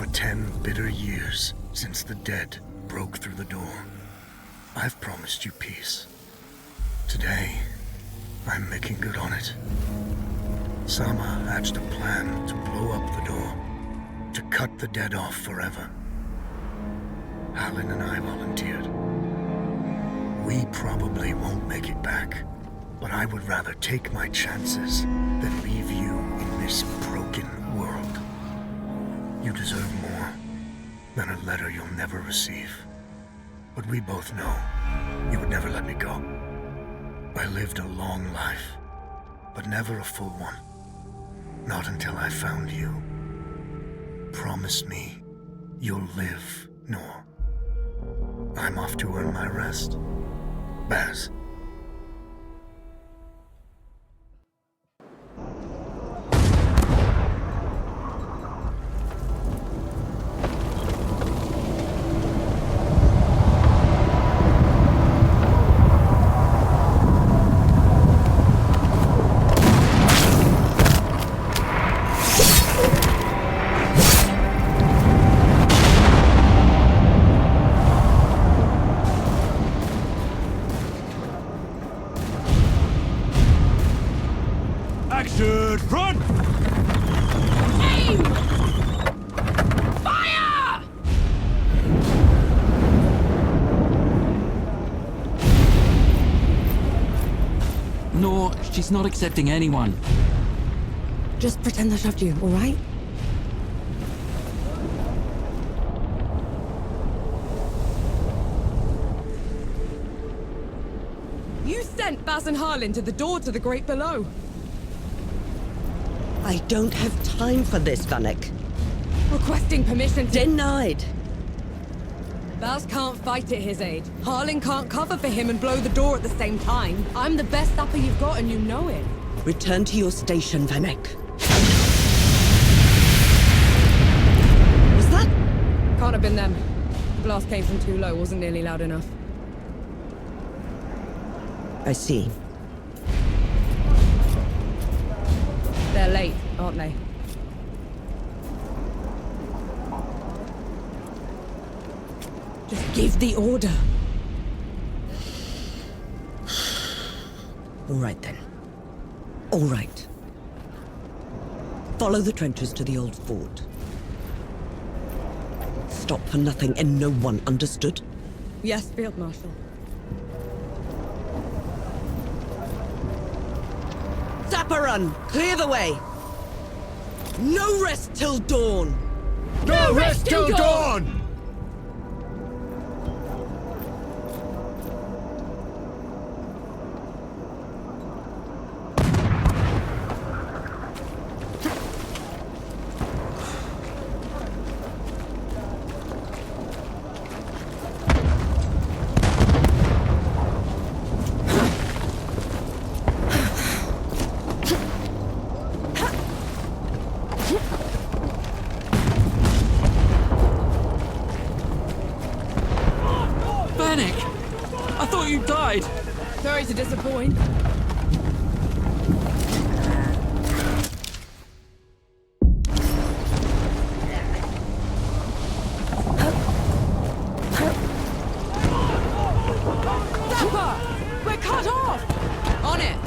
for 10 bitter years since the dead broke through the door. I've promised you peace. Today, I'm making good on it. Sama hatched a plan to blow up the door, to cut the dead off forever. Halin and I volunteered. We probably won't make it back, but I would rather take my chances than leave you in this broken world. You deserve more than a letter you'll never receive. But we both know you would never let me go. I lived a long life, but never a full one. Not until I found you. Promise me you'll live, Nor. I'm off to earn my rest. Baz. Run! Aim! Fire! No, she's not accepting anyone. Just pretend I shoved you, all right? You sent Baz and Harlin to the door to the Great Below. I don't have time for this, Vanek. Requesting permission to... Denied. Baz can't fight at his age. Harlin can't cover for him and blow the door at the same time. I'm the best upper you've got and you know it. Return to your station, Vanek. Was that? Can't have been them. The blast came from too low, wasn't nearly loud enough. I see. They're late, aren't they? Just give the order. All right, then. All right. Follow the trenches to the old fort. Stop for nothing and no one, understood? Yes, Field Marshal. Zapparun, clear the way! No rest till dawn! No rest till dawn! I thought you died! Sorry to disappoint. Zappa! We're cut off! On it!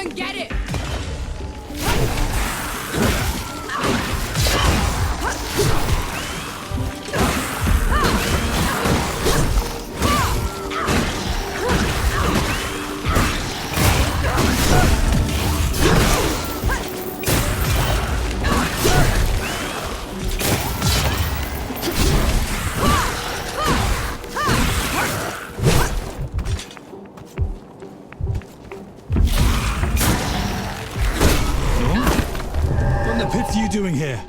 and get it! What in the pits are you doing here?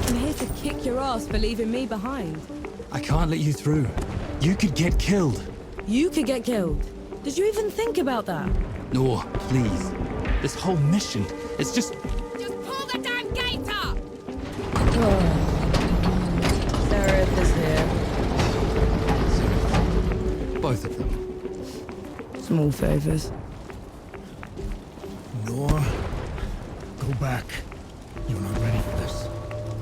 I'm here to kick your ass for leaving me behind. I can't let you through. You could get killed. You could get killed. Did you even think about that? Nor, please. This whole mission, it's just... Just pull the damn gate up! Seraph is here. both of them. Small favors. Nor, go back. You're not ready for this.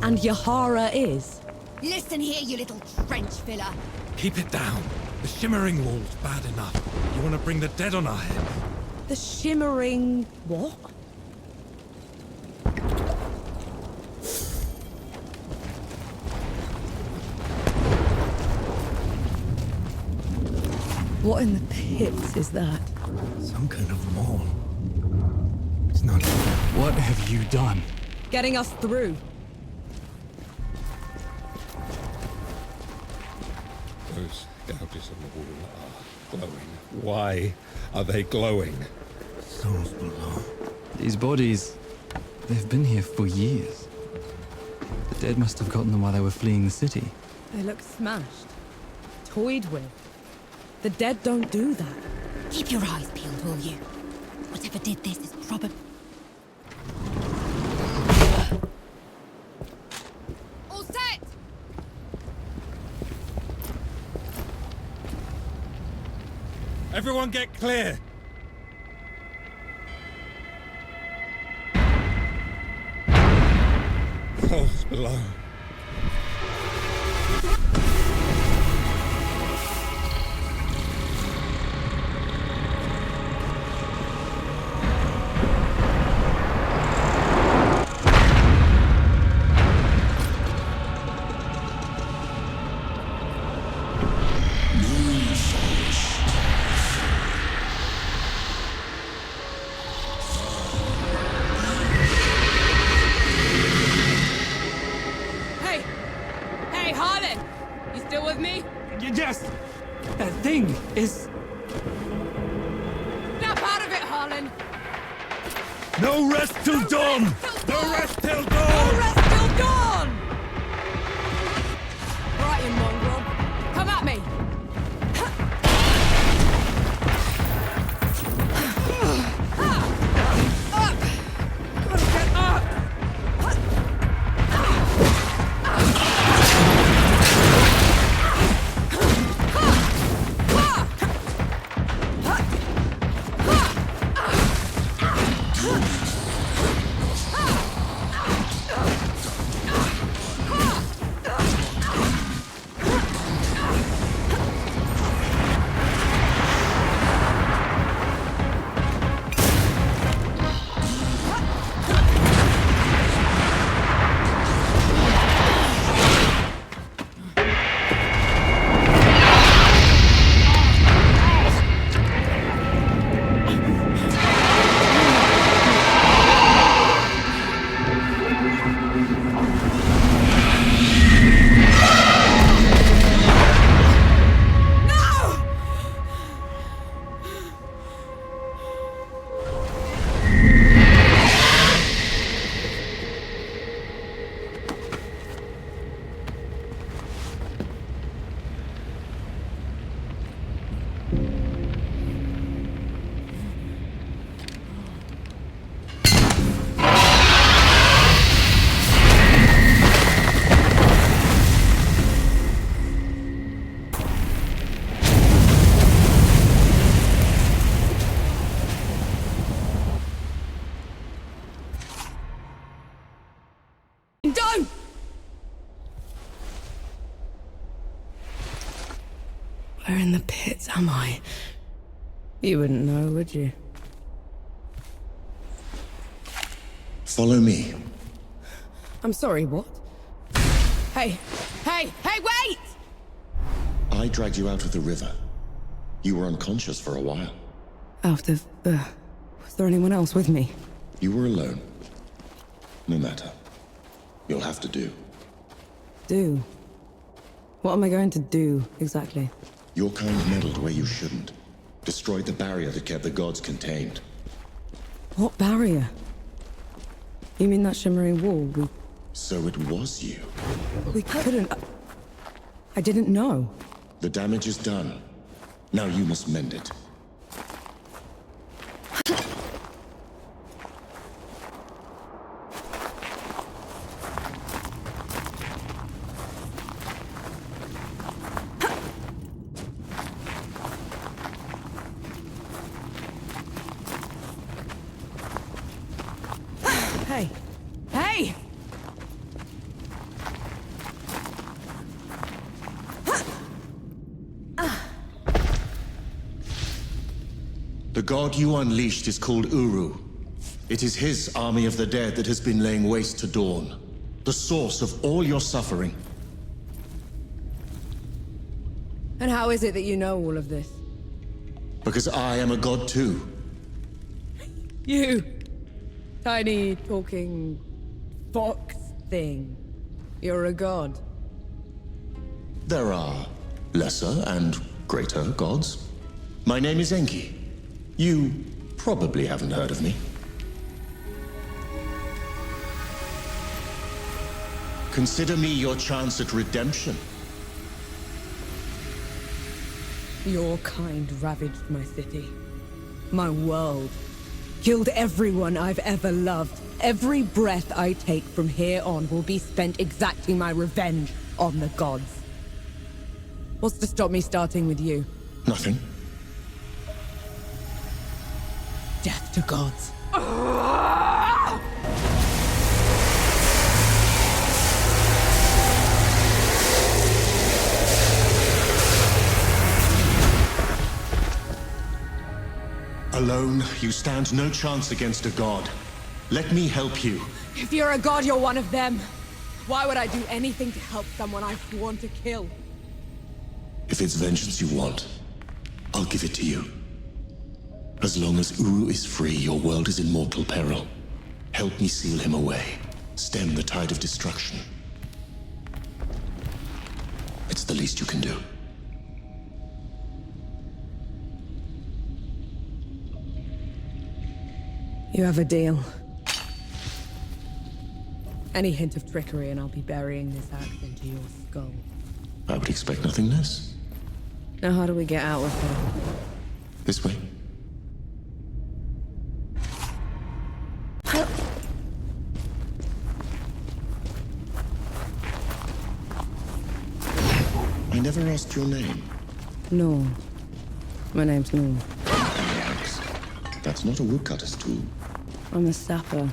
And Yahara is? Listen here, you little trench filler. Keep it down. The shimmering wall's bad enough. You want to bring the dead on our heads? The shimmering... what? What in the pits is that? Some kind of mall. It's not... What have you done? Getting us through. Those gouges on the wall are glowing. Why are they glowing? Souls below. These bodies, they've been here for years. The dead must have gotten them while they were fleeing the city. They look smashed. Toyed with. The dead don't do that. Keep your eyes peeled, will you? Whatever did this is probably... All set! Everyone get clear! Souls below. Hey! Hey, Harlan! You still with me? Yes! That thing is... Snap out of it, Harlan! No rest till dawn! No rest till No dawn! rest till dawn! Right, you mongrel. Come at me! Gotta get up! Where in the pits am I? You wouldn't know, would you? Follow me. I'm sorry, what? Hey, wait! I dragged you out of the river. You were unconscious for a while. Out of... was there anyone else with me? You were alone. No matter. You'll have to do. Do? What am I going to do, exactly? Your kind meddled where you shouldn't. Destroyed the barrier that kept the gods contained. What barrier? You mean that shimmering wall? So it was you. We couldn't... I didn't know. The damage is done. Now you must mend it. Hey! Hey! The god you unleashed is called Uru. It is his army of the dead that has been laying waste to Dawn. The source of all your suffering. And how is it that you know all of this? Because I am a god too. You! Tiny, talking... fox thing. You're a god. There are lesser and greater gods. My name is Enki. You probably haven't heard of me. Consider me your chance at redemption. Your kind ravaged my city. My world. Killed everyone I've ever loved. Every breath I take from here on will be spent exacting my revenge on the gods. What's to stop me starting with you? Nothing. Death to gods. Alone, you stand no chance against a god. Let me help you. If you're a god, you're one of them. Why would I do anything to help someone I've sworn to kill? If it's vengeance you want, I'll give it to you. As long as Uru is free, your world is in mortal peril. Help me seal him away. Stem the tide of destruction. It's the least you can do. You have a deal. Any hint of trickery and I'll be burying this axe into your skull. I would expect nothing less. Now how do we get out of here? This way. I never asked your name. No. My name's Norm. Axe. That's not a woodcutter's tool. I'm a sapper.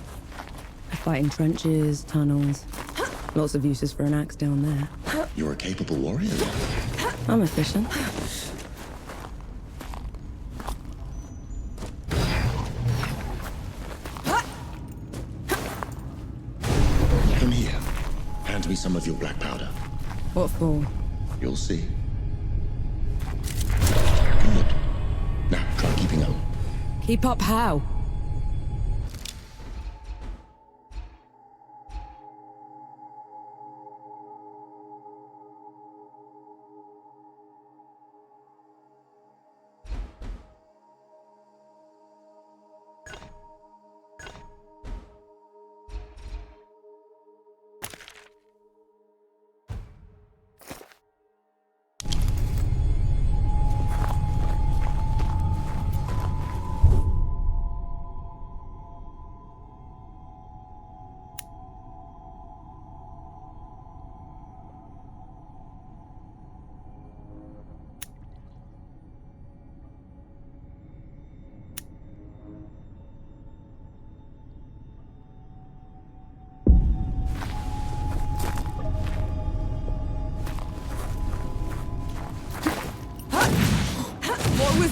I fight in trenches, tunnels. Lots of uses for an axe down there. You're a capable warrior. I'm efficient. Come here. Hand me some of your black powder. What for? You'll see. Good. Now, try keeping up. Keep up how?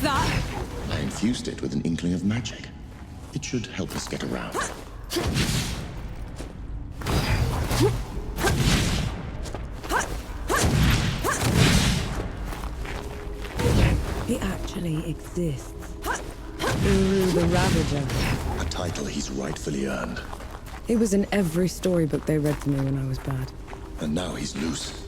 that? I infused it with an inkling of magic. It should help us get around. He actually exists. Uru the Ravager. A title he's rightfully earned. He was in every storybook they read to me when I was bad. And now he's loose.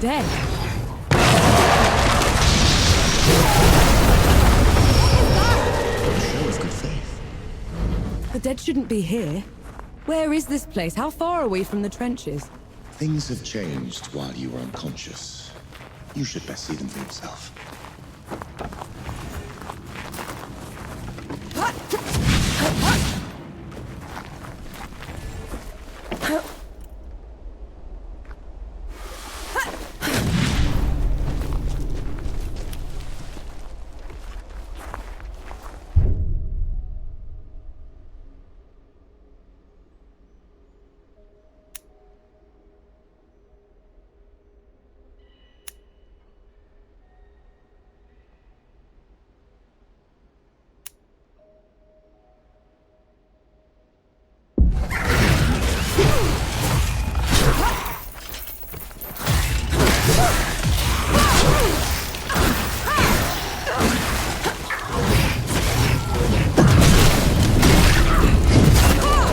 Dead. A show of good faith. The dead shouldn't be here. Where is this place? How far are we from the trenches? Things have changed while you were unconscious. You should best see them for yourself.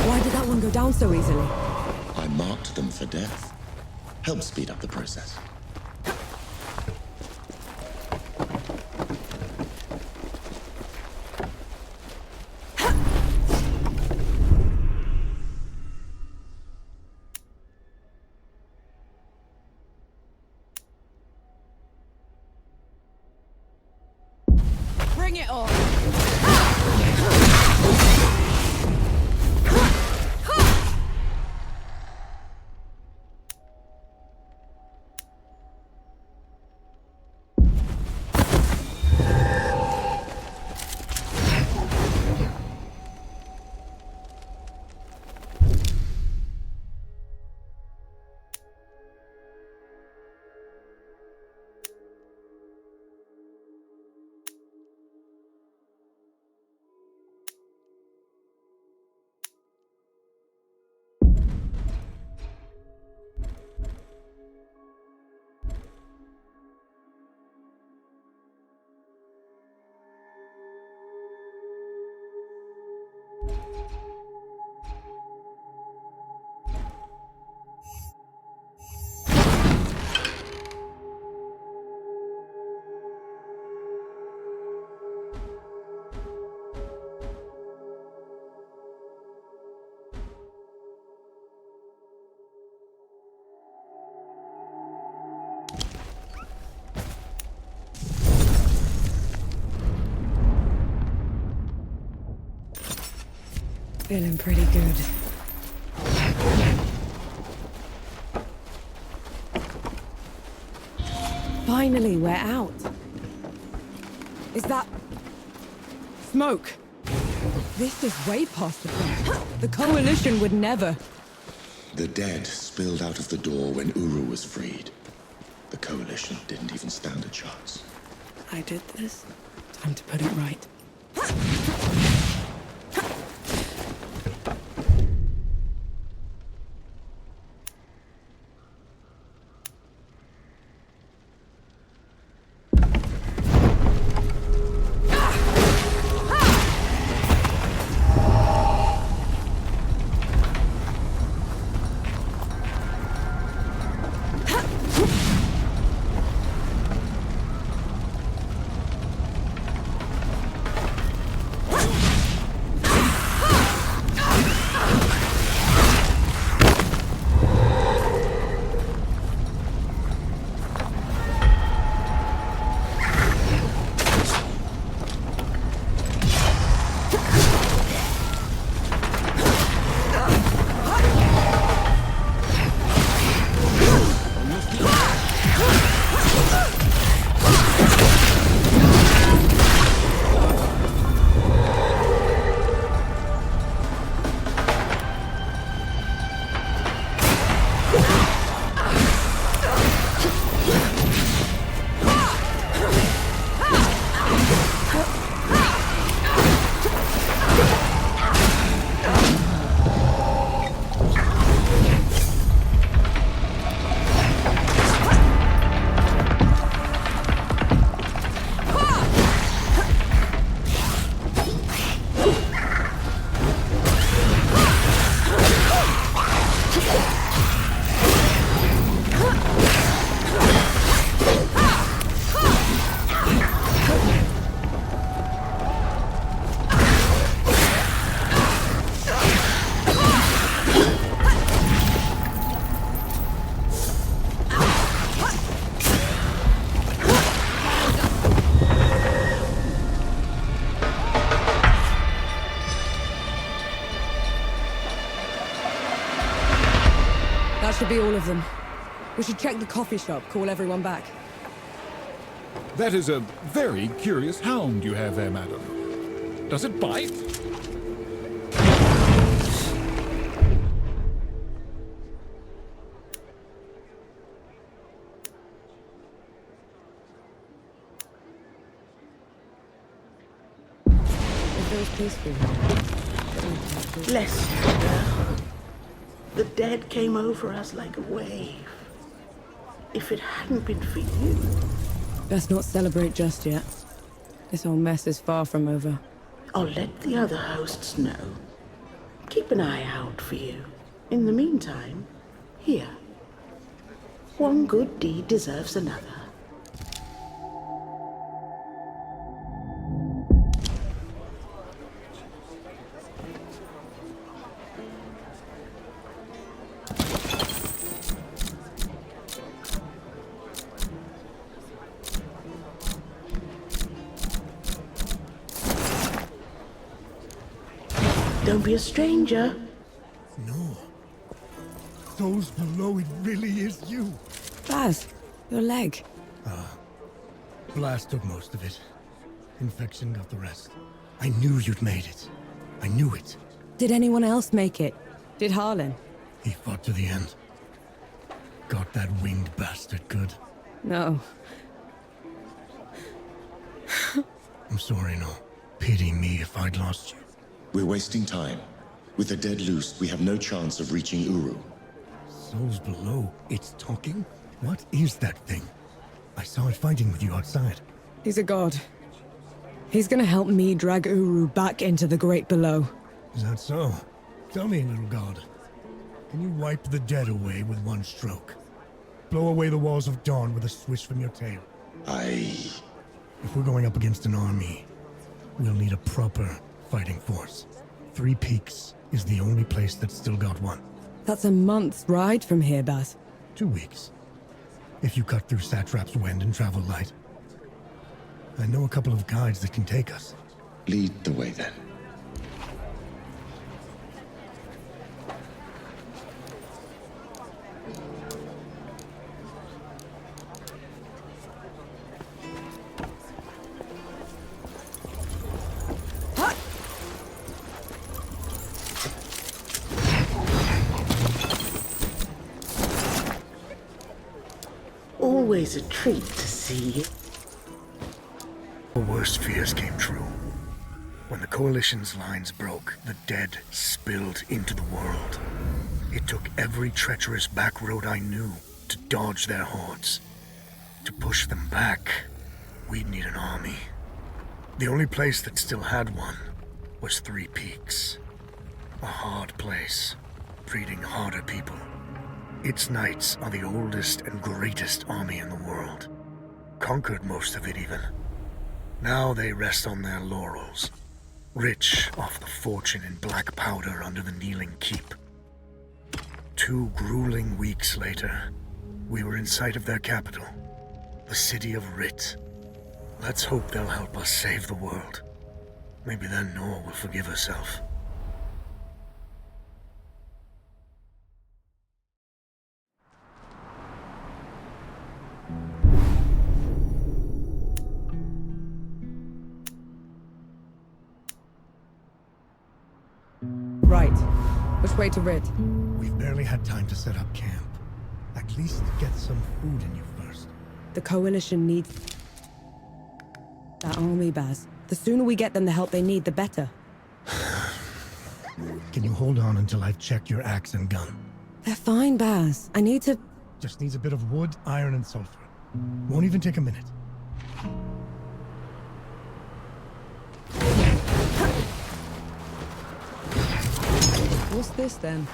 Why did that one go down so easily? I marked them for death. Help speed up the process. Bring it on! Feeling pretty good. Finally, we're out. Is that... smoke? This is way past the point. The Coalition would never... The dead spilled out of the door when Uru was freed. The Coalition didn't even stand a chance. I did this. Time to put it right. could be all of them. We should check the coffee shop, call everyone back. That is a very curious hound you have there, madam. Does it bite? It feels peaceful. Bless you, girl. The dead came over us like a wave. If it hadn't been for you... Best not celebrate just yet. This whole mess is far from over. I'll let the other hosts know. Keep an eye out for you. In the meantime, here. One good deed deserves another. Don't be a stranger. No. Those below, it really is you. Baz, your leg. Blast took most of it. Infection got the rest. I knew you'd made it. I knew it. Did anyone else make it? Did Harlan? He fought to the end. Got that winged bastard good. No. I'm sorry, no. Pity me if I'd lost you. We're wasting time. With the dead loose, we have no chance of reaching Uru. Souls below. It's talking? What is that thing? I saw it fighting with you outside. He's a god. He's gonna help me drag Uru back into the great below. Is that so? Tell me, little god. Can you wipe the dead away with one stroke? Blow away the walls of dawn with a swish from your tail? If we're going up against an army, we'll need a proper fighting force. Three Peaks is the only place that's still got one. That's a month's ride from here, Baz. 2 weeks. If you cut through Satrap's wind and travel light. I know a couple of guides that can take us. Lead the way, then. Always a treat to see you. Our worst fears came true. When the Coalition's lines broke, the dead spilled into the world. It took every treacherous back road I knew to dodge their hordes. To push them back, we'd need an army. The only place that still had one was Three Peaks. A hard place, breeding harder people. Its knights are the oldest and greatest army in the world. Conquered most of it even. Now they rest on their laurels, rich off the fortune in black powder under the kneeling keep. 2 grueling weeks later, we were in sight of their capital, the city of Rit. Let's hope they'll help us save the world. Maybe then Nor will forgive herself. Right. Which way to Rid? We've barely had time to set up camp. At least get some food in you first. The Coalition needs that army, Baz. The sooner we get them the help they need, the better. Can you hold on until I've checked your axe and gun? They're fine, Baz. I need to... Just needs a bit of wood, iron, and sulfur. Won't even take a minute. What's this, then?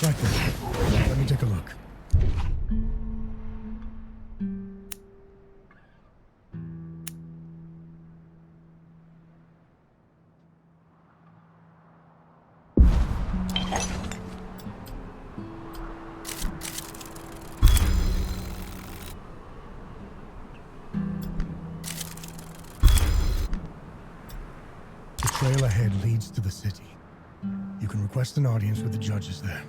Right then. Let me take a look. trail ahead leads to the city. You can request an audience with the judges there.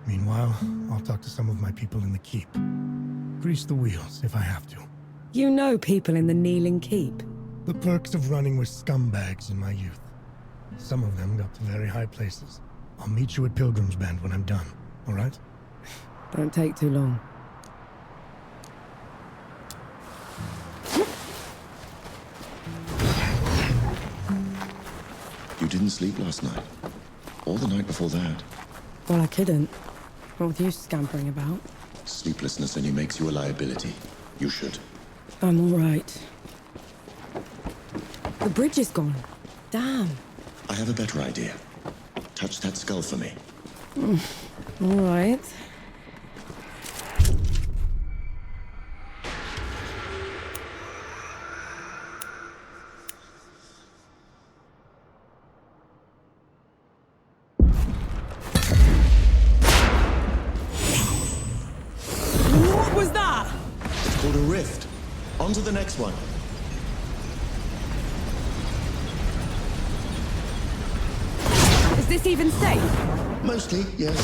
Meanwhile, I'll talk to some of my people in the keep. Grease the wheels if I have to. You know people in the Kneeling Keep. The perks of running with scumbags in my youth. Some of them got to very high places. I'll meet you at Pilgrim's Bend when I'm done, all right? Don't take too long. You didn't sleep last night? Or the night before that? Well, I couldn't. What with you scampering about? Sleeplessness only makes you a liability. You should. I'm all right. The bridge is gone. Damn. I have a better idea. Touch that skull for me. All right. What was that? It's called a rift. On to the next one. Is this even safe? Mostly, yes.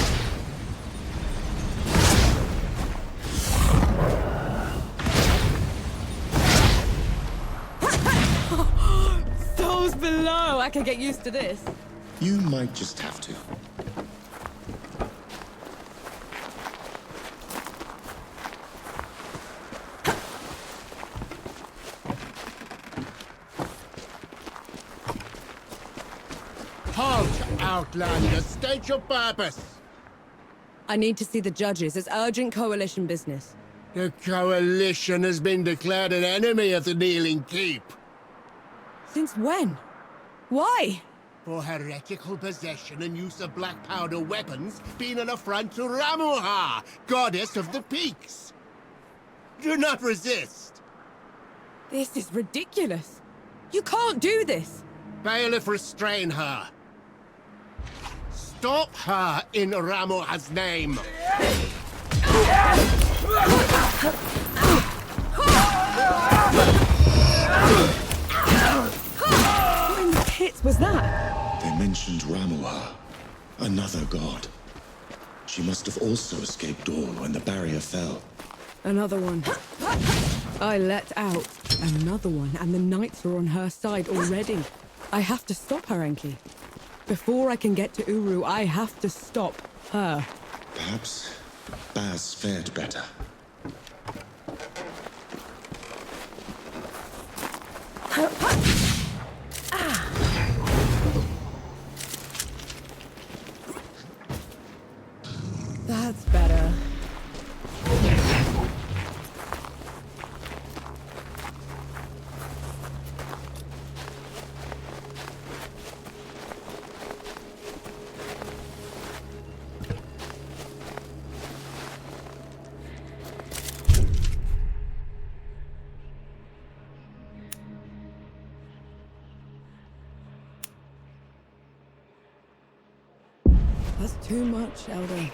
Those below! I can get used to this. You might just have to. Halt, Outlander! State your purpose! I need to see the judges. It's urgent coalition business. The Coalition has been declared an enemy of the Kneeling Keep. Since when? Why? For heretical possession and use of black powder weapons being an affront to Ramuha, goddess of the peaks. Do not resist. This is ridiculous. You can't do this. Bailiff, restrain her. Stop her in Ramuha's name. What in the pits was that? They mentioned Ramuha, another god. She must have also escaped Dawn when the barrier fell. Another one. I let out another one, and the knights are on her side already. I have to stop her, Enki. Before I can get to Uru, I have to stop her. Perhaps Baz fared better. That's better. That's too much, Elder.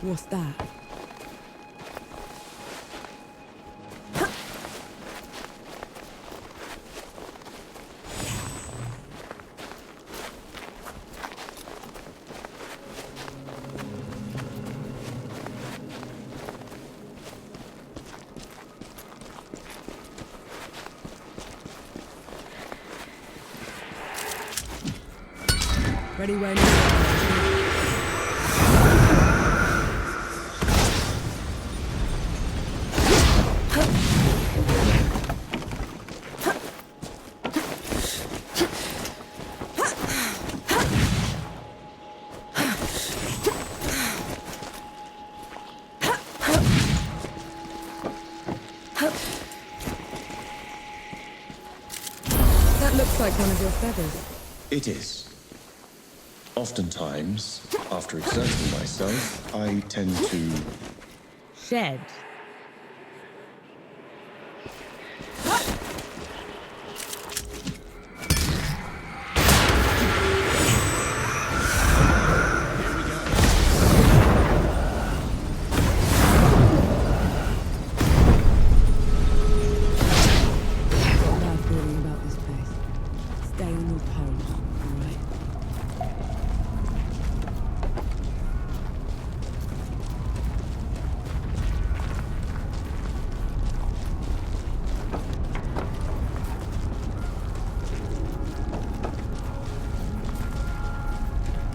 What's that? Ready when you are. That looks like one of your feathers. It is. Oftentimes, after exerting myself, I tend to... Shed.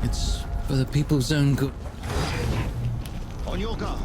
It's for the people's own good. On your guard.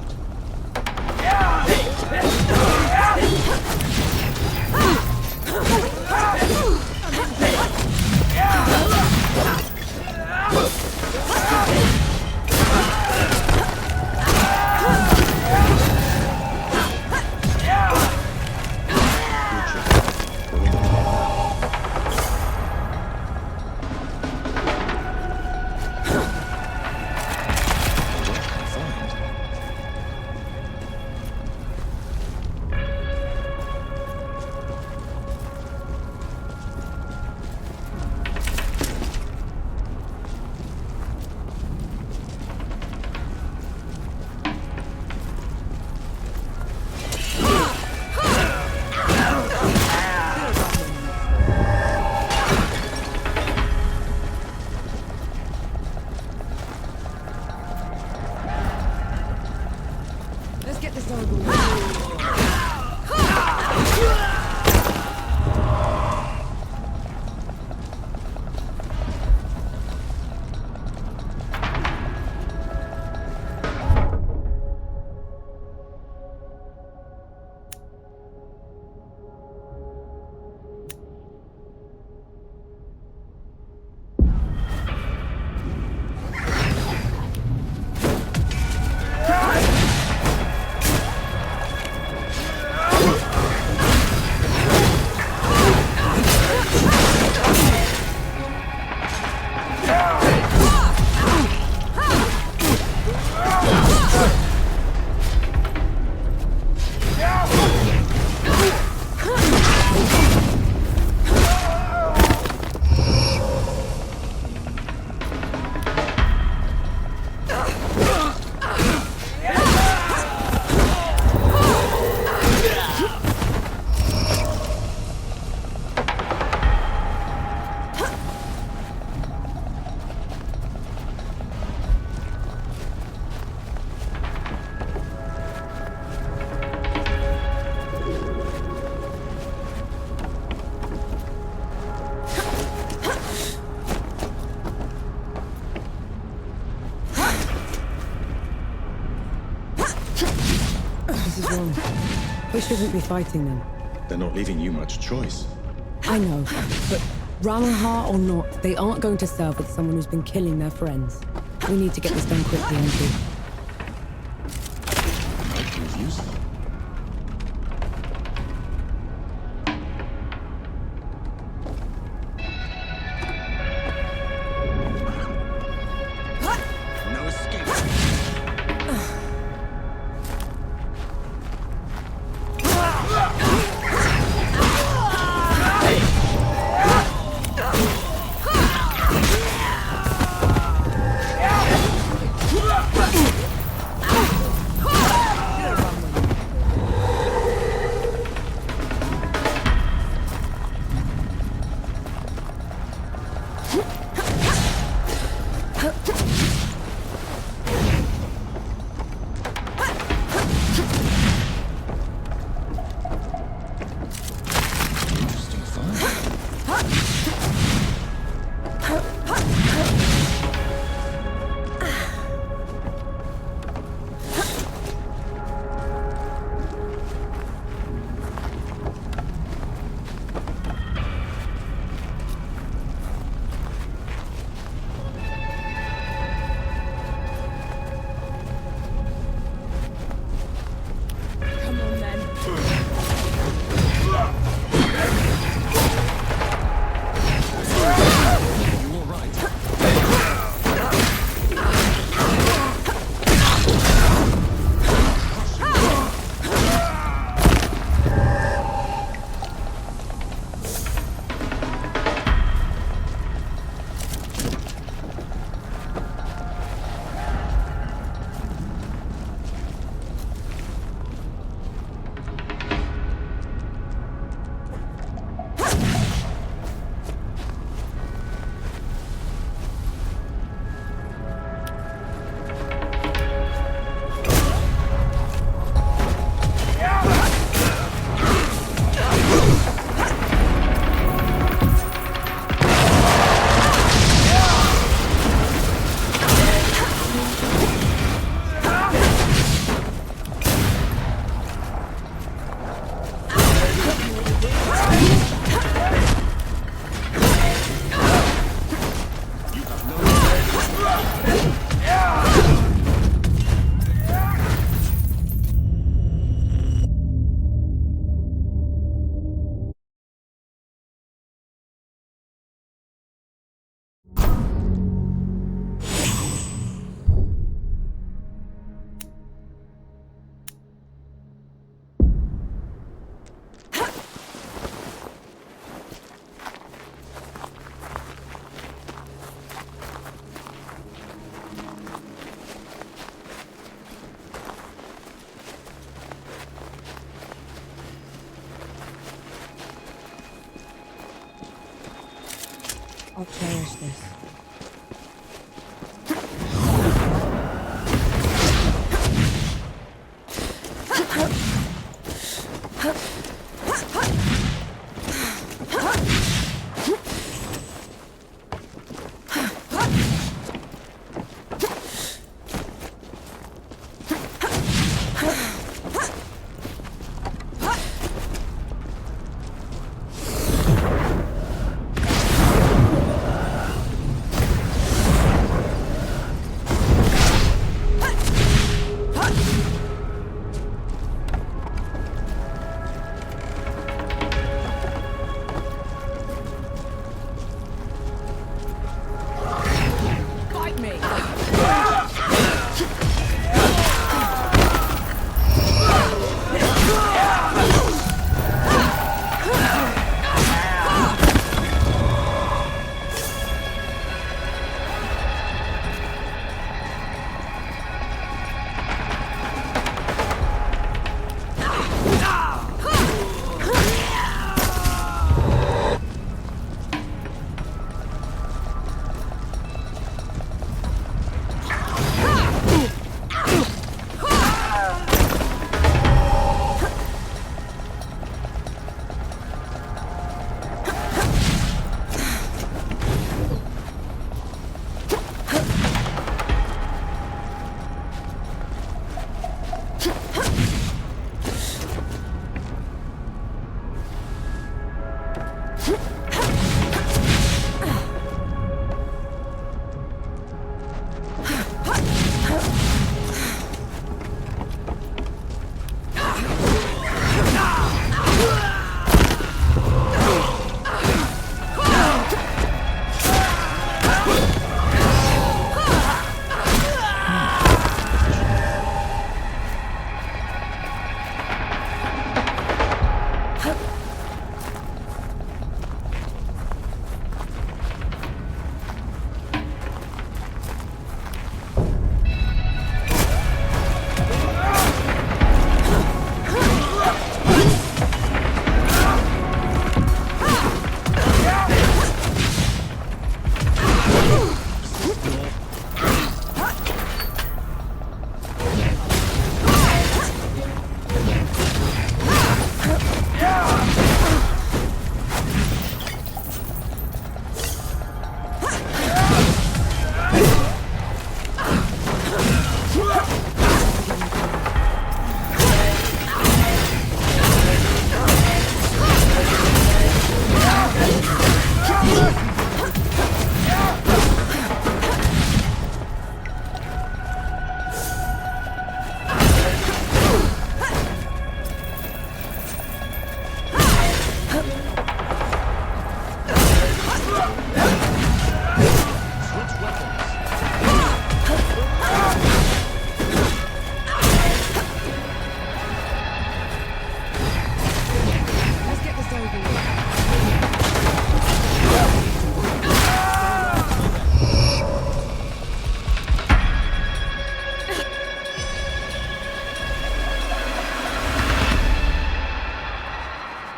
Let's get this over with. This is wrong. We shouldn't be fighting them. They're not leaving you much choice. I know, but Ramaha or not, they aren't going to serve with someone who's been killing their friends. We need to get this done quickly, Andrew. I could have used them. No escape. I'll cherish this.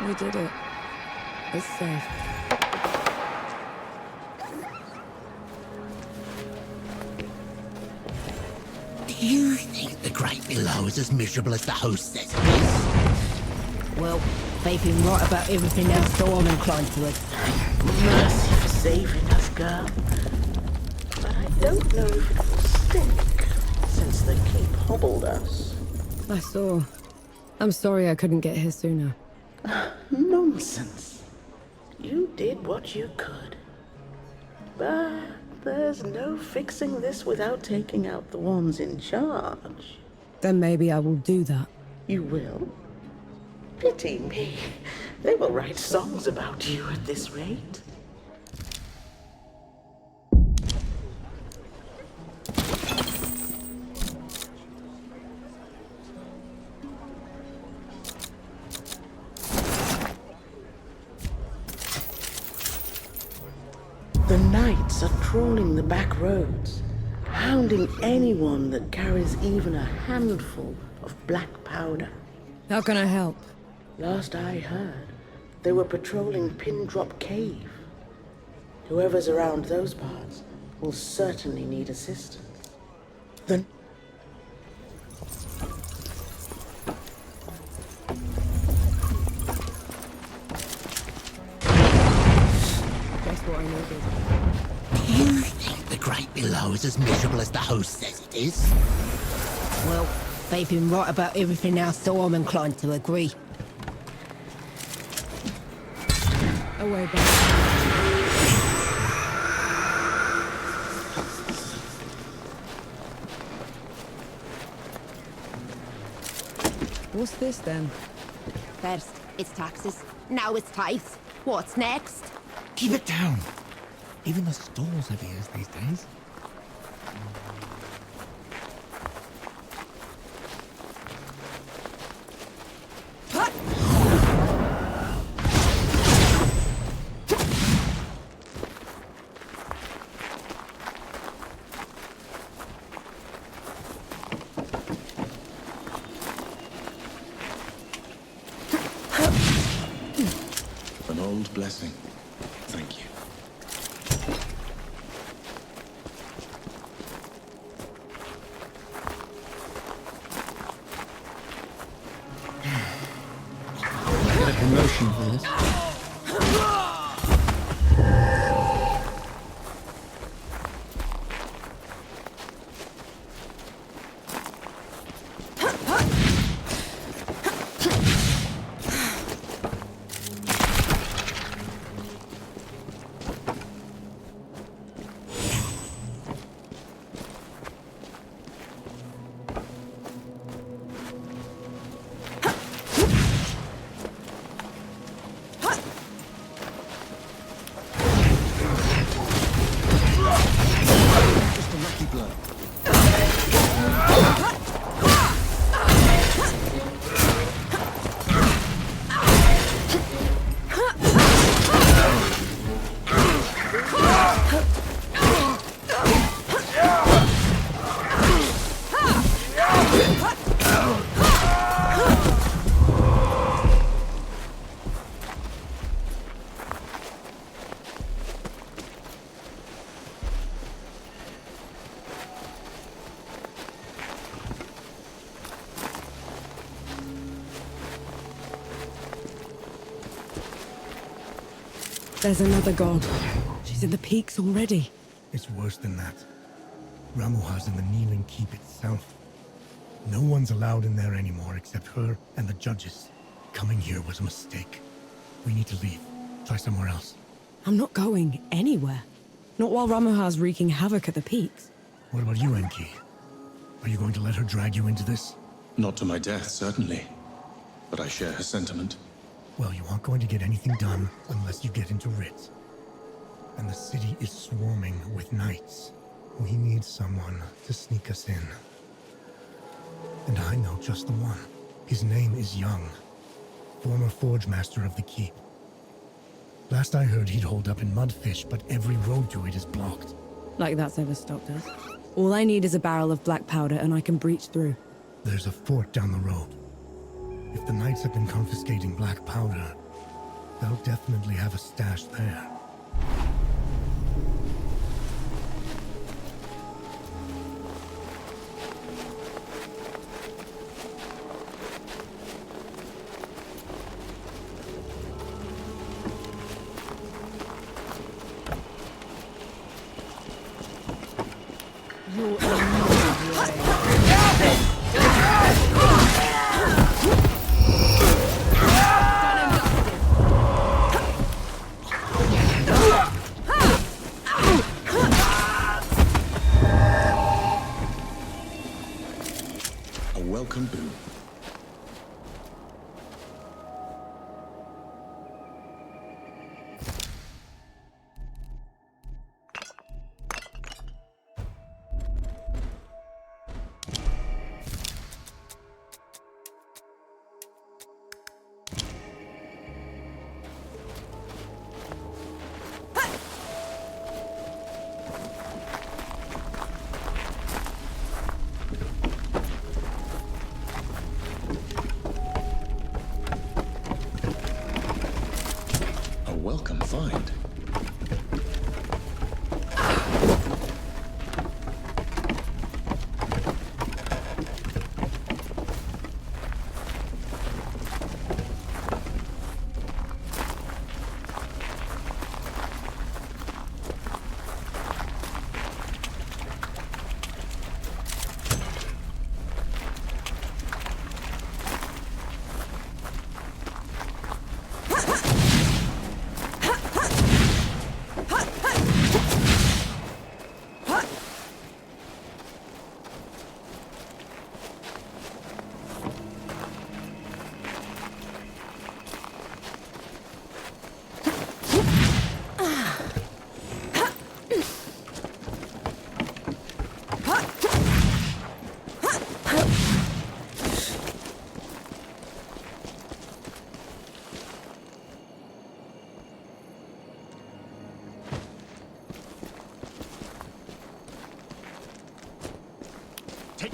We did it. It's safe. Do you think the Great Below is as miserable as the host says it is? Well, they've been right about everything else, so I'm inclined to it. Mercy for saving us, girl. But I don't know if it will stick, since the keep hobbled us. I saw. I'm sorry I couldn't get here sooner. Nonsense. You did what you could. But there's no fixing this without taking out the ones in charge. Then maybe I will do that. You will? Pity me. They will write songs about you at this rate. The knights are trawling the back roads, hounding anyone that carries even a handful of black powder. How can I help? Last I heard, they were patrolling Pin Drop Cave. Whoever's around those parts will certainly need assistance. Then Guess what I needed. You think the Great Below is as miserable as the host says it is? Well, they've been right about everything now, so I'm inclined to agree. Away back. What's this then? First, it's taxes. Now it's tithes. What's next? Keep it down. Even the stalls have ears these days. An old blessing. Thank you. Get a promotion for this. Just a lucky blow. There's another god. She's in the peaks already. it's worse than that. Ramuha's in the Kneeling Keep itself. No one's allowed in there anymore except her and the judges. Coming here was a mistake. We need to leave. Try somewhere else. I'm not going anywhere. Not while Ramuha's wreaking havoc at the peaks. What about you, Enki? Are you going to let her drag you into this? Not to my death, certainly. But I share her sentiment. Well, you aren't going to get anything done unless you get into Rit. And the city is swarming with knights. We need someone to sneak us in. And I know just the one. His name is Young, former forge master of the keep. Last I heard, he'd hold up in Mudfish, but every road to it is blocked. Like that's ever stopped us. All I need is a barrel of black powder and I can breach through. There's a fort down the road. If the knights have been confiscating black powder, they'll definitely have a stash there. A welcome boon.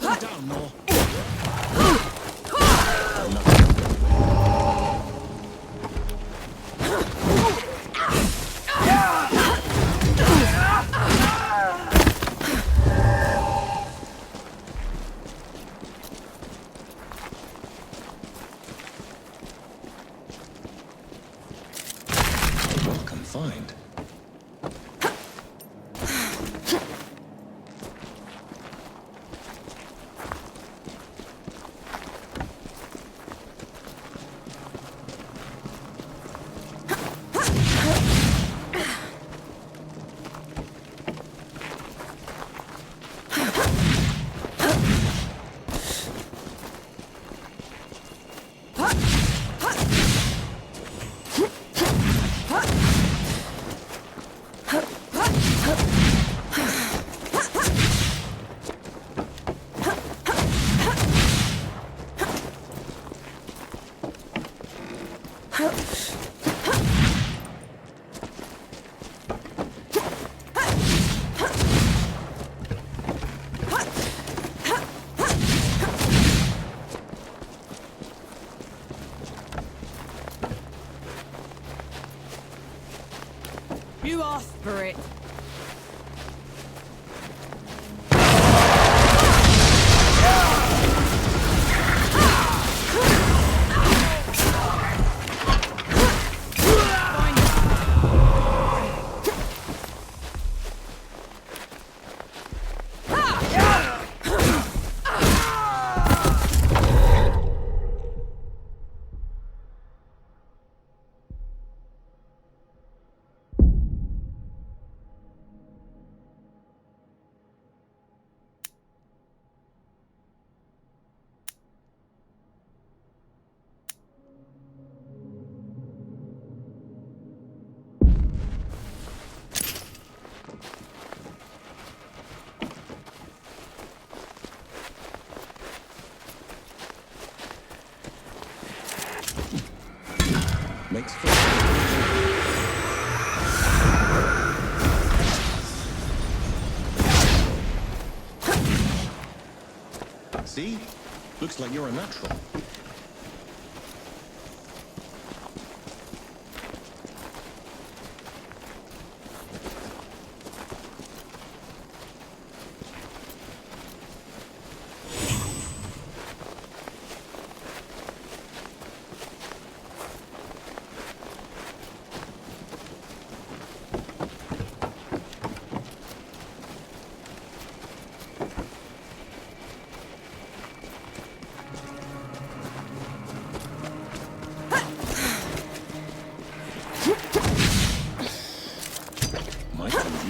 them down, Nor. Welcome find. You asked for it. Makes See? Looks like you're a natural.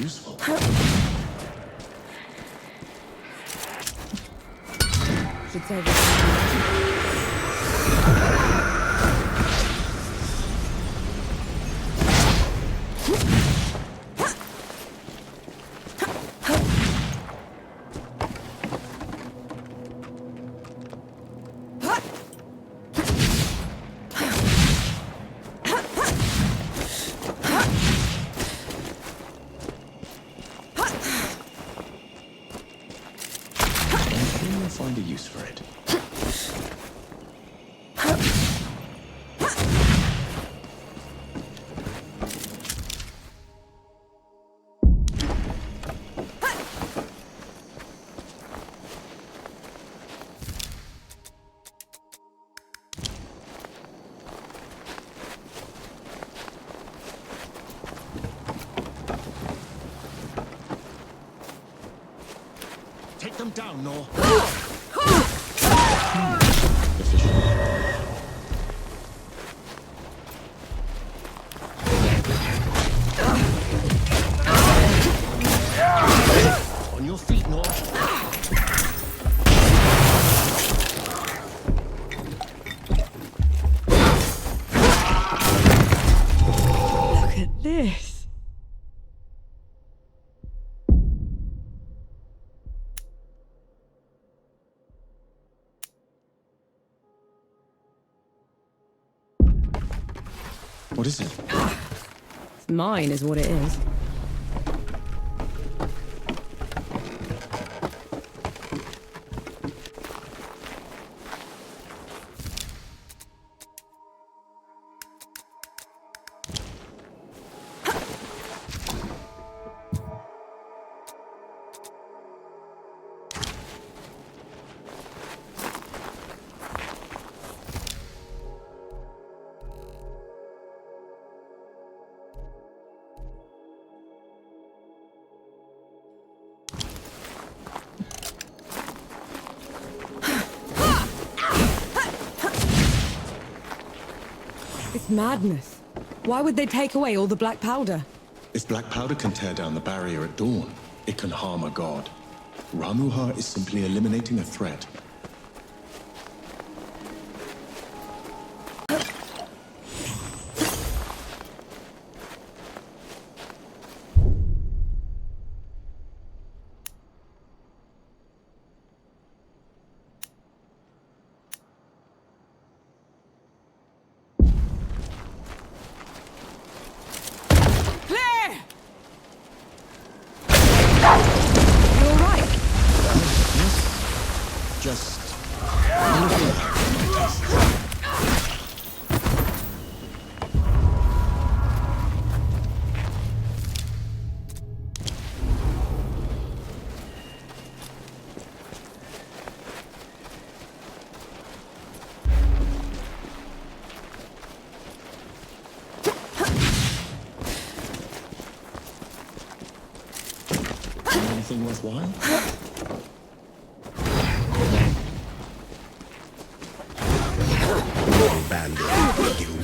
Useful. Should say this. Find a use for it. Take them down, Nor. On your feet, Nor. Look at this. What is it? It's mine is what it is. It's madness. Why would they take away all the black powder? If black powder can tear down the barrier at dawn, it can harm a god. Ramuha is simply eliminating a threat. Anything worthwhile? Bandit, you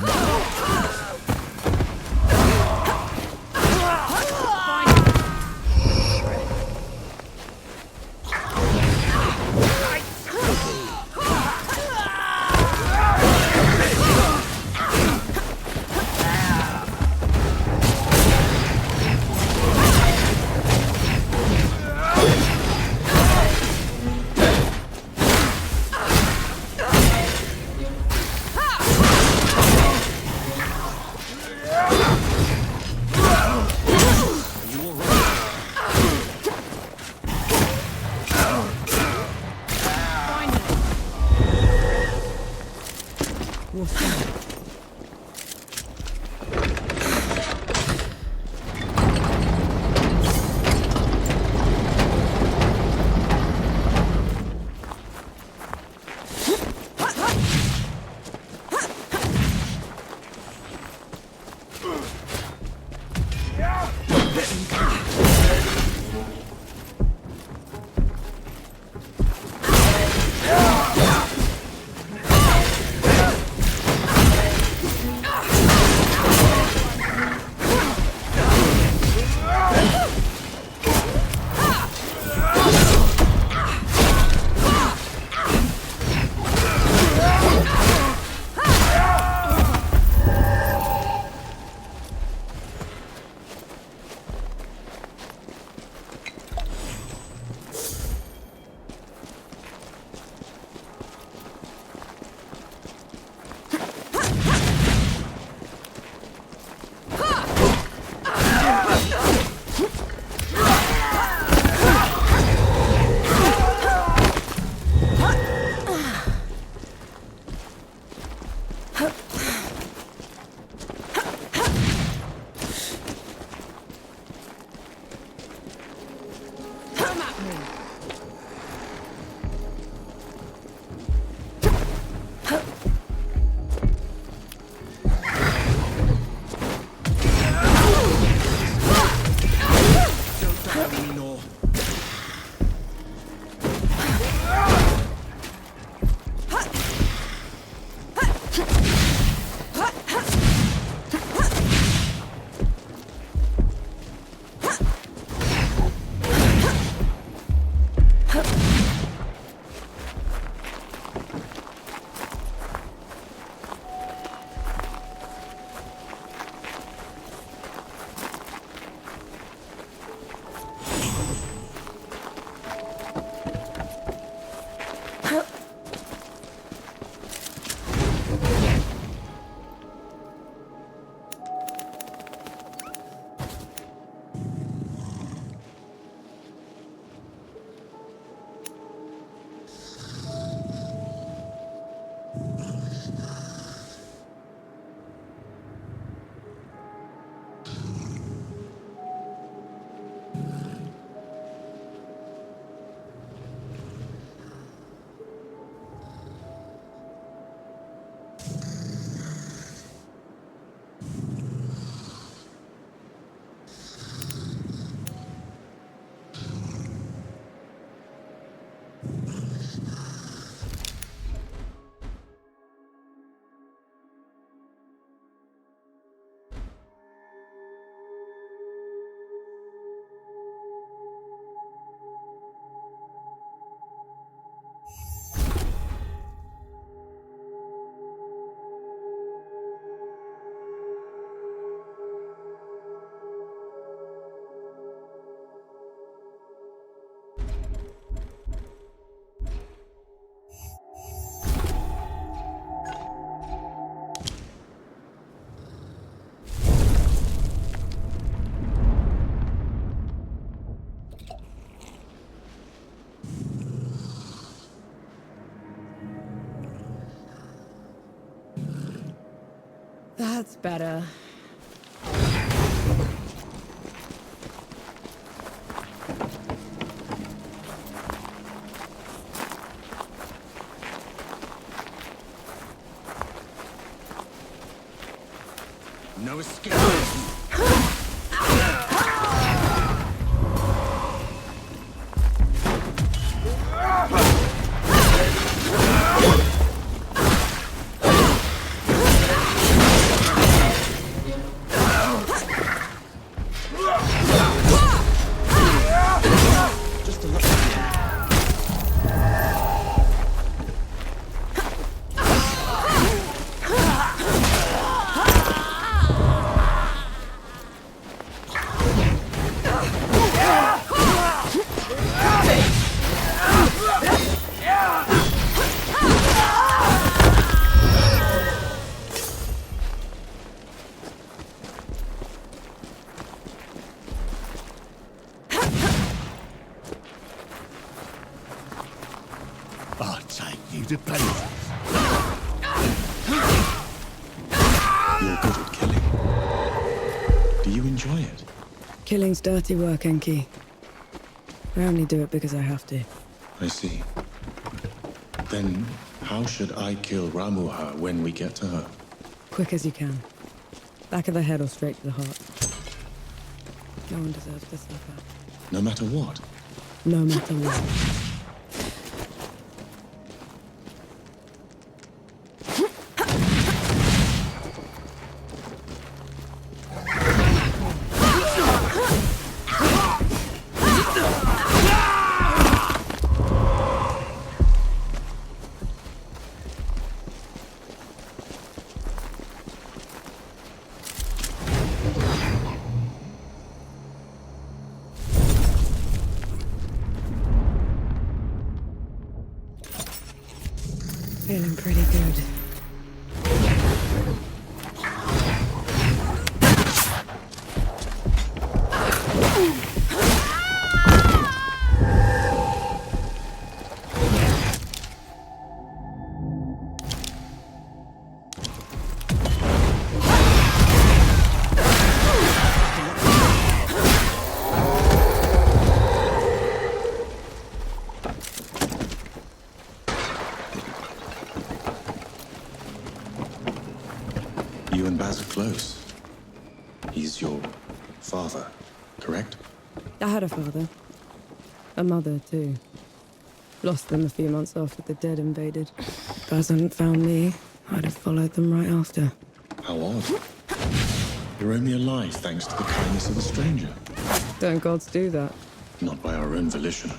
That's better. No escape. Just a little. I'll take you to pieces. You're good at killing. Do you enjoy it? Killing's dirty work, Enki. I only do it because I have to. I see. Then how should I kill Ramuha when we get to her? Quick as you can. Back of the head or straight to the heart. No one deserves to suffer. No matter what? No matter what. Feeling pretty good. You and Baz are close. He's your father, correct? I had a father. A mother, too. Lost them a few months after the dead invaded. If Baz hadn't found me, I'd have followed them right after. How odd. You're only alive thanks to the kindness of a stranger. Don't gods do that? Not by our own volition.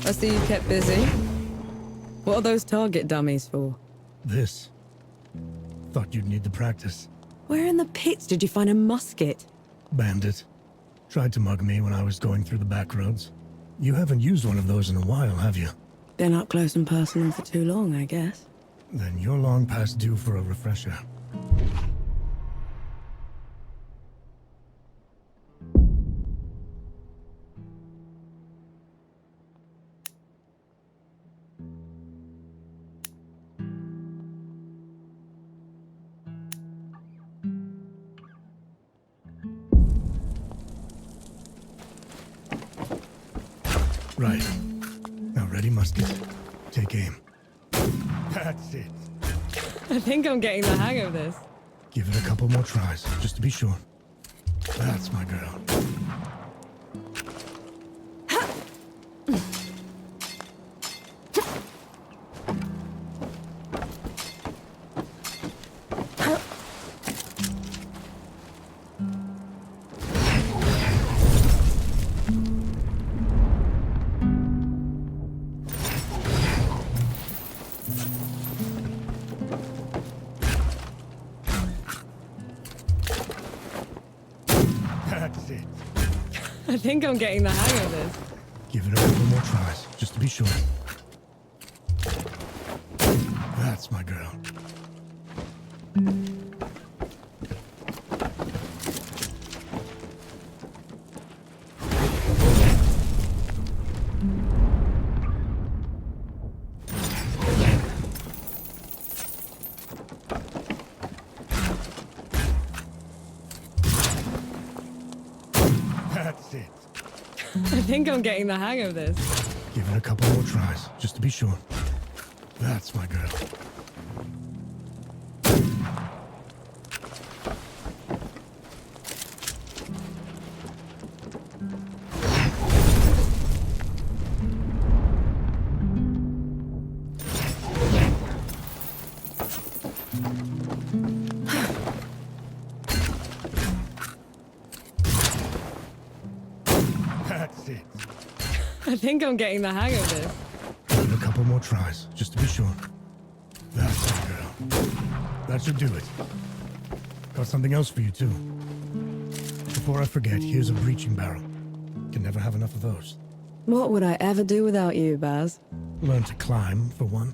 I see you kept busy. What are those target dummies for? This. Thought you'd need the practice. Where in the pits did you find a musket? Bandit. Tried to mug me when I was going through the back roads. You haven't used one of those in a while, have you? Been up close and personal for too long, I guess. Then you're long past due for a refresher. Right. Now ready, musket. Take aim. That's it. I think I'm getting the hang of this. Give it a couple more tries, just to be sure. That's my girl. That's it. I think I'm getting the hang of this. Give it a couple more tries, just to be sure. That's my girl. That's it. I think I'm getting the hang of this. Give it a couple more tries, just to be sure. That's my girl. That's it. I think I'm getting the hang of this. Give it a couple more tries, just to be sure. That's my girl. That should do it. Got something else for you, too. Before I forget, here's a breaching barrel. Can never have enough of those. What would I ever do without you, Baz? Learn to climb, for one.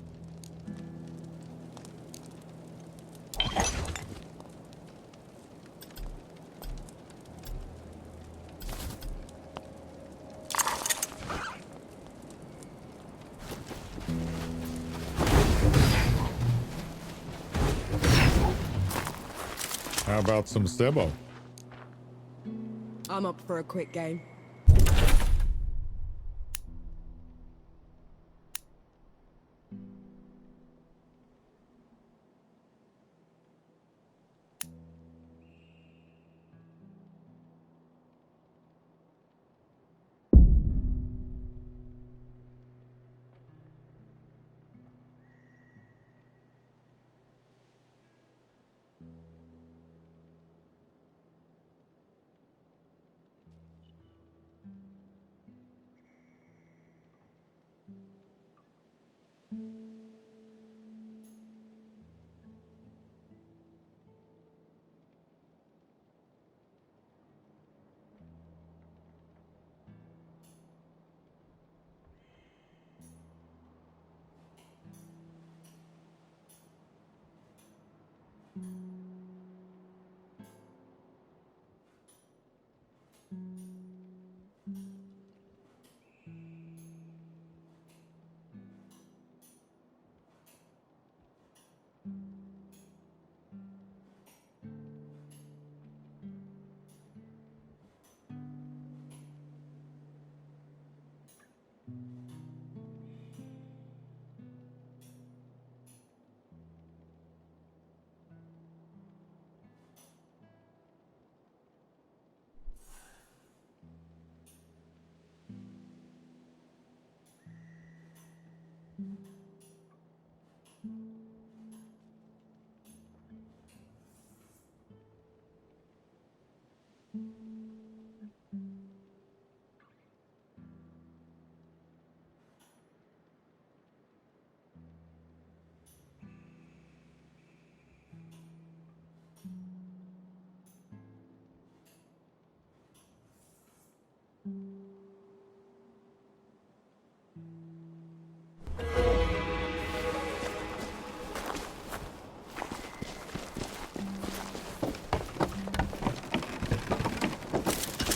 How about some Sebo? I'm up for a quick game.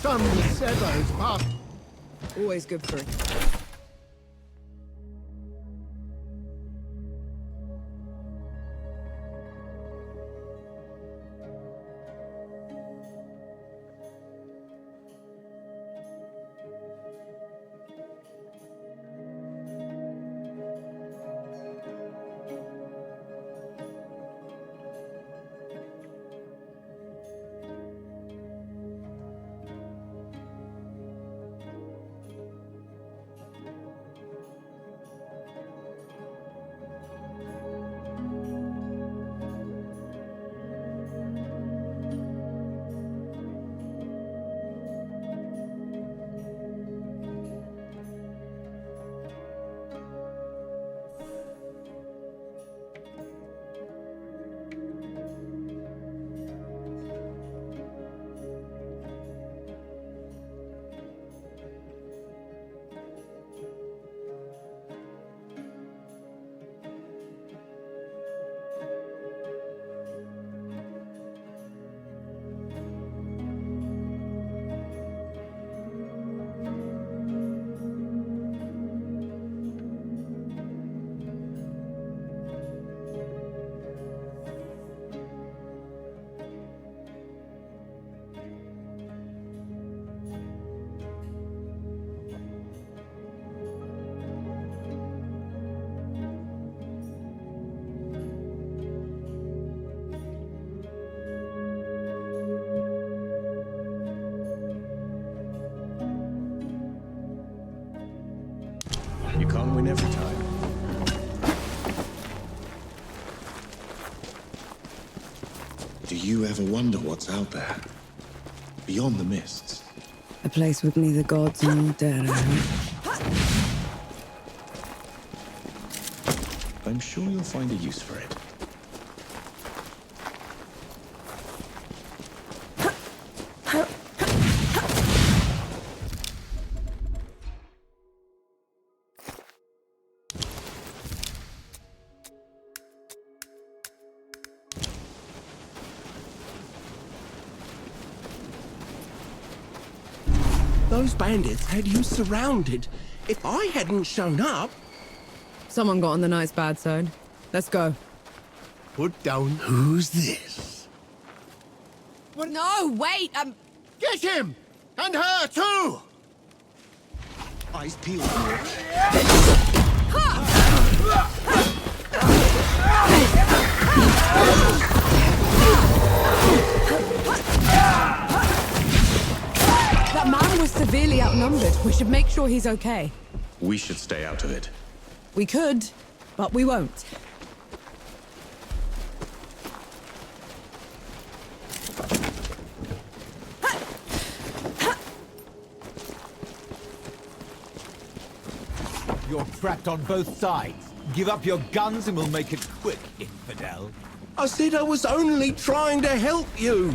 Some Sebo's past. Always good for it. Do you ever wonder what's out there? Beyond the mists? A place with neither gods nor dead, I hope. I'm sure you'll find a use for it. Those bandits had you surrounded. If I hadn't shown up... Someone got on the night's bad side. Let's go. Put down... Who's this? What? No, wait, Get him! And her, too! Eyes peeled. That man was severely outnumbered. We should make sure he's okay. We should stay out of it. We could, but we won't. You're trapped on both sides. Give up your guns and we'll make it quick, infidel. I said I was only trying to help you.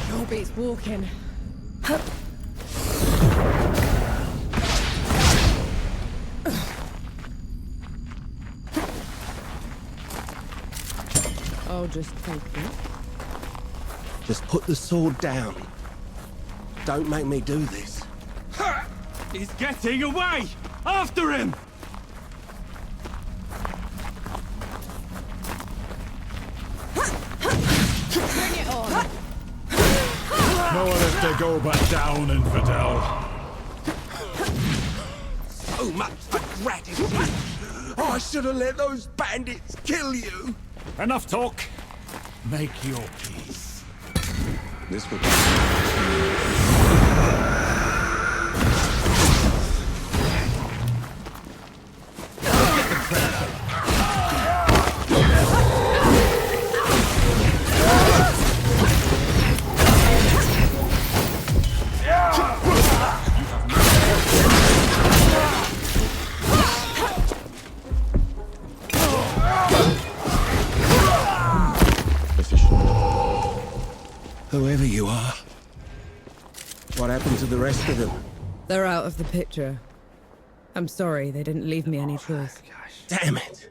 Sure beats walking. I'll just take it. Just put the sword down. Don't make me do this. He's getting away! After him! Bring it on! No one has to go back down, infidel. So much for gratitude. I should have let those bandits kill you. Enough talk. Make your peace. This would be... Whoever you are. What happened to the rest of them? They're out of the picture. I'm sorry, they didn't leave me any choice. Damn it.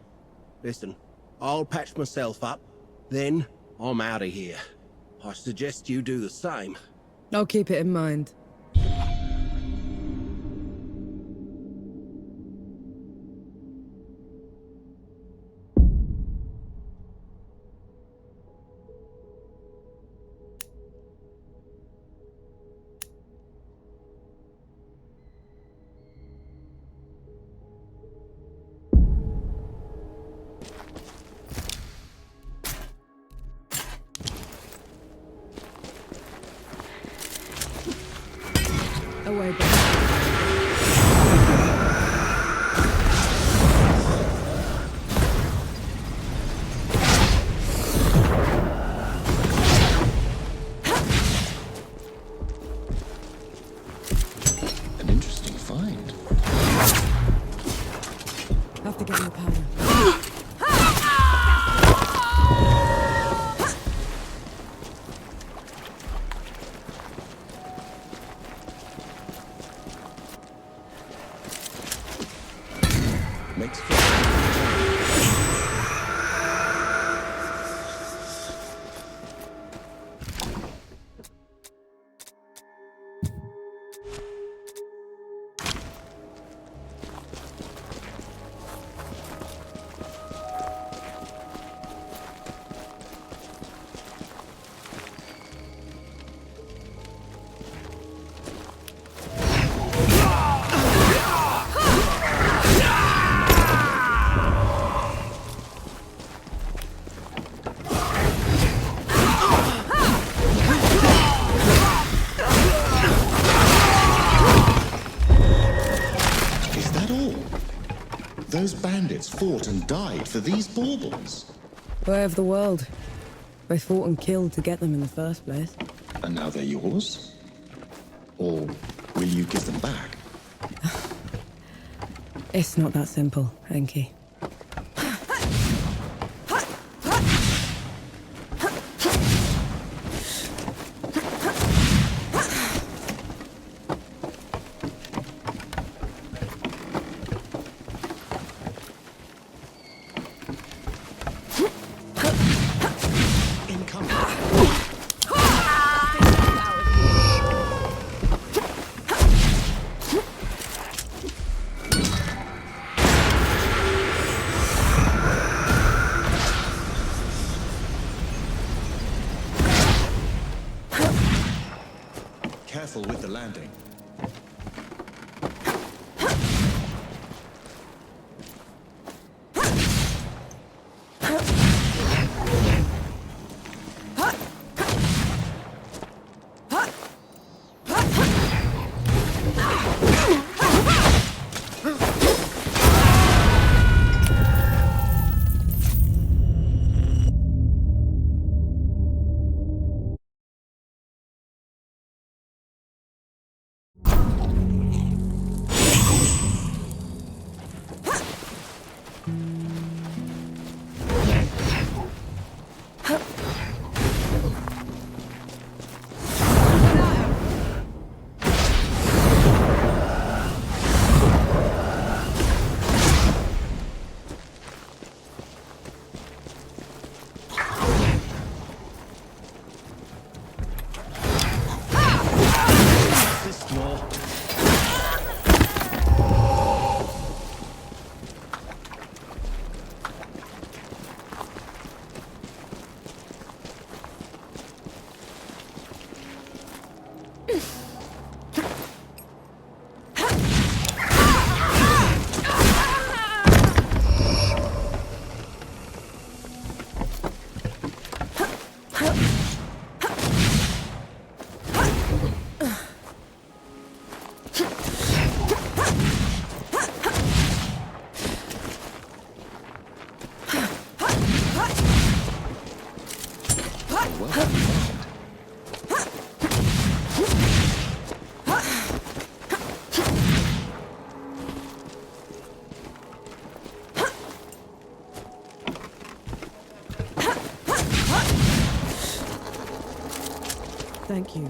Listen, I'll patch myself up, then I'm out of here. I suggest you do the same. I'll keep it in mind. Away back. An interesting find. Have to get more powder. Makes Those bandits fought and died for these baubles. Way of the world. They fought and killed to get them in the first place. And now they're yours? Or will you give them back? It's not that simple, Enki. Careful with the landing. Thank you.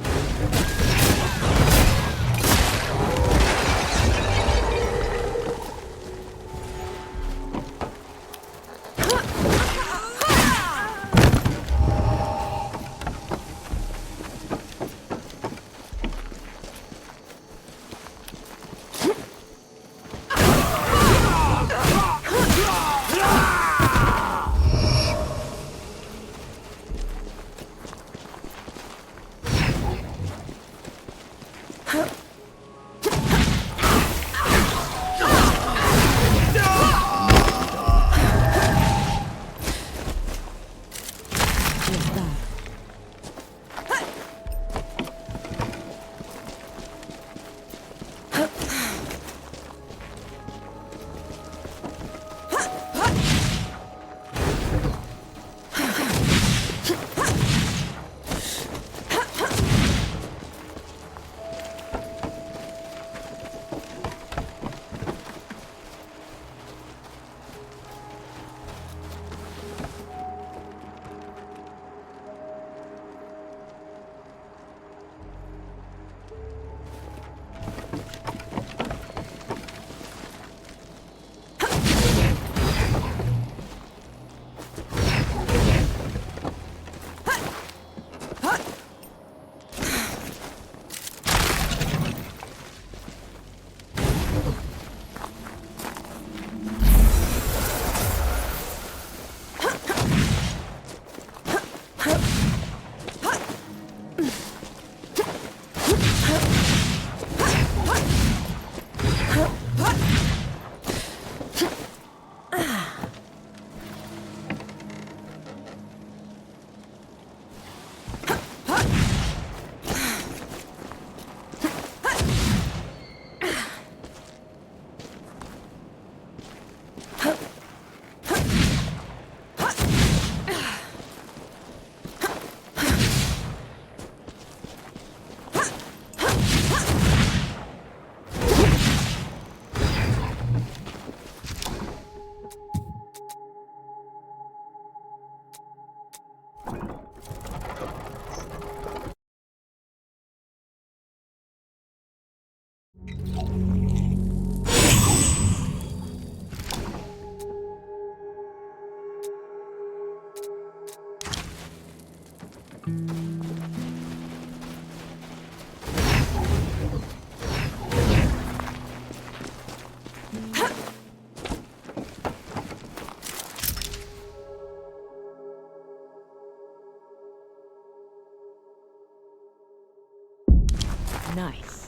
Nice.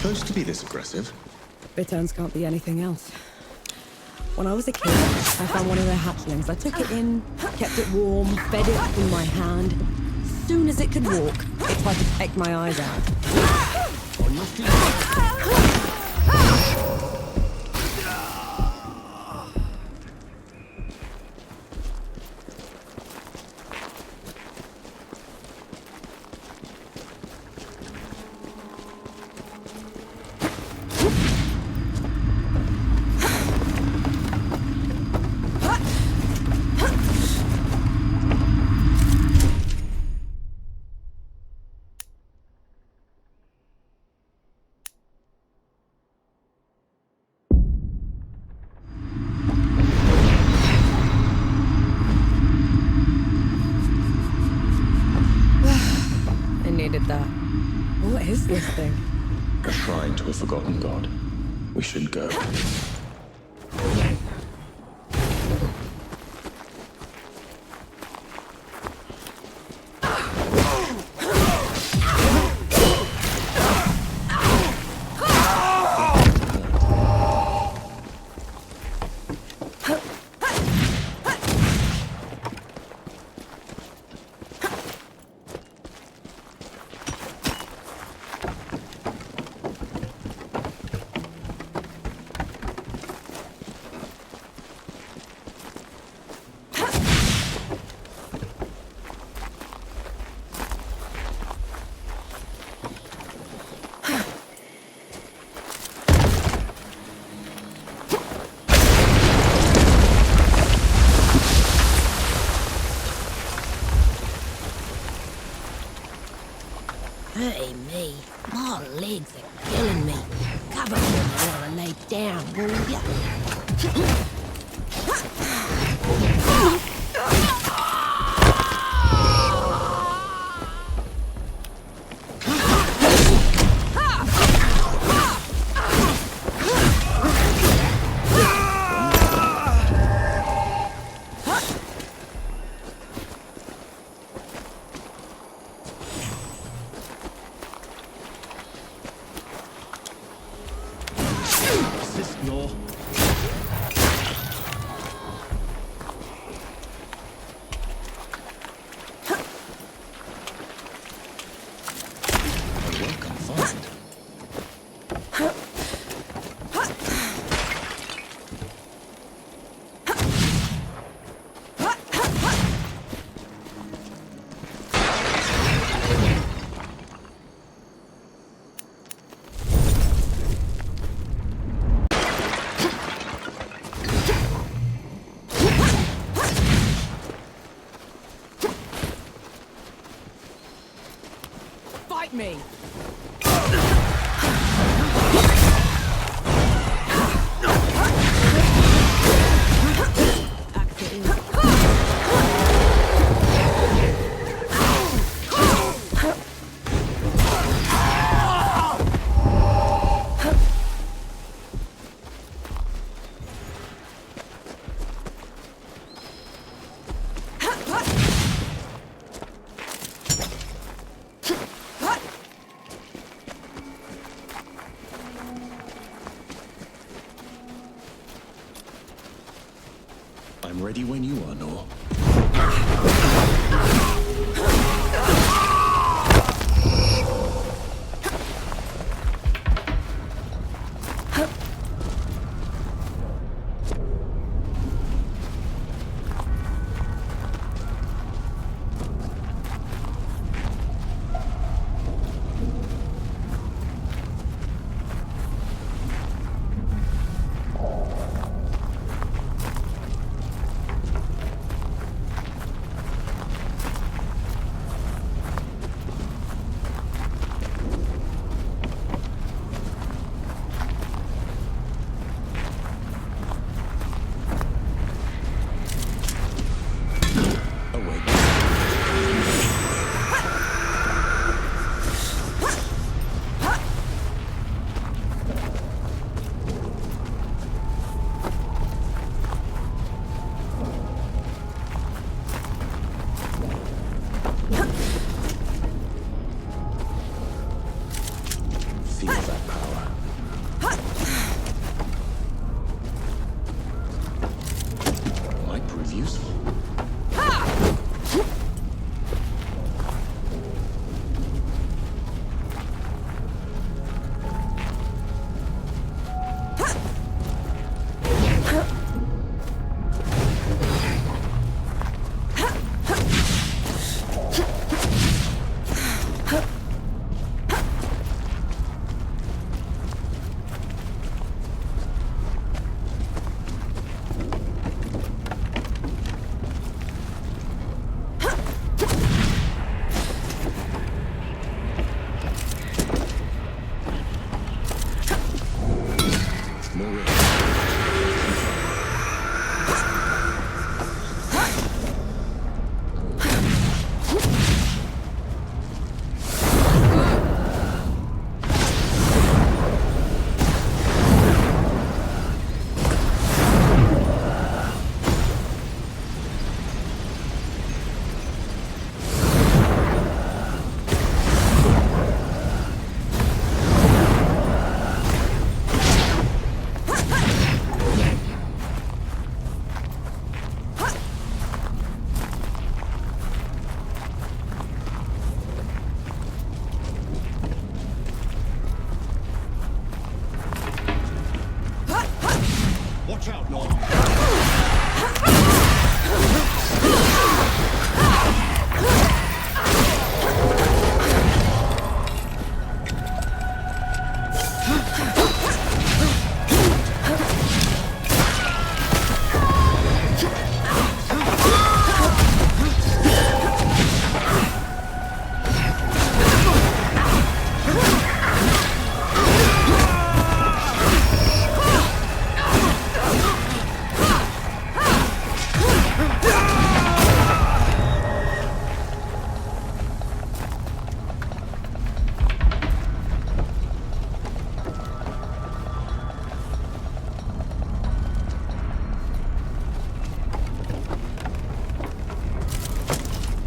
Supposed to be this aggressive? Bitterns can't be anything else. When I was a kid, I found one of their hatchlings. I took it in, kept it warm, fed it in my hand. As soon as it could walk, it tried to peck my eyes out. On your feet. What is this thing? A shrine to a forgotten god. We should go. fight me! I'm ready when you are, Nor. Watch out, Nor.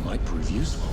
Might prove useful.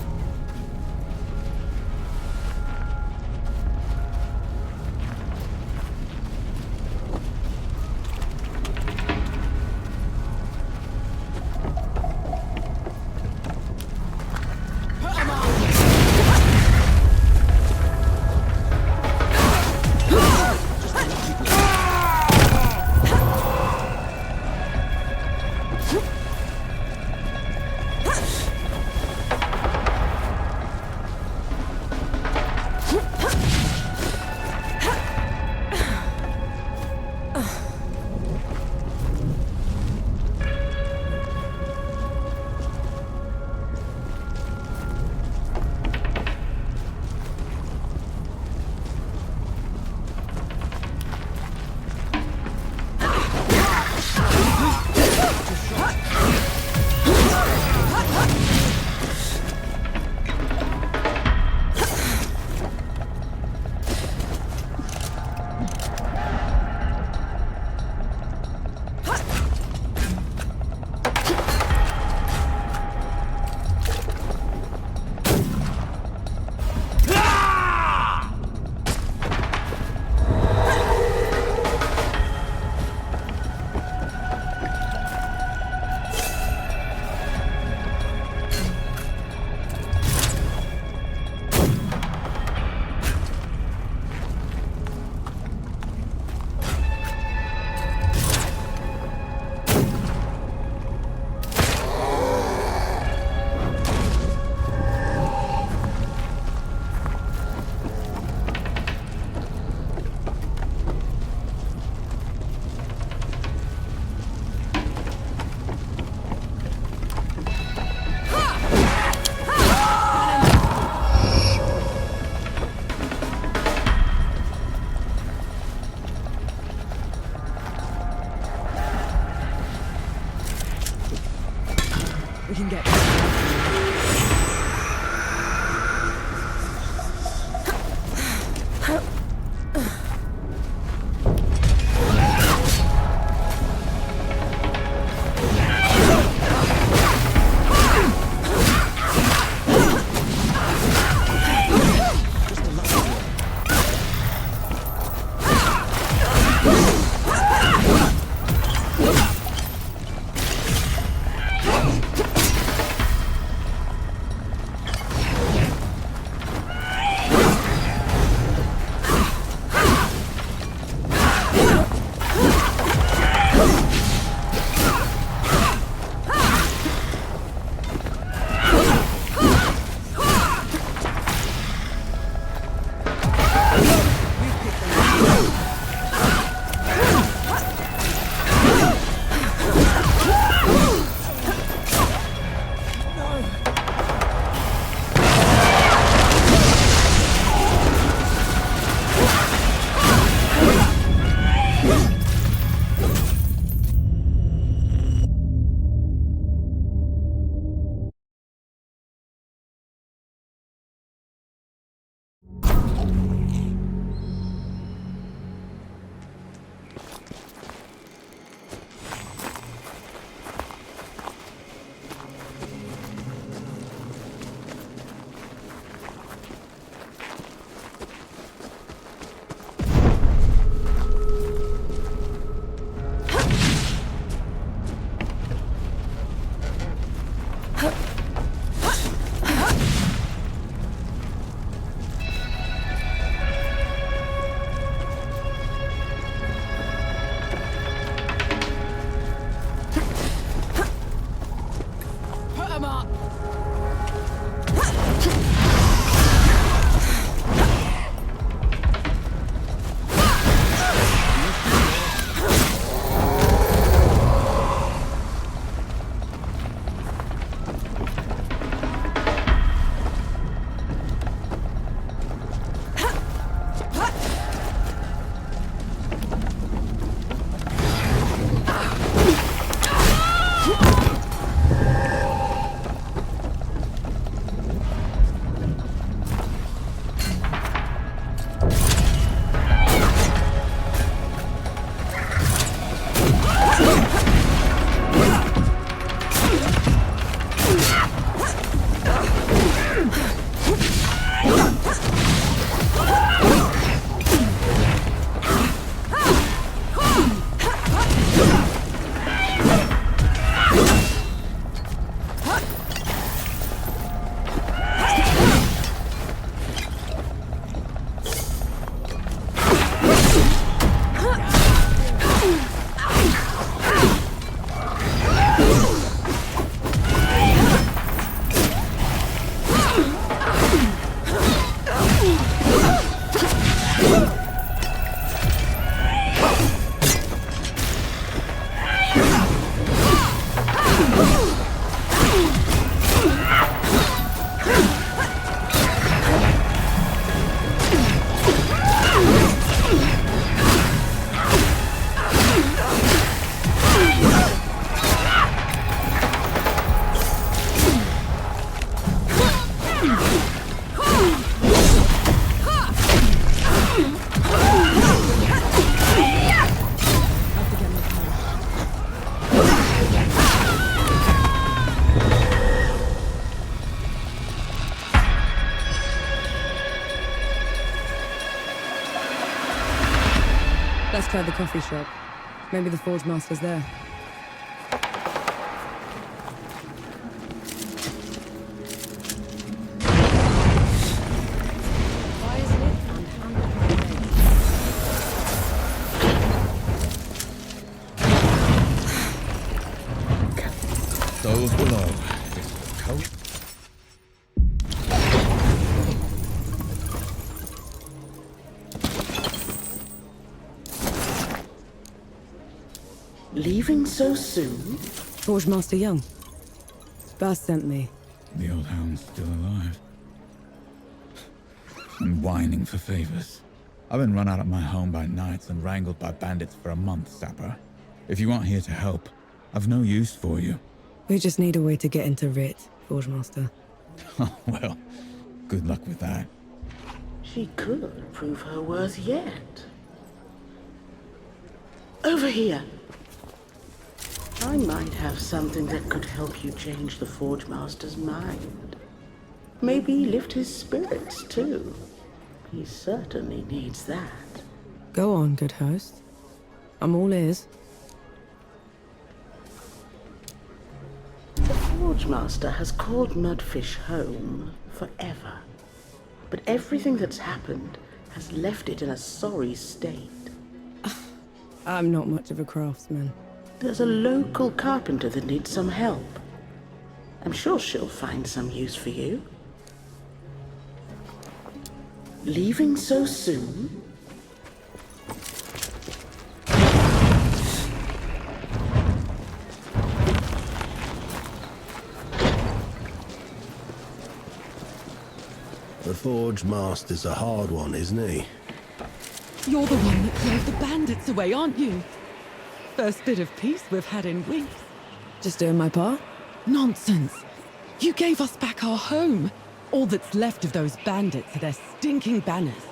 We can get... Let's try the coffee shop. Maybe the Forge Master's there. Those below. This is the coat. Leaving so soon? Forge Master Young. Baz sent me. The old hound's still alive. And whining for favors. I've been run out of my home by knights and wrangled by bandits for a month, Sapper. If you aren't here to help, I've no use for you. We just need a way to get into Rit, Forge Master. Well, good luck with that. She could prove her worth yet. Over here. I might have something that could help you change the Forge Master's mind. Maybe lift his spirits, too. He certainly needs that. Go on, good host. I'm all ears. The Forge Master has called Mudfish home forever. But everything that's happened has left it in a sorry state. I'm not much of a craftsman. There's a local carpenter that needs some help. I'm sure she'll find some use for you. Leaving so soon? The Forge Master's a hard one, isn't he? You're the one that drove the bandits away, aren't you? First bit of peace we've had in weeks. Just doing my part? Nonsense. You gave us back our home. All that's left of those bandits are their stinking banners.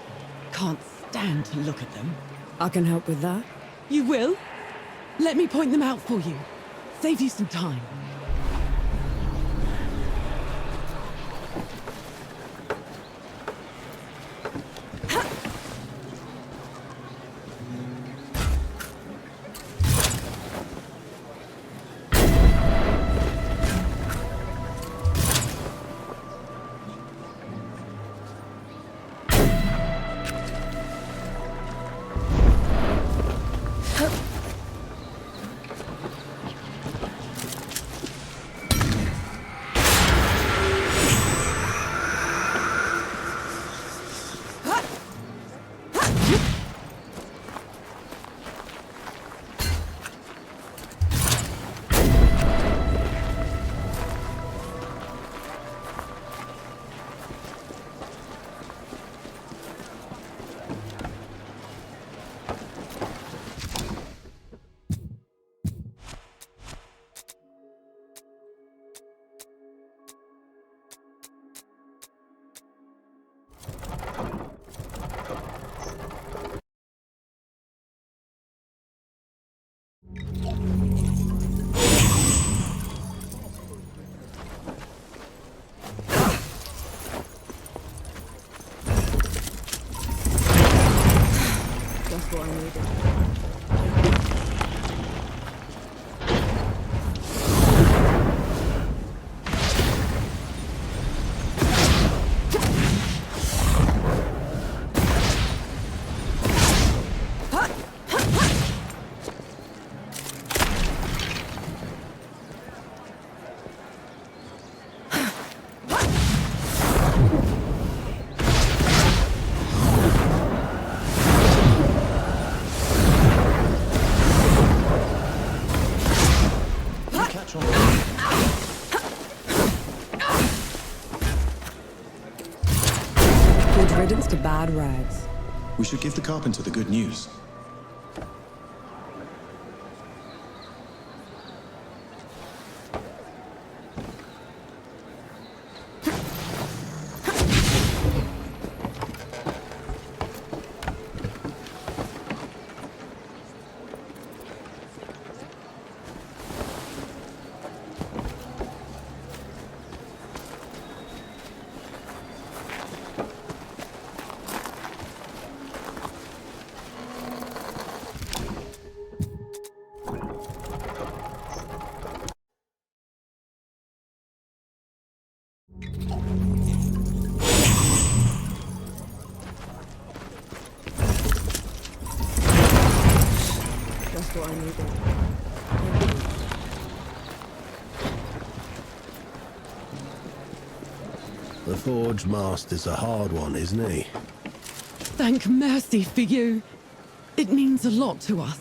Can't stand to look at them. I can help with that. You will? Let me point them out for you. Save you some time. Good riddance to bad rags. We should give the carpenter the good news. That's what I needed. The Forge Master's a hard one, isn't he? Thank mercy for you. It means a lot to us.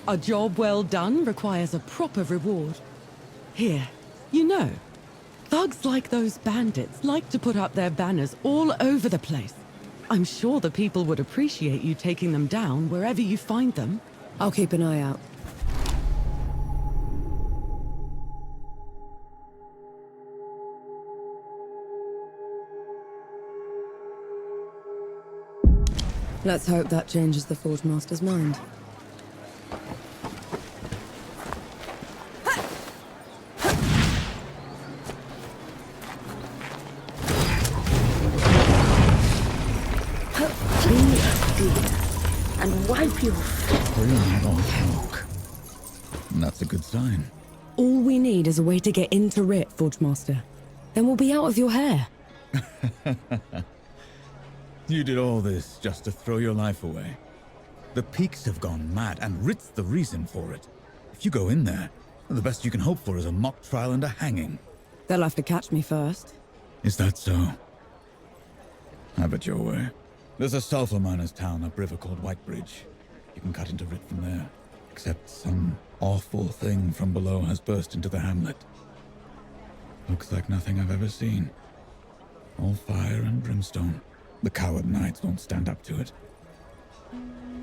A job well done requires a proper reward. Here, you know, thugs like those bandits like to put up their banners all over the place. I'm sure the people would appreciate you taking them down wherever you find them. I'll keep an eye out. Let's hope that changes the Forge Master's mind. Clean your dear and wipe your feet. Brilliant old talk. And that's a good sign. All we need is a way to get into Rit, Forge Master. Then we'll be out of your hair. You did all this just to throw your life away. The Peaks have gone mad, and Rit's the reason for it. If you go in there, the best you can hope for is a mock trial and a hanging. They'll have to catch me first. Is that so? Have it your way. There's a sulfur miner's town upriver called Whitebridge. You can cut into Rit from there. Except some awful thing from below has burst into the hamlet. Looks like nothing I've ever seen. All fire and brimstone. The coward knights won't stand up to it.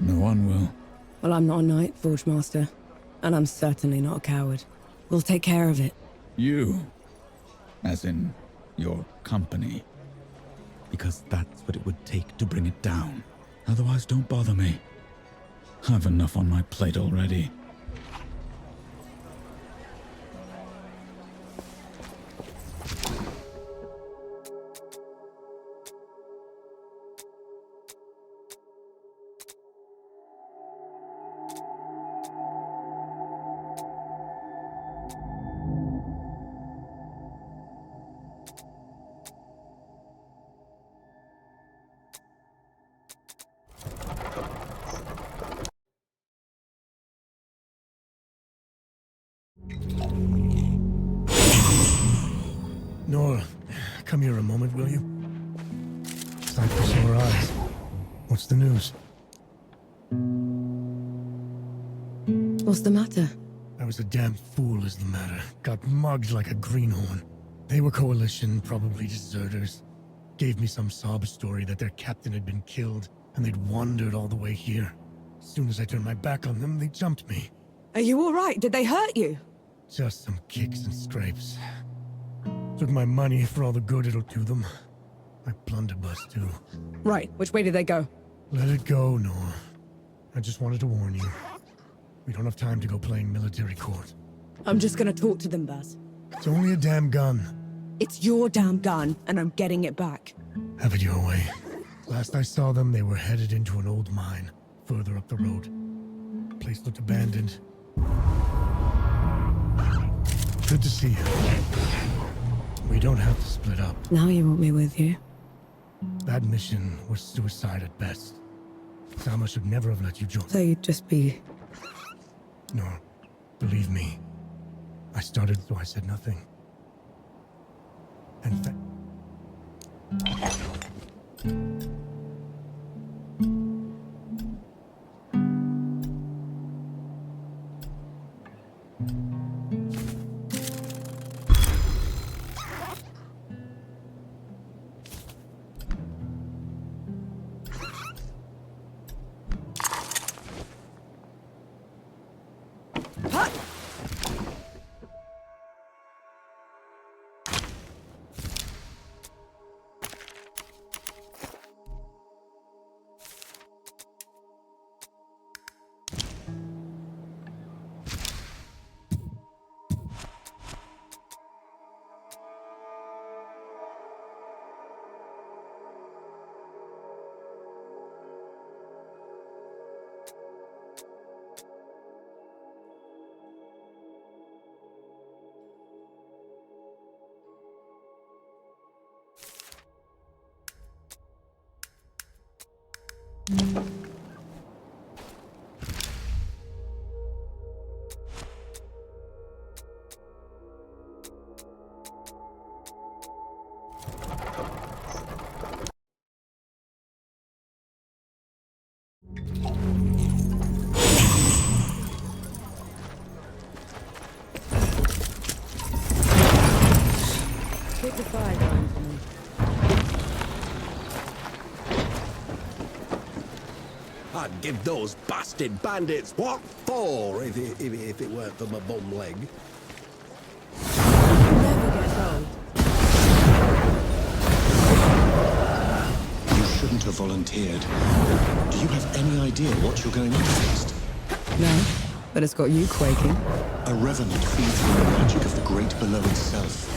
No one will. Well, I'm not a knight, Forge Master. And I'm certainly not a coward. We'll take care of it. You? As in, your company? Because that's what it would take to bring it down. Otherwise, don't bother me. I've enough on my plate already. Nora, come here a moment, will you? Sight for sore eyes. What's the news? What's the matter? I was a damn fool is the matter. Got mugged like a greenhorn. They were coalition, probably deserters. Gave me some sob story that their captain had been killed, and they'd wandered all the way here. As soon as I turned my back on them, they jumped me. Are you all right? Did they hurt you? Just some kicks and scrapes. Took my money for all the good it'll do them. My blunderbuss, too. Right. Which way did they go? Let it go, Nora. I just wanted to warn you. We don't have time to go playing military court. I'm just gonna talk to them, Baz. It's only a damn gun. It's your damn gun, and I'm getting it back. Have it your way. Last I saw them, they were headed into an old mine, further up the road. The place looked abandoned. Good to see you. We don't have to split up. Now you want me with you? That mission was suicide at best. Sama should never have let you join. So you'd just be... No, believe me. I started, so I said nothing. And Keep the fire going for me. I'd give those bastard bandits what for if it weren't for my bum leg. Never get old. You shouldn't have volunteered. Do you have any idea what you're going up against? No, but it's got you quaking. A revenant feeds on the magic of the great below itself.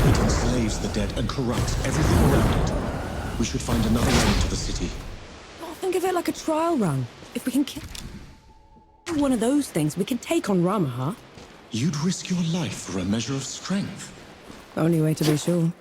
It enslaves the dead and corrupts everything around it. We should find another way into the city. Oh, think of it like a trial run. If we can kill one of those things, we can take on Ramaha. You'd risk your life for a measure of strength. Only way to be sure.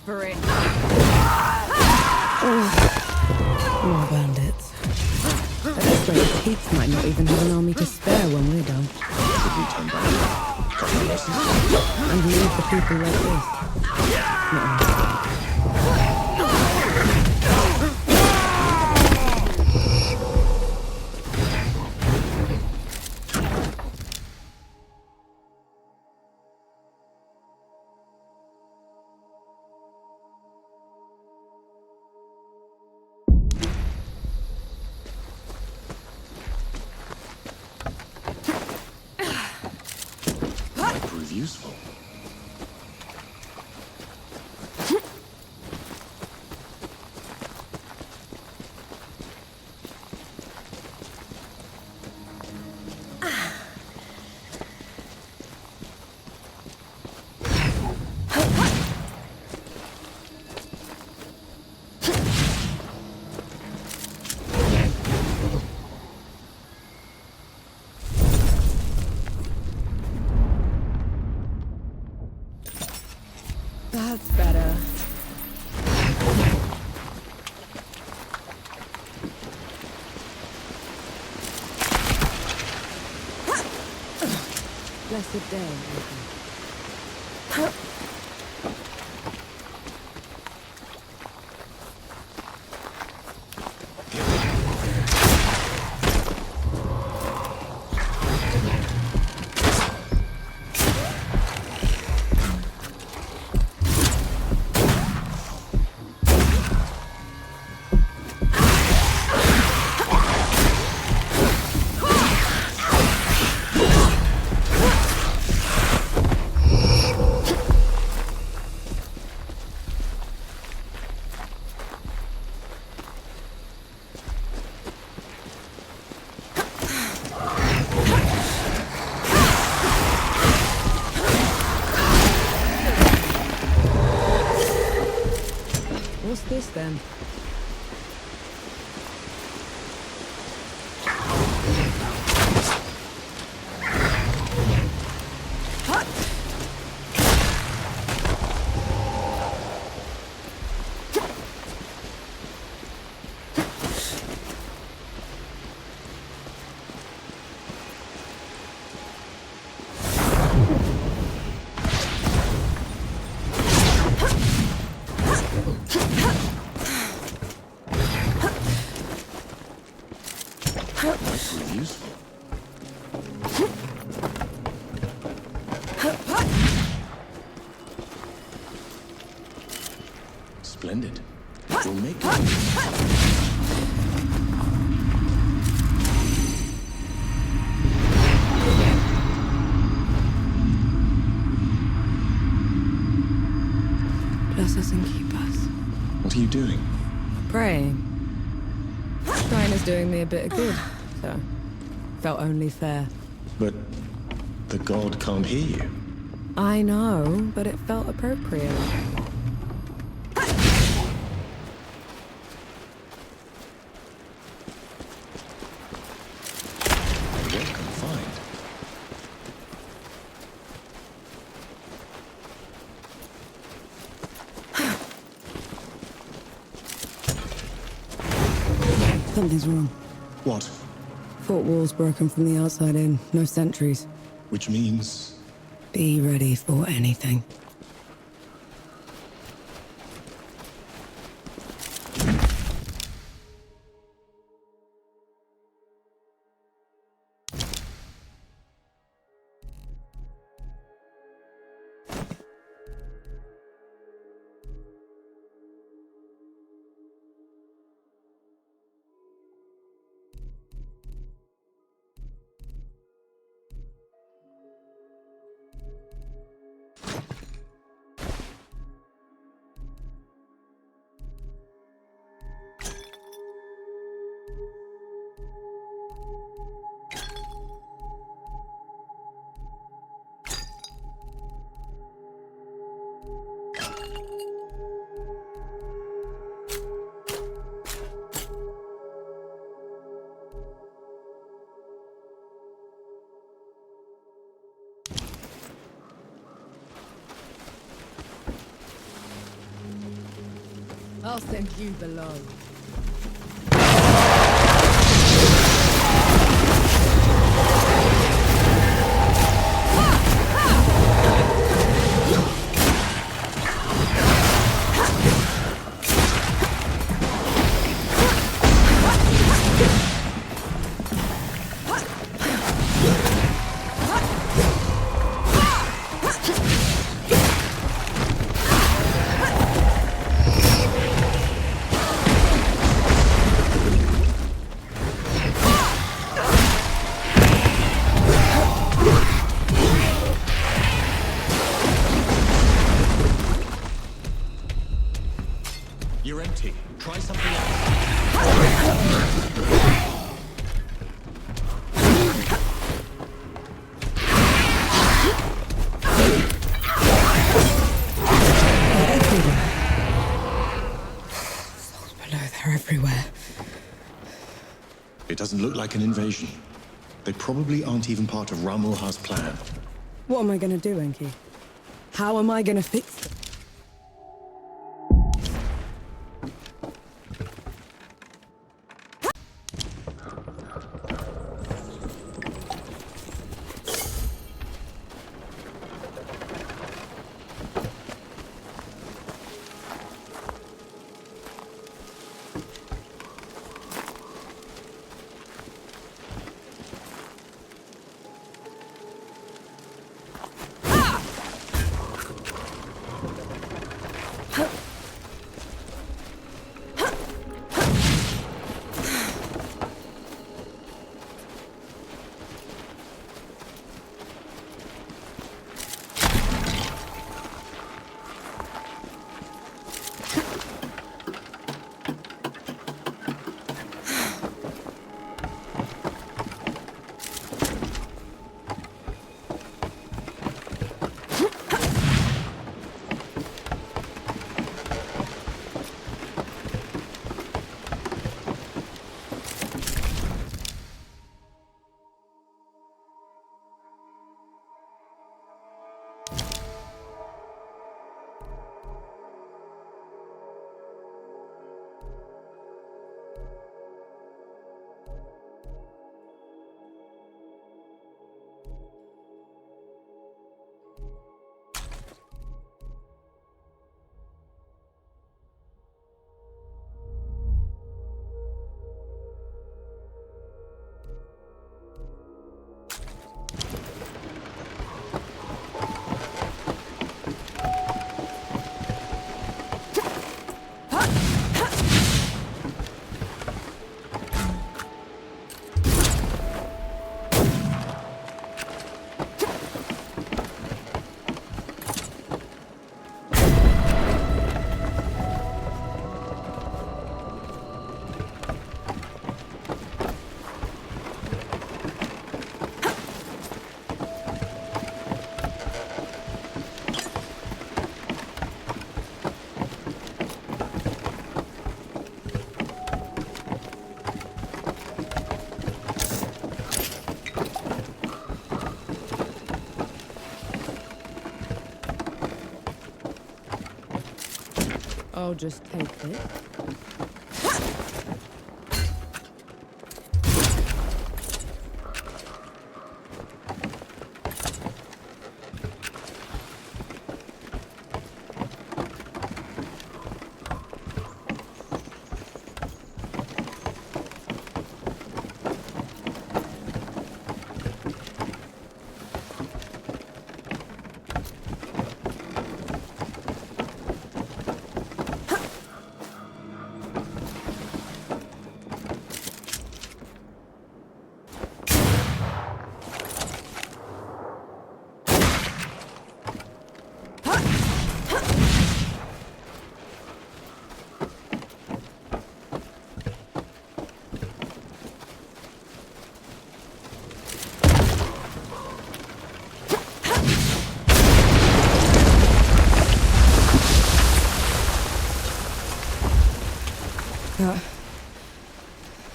For it. More bandits. At this rate, the Peaks might not even have an army to spare when we're done. Should we turn back? Cut the losses? And leave the people like this? Not useful. That's better. Blessed day. What's this then? Useful. Splendid. We'll make it. Bless us and keep us. What are you doing? Praying. Shrine is doing me a bit of good, so felt only fair. But the god can't hear you. I know, but it felt appropriate. Well confined. Something's wrong. What? Fort wall's broken from the outside in. No sentries. Which means... Be ready for anything. I'll send you below. working. Try something else. They're everywhere. It doesn't look like an invasion. They probably aren't even part of Ramulha's plan. What am I gonna do, Enki? How am I gonna fix them? I'll just take it.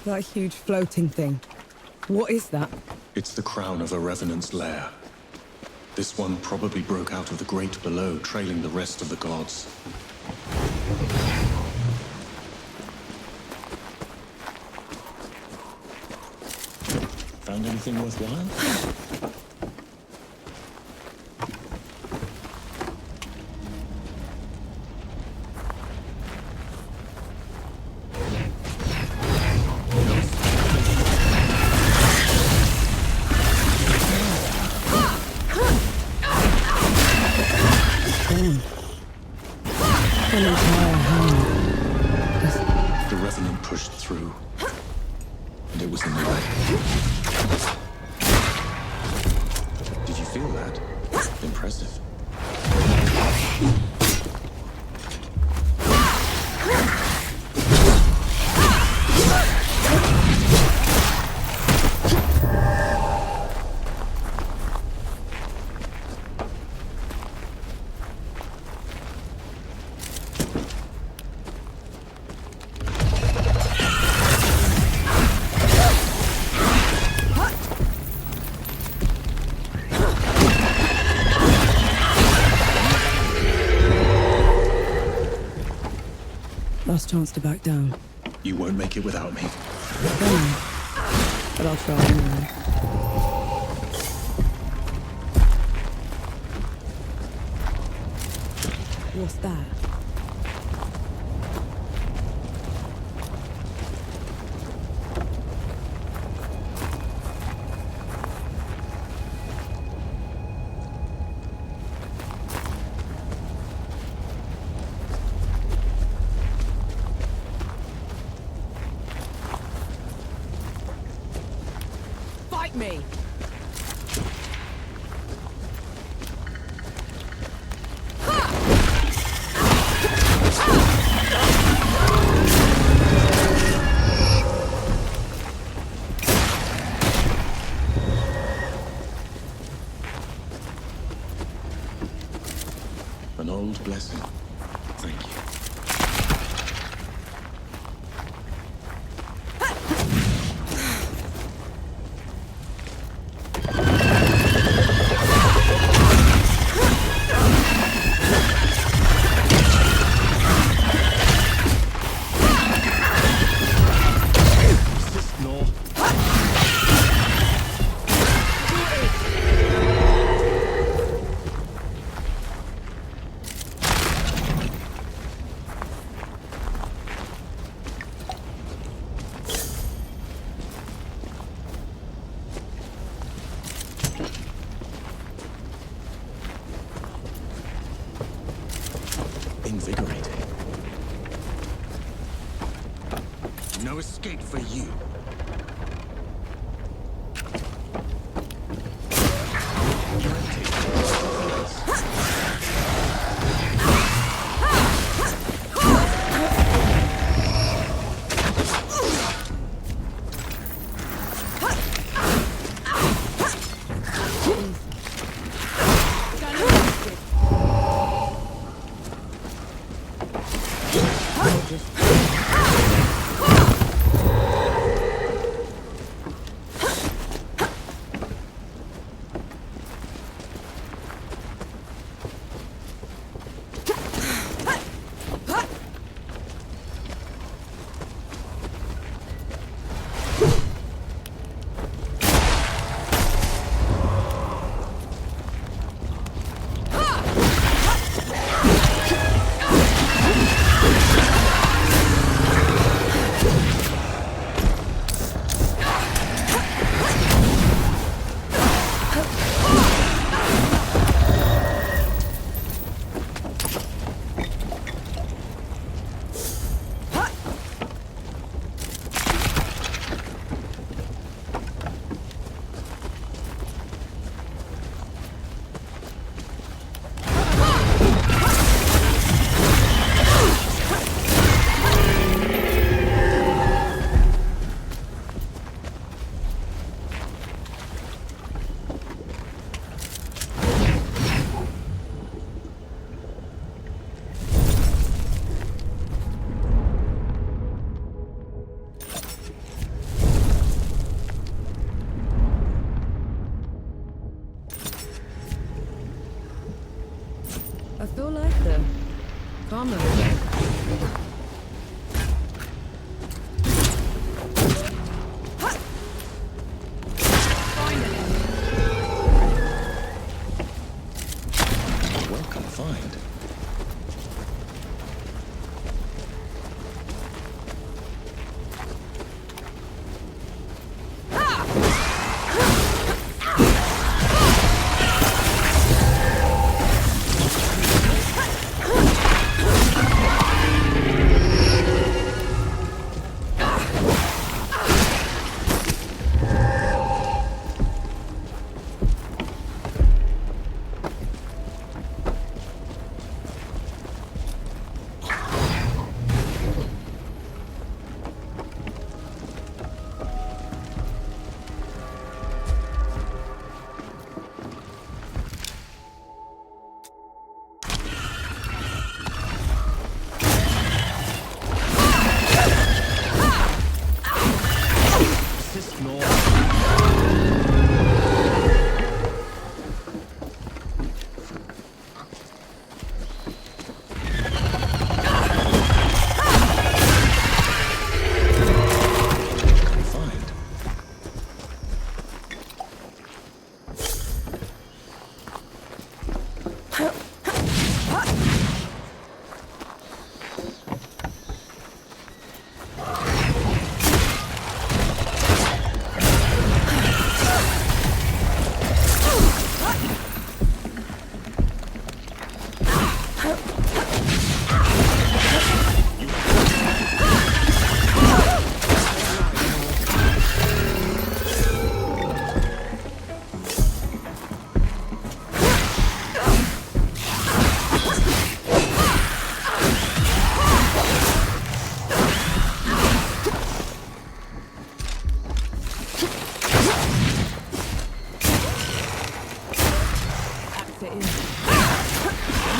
That huge floating thing. What is that? It's the crown of a revenant's lair. This one probably broke out of the great below, trailing the rest of the gods. Found anything worthwhile? The Revenant pushed through, and it was in the way. Did you feel that? Impressive. last chance to back down. You won't make it without me. Don't know. But I'll try anyway. What's that? Fight me! An old blessing. Thank you. Invigorating. No escape for you. I feel like the calmer. Welcome find.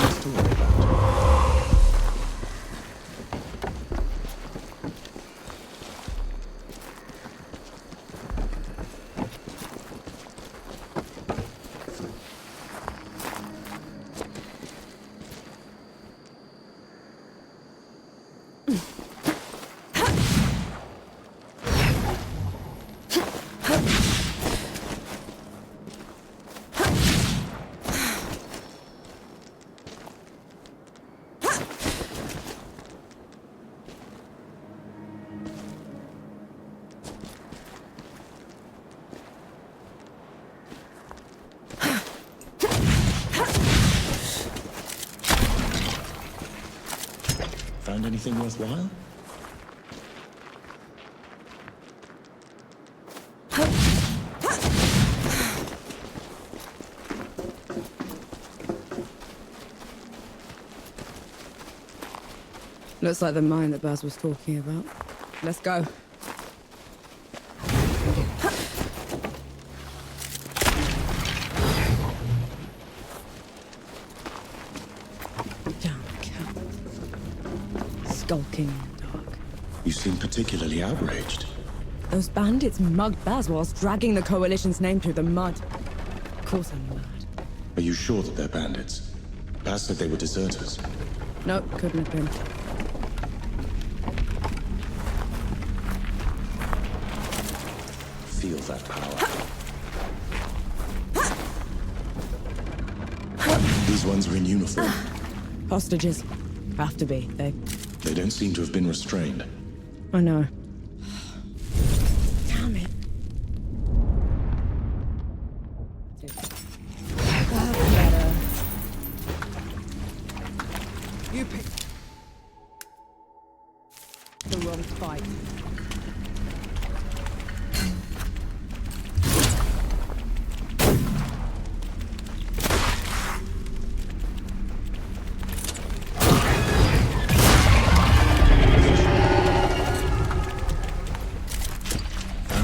Nothing to worry about. Found anything worthwhile? Looks like the mine that Baz was talking about. Let's go. Damn cat. Skulking in the dark. You seem particularly outraged. Those bandits mugged Baz whilst dragging the Coalition's name through the mud. Of course I'm mad. Are you sure that they're bandits? Baz said they were deserters. Nope, couldn't have been. Feel that power. These ones are in uniform. Hostages. Have to be. They don't seem to have been restrained. I know. Damn it. Better. You picked the wrong fight.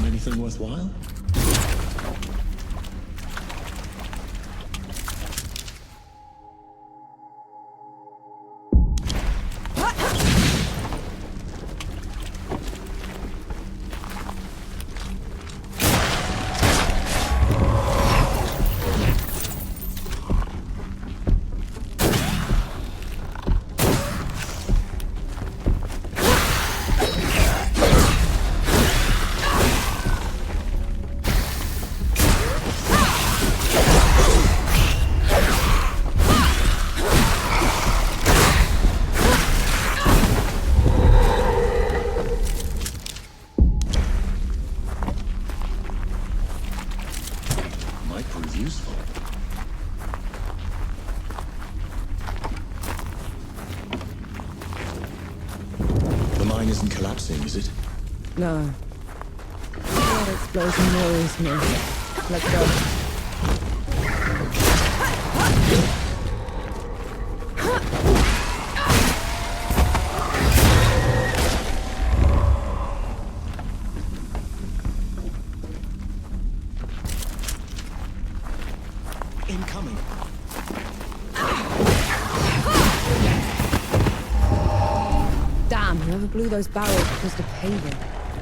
Anything worthwhile? Useful. The mine isn't collapsing, is it? No. That explosion worries me. Let's go. Incoming. Damn, whoever blew those barrels caused a paving.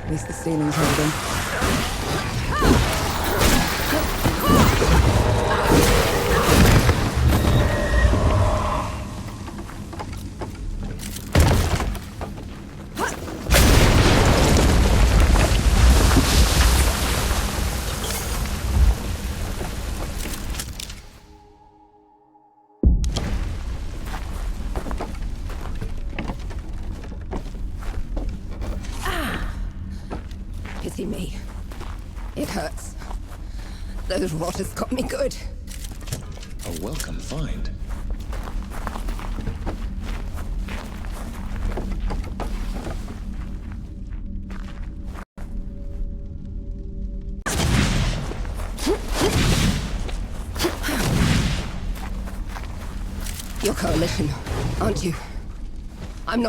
At least the ceiling's holding. Pity me. It hurts. Those rotters got me good. A welcome find. Your coalition, aren't you? I'm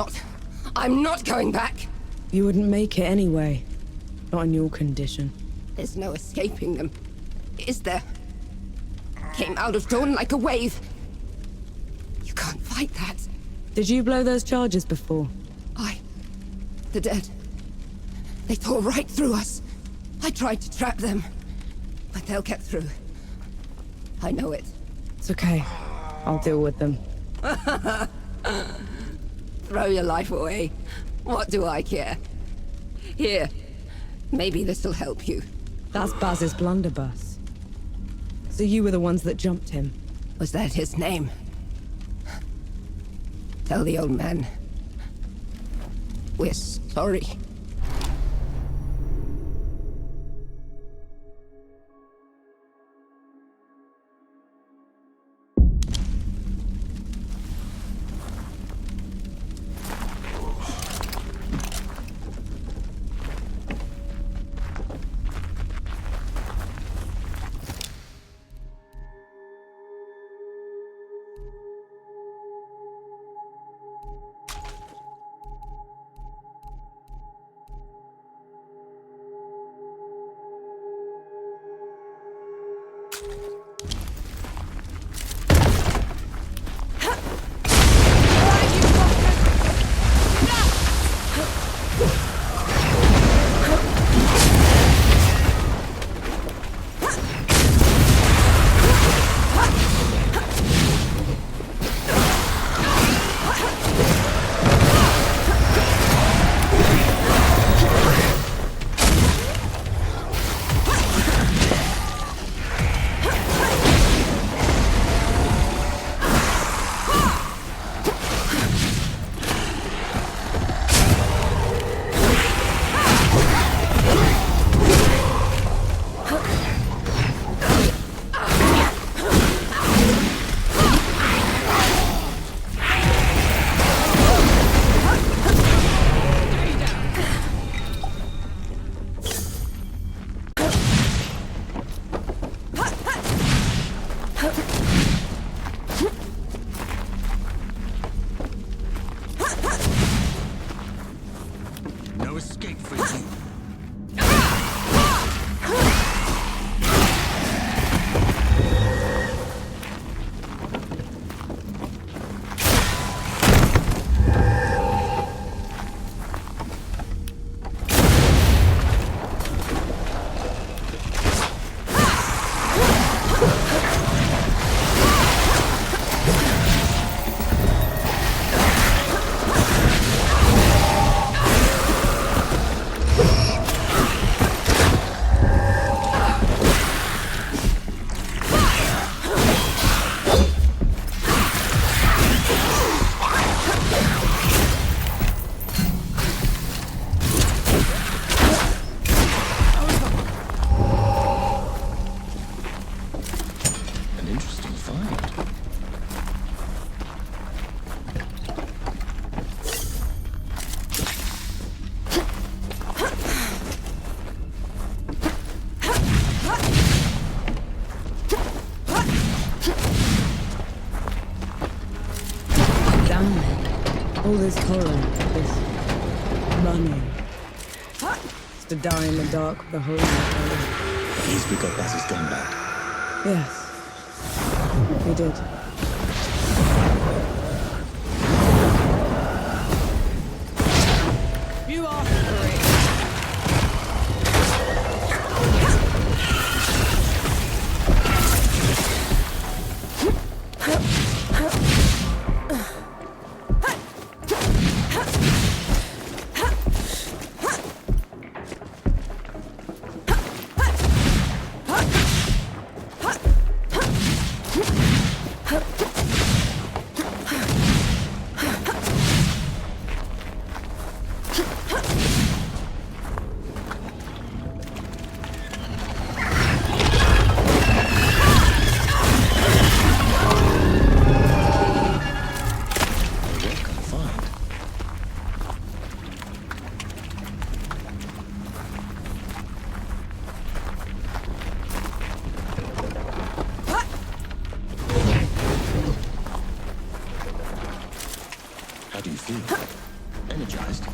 not going back. You wouldn't make it anyway. Not in your condition. There's no escaping them, is there? Came out of dawn like a wave, can't fight that. Did you blow those charges before? The dead. They tore right through us. I tried to trap them, but they'll get through. I know it. It's okay. I'll deal with them. Throw your life away. What do I care? Here, maybe this'll help you. That's Baz's blunderbuss. So you were the ones that jumped him? Was that his name? Tell the old man. We're sorry. All this horror, this running. Just to die in the dark with a hole in my belly. Please pick up Baz's gun back. Yes, we did. You are free. How do you feel? Energized?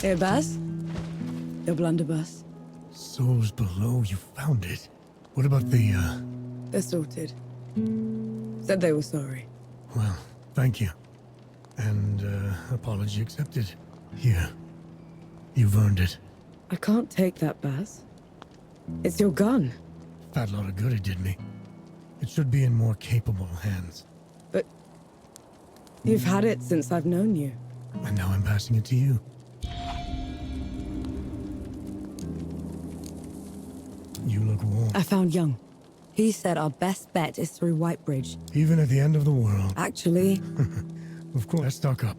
Here, Baz. Your blunderbuss. Souls below, you found it. What about the, They're sorted. Said they were sorry. Well, thank you. And, apology accepted. Here. You've earned it. I can't take that, Baz. It's your gun. Fat lot of good it did me. It should be in more capable hands. But you've had it since I've known you. And now I'm passing it to you. You look warm. I found Young. He said our best bet is through Whitebridge. Even at the end of the world. Actually... Of course, let's stock up.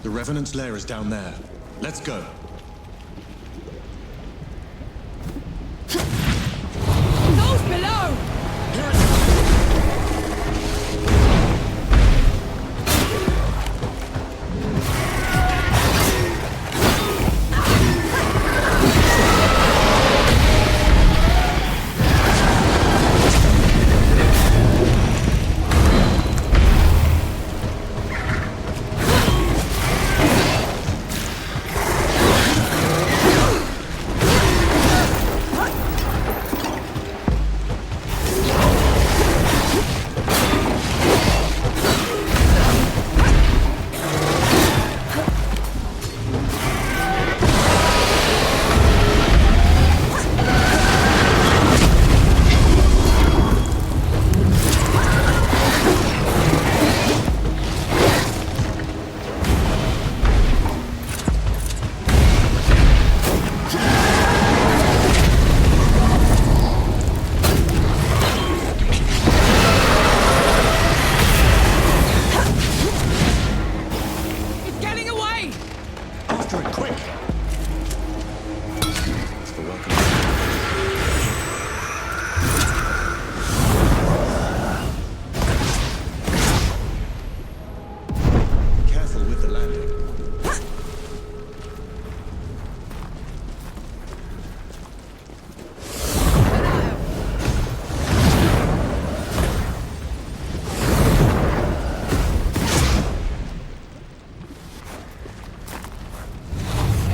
The Revenant's lair is down there. Let's go. Those below!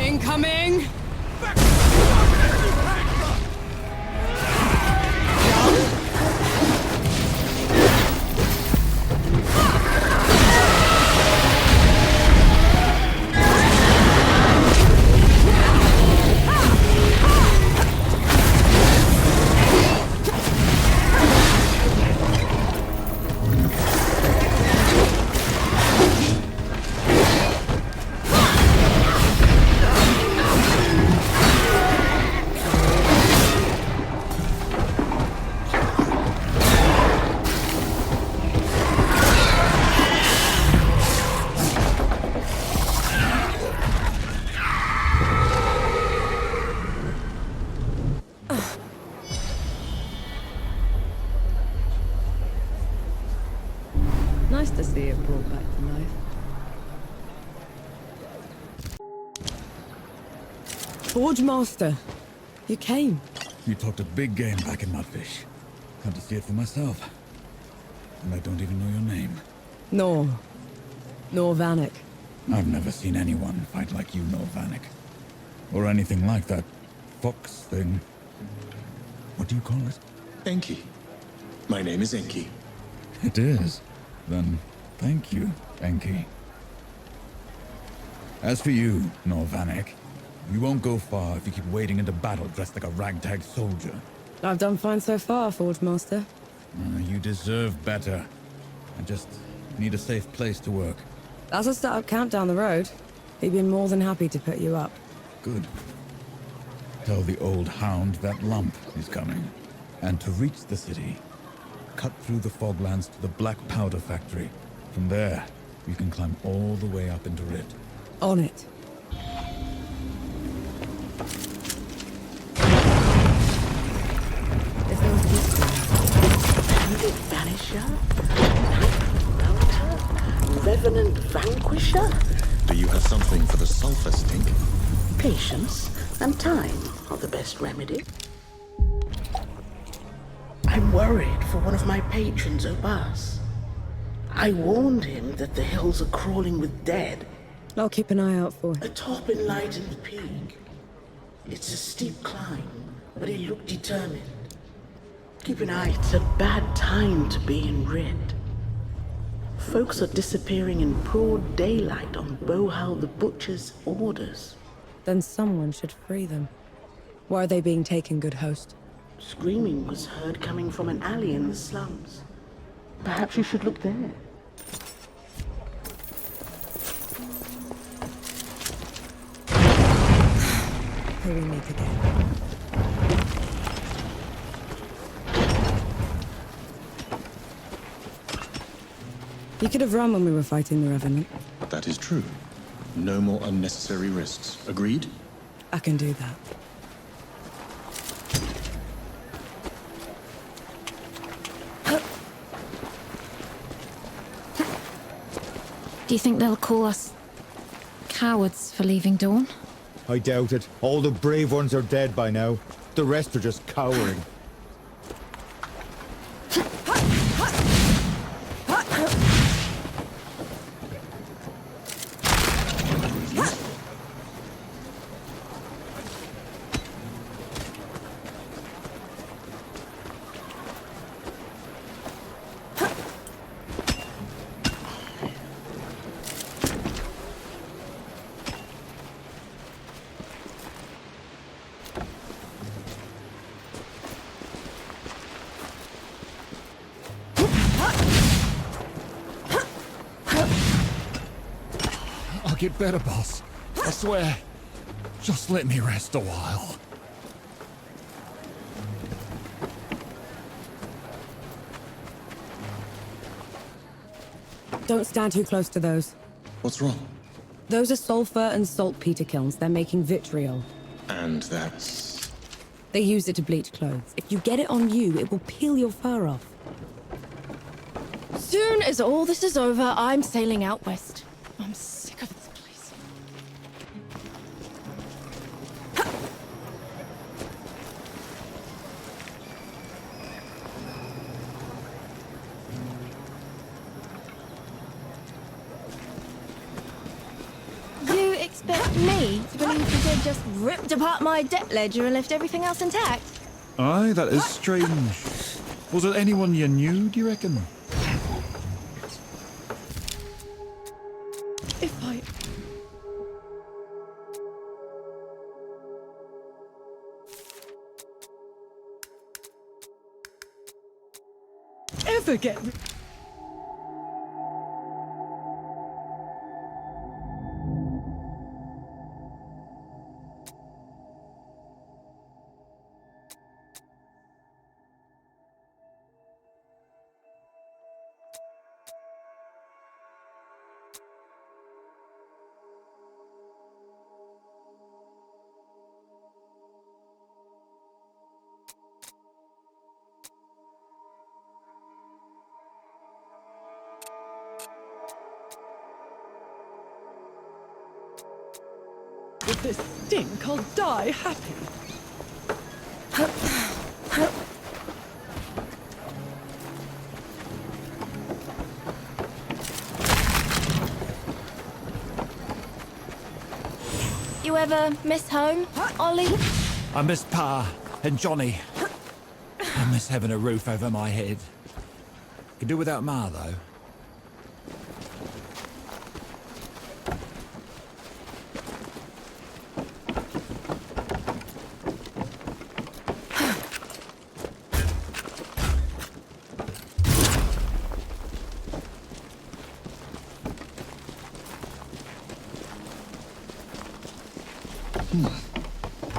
Incoming! Forge Master, you came. You talked a big game back in Mudfish. Come to see it for myself. And I don't even know your name. Nor Vanek. I've never seen anyone fight like you, nor Vanek. Or anything like that fox thing. What do you call it? Enki. My name is Enki. It is. Then, thank you, Enki. As for you, nor Vanek, you won't go far if you keep wading into battle dressed like a ragtag soldier. I've done fine so far, Forge Master. You deserve better. I just need a safe place to work. That's a start-up camp down the road. He'd be more than happy to put you up. Good. Tell the old hound that lump is coming. And to reach the city, cut through the foglands to the Black Powder Factory. From there, you can climb all the way up into Rit. On it. Bandit Vanisher? Night Melter? Revenant Vanquisher? Do you have something for the sulfur stink? Patience and time are the best remedy. I'm worried for one of my patrons, Obas. I warned him that the hills are crawling with dead. I'll keep an eye out for it. Atop Enlightened Peak. It's a steep climb, but he looked determined. Keep an eye. It's a bad time to be in Rid. Folks are disappearing in broad daylight on Bohal the Butcher's orders. Then someone should free them. Why are they being taken, good host? Screaming was heard coming from an alley in the slums. Perhaps you should look there. Who we meet again. You could have run when we were fighting the Revenant. That is true. No more unnecessary risks. Agreed? I can do that. Do you think they'll call us cowards for leaving Dawn? I doubt it. All the brave ones are dead by now. The rest are just cowering. I'll get better, boss. I swear. Just let me rest a while. Don't stand too close to those. What's wrong? Those are sulfur and saltpeter kilns. They're making vitriol. And that's... They use it to bleach clothes. If you get it on you, it will peel your fur off. Soon as all this is over, I'm sailing out west. I'm sick of this place. You expect me to believe the dead just ripped apart my debt ledger and left everything else intact? Aye, that is strange. Was it anyone you knew, do you reckon? If I... ever get... With this stink, I'll die happy. You ever miss home, Ollie? I miss Pa and Johnny. I miss having a roof over my head. Could do without Ma, though.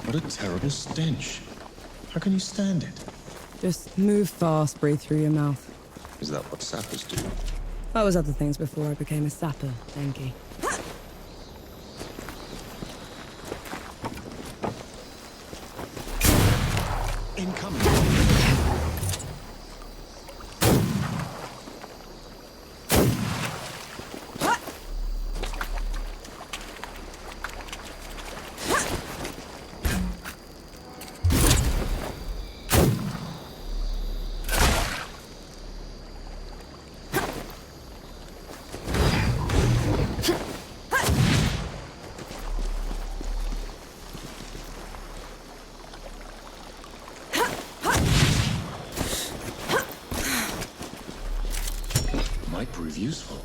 What a terrible stench. How can you stand it? Just move fast, breathe through your mouth. Is that what sappers do? I was other things before I became a sapper, Enki. Incoming. Might prove useful.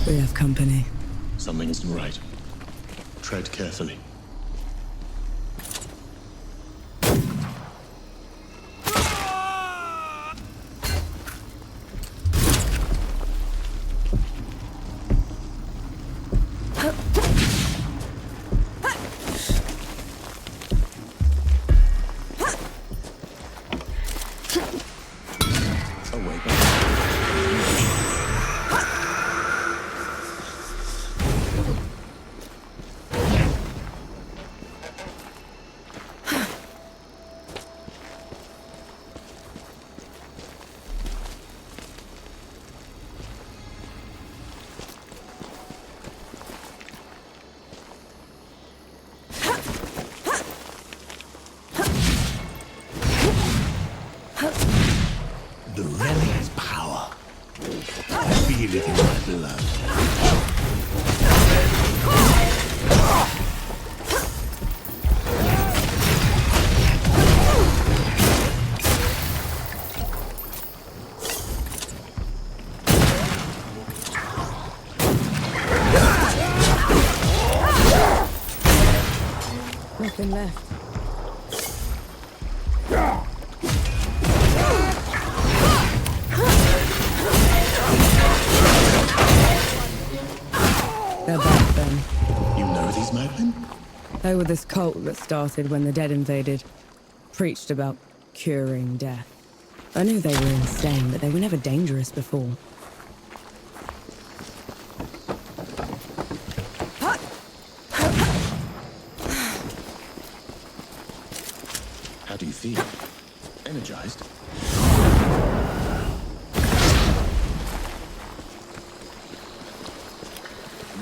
We have company. Something isn't right. Tread carefully. The relic's power. I feel it in my blood. Nothing left. They're back then. You know these madmen? They were this cult that started when the dead invaded. Preached about curing death. I knew they were insane, but they were never dangerous before. How do you feel? Energized?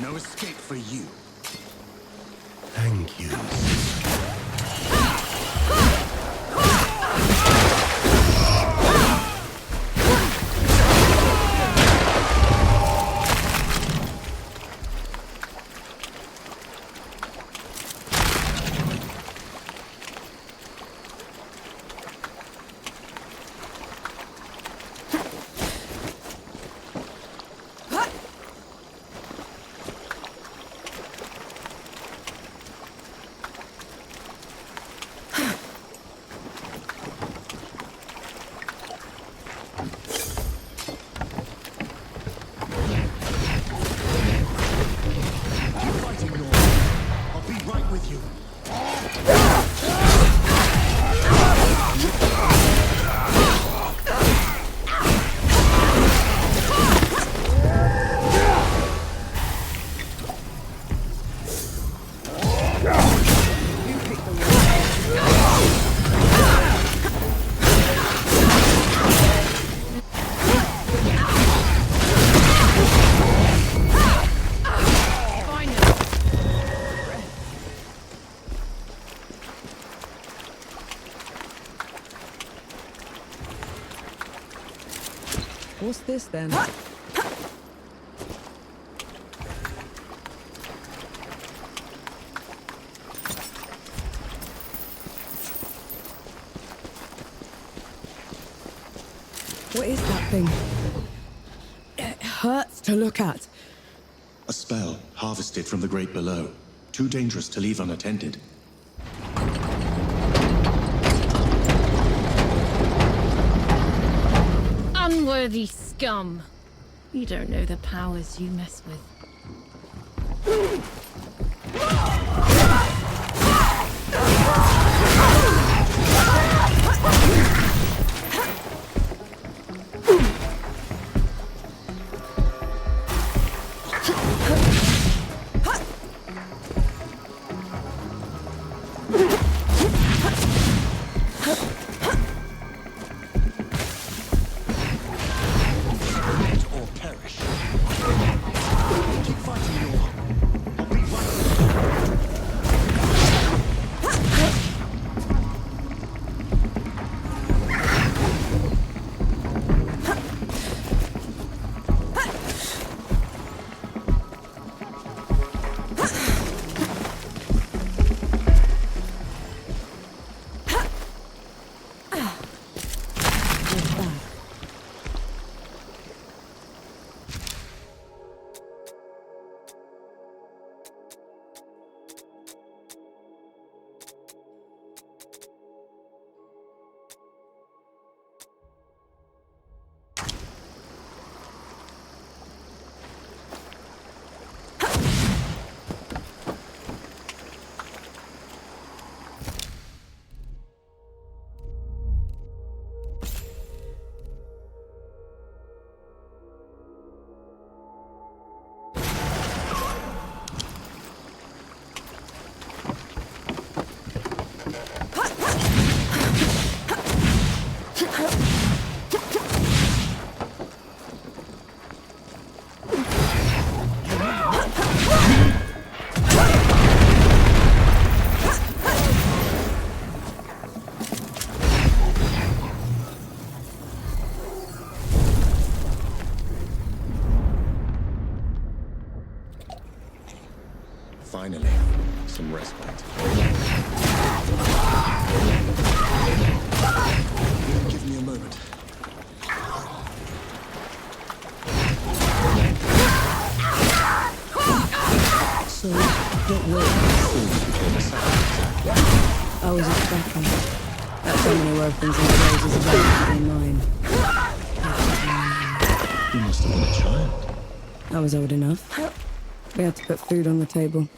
No escape for you. Thank you. Keep fighting, Norman. I'll be right with you. What's this then? What is that thing? It hurts to look at. A spell harvested from the great below. Too dangerous to leave unattended. Unworthy scum. You don't know the powers you mess with. Finally, some respite. Give me a moment. So, what worked? I was expecting that so many weapons and clothes is about to be mine. You must have been a child. I was old enough. We had to put food on the table.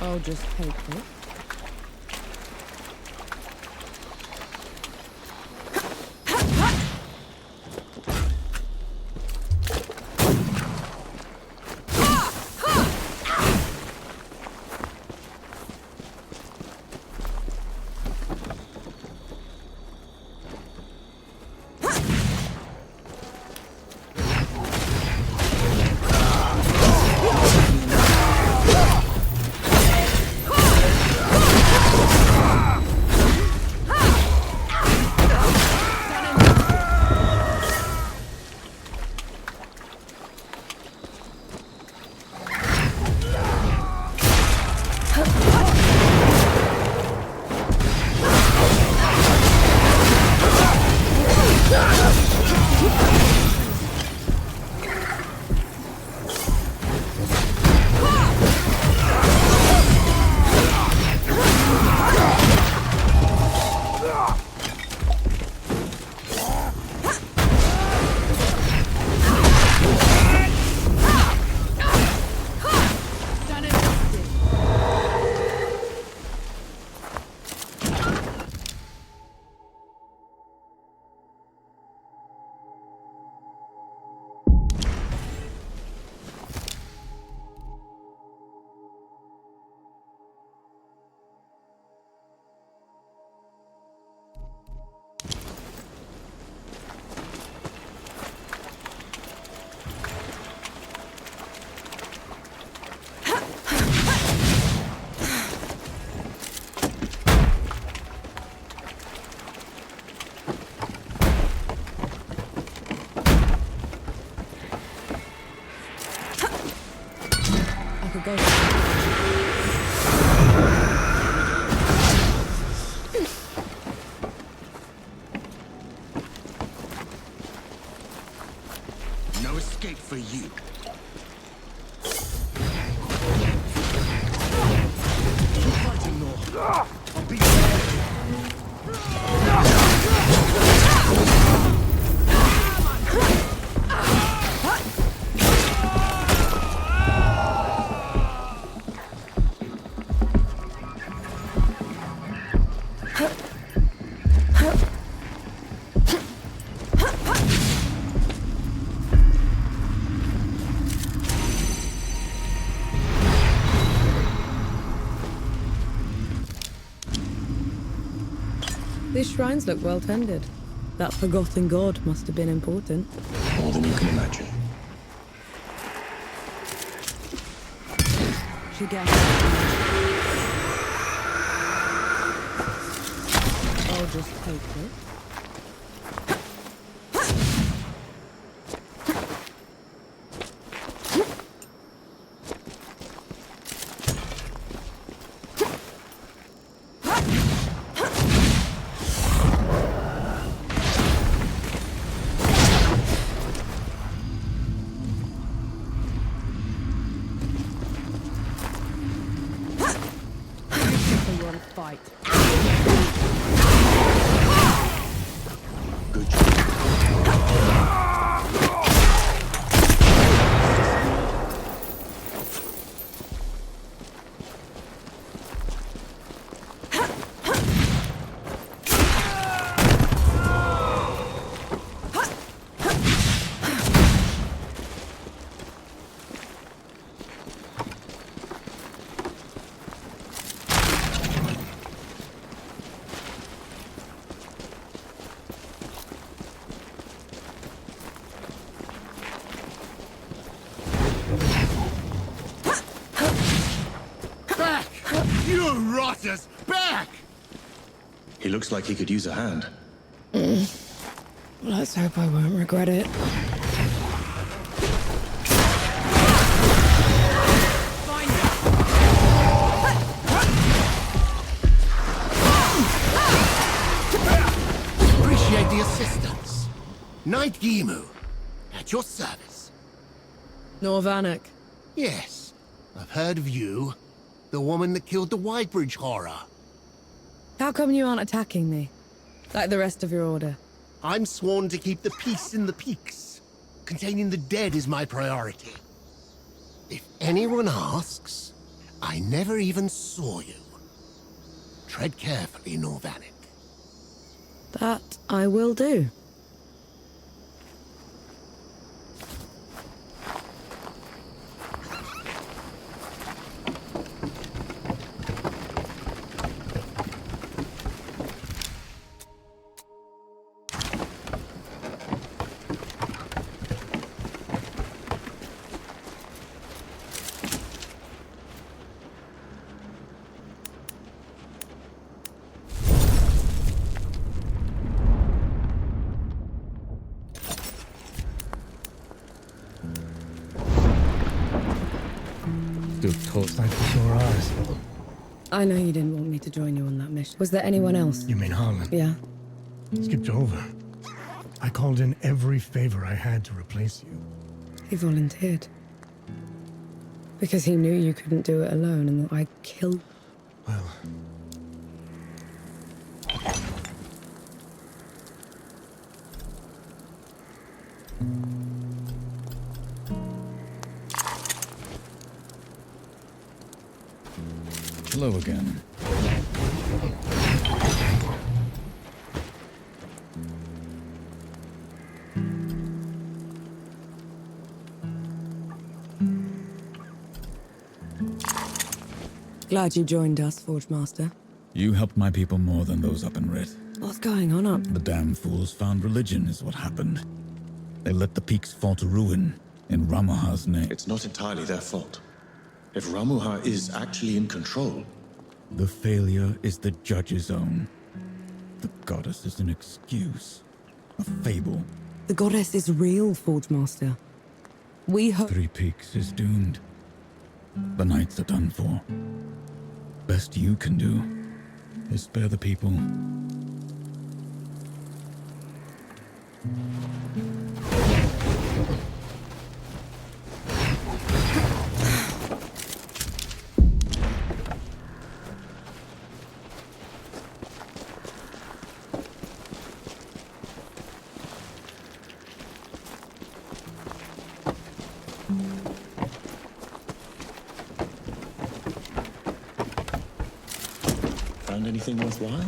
I'll just take it. like a ghost. No escape for you. Keep fighting, Nor. I'll beat These shrines look well tended. That forgotten god must have been important. More than you can imagine. She gets. I'll just take it. Fight. Good job. You rotters! Back! He looks like he could use a hand. Let's hope I won't regret it. Appreciate the assistance. Knight Gimu, at your service. Norvanek. Yes, I've heard of you. The woman that killed the Whitebridge horror. How come you aren't attacking me? Like the rest of your order? I'm sworn to keep the peace in the peaks. Containing the dead is my priority. If anyone asks, I never even saw you. Tread carefully, Norvanek. That I will do. Still talks like sore eyes. I know you didn't want me to join you on that mission. Was there anyone else? You mean Harlan? Yeah. Skipped over. I called in every favor I had to replace you. He volunteered. Because he knew you couldn't do it alone and that I killed... Well... Hello again. Glad you joined us, Forge Master. You helped my people more than those up in Rit. What's going on up? The damn fools found religion is what happened. They let the peaks fall to ruin in Ramuha's name. It's not entirely their fault. If Ramuha is actually in control... The failure is the judge's own. The goddess is an excuse. A fable. The goddess is real, Forge Master. We hope... Three Peaks is doomed. The knights are done for. Best you can do is spare the people. Found anything worthwhile?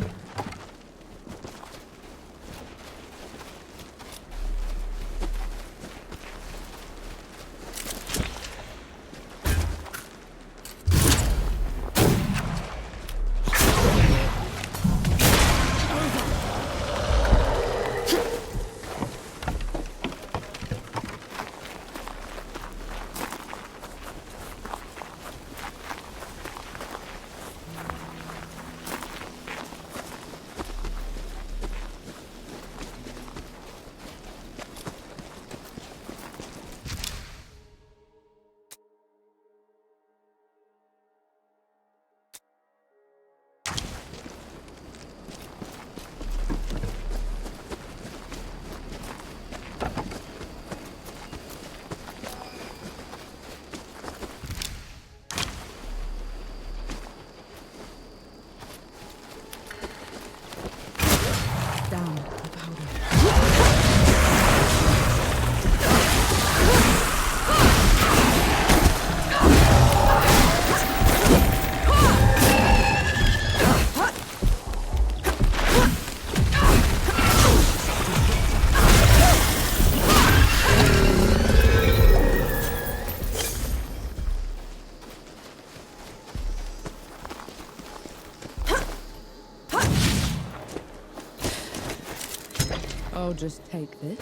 I'll just take this.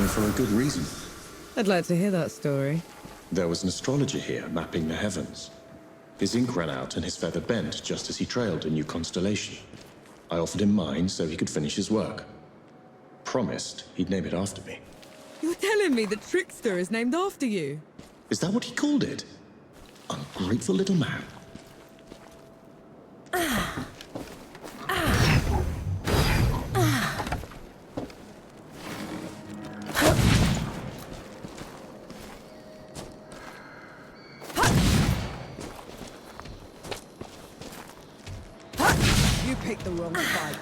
For a good reason. I'd like to hear that story. There was an astrologer here mapping the heavens. His ink ran out and his feather bent just as he trailed a new constellation. I offered him mine so he could finish his work. Promised he'd name it after me. You're telling me the trickster is named after you? Is that what he called it? Ungrateful little man. You picked the wrong fight.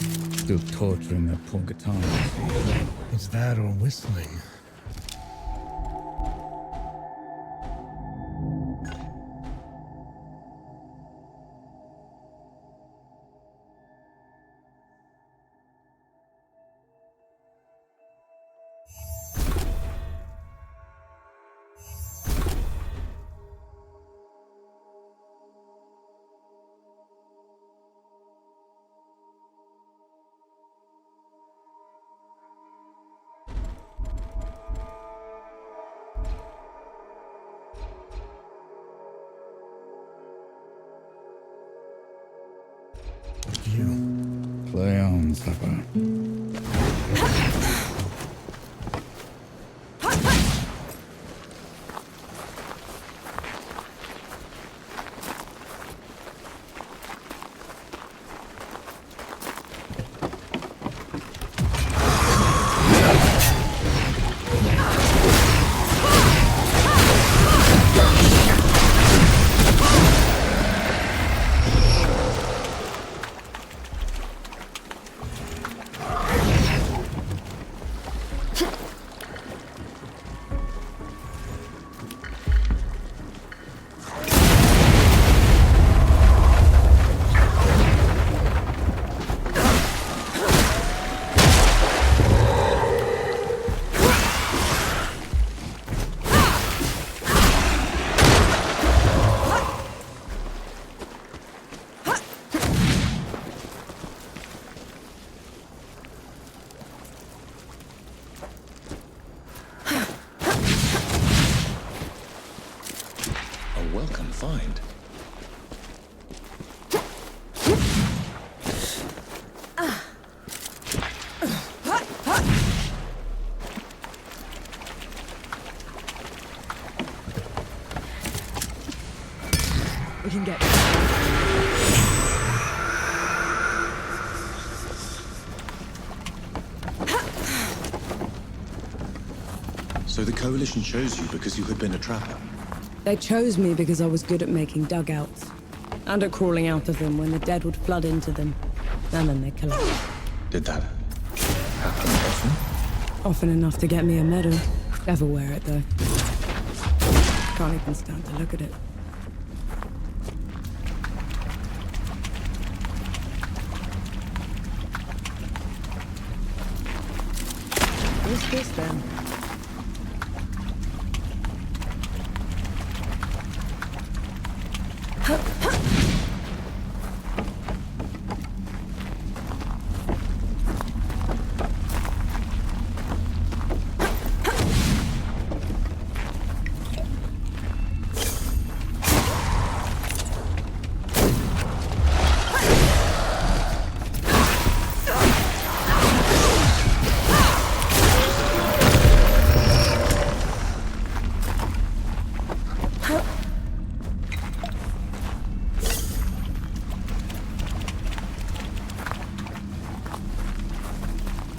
Still torturing that poor guitar. Is that or whistling? Play on, supper. Welcome find. We can get... So the Coalition chose you because you had been a trapper? They chose me because I was good at making dugouts. And at crawling out of them when the dead would flood into them. And then they'd collapse. Did that happen often? Often enough to get me a medal. Never wear it, though. Can't even stand to look at it. What's this, then?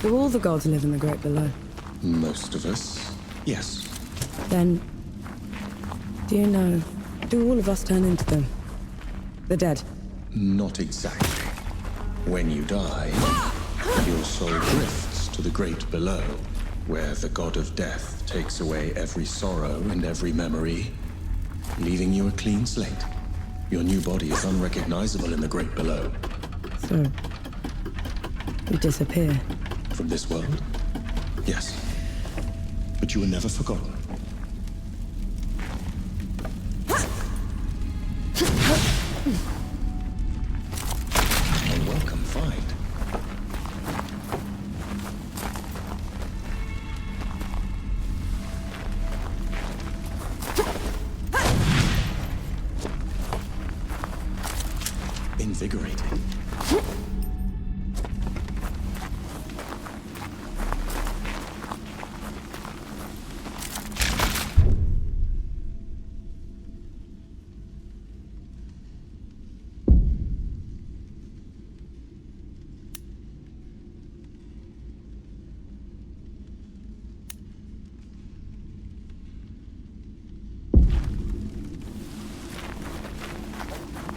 Do all the gods live in the Great Below? Most of us, yes. Then, do you know, do all of us turn into them? The dead? Not exactly. When you die, your soul drifts to the Great Below, where the god of death takes away every sorrow and every memory, leaving you a clean slate. Your new body is unrecognizable in the Great Below. So, you disappear. From this world? Yes. But you were never forgotten. A welcome find. Invigorating.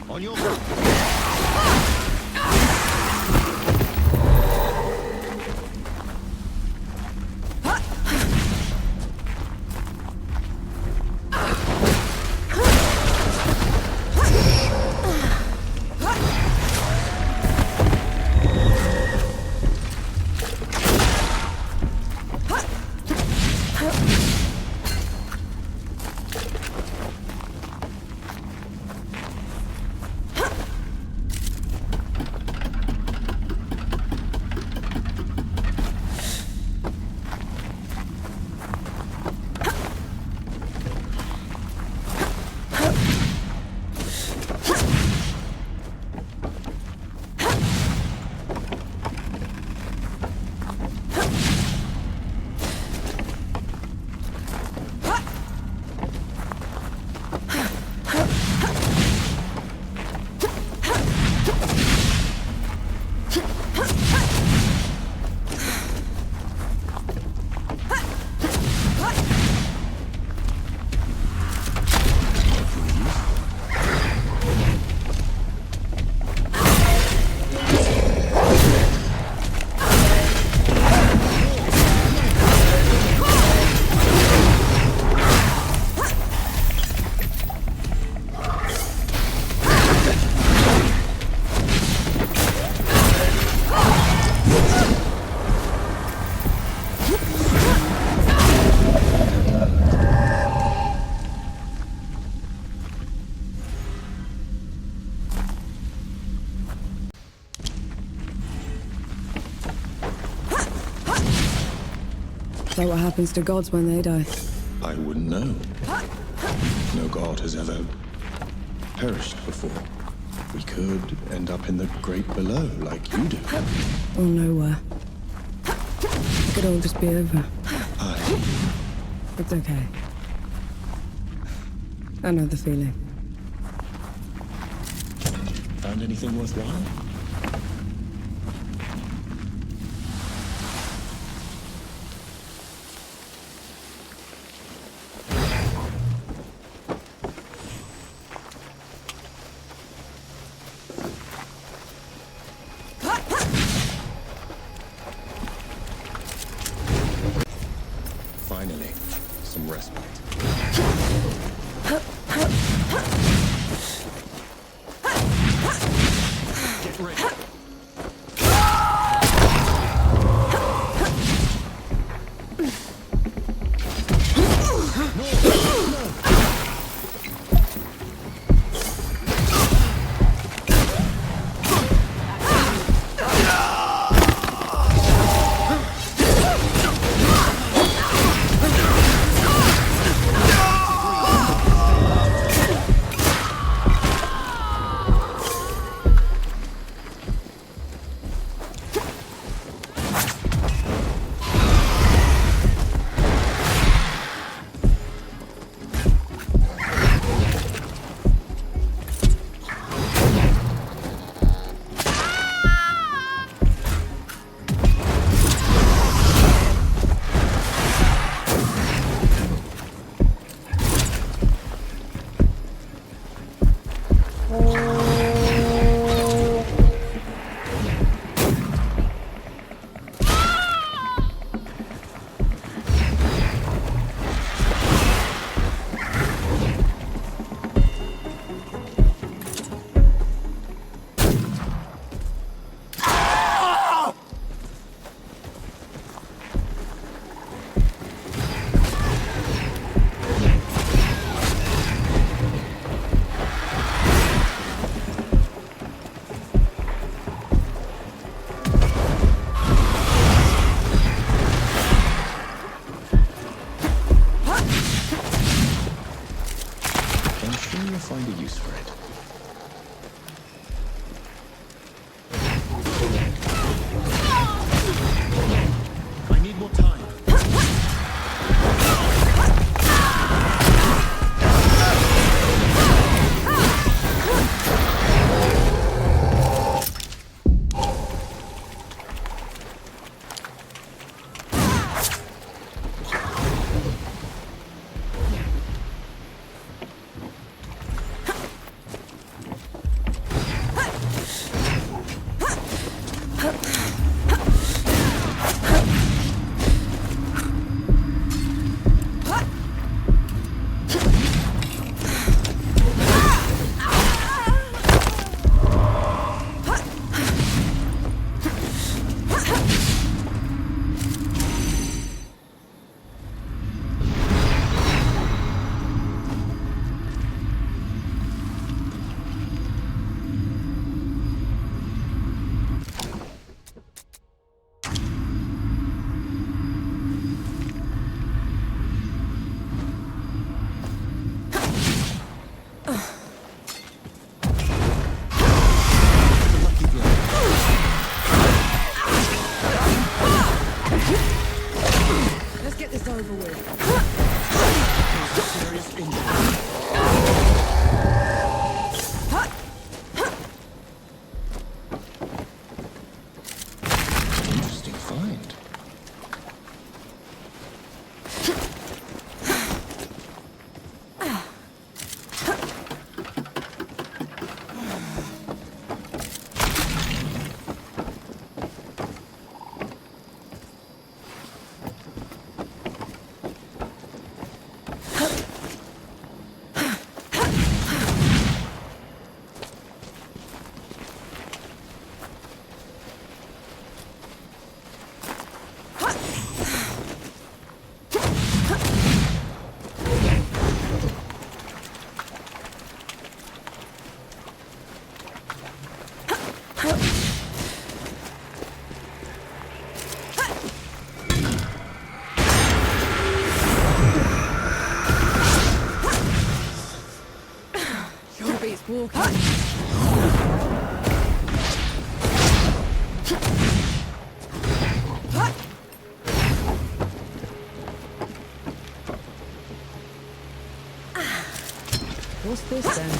On your Like what happens to gods when they die. I wouldn't know. No god has ever perished before. We could end up in the great below, like you do. Or nowhere. It could all just be over. It's okay. I know the feeling. Found anything worthwhile? Finally, some respite. this then?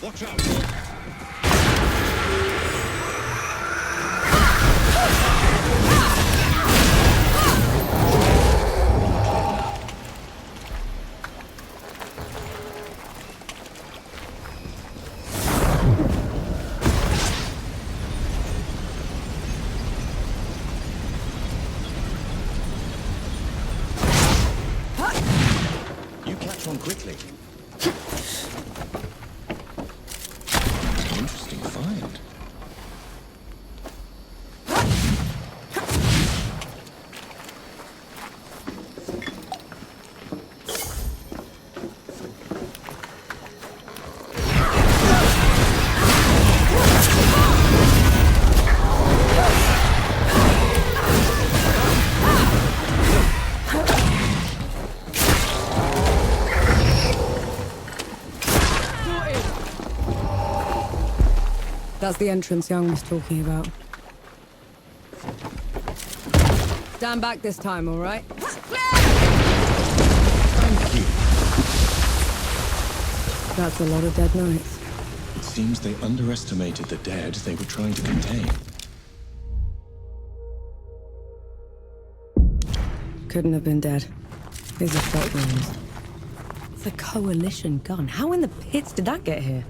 Watch out! You catch on quickly. Interesting find. That's the entrance Young was talking about. Stand back this time, all right? Thank you. That's a lot of dead knights. It seems they underestimated the dead they were trying to contain. Couldn't have been dead. These are shot wounds. It's a coalition gun. How in the pits did that get here?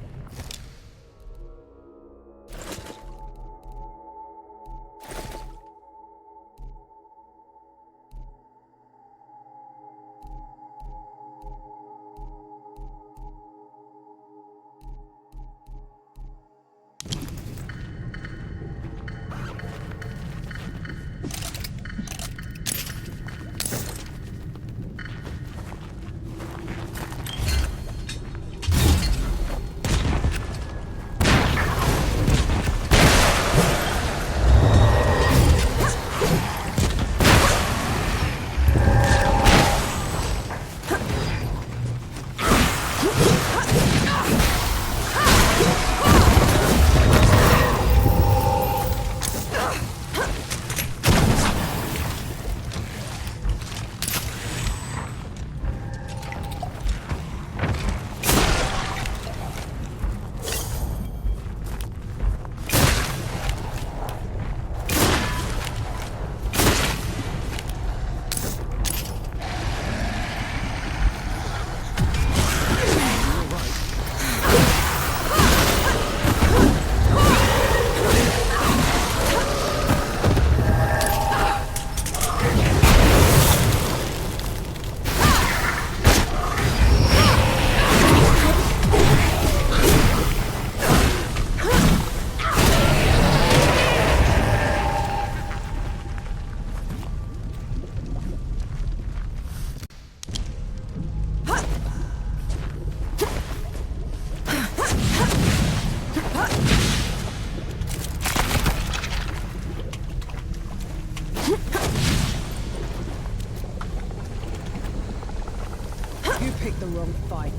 You picked the wrong fight.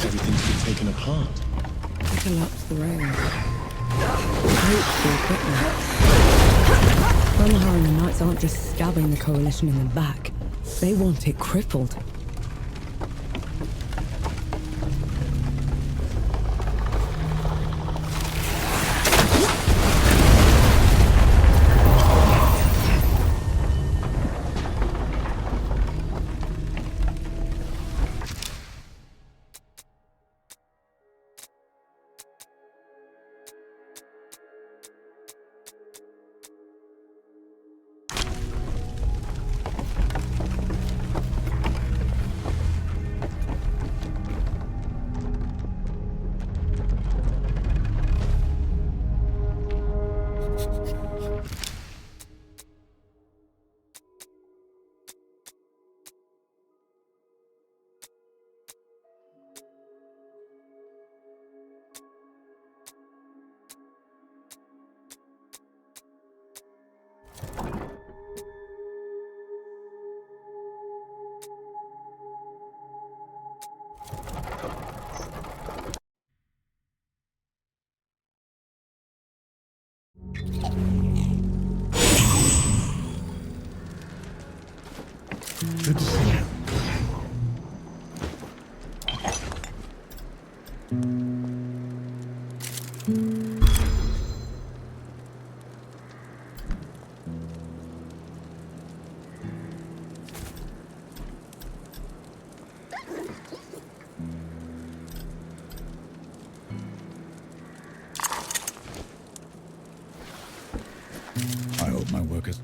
Everything's been taken apart. Collapse the rails. Breach the equipment. Omaha and the Knights aren't just stabbing the Coalition in the back. They want it crippled. Good to see you. I hope my work is...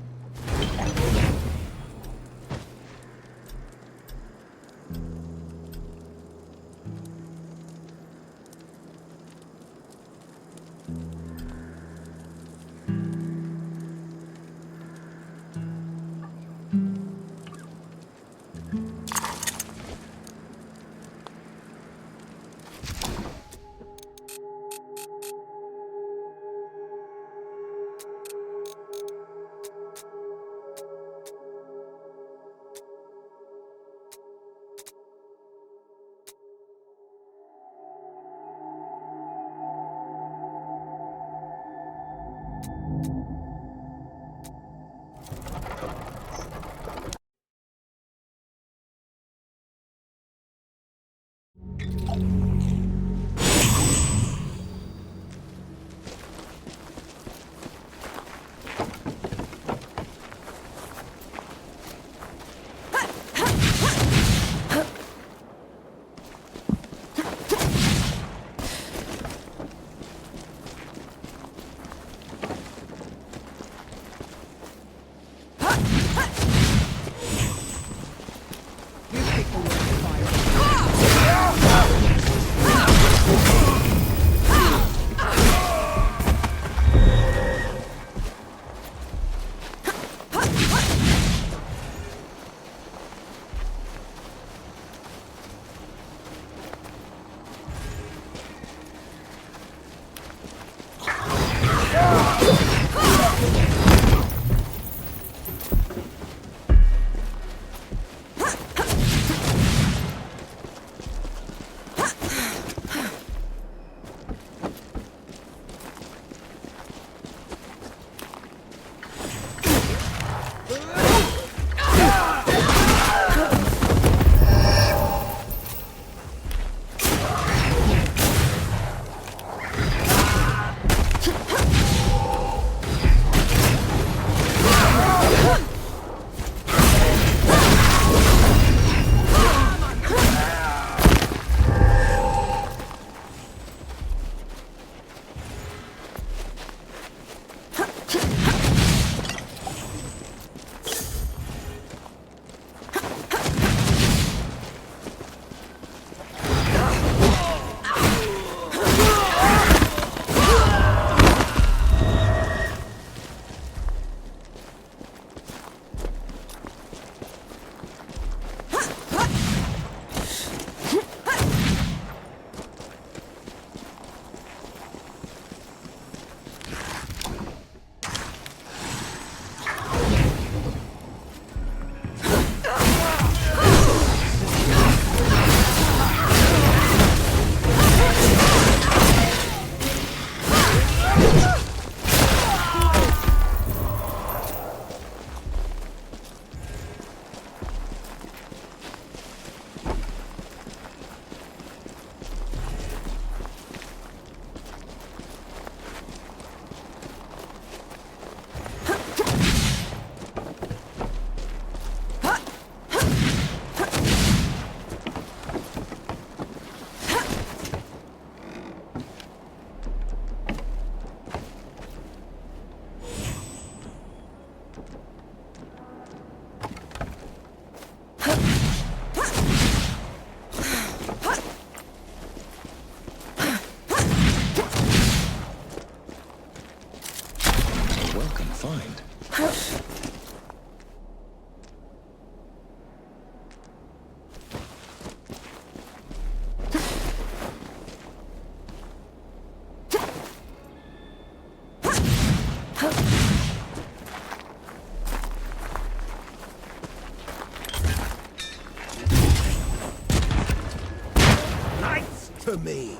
for me.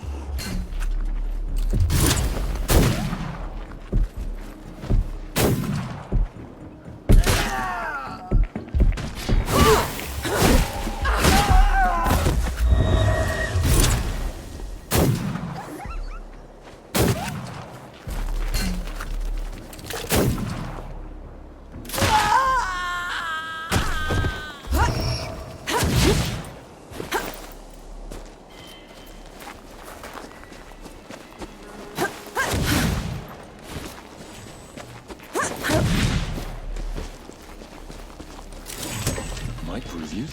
Might prove you.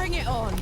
Bring it on!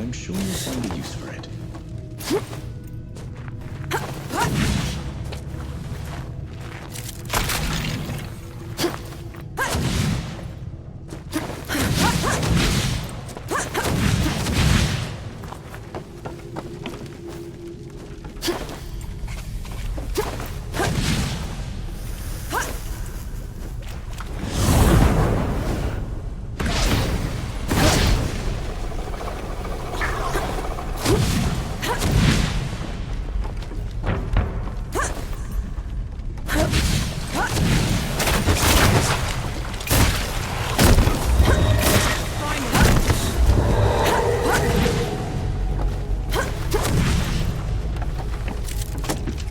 I'm sure you'll find a use for it.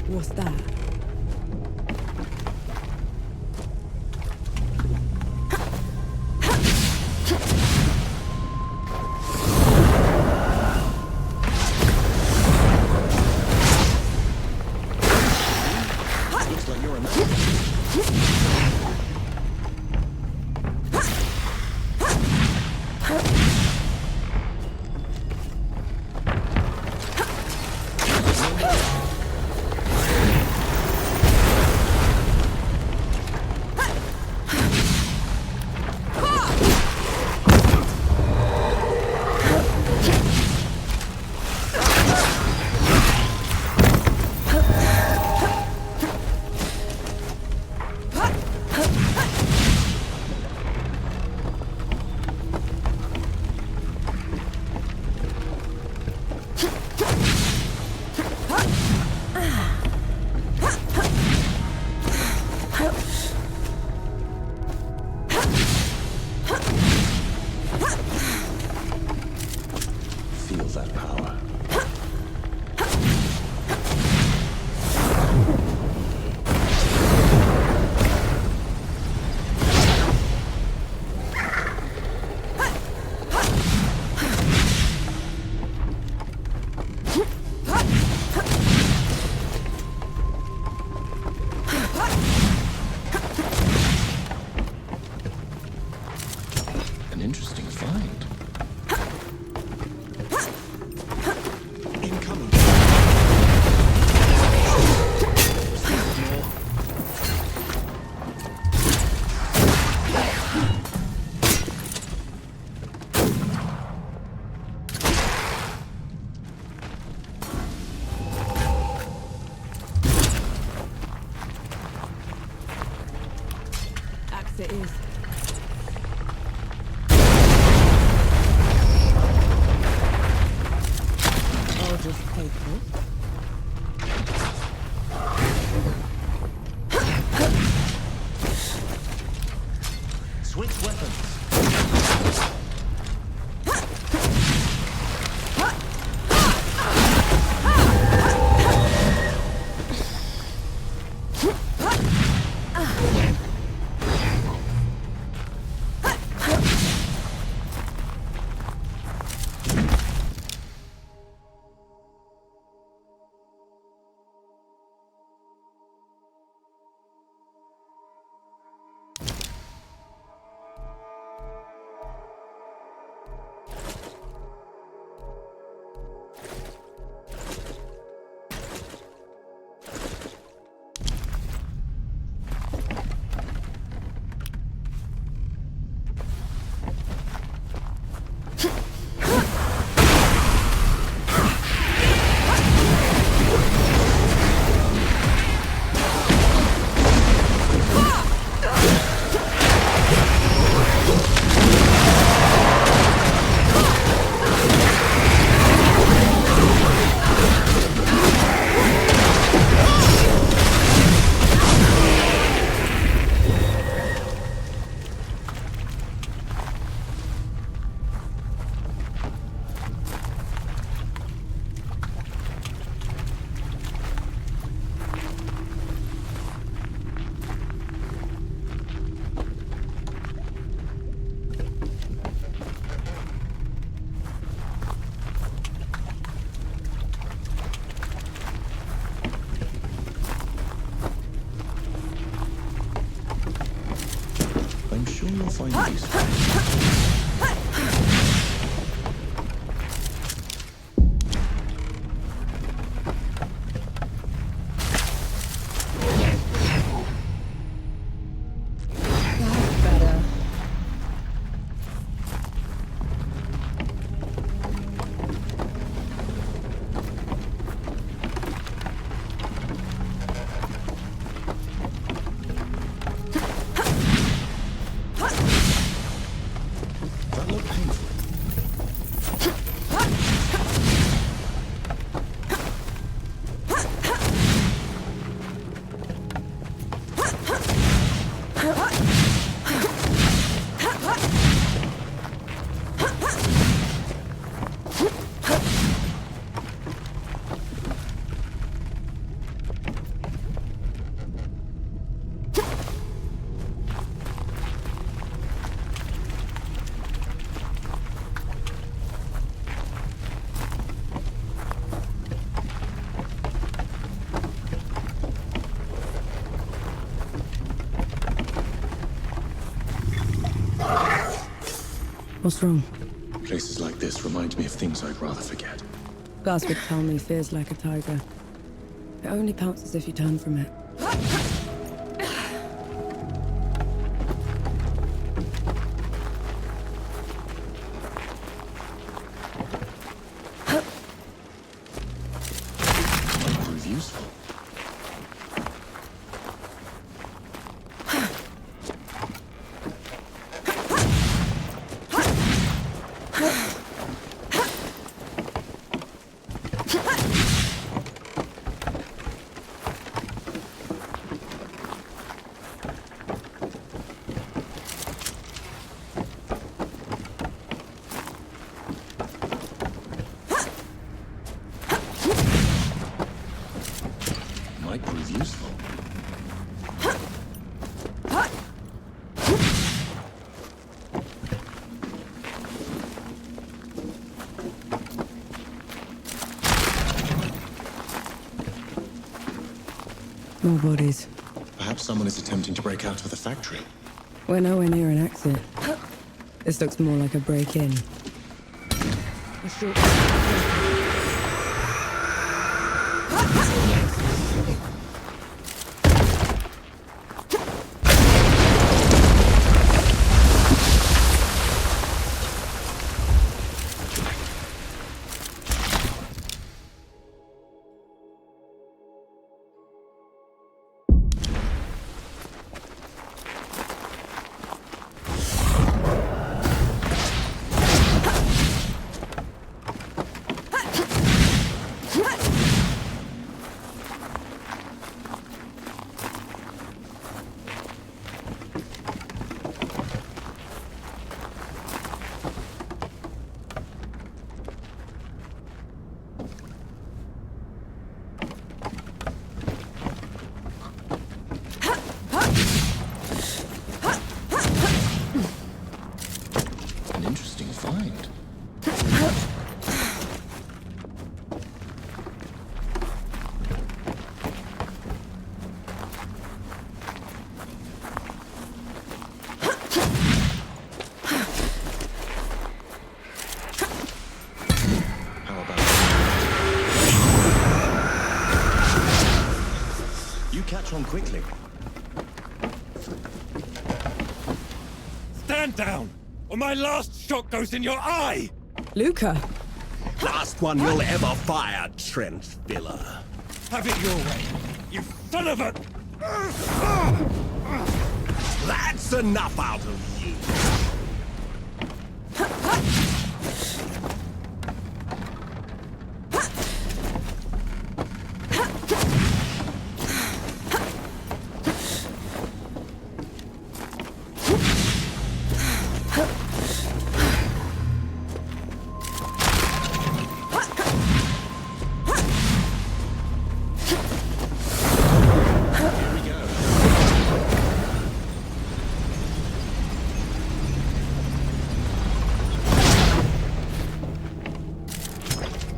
What's that? Looks like you're a man. Feel that power. An interesting find. Incoming. Axe it is. I'll just take it. Switch weapons. find it useful. That looked painful. What's wrong? Places like this remind me of things I'd rather forget. Gus would tell me fear's like a tiger. It only pounces if you turn from it. Might prove useful. Might prove useful. More bodies. Perhaps someone is attempting to break out of the factory. We're nowhere near an exit. This looks more like a break-in. A short... An interesting find. How about you catch on quickly? Stand down, or my last shot goes in your eye! Luca! Last one you'll ever fire, trench filler. Have it your way, you son of a... That's enough out of you.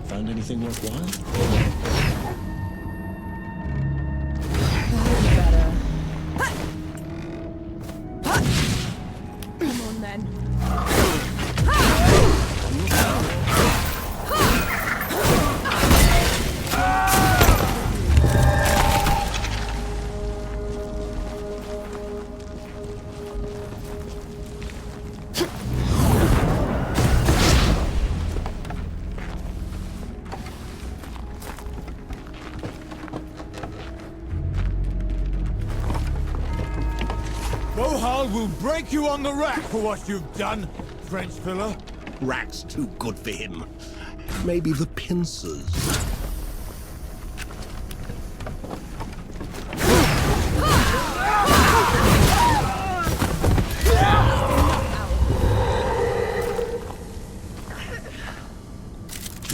Found anything worthwhile? I will break you on the rack for what you've done, French fella. Rack's too good for him. Maybe the pincers.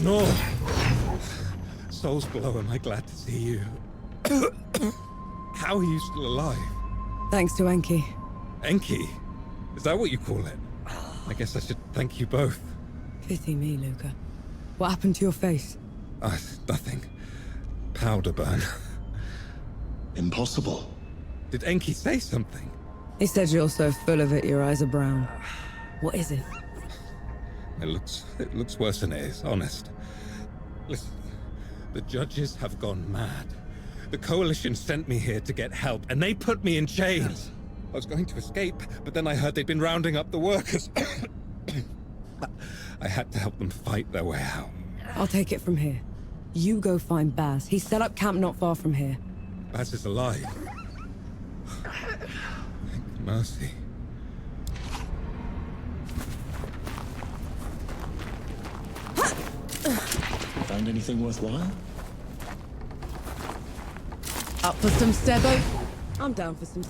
No. Souls below, am I glad to see you? How are you still alive? Thanks to Enki. Enki? Is that what you call it? I guess I should thank you both. Pity me, Luca. What happened to your face? Nothing. Powder burn. Impossible. Did Enki say something? He said you're so full of it, your eyes are brown. What is it? It looks worse than it is, honest. Listen, the judges have gone mad. The Coalition sent me here to get help, and they put me in chains. I was going to escape, but then I heard they'd been rounding up the workers. I had to help them fight their way out. I'll take it from here. You go find Baz. He set up camp not far from here. Baz is alive. Thank mercy. Found anything worthwhile? Up for some Sebo? I'm down for some.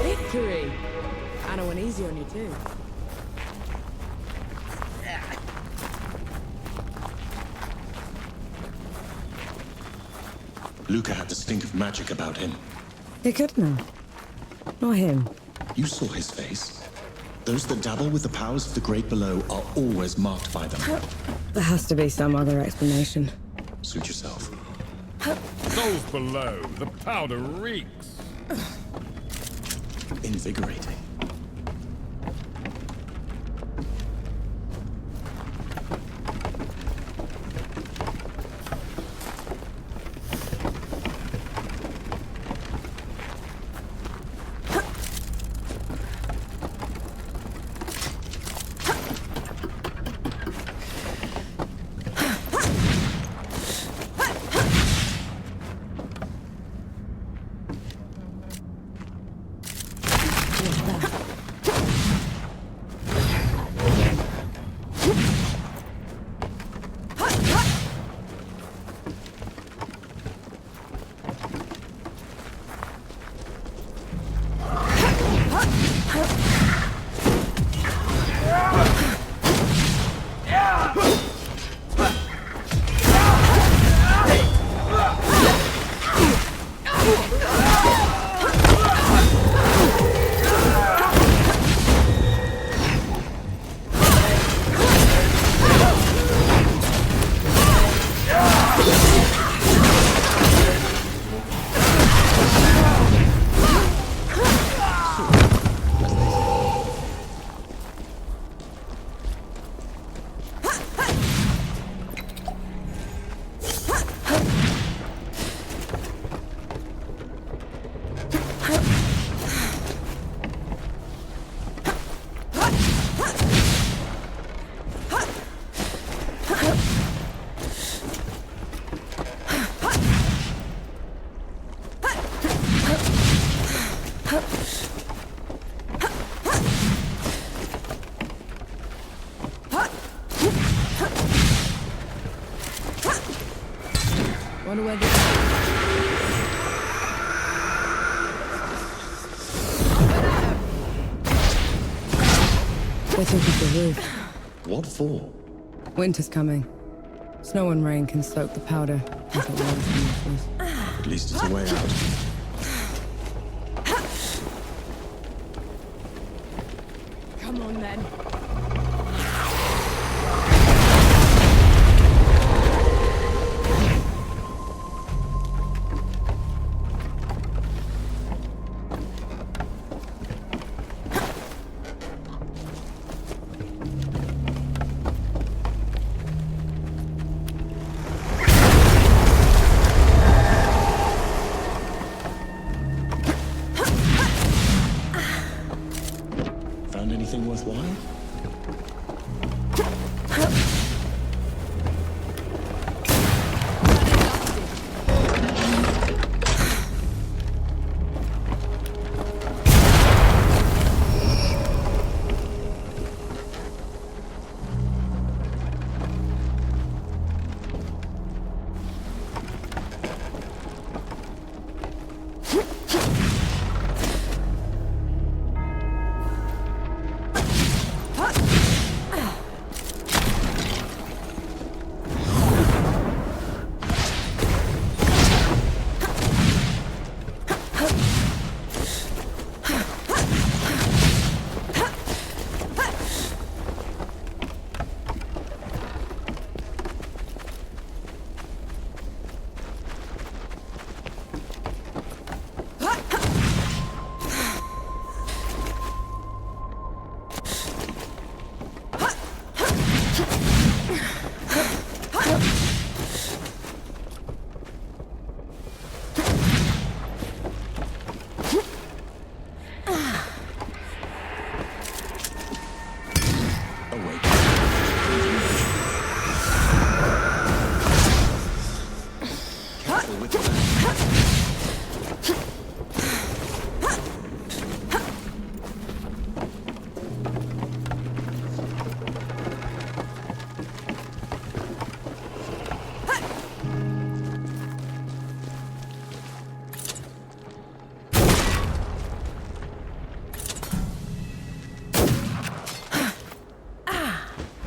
Victory! Anna went easy on you too. Luca had the stink of magic about him. He couldn't have. Not him. You saw his face. Those that dabble with the powers of the great below are always marked by them. There has to be some other explanation. Suit yourself. Souls below, the powder reeks. Invigorating. Wonder where this... They're taking the roof. What for? Winter's coming. Snow and rain can soak the powder. If it wants useless. At least it's a way out. Come on, then. Found anything worthwhile?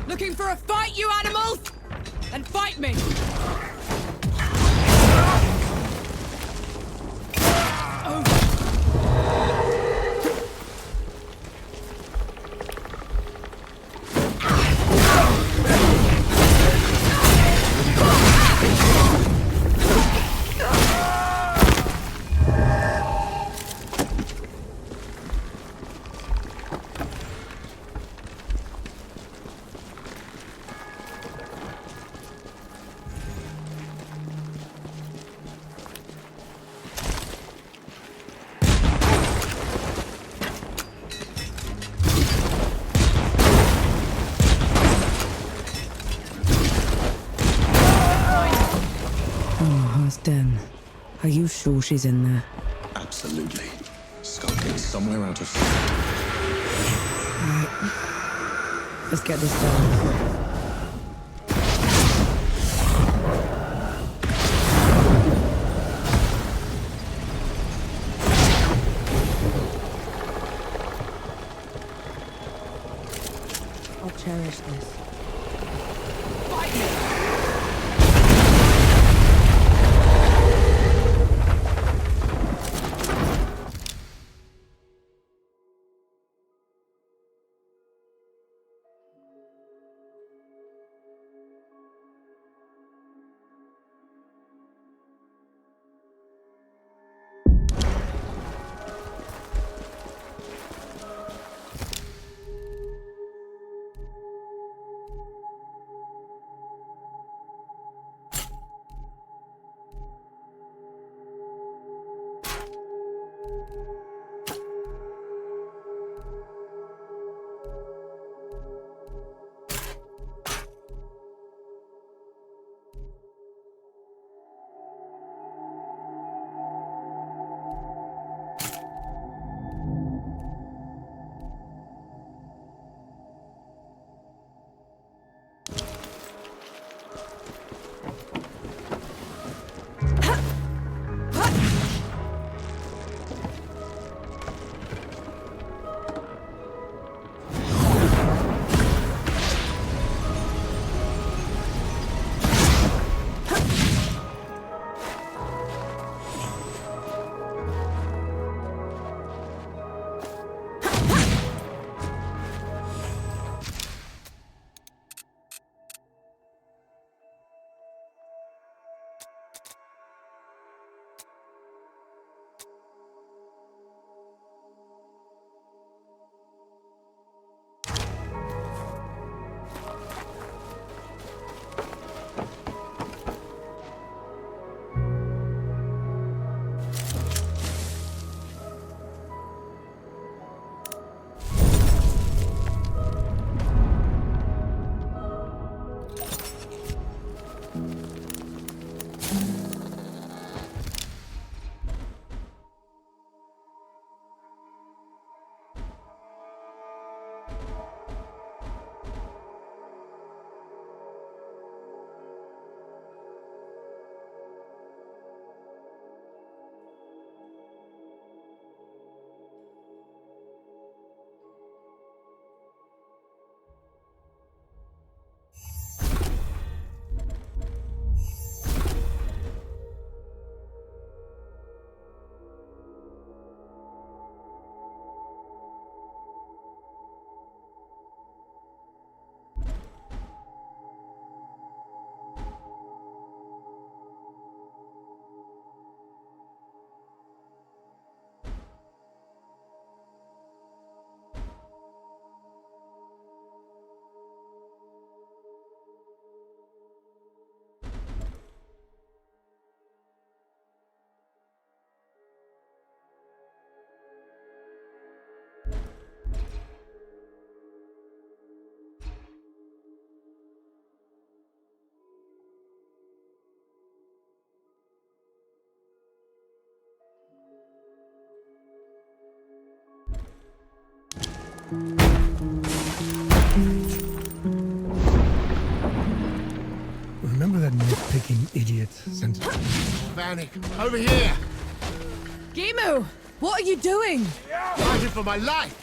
Looking for a fight, you animals? Then fight me! Den. Are you sure she's in there? Absolutely. Skulking somewhere out of... Right. Let's get this done. I'll cherish this. Remember that nitpicking idiot sent... Vanek, over here! Gimu! What are you doing? Fighting for my life!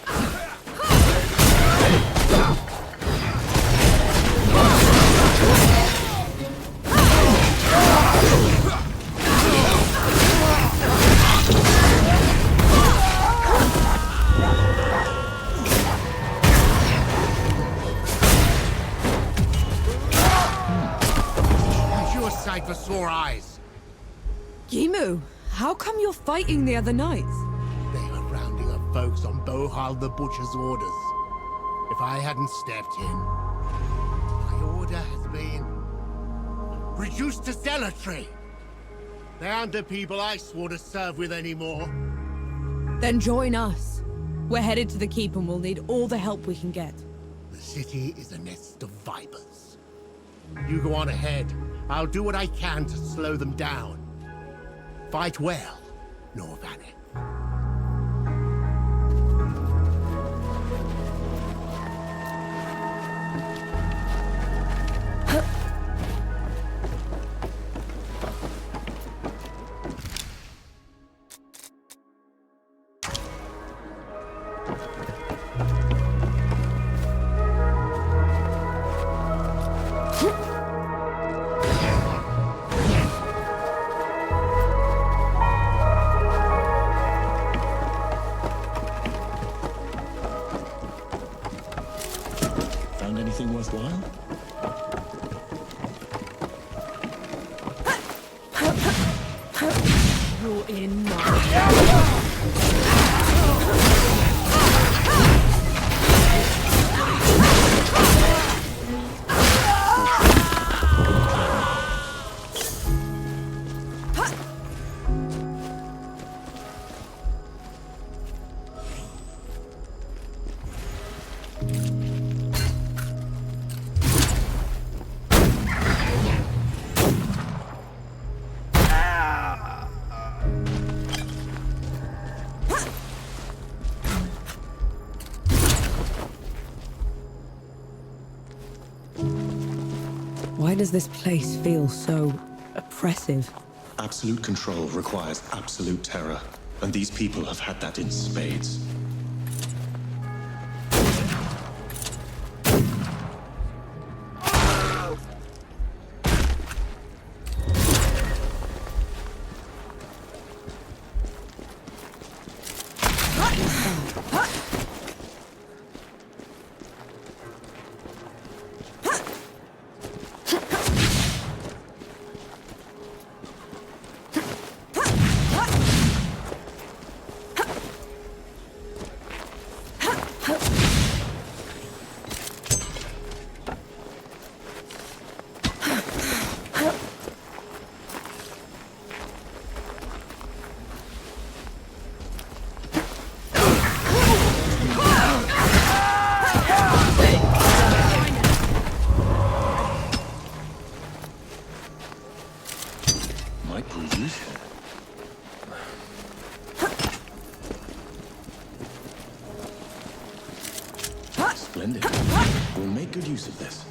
You're a sight for sore eyes. Gimu, how come you're fighting the other knights? They were rounding up folks on Bohal the Butcher's orders. If I hadn't stepped in, my order has been reduced to zealotry. They aren't the people I swore to serve with anymore. Then join us. We're headed to the keep and we'll need all the help we can get. The city is a nest of vipers. You go on ahead. I'll do what I can to slow them down. Fight well, Norvanek. Found anything worthwhile? You're in my... Why does this place feel so oppressive? Absolute control requires absolute terror, and these people have had that in spades. Might prove useful. Splendid. We'll make good use of this.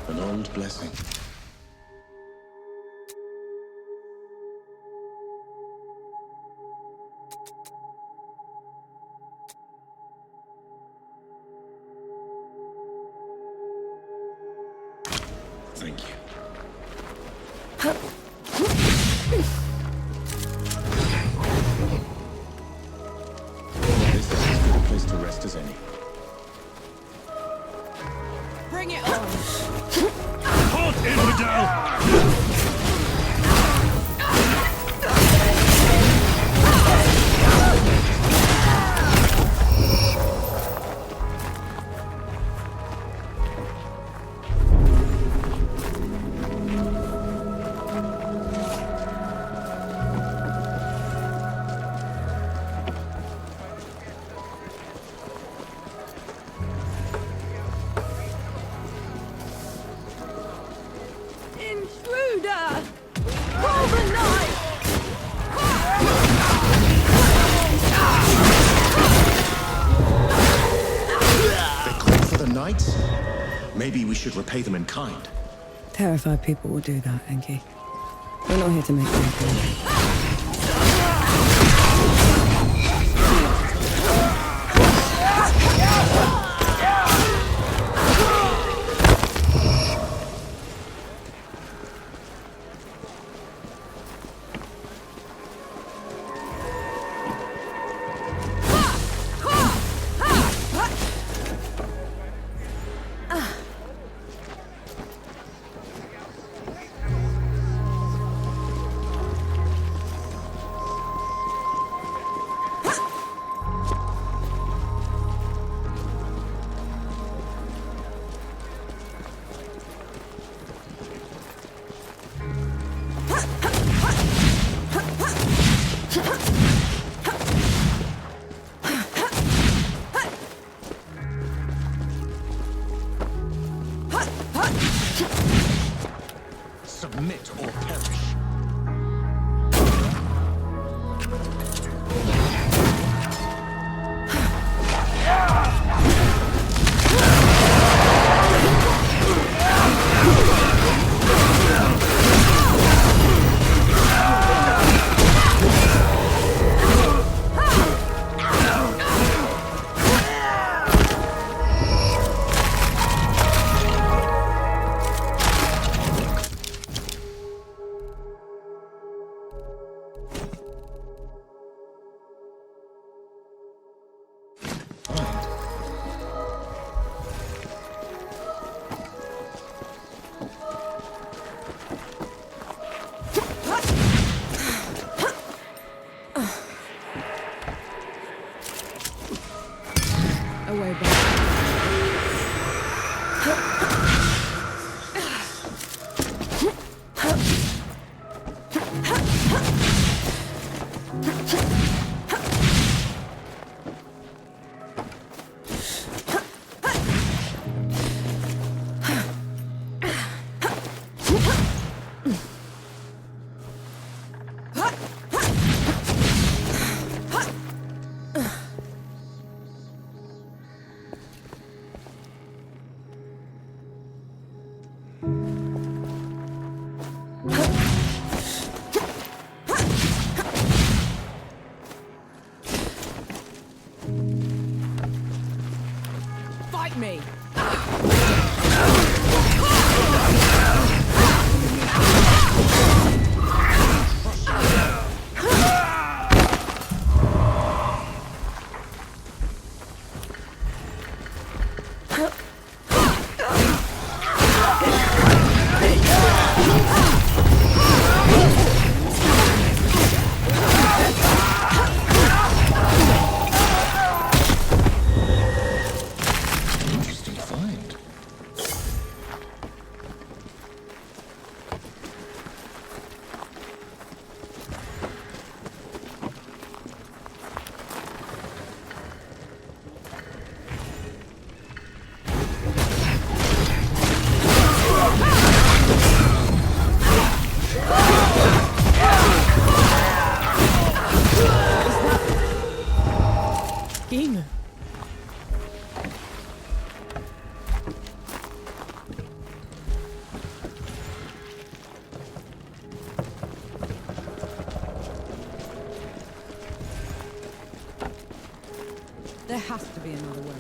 An old blessing. Thank you. This is as good a place to rest as any. Bring it on! Halt, infidel! should repay them in kind. Terrified people will do that, Enki. We're not here to make them feel. Submit or perish. Away, back. Fight me! Interesting find. Scheme. There has to be another way.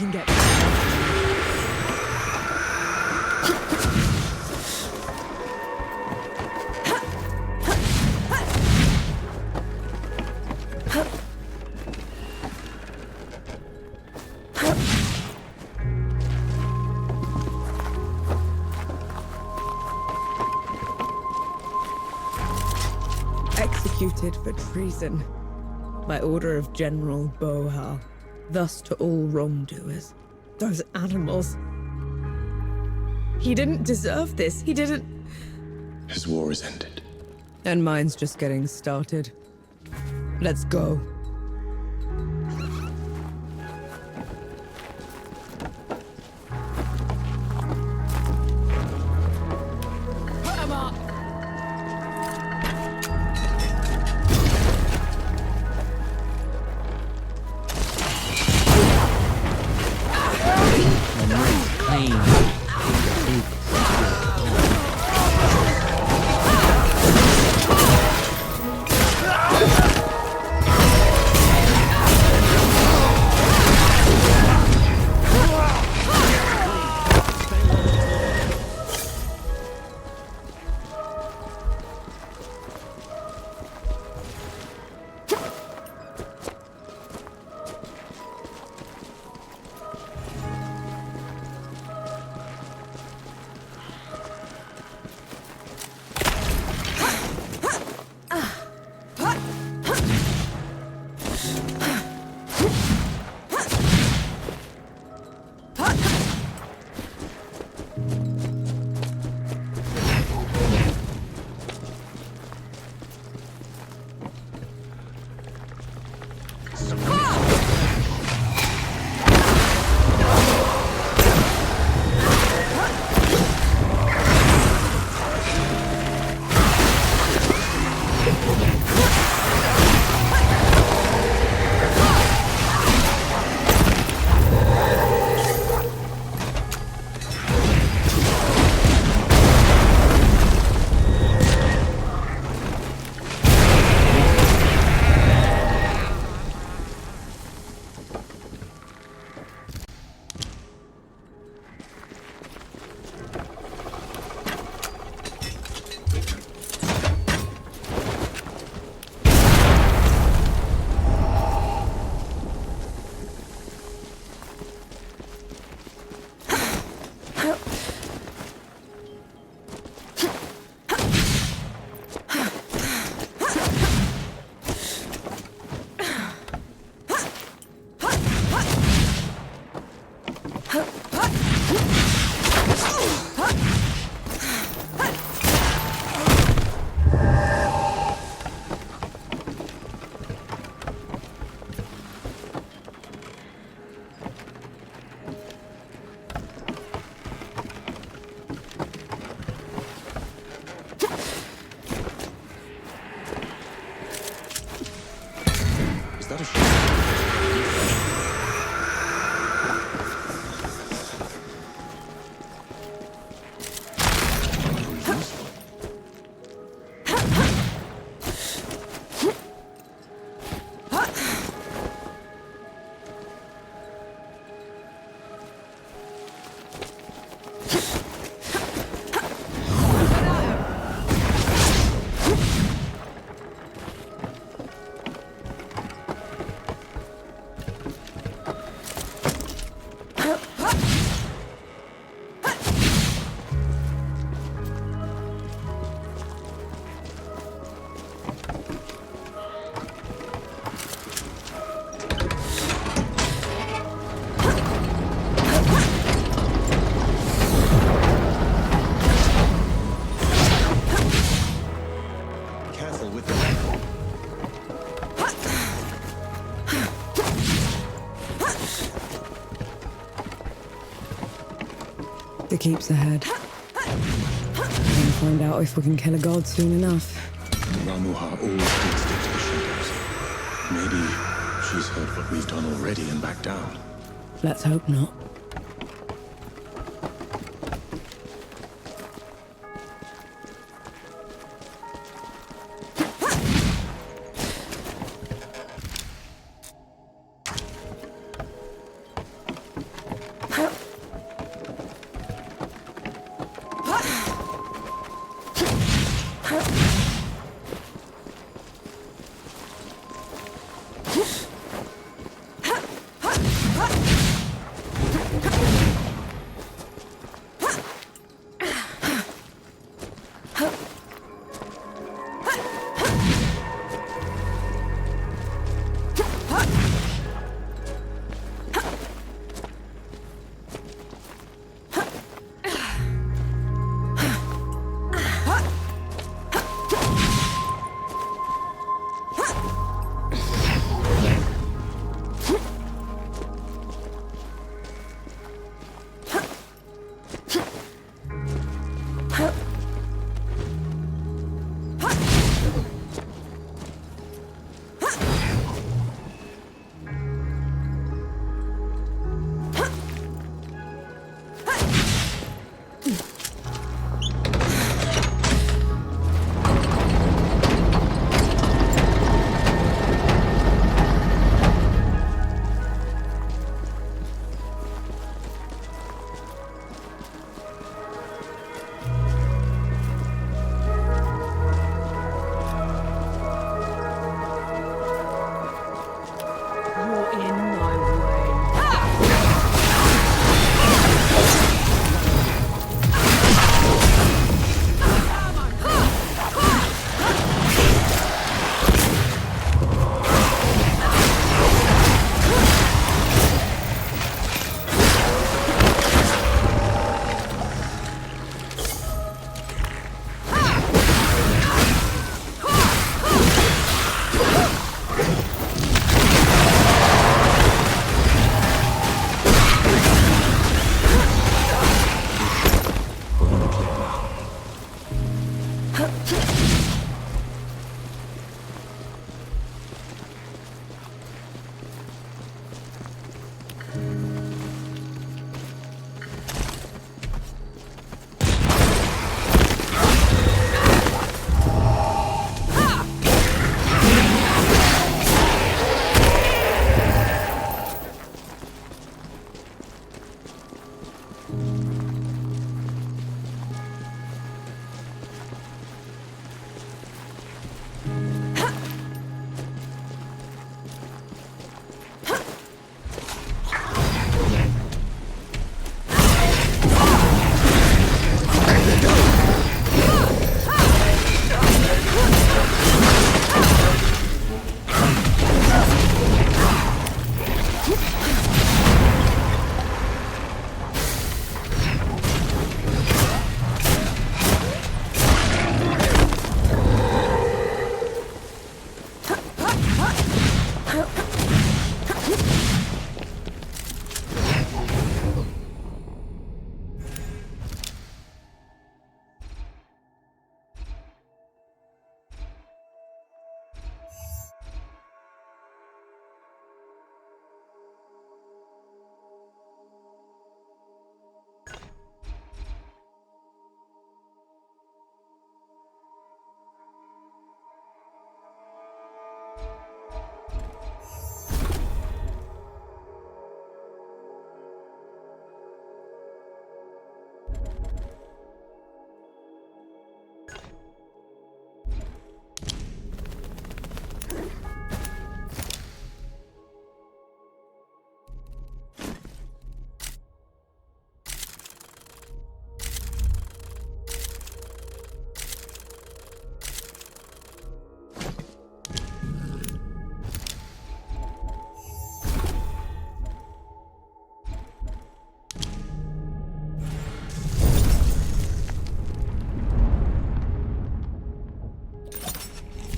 can get... Executed for treason by order of General Boha, thus to all wrongdoers. Those animals. He didn't deserve this. He didn't. His war is ended. And mine's just getting started. Let's go. Put 'em up! The keep's ahead. We'll find out if we can kill a god soon enough. Ramuha always did stick to the shadows. Maybe she's heard what we've done already and backed down. Let's hope not.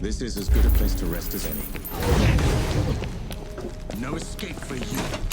This is as good a place to rest as any. No escape for you.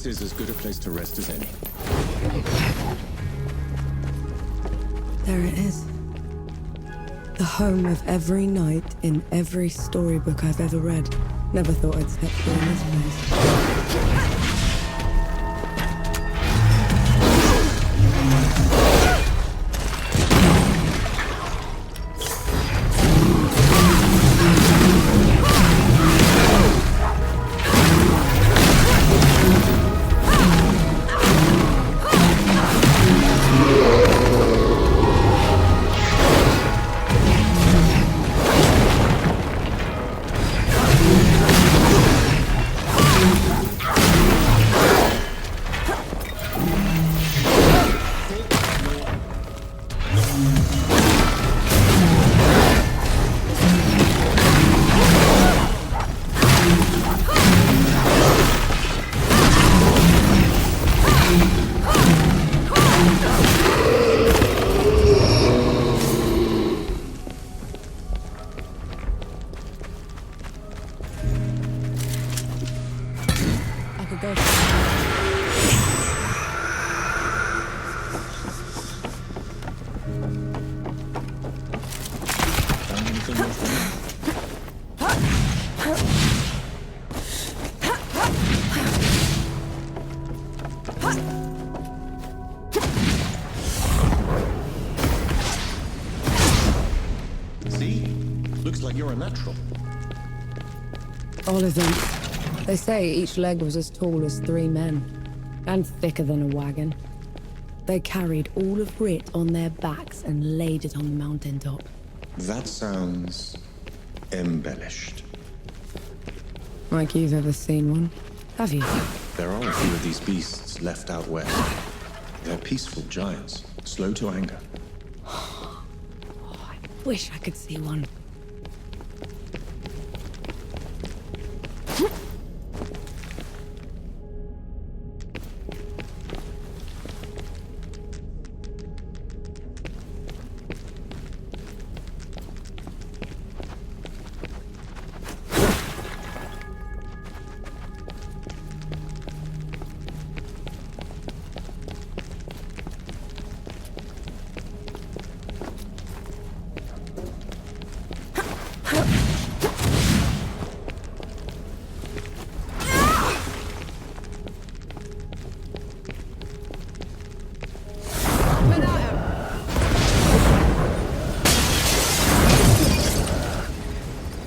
This is as good a place to rest as any. There it is. The home of every knight in every storybook I've ever read. Never thought I'd step foot in this place. See? Looks like you're a natural. All of them. They say each leg was as tall as 3 men, and thicker than a wagon. They carried all of Writ on their backs and laid it on the mountaintop. That sounds embellished. Like you've ever seen one, have you? There are a few of these beasts left out west. They're peaceful giants, slow to anger. Wish I could see one.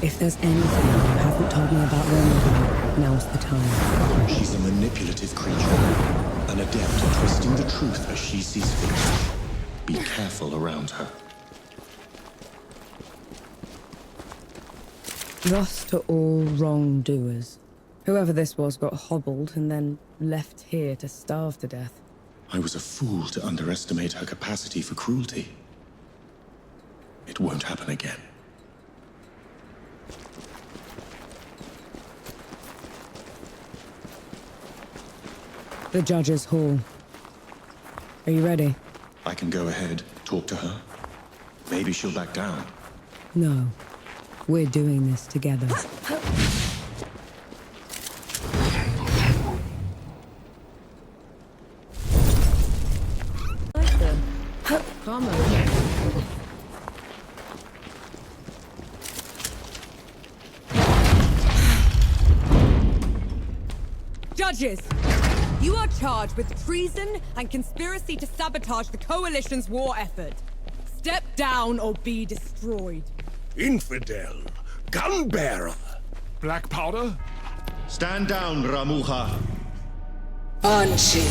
If there's anything you haven't told me about Roman, now's the time. She's a manipulative creature, an adept at twisting the truth as she sees fit. Be careful around her. Thus to all wrongdoers. Whoever this was got hobbled and then left here to starve to death. I was a fool to underestimate her capacity for cruelty. It won't happen again. The Judge's Hall. Are you ready? I can go ahead, talk to her. Maybe she'll back down. No. We're doing this together. Come on. Judges! You are charged with treason and conspiracy to sabotage the Coalition's war effort. Step down or be destroyed. Infidel! Gunbearer! Black powder? Stand down, Ramuha. Anchi,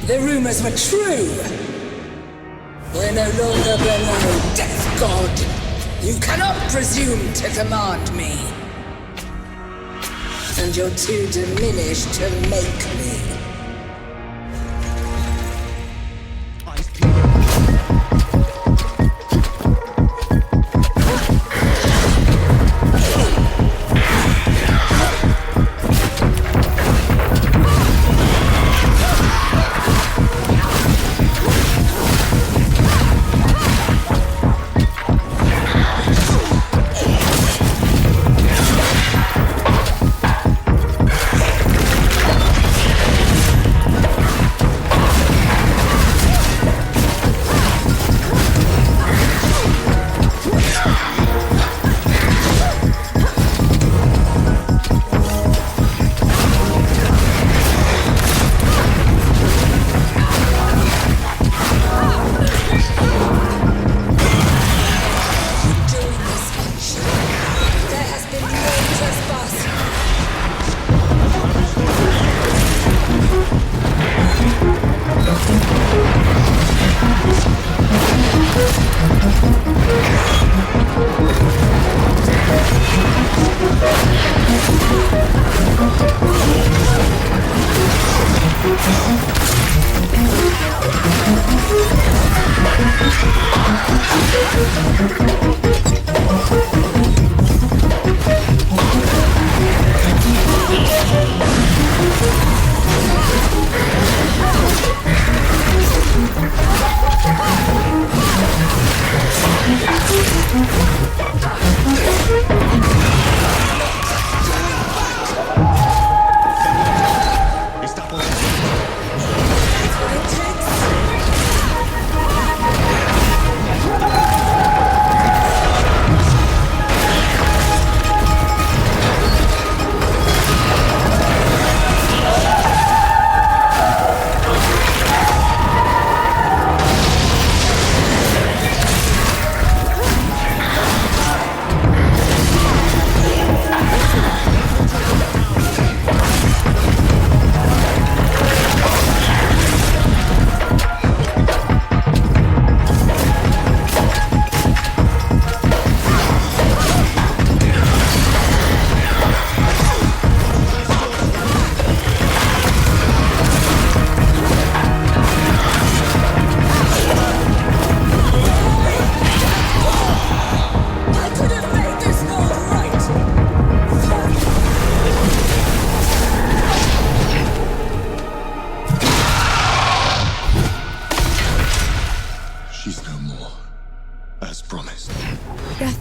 the rumors were true. We're no longer below Death God. You cannot presume to command me. And you're too diminished to make me.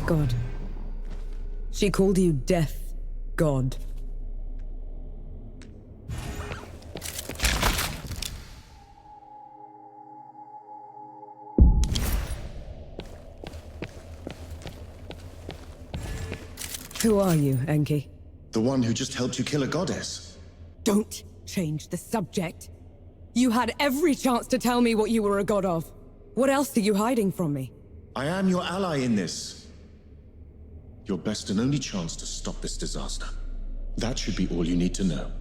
God. She called you Death God. Who are you, Enki? The one who just helped you kill a goddess. Don't change the subject. You had every chance to tell me what you were a god of. What else are you hiding from me? I am your ally in this. Your best and only chance to stop this disaster. That should be all you need to know.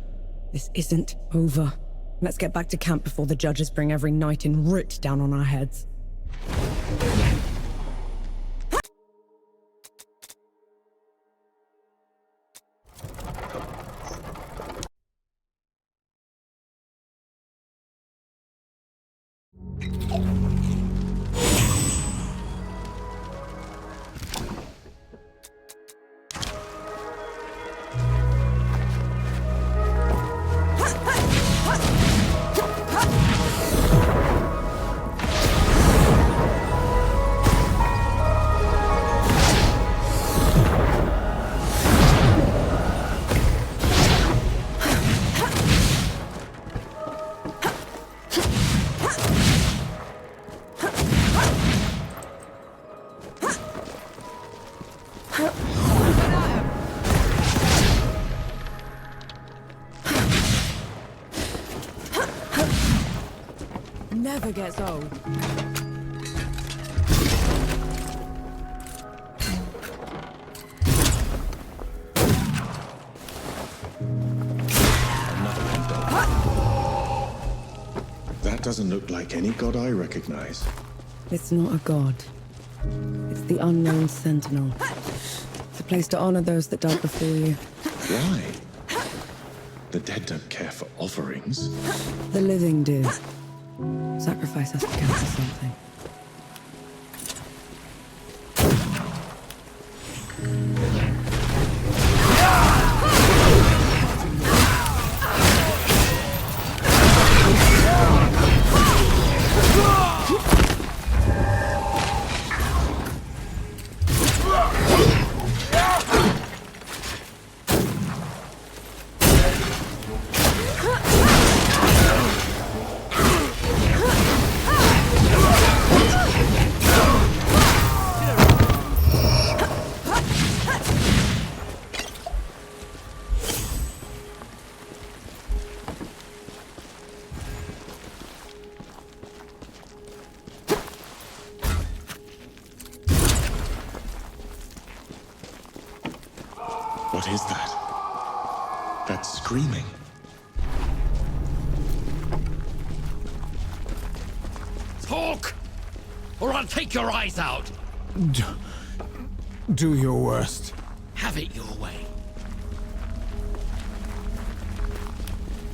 This isn't over. Let's get back to camp before the judges bring every knight in Root down on our heads. Never gets old. That doesn't look like any god I recognize. It's not a god. It's the unknown sentinel. It's a place to honor those that died before you. Why? The dead don't care for offerings. The living do. Sacrifice has to count for something. What is that? That's screaming. Talk! or I'll take your eyes out! Do your worst. Have it your way.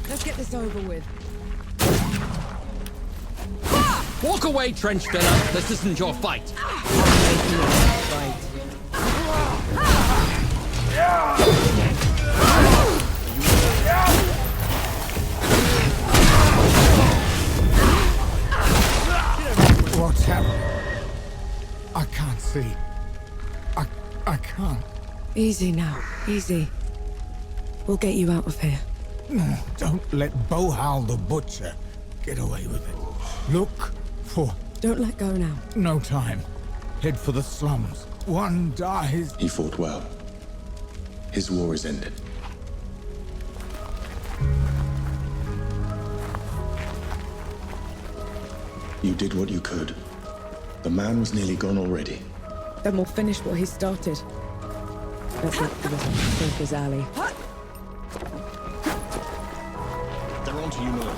Let's get this over with. Walk away, trench filler. This isn't your fight. What's happening? I can't see. I can't. Easy now, easy. We'll get you out of here. No, don't let Bohal the Butcher get away with it. Look for... Don't let go now. No time. Head for the slums. One dies. He fought well. His war is ended. You did what you could. The man was nearly gone already. Then we'll finish what he started. Let's look for the Smoker's Alley. They're on to you now.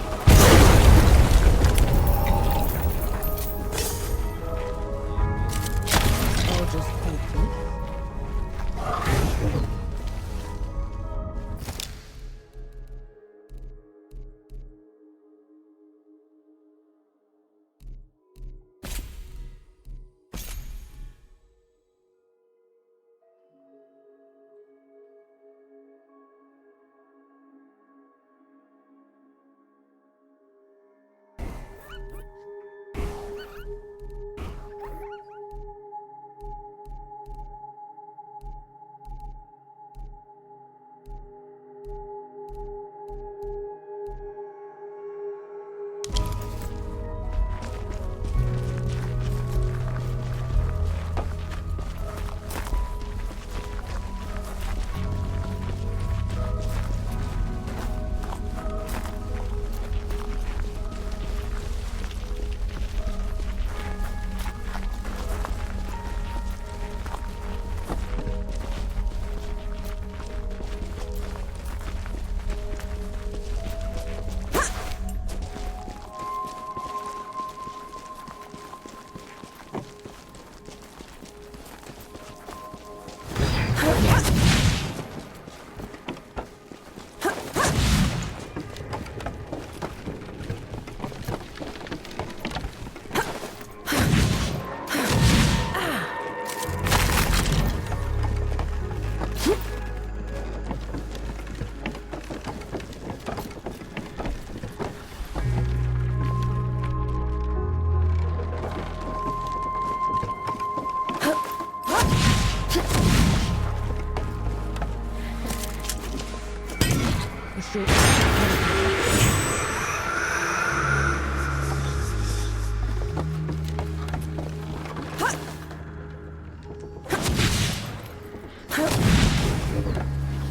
I'll just take them.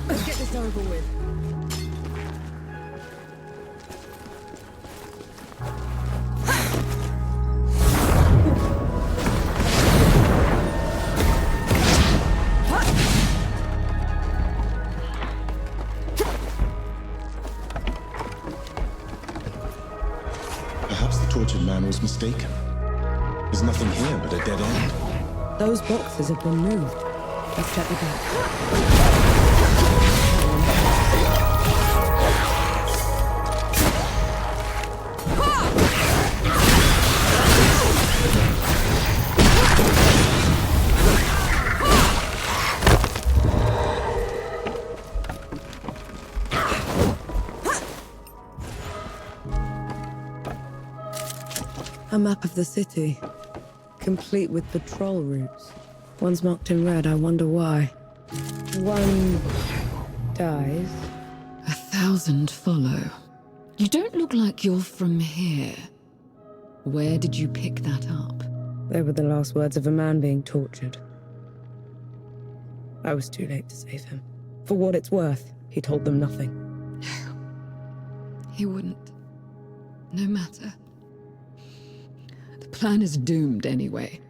Let's get this over with. Perhaps the tortured man was mistaken. There's nothing here but a dead end. Those boxes have been moved. Let's check the back. A map of the city, complete with patrol routes. One's marked in red, I wonder why. One dies. 1,000 follow. You don't look like you're from here. Where did you pick that up? They were the last words of a man being tortured. I was too late to save him. For what it's worth, he told them nothing. He wouldn't. No matter. The plan is doomed anyway.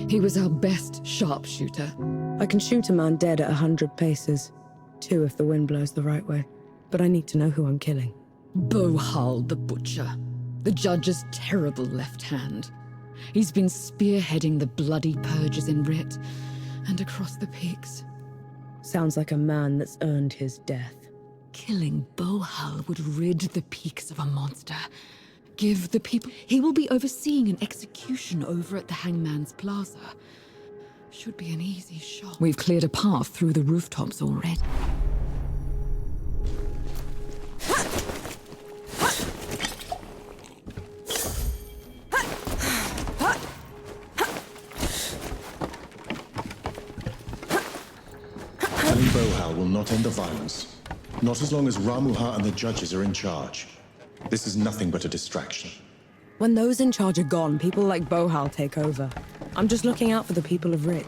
He was our best sharpshooter. I can shoot a man dead at 100 paces. 2 if the wind blows the right way. But I need to know who I'm killing. Bohal the Butcher. The judge's terrible left hand. He's been spearheading the bloody purges in Writ and across the peaks. Sounds like a man that's earned his death. Killing Bohal would rid the peaks of a monster. Give the people... He will be overseeing an execution over at the Hangman's Plaza. Should be an easy shot. We've cleared a path through the rooftops already. Killing Bohal will not end the violence. Not as long as Ramuha and the judges are in charge. This is nothing but a distraction. When those in charge are gone, people like Bohal take over. I'm just looking out for the people of Writ.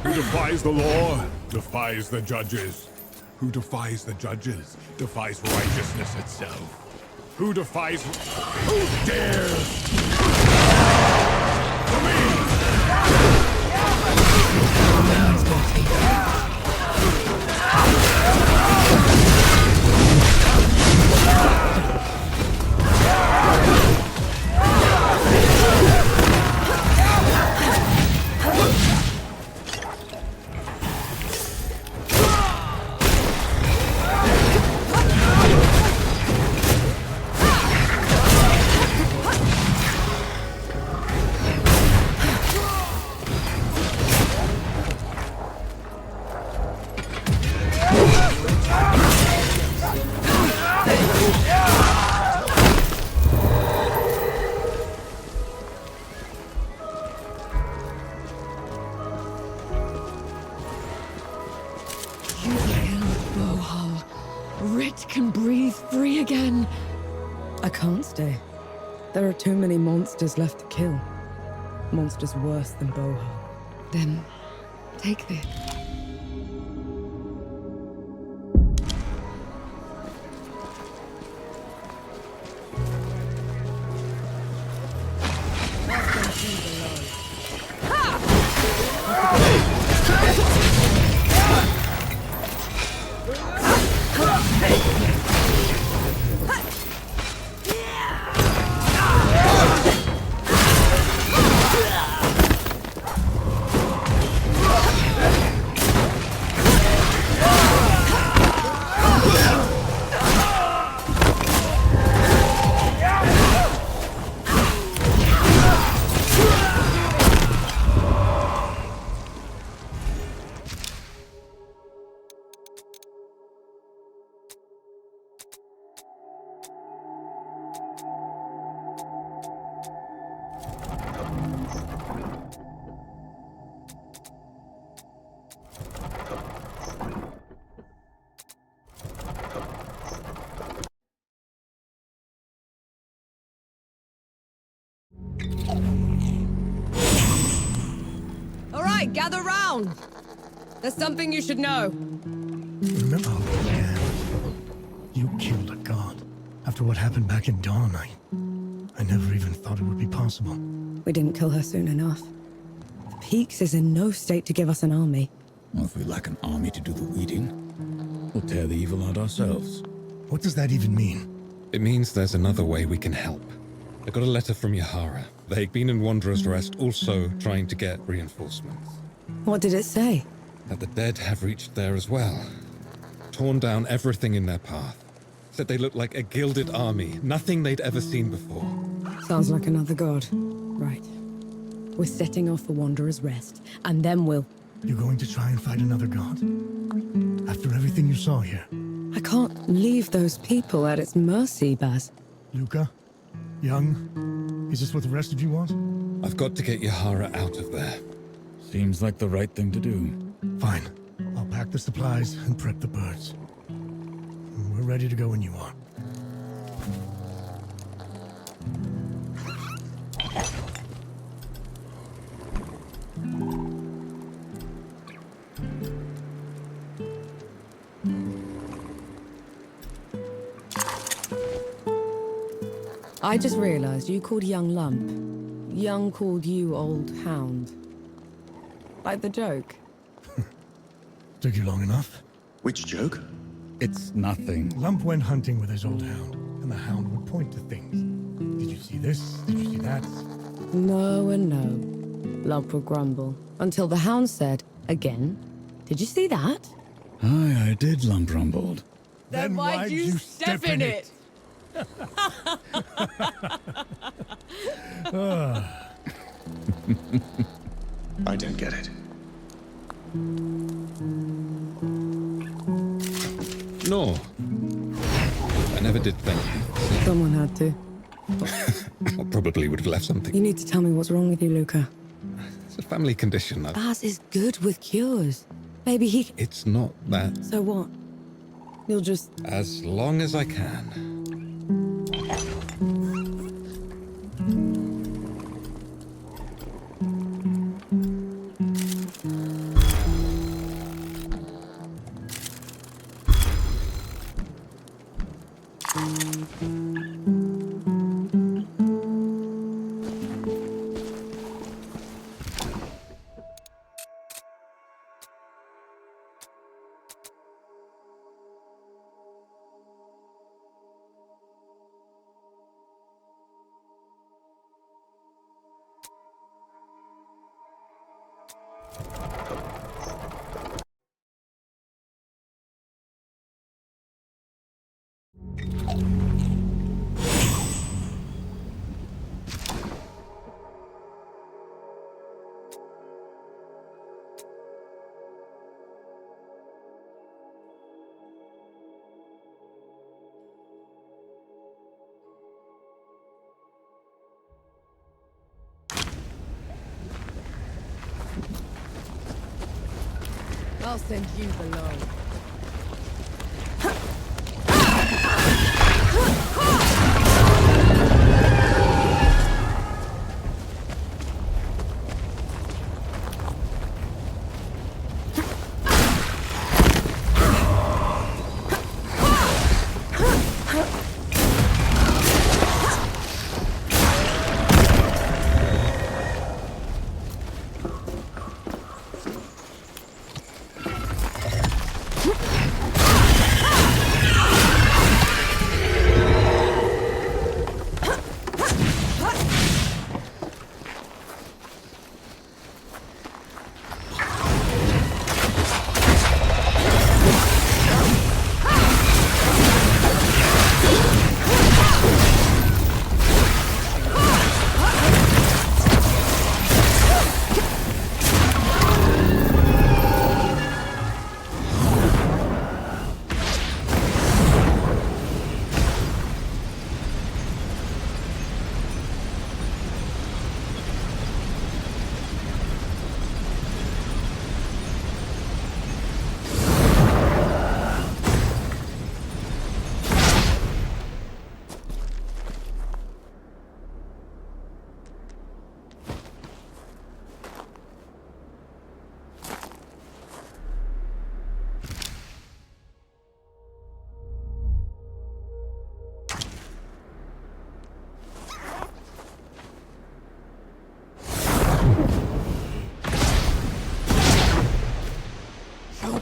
Who defies the law, defies the judges. Who defies the judges, defies righteousness itself. Who defies... Who dares? Writ can breathe free again. I can't stay. There are too many monsters left to kill. Monsters worse than Bohal. Then, take this. All right, gather round. There's something you should know. Remember how it began? You killed a god. After what happened back in Dawn, I never even thought it would be possible. We didn't kill her soon enough. The Peaks is in no state to give us an army. Well, if we lack an army to do the weeding, we'll tear the evil out ourselves. What does that even mean? It means there's another way we can help. I got a letter from Yahara. They'd been in Wanderer's Rest, also trying to get reinforcements. What did it say? That the dead have reached there as well. Torn down everything in their path. Said they looked like a gilded army, nothing they'd ever seen before. Sounds like another god. Right. We're setting off for Wanderer's Rest, and then we'll... You're going to try and fight another god? After everything you saw here? I can't leave those people at its mercy, Baz. Luca? Young? Is this what the rest of you want? I've got to get Yahara out of there. Seems like the right thing to do. Fine. I'll pack the supplies and prep the birds. We're ready to go when you are. I just realized you called Young Lump. Young called you Old Hound. Like the joke. Took you long enough? Which joke? It's nothing. Lump went hunting with his old hound, and the hound would point to things. Did you see this? Did you see that? No and no. Lump would grumble, until the hound said, again, did you see that? Aye, I did, Lump rumbled. Then why'd you step in it? I don't get it. No. I never did thank you. Someone had to. I probably would have left something. You need to tell me what's wrong with you, Luca. It's a family condition. Baz is good with cures. Maybe he... It's not that. So what? You'll just... As long as I can. I'll send you below.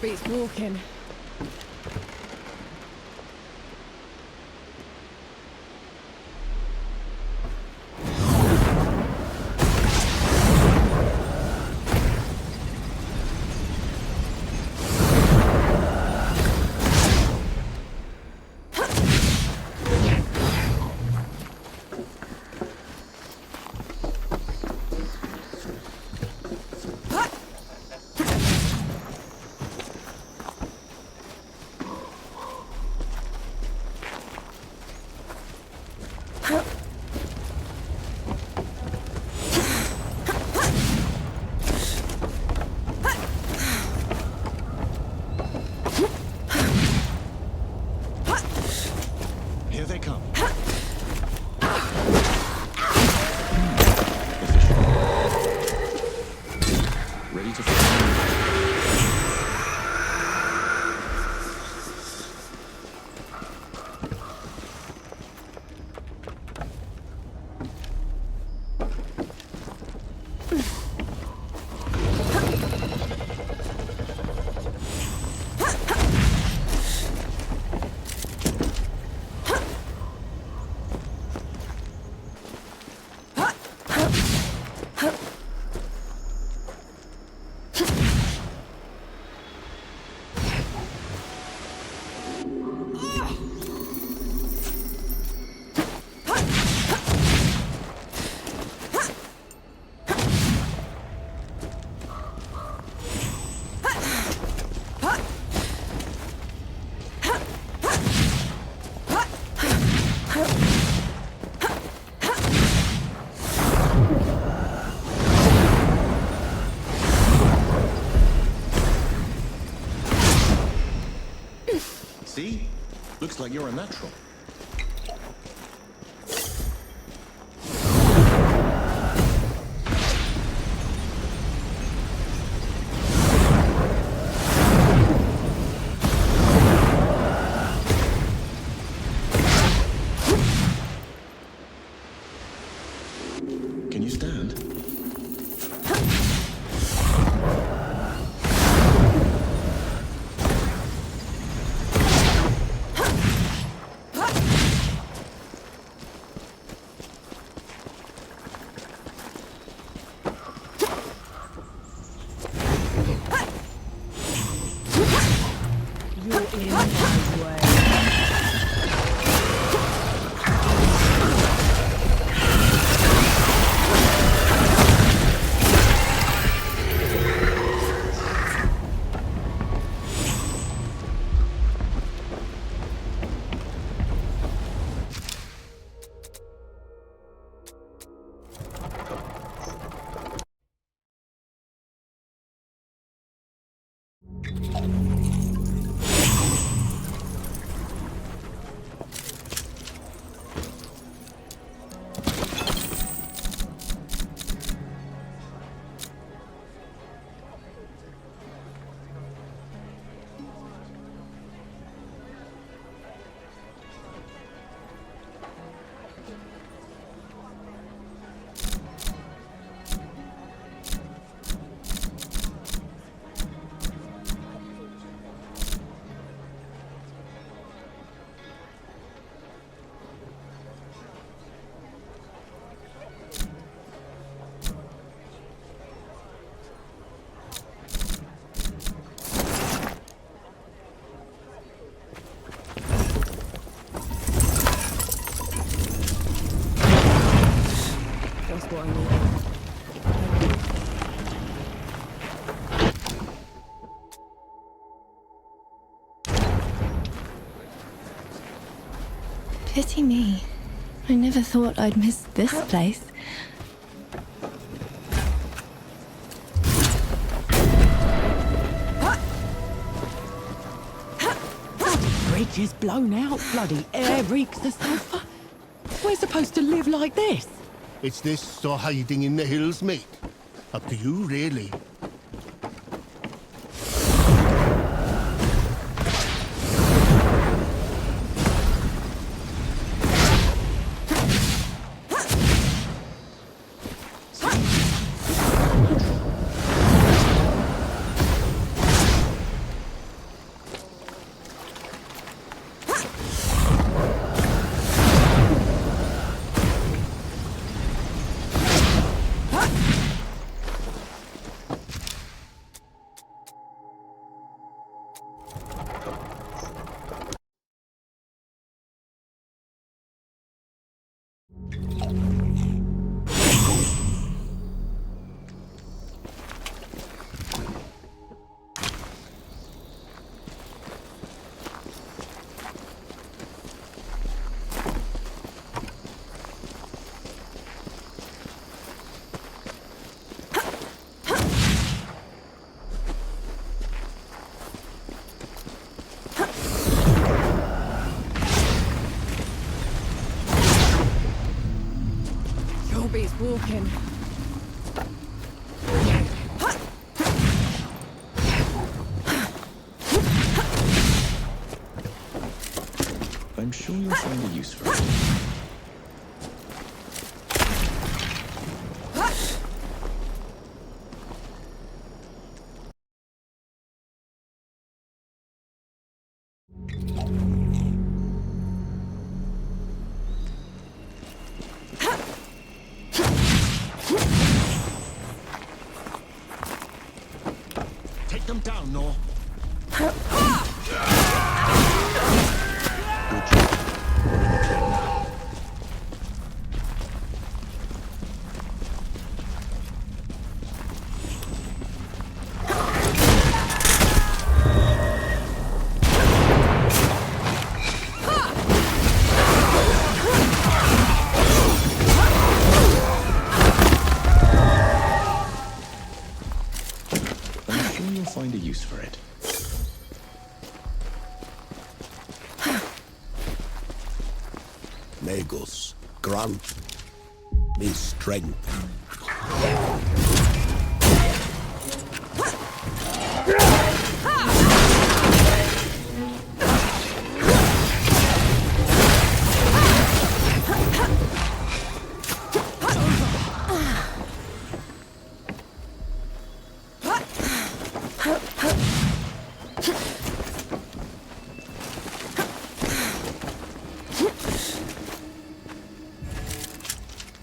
Beats walking. Here they come. Ready to fire. See? Looks like you're a natural. Can you stand? You're in my way. That's what I need. Pity me. I never thought I'd miss this place. Bridge is blown out, bloody air reeks of sulphur. We're supposed to live like this. It's this or hiding in the hills, mate. Up to you, really. Beats walking. I'm sure you'll find a use for it. Take them down, Nor. use for it. Magus, grant me strength.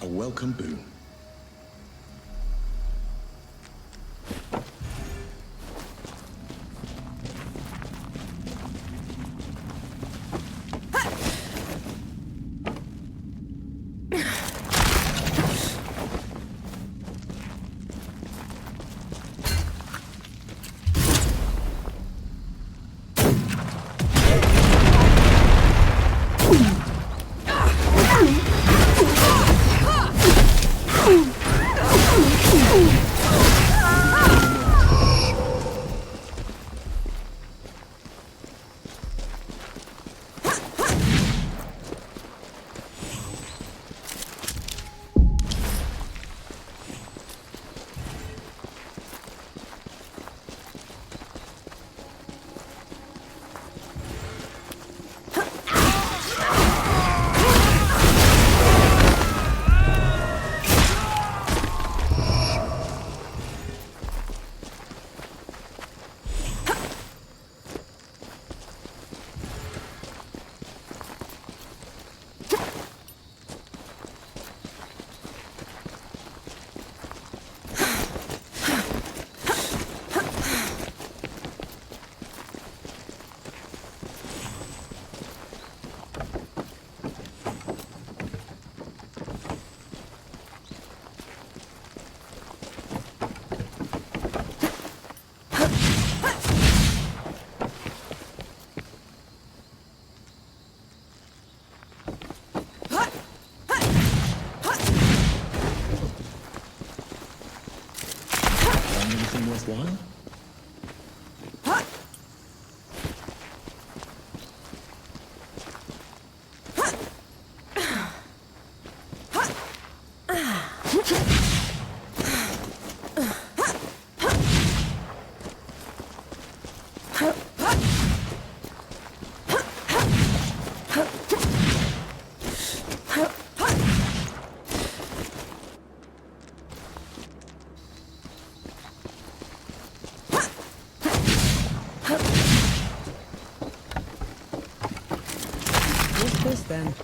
A welcome boon. Anything worthwhile? What's this then?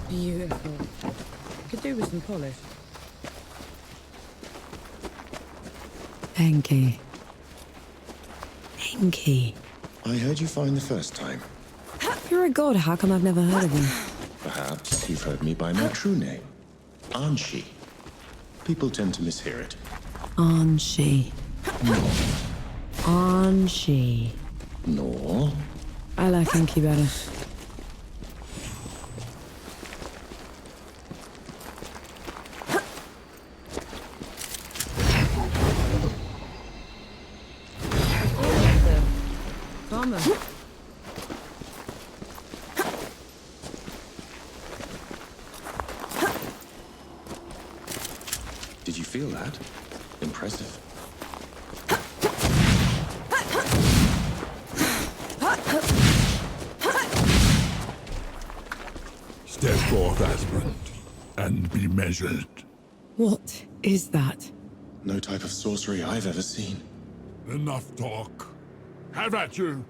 Beautiful. Could do with some polish. Enki. Enki. I heard you fine the first time. If you're a god, how come I've never heard of you? Perhaps you've heard me by my true name, Anshi. People tend to mishear it. Anshi. No. Anshi. No. I like Enki better. Armor. Did you feel that? Impressive. Step forth, aspirant, and be measured. What is that? No type of sorcery I've ever seen. Enough talk. Have at you.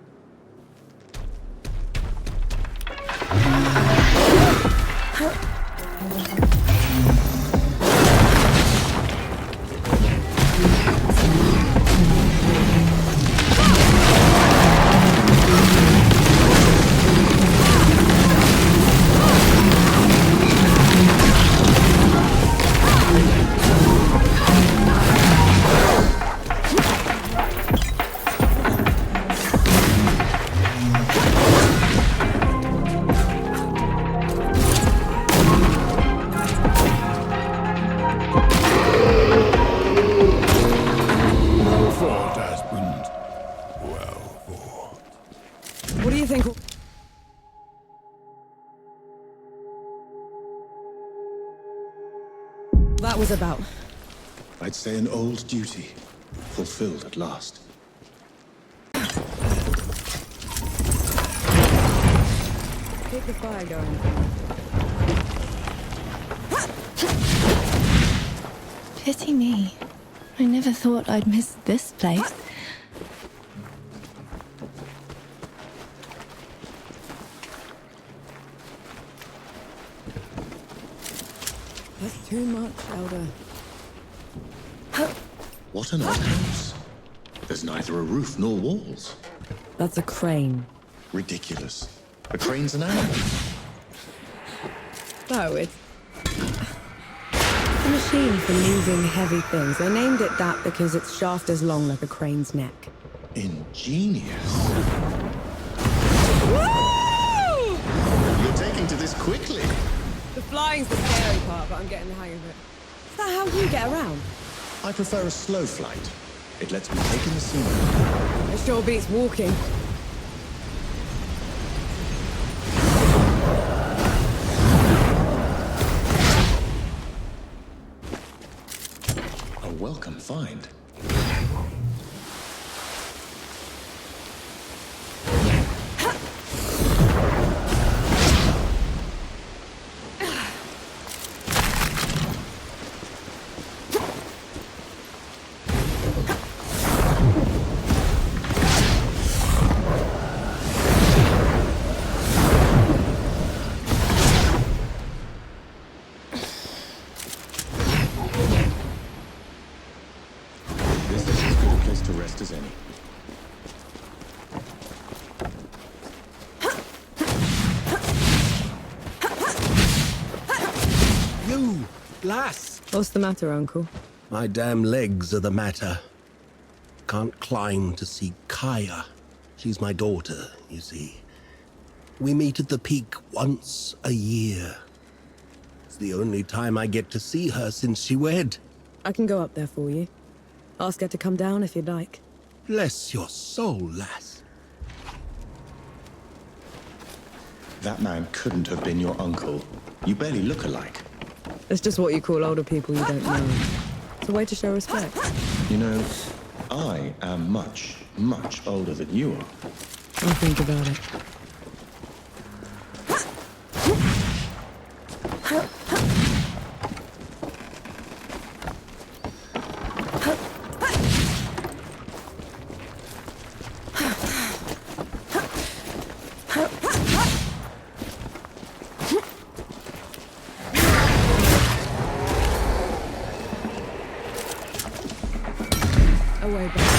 What do you think? That was about. I'd say an old duty, fulfilled at last. Keep the fire going. Pity me. I never thought I'd miss this place. That's too much, Elder. What an odd house. There's neither a roof nor walls. That's a crane. Ridiculous. A crane's an animal. No, it's a machine for moving heavy things. They named it that because its shaft is long like a crane's neck. Ingenious. Woo! You're taking to this quickly. The flying's the scary part, but I'm getting the hang of it. Is that how you get around? I prefer a slow flight. It lets me take in the scenery. It sure beats walking. A welcome find. This is as good a place to rest as any. You, lass! What's the matter, Uncle? My damn legs are the matter. Can't climb to see Kaya. She's my daughter, you see. We meet at the peak once a year. It's the only time I get to see her since she wed. I can go up there for you. Ask her to come down if you'd like. Bless your soul, lass. That man couldn't have been your uncle. You barely look alike. It's just what you call older people you don't know. It's a way to show respect. You know, I am much, much older than you are. I'll think about it. Away back.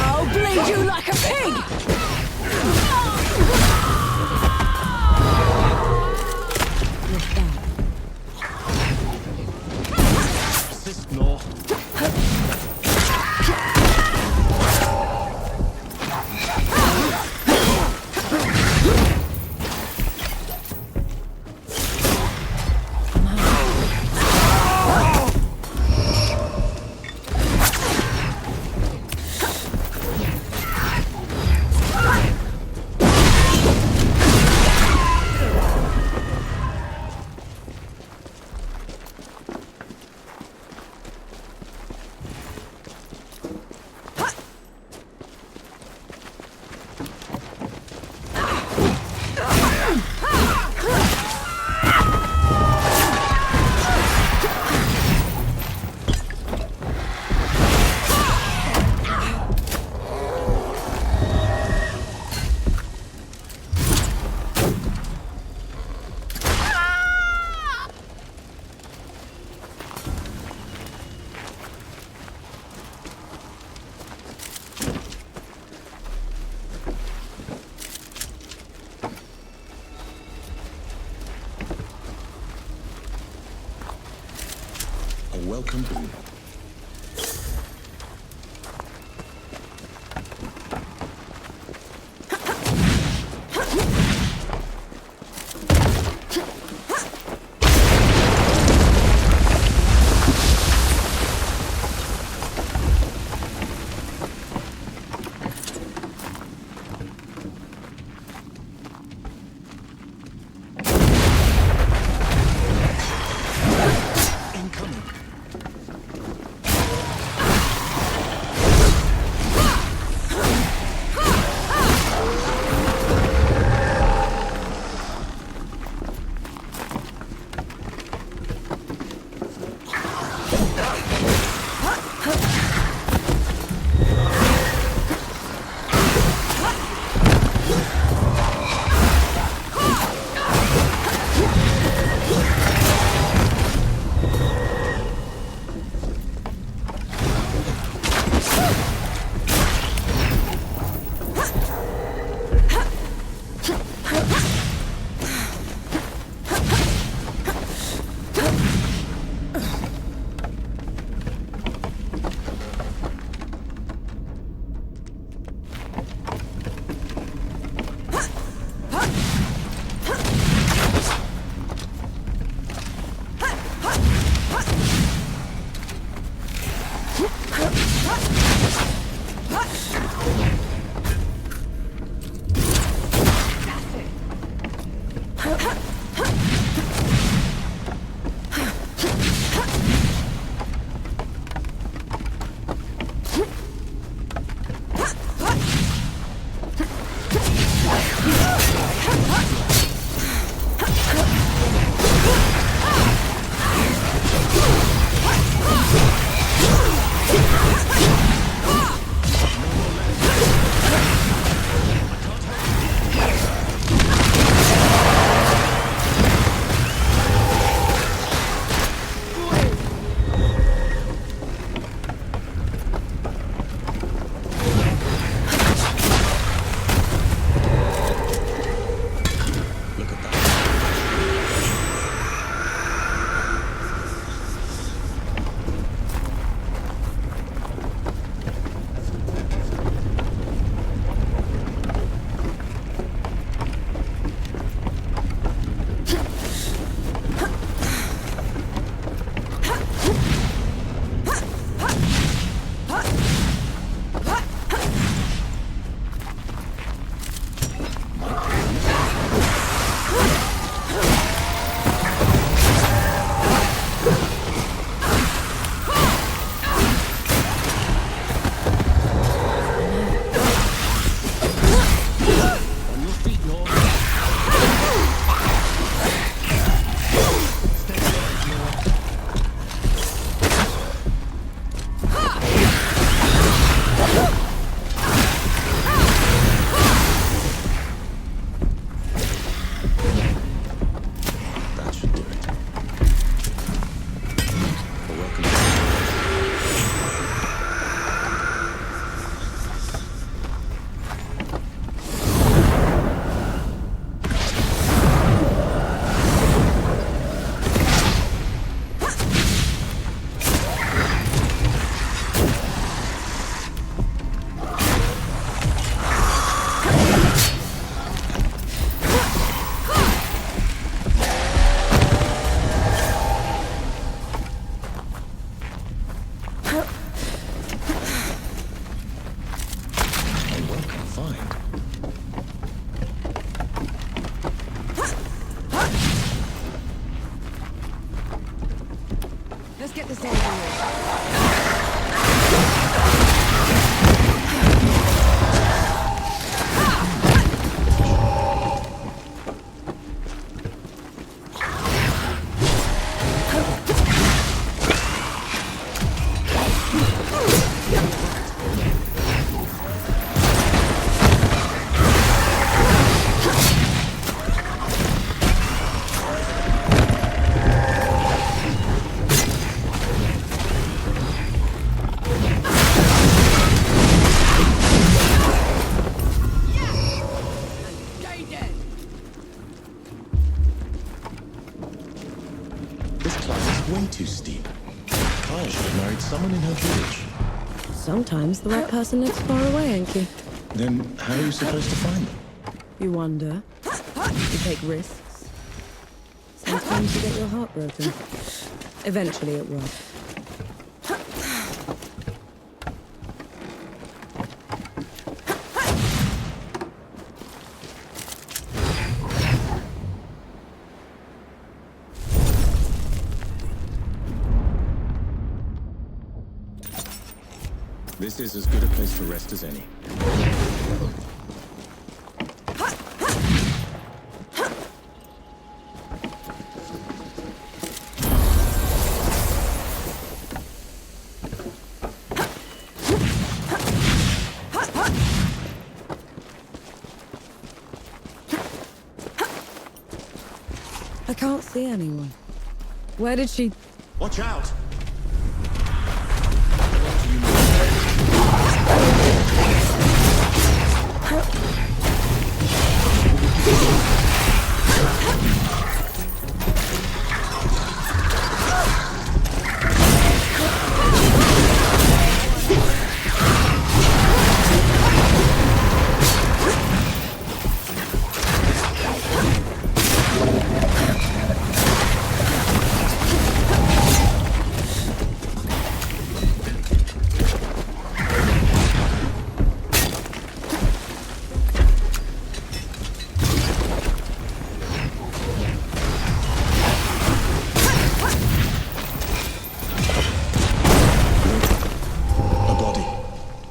I'll bleed you like a pig! Assist, Nor. A welcome boon. Kaya should have married someone in her village. Sometimes the right person lives far away, Enki. Then how are you supposed to find them? You wander. You take risks. Sometimes you get your heart broken. Eventually it works. This is as good a place to rest as any. I can't see anyone. Where did she... Watch out!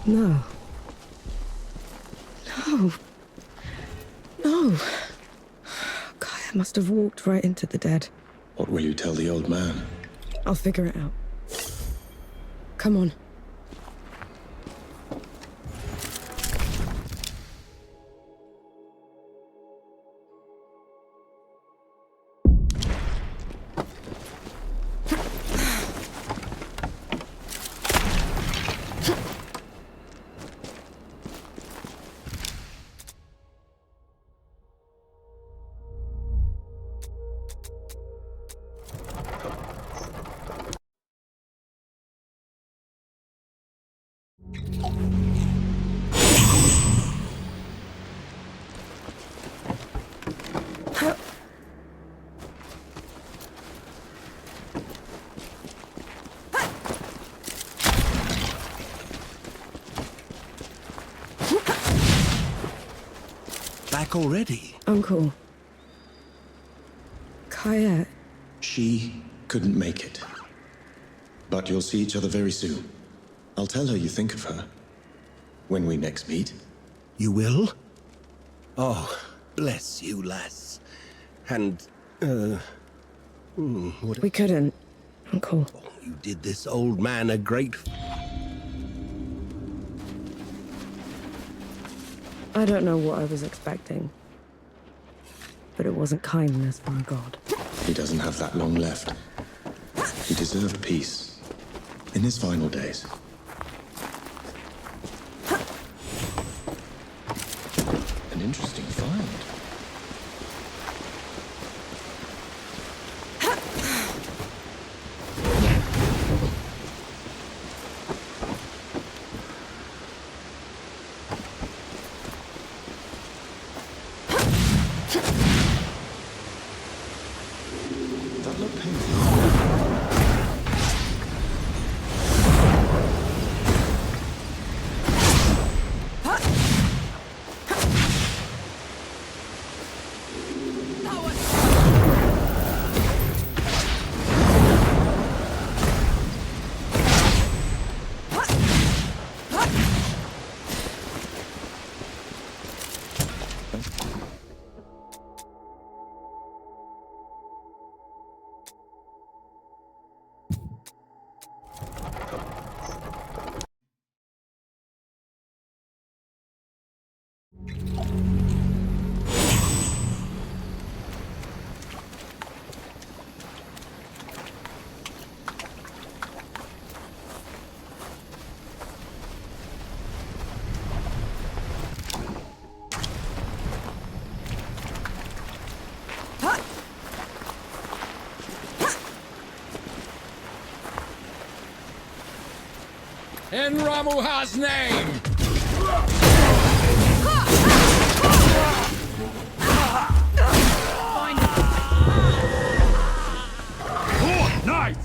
No. No. No. Kaya must have walked right into the dead. What will you tell the old man? I'll figure it out. Come on. Back already? Uncle. Kaya. She couldn't make it. But you'll see each other very soon. I'll tell her you think of her. When we next meet. You will? Oh, bless you, lass. And, what... We couldn't, Uncle. Oh, you did this old man a great... I don't know what I was expecting. But it wasn't kindness from God. He doesn't have that long left. He deserved peace. In his final days. An interesting find. That looked painful. In Ramuha's name! Oh, nice!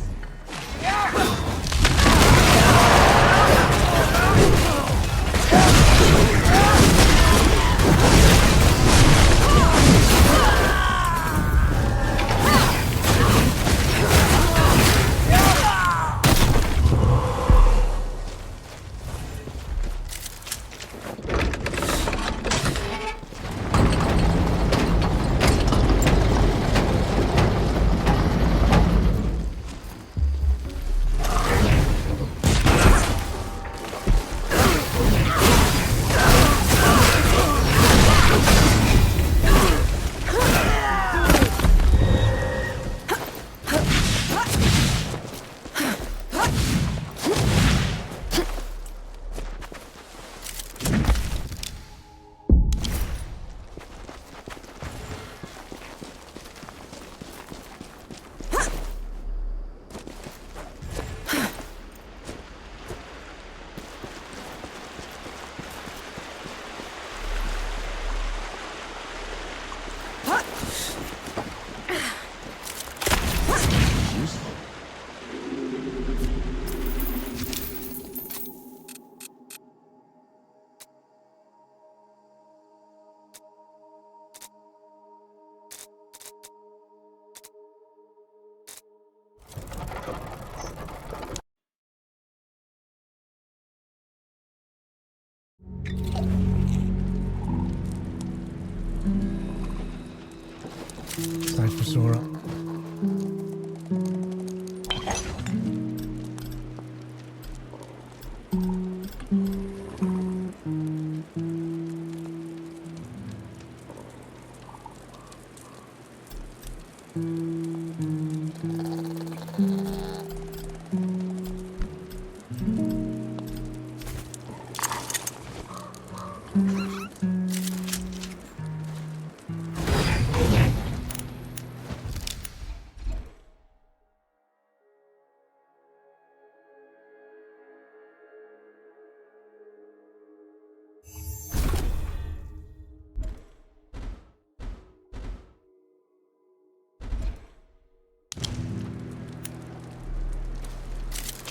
Sight for Sora.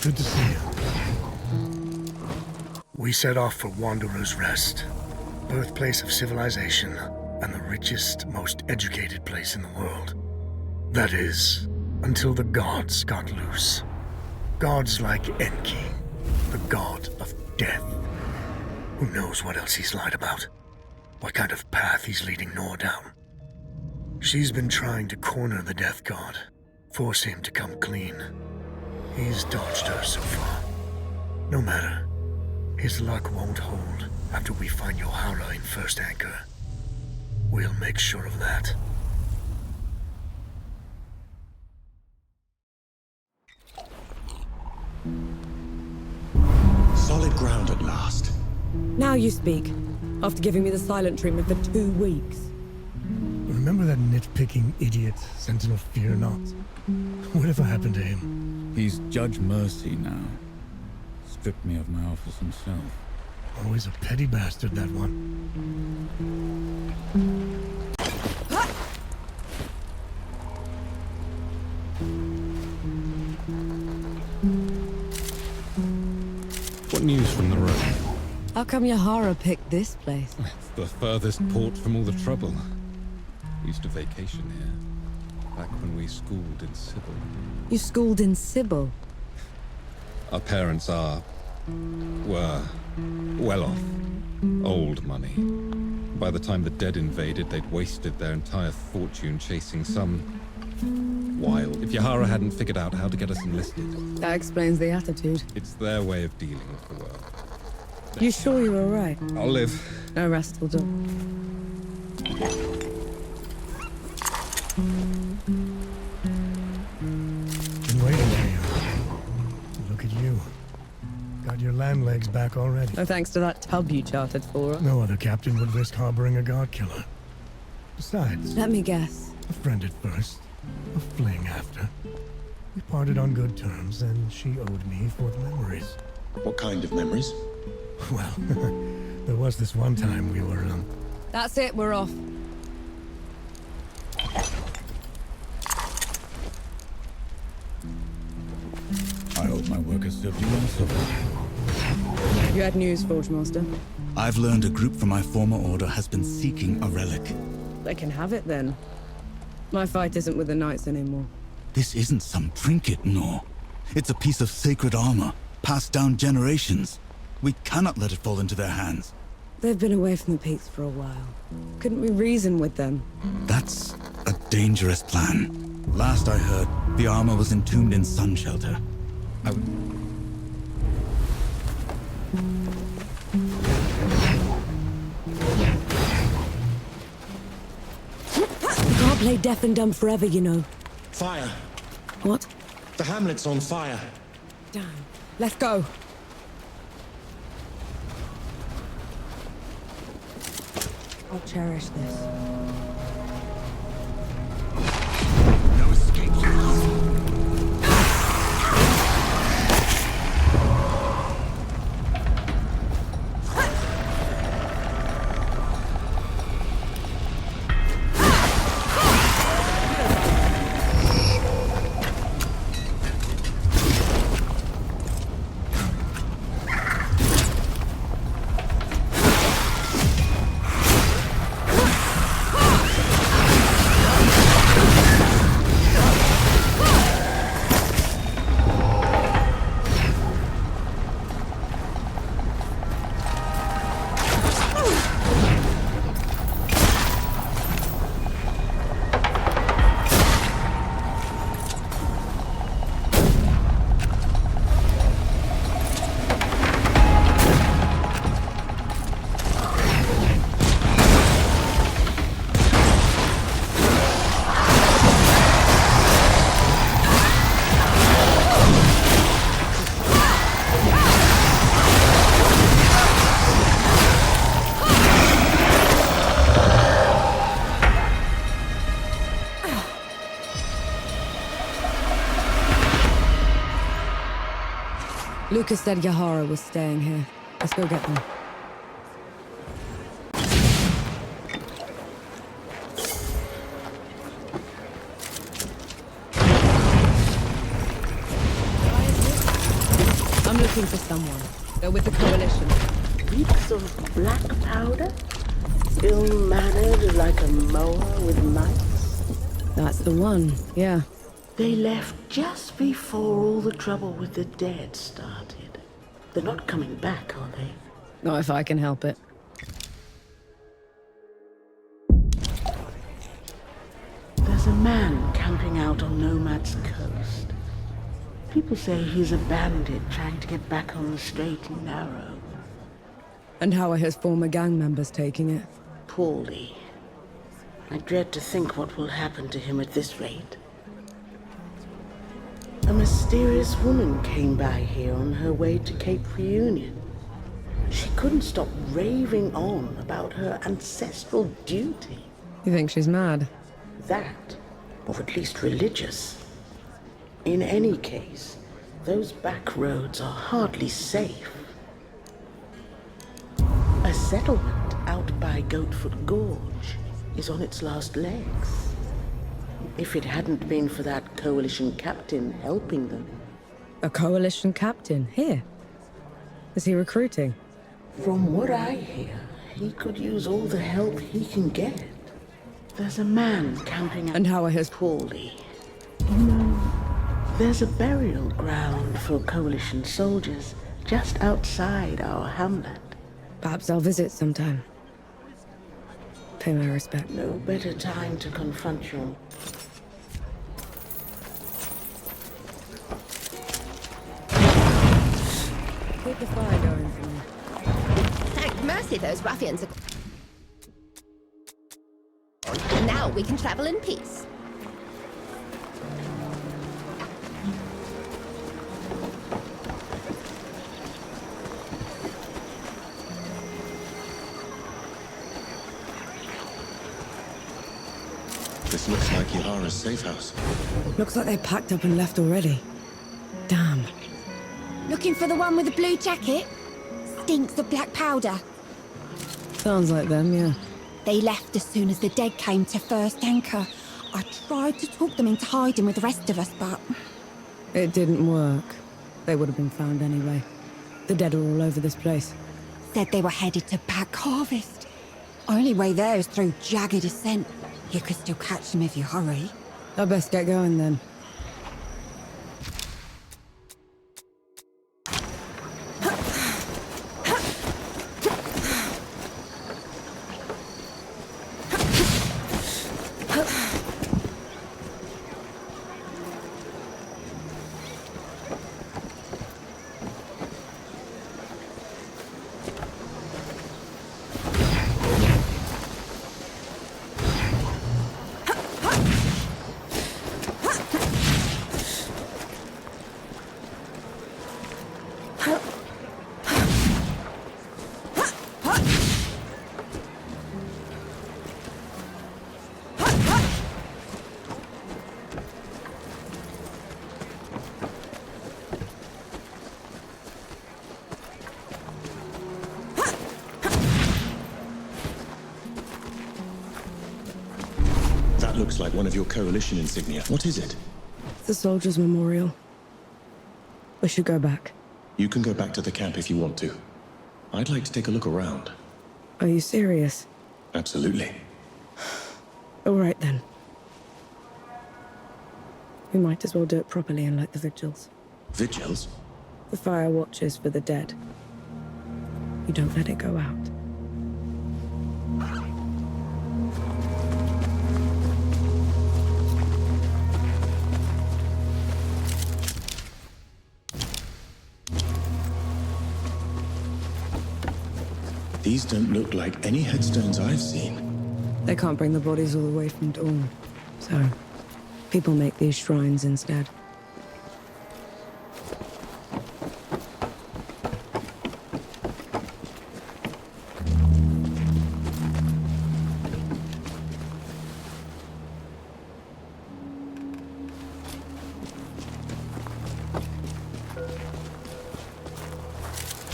Good to see you. We set off for Wanderer's Rest, birthplace of civilization, and the richest, most educated place in the world. That is, until the gods got loose. Gods like Enki, the god of death. Who knows what else he's lied about? What kind of path he's leading Nor down? She's been trying to corner the death god, force him to come clean. He's dodged her so far. No matter. His luck won't hold after we find Yohara in First Anchor. We'll make sure of that. Solid ground at last. Now you speak, after giving me the silent treatment for 2 weeks. Remember that nitpicking idiot, Sentinel Fear Not? Whatever happened to him? He's Judge Mercy now. Stripped me of my office himself. Always a petty bastard, that one. What news from the road? How come Yohara picked this place? It's the furthest port from all the trouble. We used to vacation here, back when we schooled in Sybil. You schooled in Sybil? Our parents were well off. Old money. By the time the dead invaded, they'd wasted their entire fortune chasing some wild. If Yohara hadn't figured out how to get us enlisted. That explains the attitude. It's their way of dealing with the world. You sure you were right? I'll live. No rest till dawn. Been waiting for you. Look at you. Got your land legs back already. No thanks to that tub you chartered for us. No other captain would risk harboring a god killer. Besides... Let me guess. A friend at first. A fling after. We parted on good terms, and she owed me for the memories. What kind of memories? Well, there was this one time we were, That's it, we're off. I hope my work has served you well so far. You had news, Forge Master? I've learned a group from my former order has been seeking a relic. They can have it then. My fight isn't with the Knights anymore. This isn't some trinket, no. It's a piece of sacred armor, passed down generations. We cannot let it fall into their hands. They've been away from the peaks for a while. Couldn't we reason with them? That's a dangerous plan. Last I heard, the armor was entombed in Sun Shelter. You can't play deaf and dumb forever, you know. Fire! What? The hamlet's on fire. Damn. Let's go. I'll cherish this. No escape. Lucas said Yahara was staying here. Let's go get them. I'm looking for someone. They're with the Coalition. Heaps of black powder? Ill-mannered like a mower with mice? That's the one, yeah. They left just before all the trouble with the dead started. They're not coming back, are they? Not if I can help it. There's a man camping out on Nomad's coast. People say he's a bandit trying to get back on the straight and narrow. And how are his former gang members taking it? Poorly. I dread to think what will happen to him at this rate. A mysterious woman came by here on her way to Cape Reunion. She couldn't stop raving on about her ancestral duty. You think she's mad? That, or at least religious. In any case, those back roads are hardly safe. A settlement out by Goatfoot Gorge is on its last legs. If it hadn't been for that Coalition captain helping them. A Coalition captain? Here? Is he recruiting? From what I hear, he could use all the help he can get. There's a man camping out. And how are his... Poorly. You know, there's a burial ground for Coalition soldiers just outside our hamlet. Perhaps I'll visit sometime. Pay my respect. No better time to confront your... Keep the fire going for me. Thank mercy those ruffians are... And now we can travel in peace. This looks like Yahara's safe house. Looks like they packed up and left already. Damn. Looking for the one with the blue jacket? Stinks of black powder. Sounds like them, yeah. They left as soon as the dead came to first anchor. I tried to talk them into hiding with the rest of us, but... It didn't work. They would have been found anyway. The dead are all over this place. Said they were headed to Back Harvest. Only way there is through jagged ascent. You could still catch them if you hurry. I best get going then. That looks like one of your coalition insignia. What is it? It's the Soldiers' Memorial. We should go back. You can go back to the camp if you want to. I'd like to take a look around. Are you serious? Absolutely. All right then. We might as well do it properly and like the vigils. Vigils? The fire watches for the dead. You don't let it go out. These don't look like any headstones I've seen. They can't bring the bodies all the way from Dawn, so people make these shrines instead.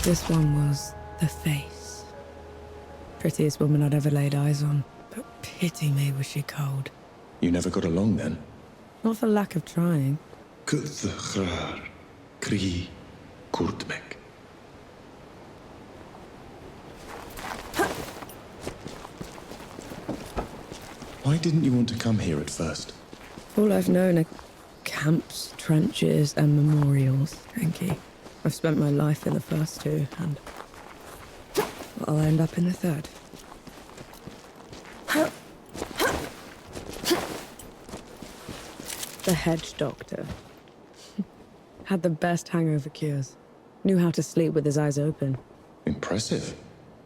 This one was the face. Prettiest woman I'd ever laid eyes on, but pity me was she cold. You never got along then? Not for lack of trying. Kuthchrar, Kri, Kurtmek. Why didn't you want to come here at first? All I've known are camps, trenches, and memorials, Enki. I've spent my life in the first two, and I'll end up in the third. The hedge doctor. Had the best hangover cures. Knew how to sleep with his eyes open. Impressive.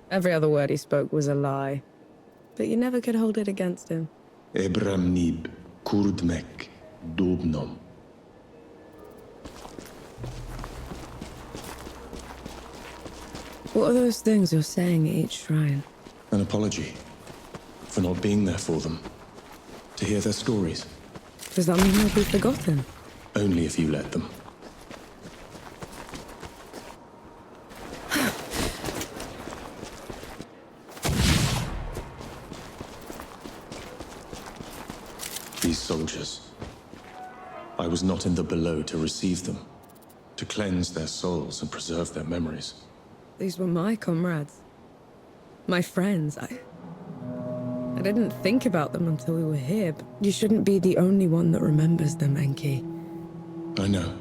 Every other word he spoke was a lie. But you never could hold it against him. Ebramnib, Kurdmek, Dobnom. What are those things you're saying at each shrine? An apology for not being there for them. To hear their stories. Does that mean they'll be forgotten? Only if you let them. These soldiers. I was not in the below to receive them, to cleanse their souls and preserve their memories. These were my comrades. My friends. I didn't think about them until we were here, but you shouldn't be the only one that remembers them, Enki. I know.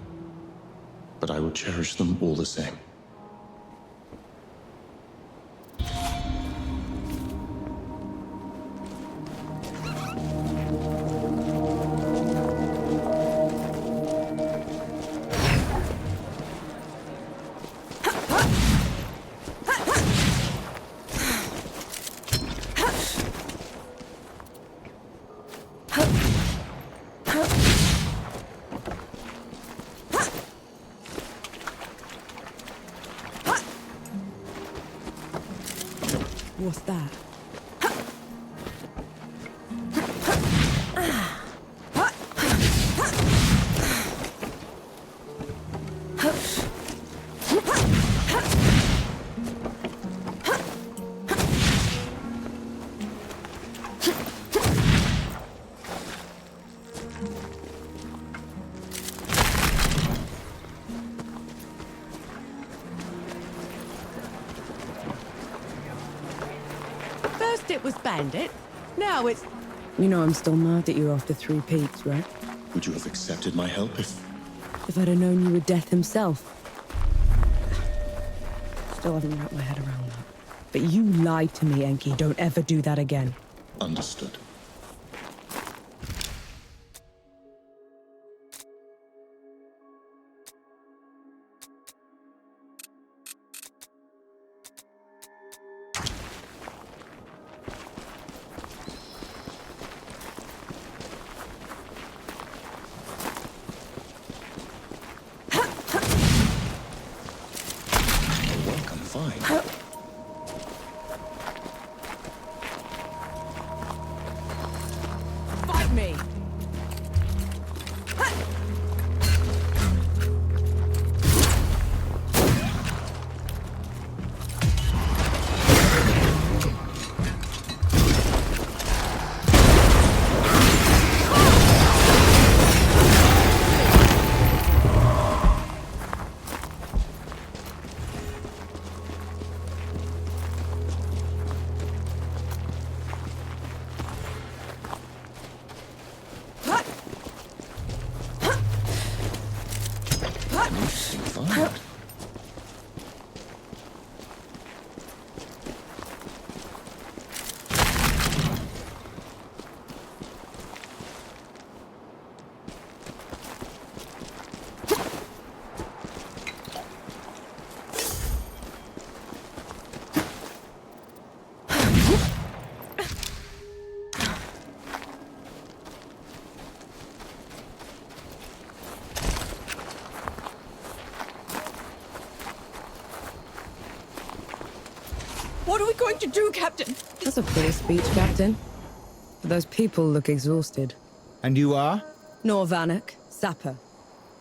But I will cherish them all the same. What's that? First it was bandits, now it's... You know I'm still mad at you after 3 peaks, right? Would you have accepted my help if... If I'd have known you were Death himself. Still haven't wrapped my head around that. But you lied to me, Enki. Don't ever do that again. Understood. Fight me! What are we going to do, Captain? That's a pretty speech, Captain. But those people look exhausted. And you are? Norvanek, sapper.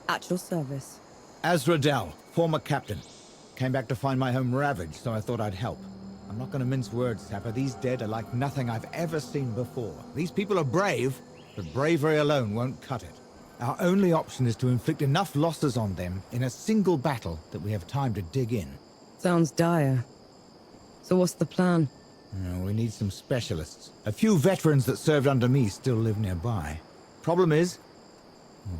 At your service. Azradel, former captain. Came back to find my home ravaged, so I thought I'd help. I'm not gonna mince words, Sapper. These dead are like nothing I've ever seen before. These people are brave, but bravery alone won't cut it. Our only option is to inflict enough losses on them in a single battle that we have time to dig in. Sounds dire. So what's the plan? We need some specialists. A few veterans that served under me still live nearby. Problem is,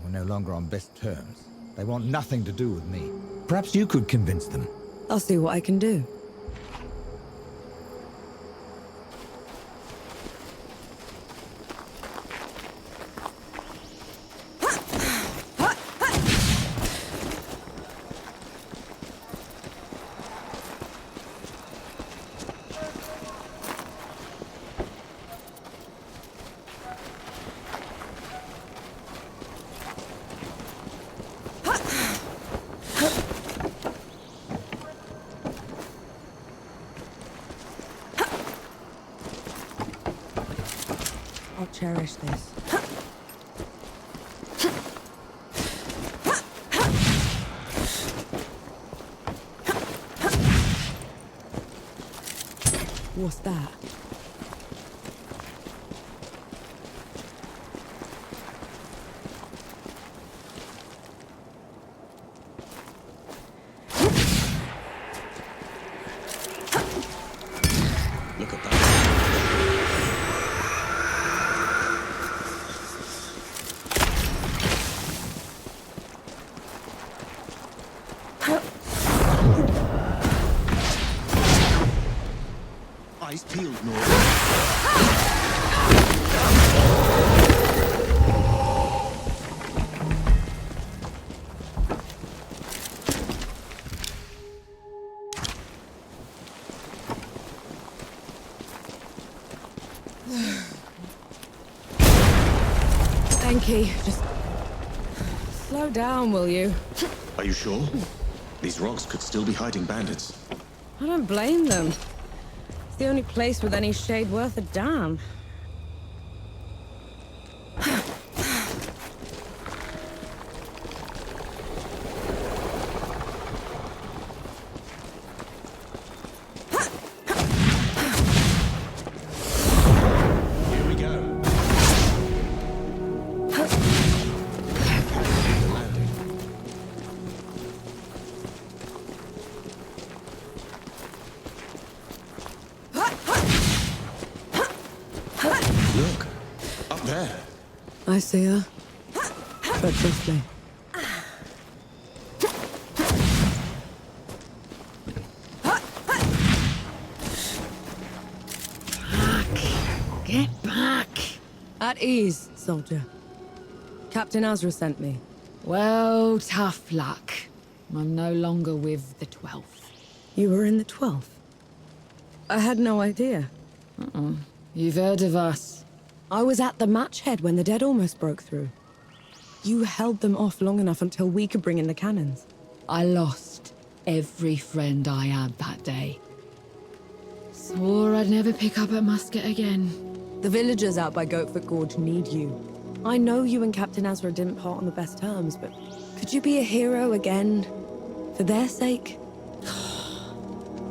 we're no longer on best terms. They want nothing to do with me. Perhaps you could convince them. I'll see what I can do. I'll cherish this. What's that? Look at that. Eyes peeled, Nora. Enki, just slow down, will you? Are you sure? These rocks could still be hiding bandits. I don't blame them. It's the only place with any shade worth a damn. Here we go. I see her. Tread softly. Get back! At ease, soldier. Captain Azra sent me. Well, tough luck. I'm no longer with the 12th. You were in the 12th? I had no idea. You've heard of us. I was at the match head when the dead almost broke through. You held them off long enough until we could bring in the cannons. I lost every friend I had that day. Swore I'd never pick up a musket again. The villagers out by Goatfoot Gorge need you. I know you and Captain Azra didn't part on the best terms, but could you be a hero again? For their sake?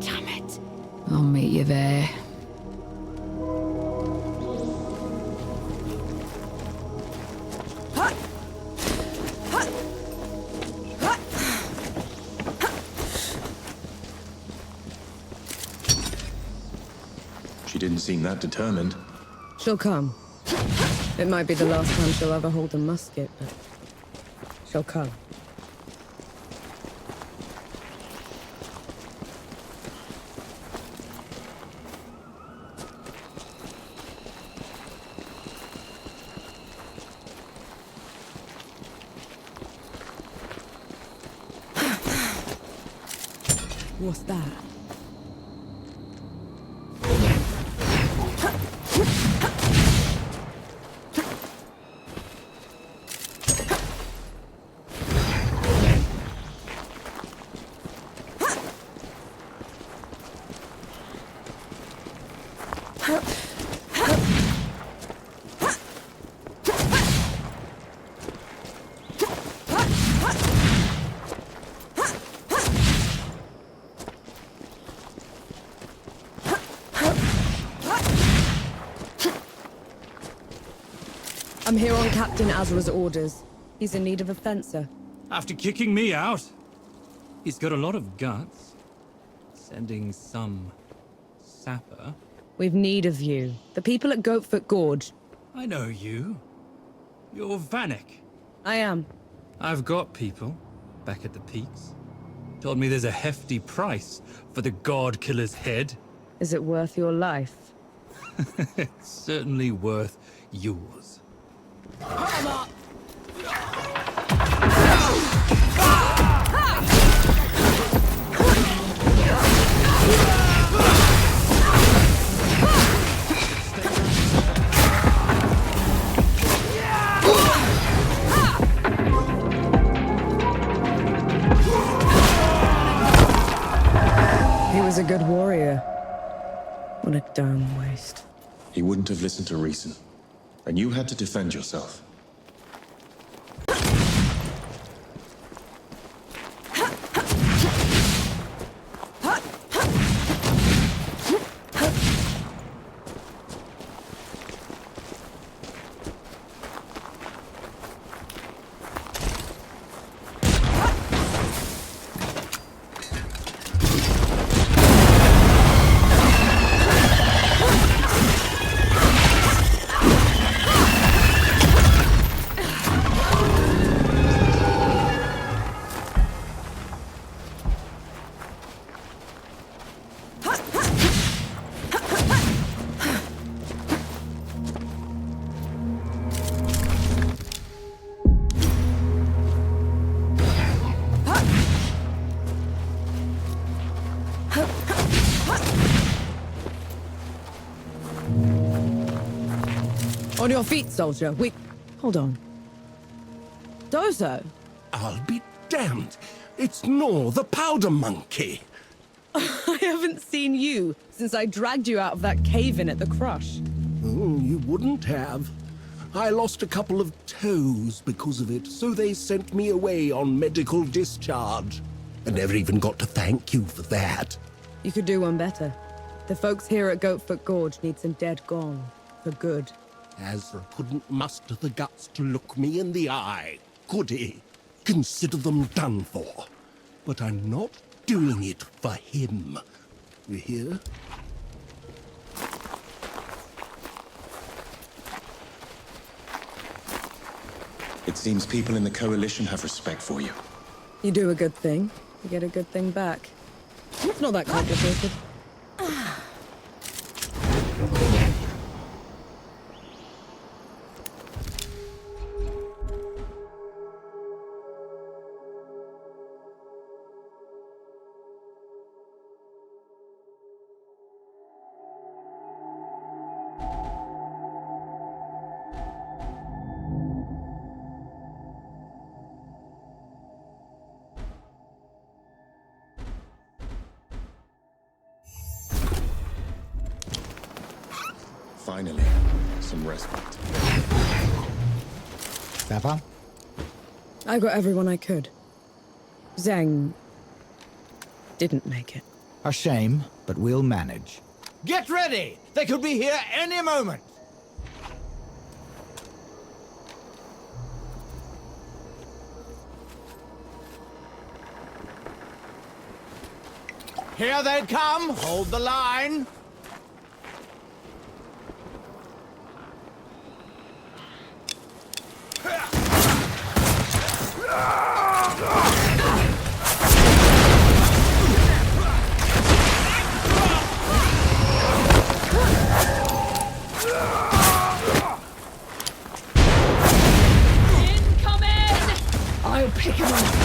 Damn it. I'll meet you there. She didn't seem that determined. She'll come. It might be the last time she'll ever hold a musket, but she'll come. What's that? I'm here on Captain Azra's orders. He's in need of a fencer. After kicking me out? He's got a lot of guts. Sending some sapper. We've need of you. The people at Goatfoot Gorge. I know you. You're Vanek. I am. I've got people back at the peaks. Told me there's a hefty price for the God Killer's head. Is it worth your life? It's certainly worth yours. He was a good warrior. What a damn waste. He wouldn't have listened to reason. And you had to defend yourself. On your feet, soldier. Hold on. Dozo? I'll be damned. It's Nor, the powder monkey. I haven't seen you since I dragged you out of that cave-in at the Crush. You wouldn't have. I lost a couple of toes because of it, so they sent me away on medical discharge. I never even got to thank you for that. You could do one better. The folks here at Goatfoot Gorge need some dead gone. For good. Azra couldn't muster the guts to look me in the eye, could he? Consider them done for. But I'm not doing it for him. You hear? It seems people in the Coalition have respect for you. You do a good thing, you get a good thing back. It's not that complicated. Finally, some respite. Sapper? I got everyone I could. Zhang didn't make it. A shame, but we'll manage. Get ready! They could be here any moment! Here they come! Hold the line! I'll pick him up.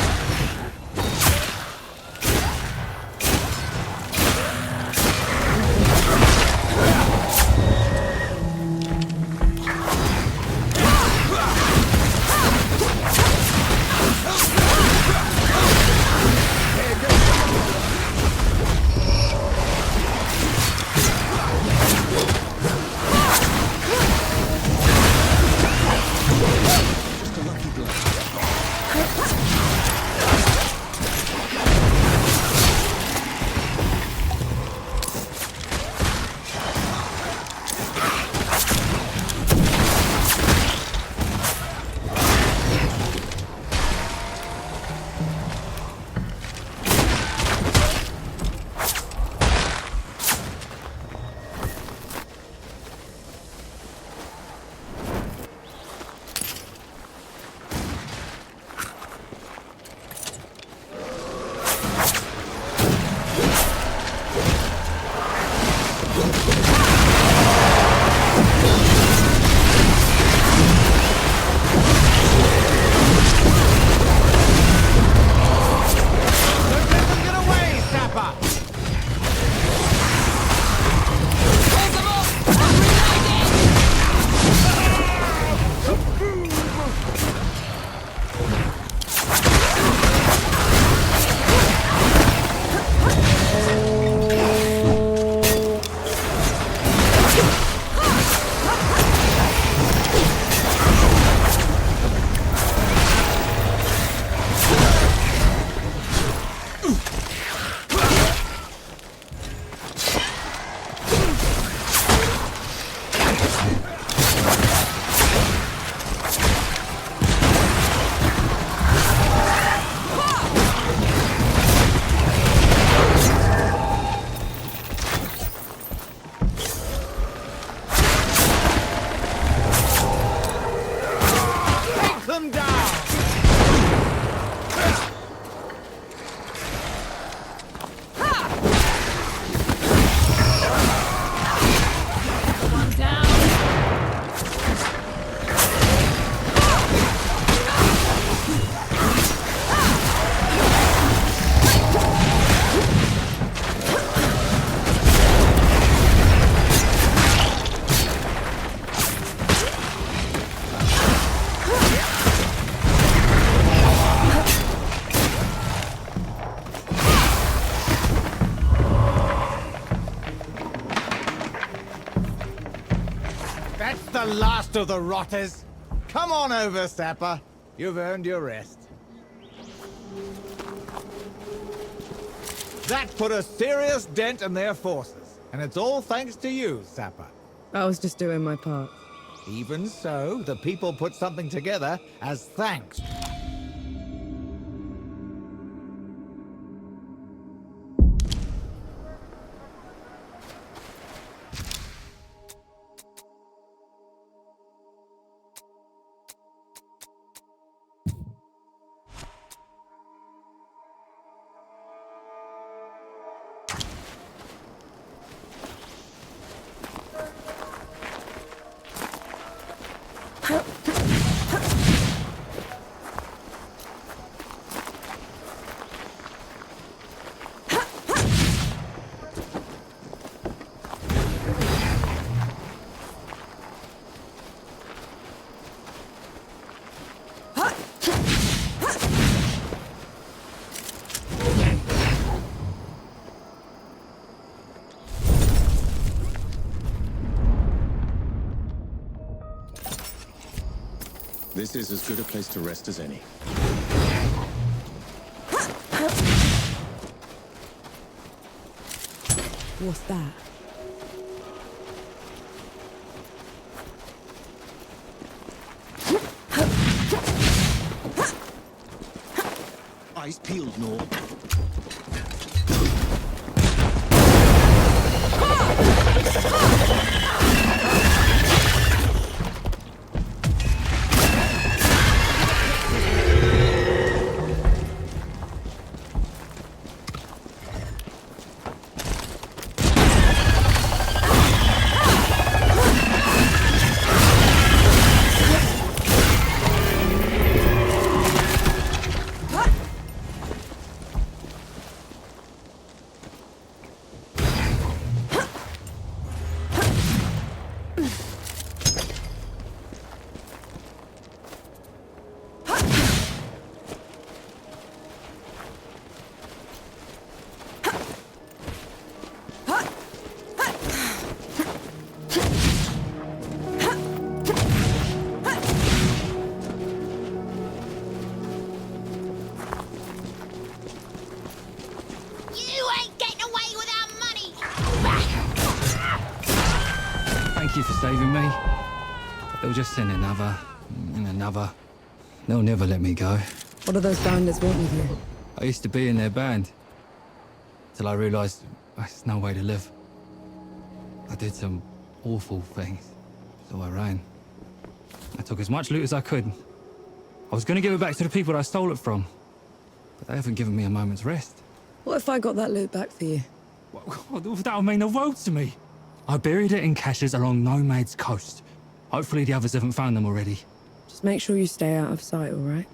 That's the last of the rotters. Come on over, Sapper. You've earned your rest. That put a serious dent in their forces, and it's all thanks to you, Sapper. I was just doing my part. Even so, the people put something together as thanks. This is as good a place to rest as any. What's that? Eyes peeled, Nor. Thank you for saving me. They'll just send another, and another. They'll never let me go. What do those bandits want with you? I used to be in their band. Till I realised there's no way to live. I did some awful things, so I ran. I took as much loot as I could. I was going to give it back to the people that I stole it from, but they haven't given me a moment's rest. What if I got that loot back for you? That would mean the world to me. I buried it in caches along Nomad's coast. Hopefully the others haven't found them already. Just make sure you stay out of sight, all right?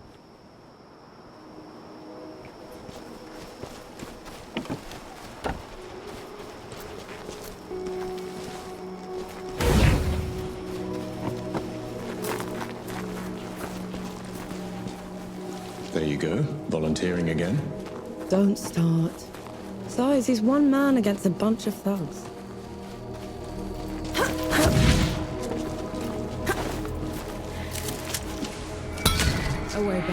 There you go, volunteering again. Don't start. Besides, he's one man against a bunch of thugs. Away back.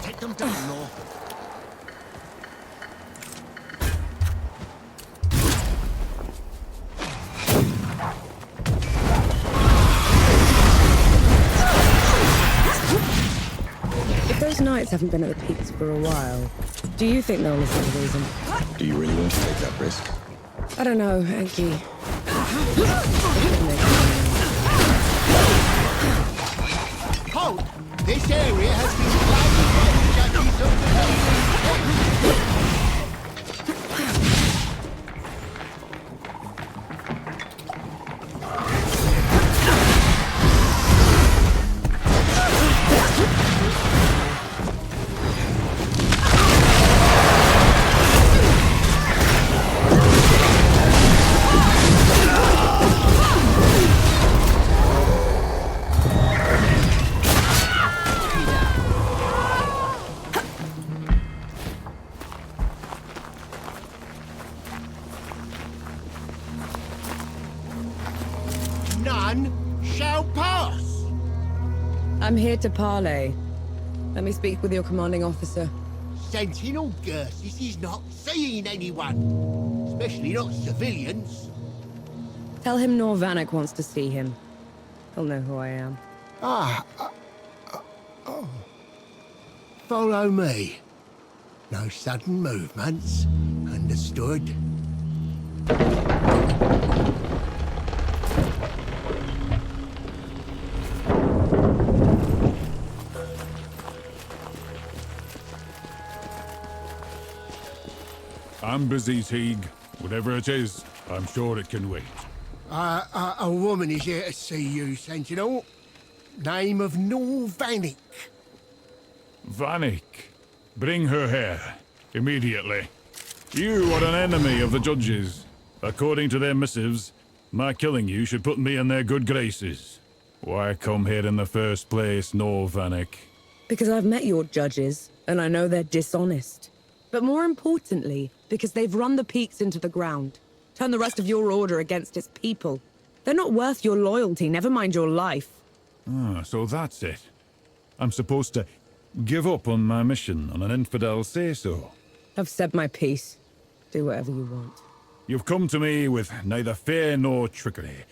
Take them down, Nor. Those knights haven't been at the peaks for a while. Do you think they'll listen to reason? Do you really want to take that risk? I don't know, Enki. Halt! This area has been flagged by the judges of the None shall pass. I'm here to parley. Let me speak with your commanding officer. Sentinel Gersis is not seeing anyone, especially not civilians. Tell him Norvanek wants to see him. He'll know who I am. Follow me. No sudden movements. Understood? I'm busy, Teague. Whatever it is, I'm sure it can wait. A woman is here to see you, Sentinel. Name of Norvanek. Vanek. Bring her here. Immediately. You are an enemy of the judges. According to their missives, My killing you should put me in their good graces. Why come here in the first place, no, Vanek? Because I've met your judges, and I know they're dishonest. But more importantly, because they've run the peaks into the ground. Turned the rest of your order against its people. They're not worth your loyalty, never mind your life. Ah, so that's it. I'm supposed to give up on my mission on an infidel say-so. I've said my piece. Do whatever you want. You've come to me with neither fear nor trickery.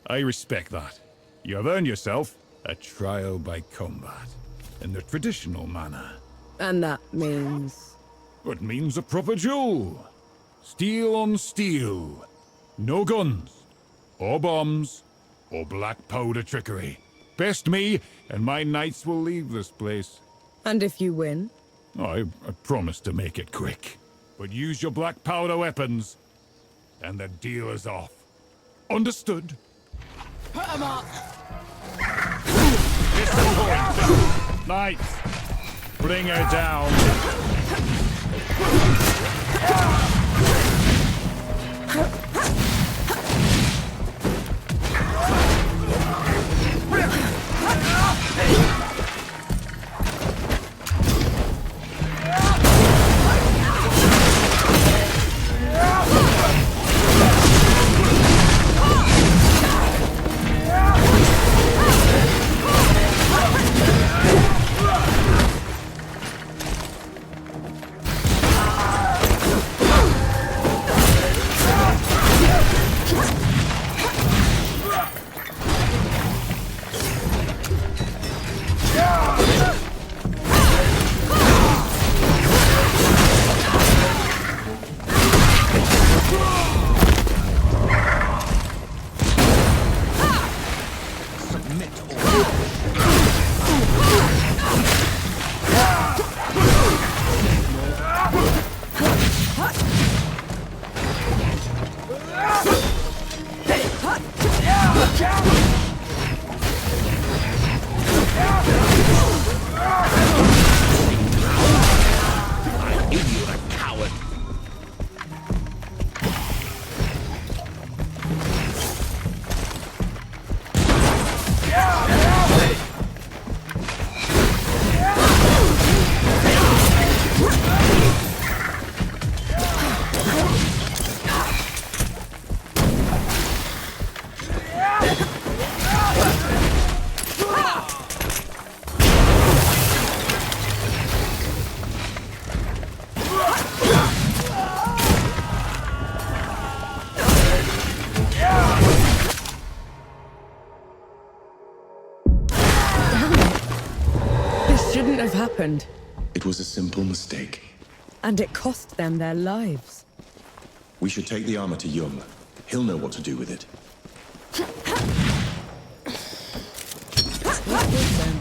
I respect that. You have earned yourself a trial by combat, in the traditional manner. And that means... It means a proper duel. Steel on steel. No guns, or bombs, or black powder trickery. Best me, and my knights will leave this place. And if you win? I promise to make it quick. But use your black powder weapons, and the deal is off. Understood? Put 'em up! Disappointed. Knights, bring her down. Happened. It was a simple mistake. And it cost them their lives. We should take the armor to Jung. He'll know what to do with it. What's this then?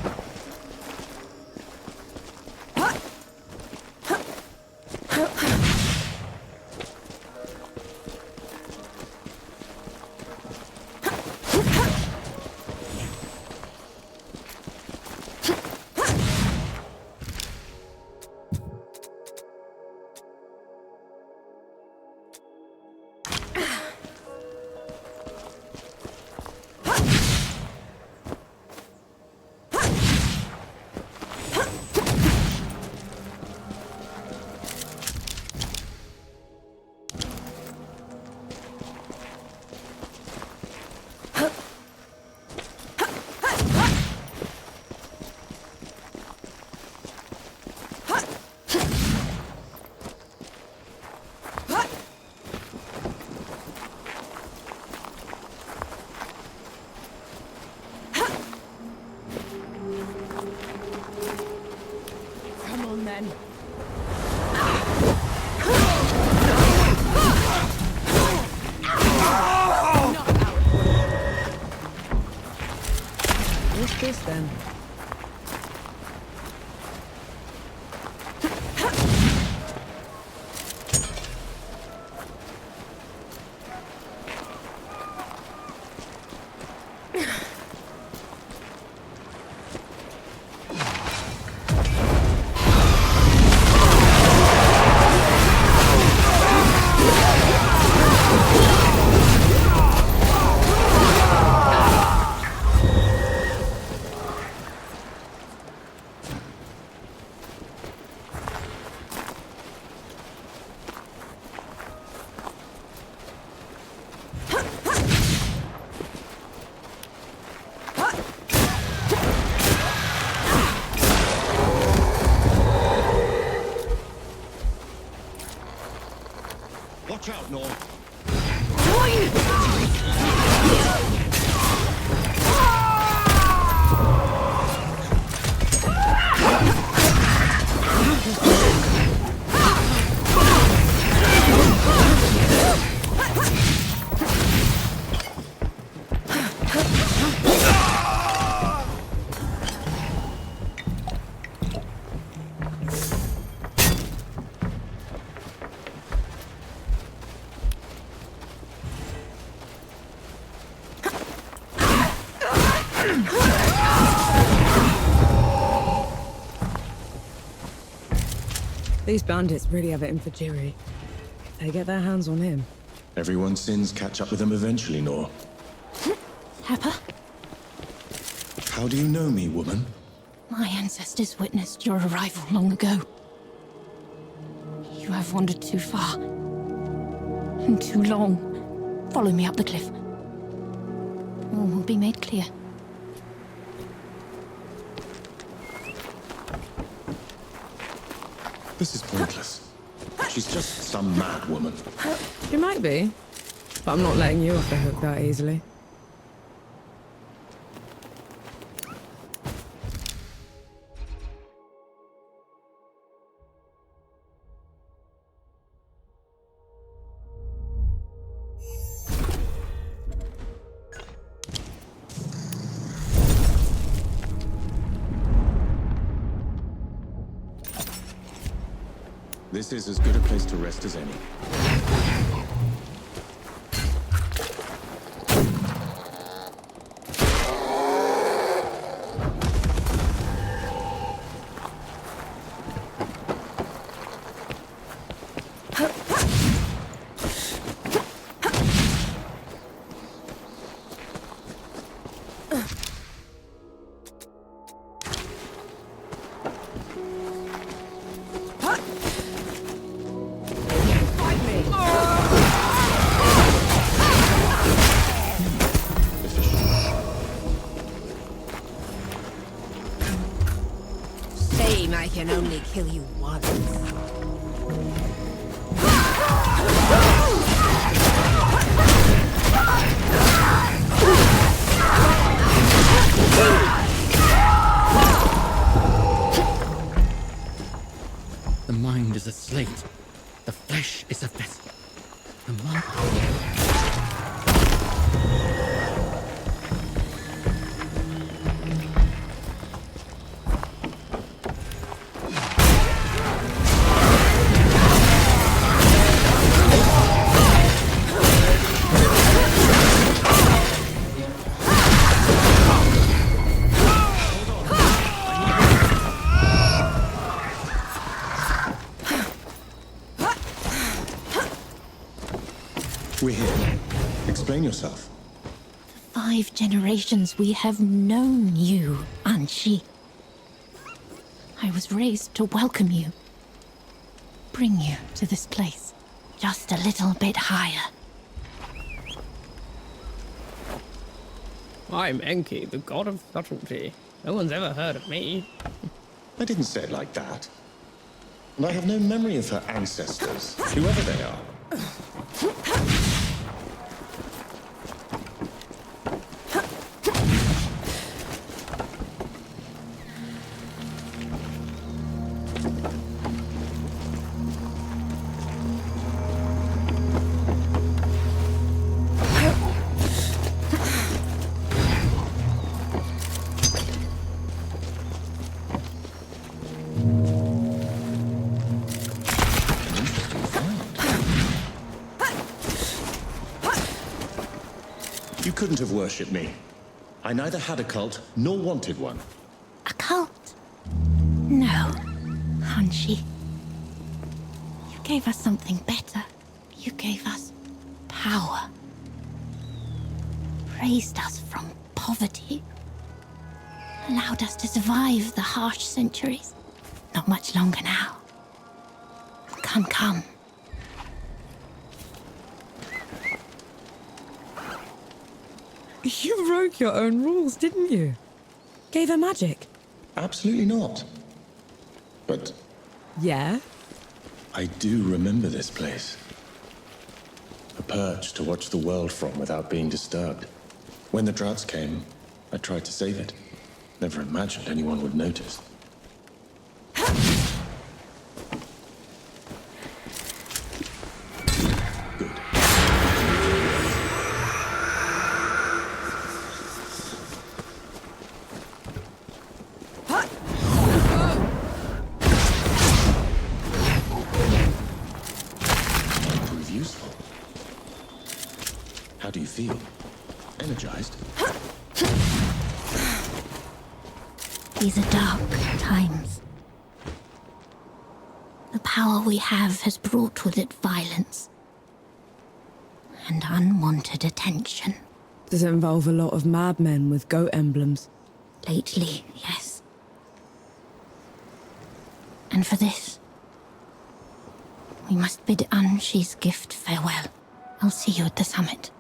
What's this then? Watch out, Nor. These bandits really have it in for Jiri. If they get their hands on him. Everyone's sins catch up with them eventually, Nor. Pepper, How do you know me, woman? my ancestors witnessed your arrival long ago. You have wandered too far. And too long. Follow me up the cliff. All will be made clear. This is pointless. She's just some mad woman. She might be. But I'm not letting you off the hook that easily. This is as good a place to rest as any. Shame I can only kill you once. The mind is a slate. The flesh is a vessel. The mind... We're here. Explain yourself. 5 generations we have known you, Anshi. I was raised to welcome you. Bring you to this place. Just a little bit higher. I'm Enki, the god of subtlety. No one's ever heard of me. I didn't say it like that. And I have no memory of her ancestors, whoever they are. You couldn't have worshipped me. I neither had a cult nor wanted one. A cult? No, Hanshi. You gave us something better. You gave us power. Raised us from poverty. Allowed us to survive the harsh centuries. Not much longer now. Come. You broke your own rules, didn't you? Gave her magic. Absolutely not. But Yeah? I do remember this place. perch to watch the world from without being disturbed. When the droughts came, I tried to save it. Never imagined anyone would notice. Prove useful. How do you feel? Energized? These are dark times. The power we have has brought with it violence and unwanted attention. Does it involve a lot of madmen with goat emblems? Lately, yes. And for this, we must bid Anshi's gift farewell. I'll see you at the summit.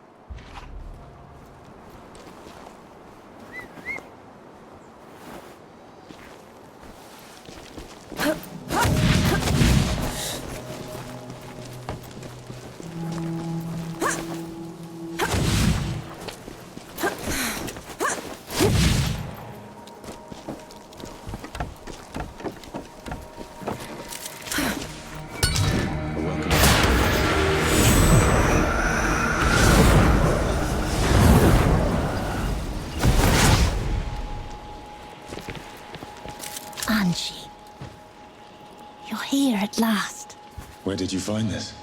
Anshi, you're here at last. Where did you find this?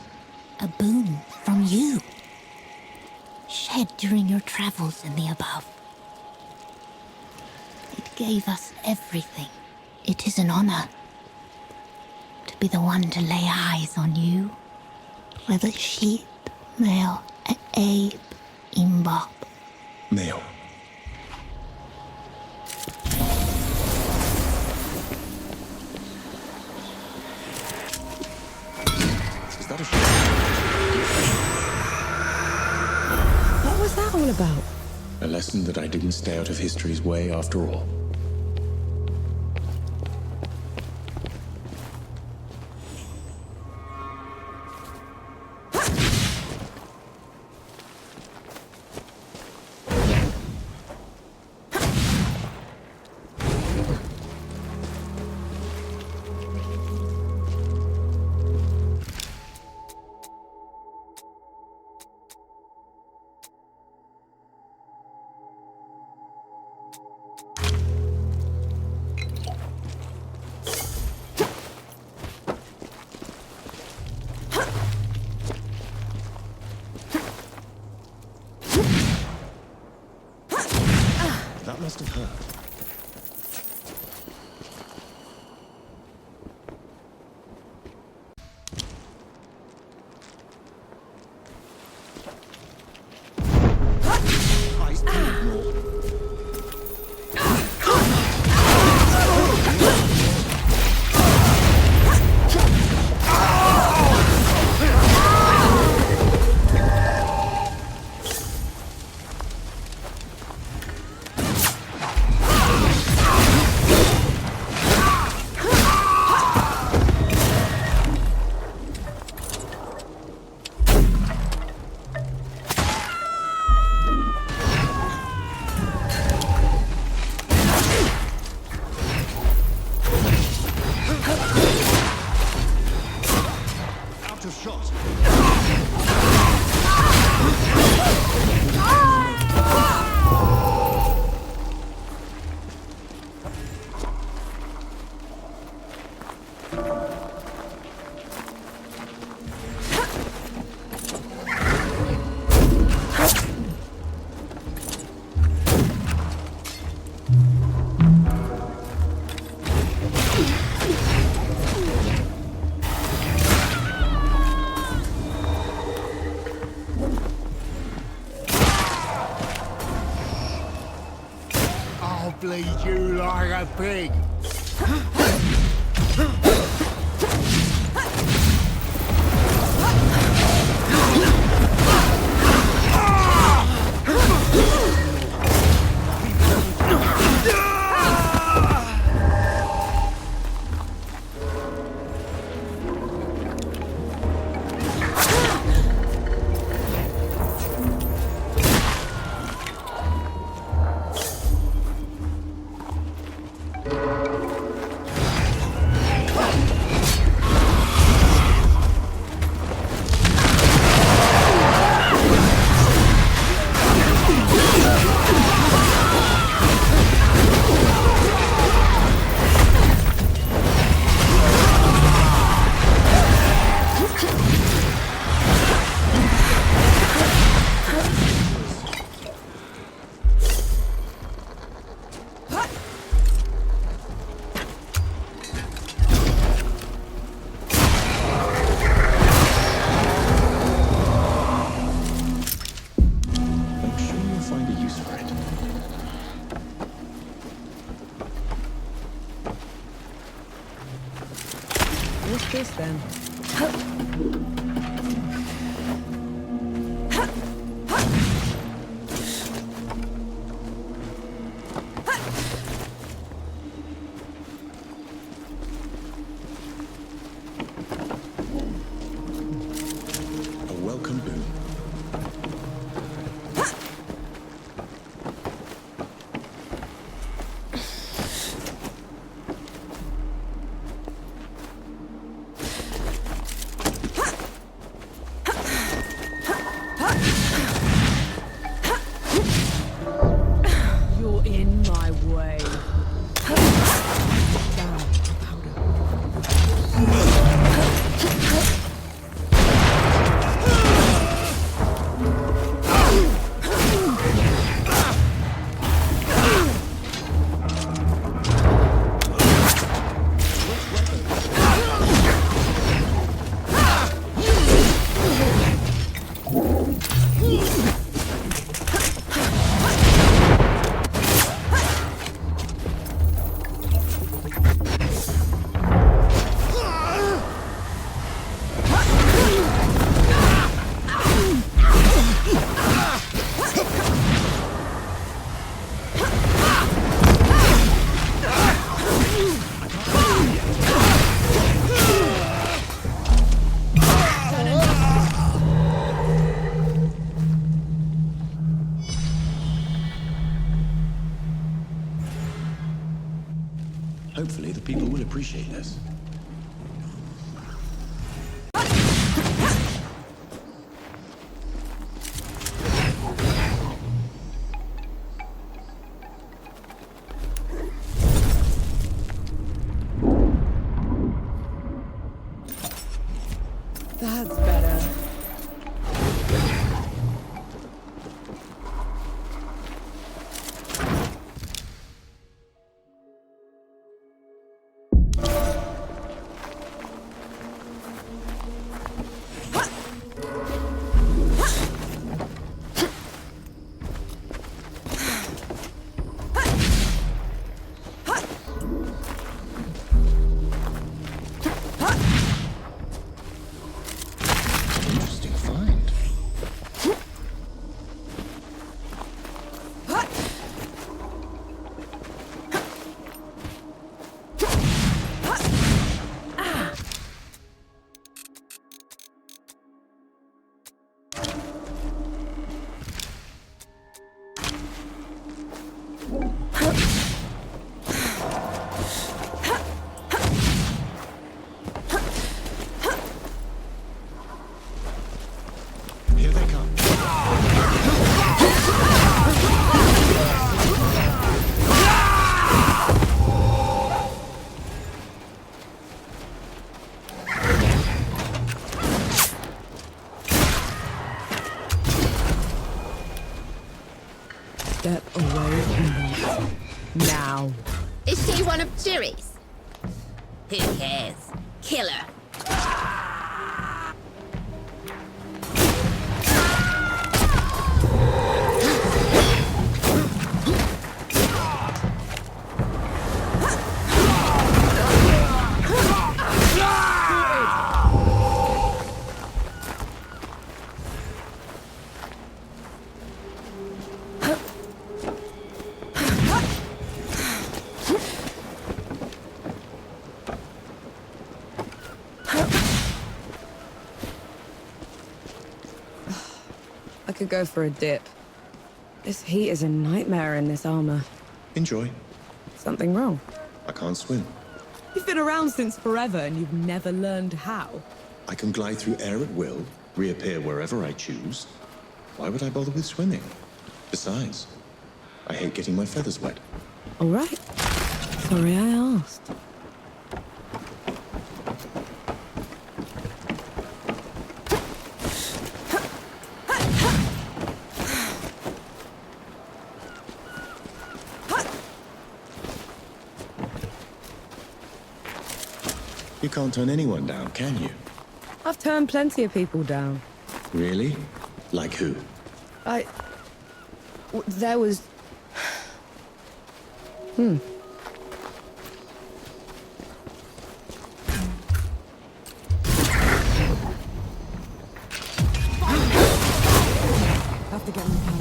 A boon from you. Shed during your travels in the above. It gave us everything. It is an honor to be the one to lay eyes on you. Whether sheep, male, abe, imbop. Male. Is that a What was that all about? A lesson that I didn't stay out of history's way after all. That must have hurt. Bleed you like a pig. What's this then? A welcome boon. You're in my way. Hopefully the people will appreciate this. That's better. Interesting find. Here they come. Step away from that. Now. Is she one of Jerry's? Who cares? Kill her. I could go for a dip. This heat is a nightmare in this armor. Enjoy. Something wrong? I can't swim. You've been around since forever and you've never learned how. I can glide through air at will, reappear wherever I choose. Why would I bother with swimming? Besides, I hate getting my feathers wet. All right. Sorry I asked. You can't turn anyone down, can you? I've turned plenty of people down. Really? Like who? There was... to get more power.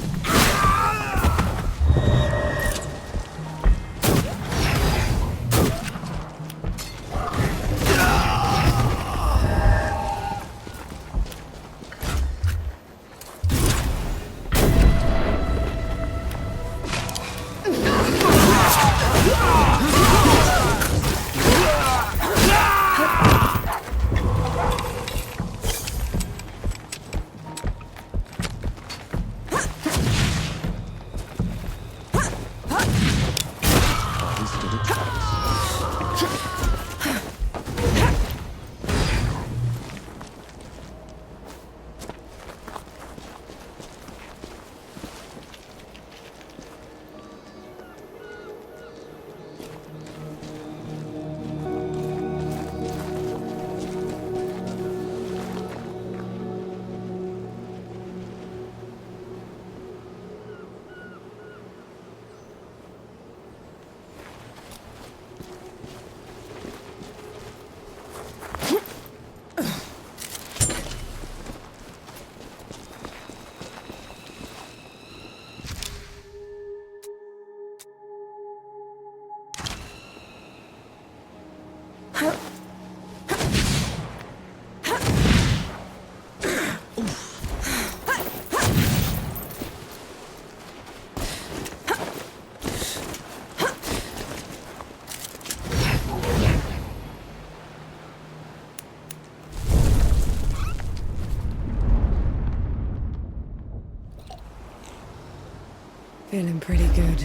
Feeling pretty good.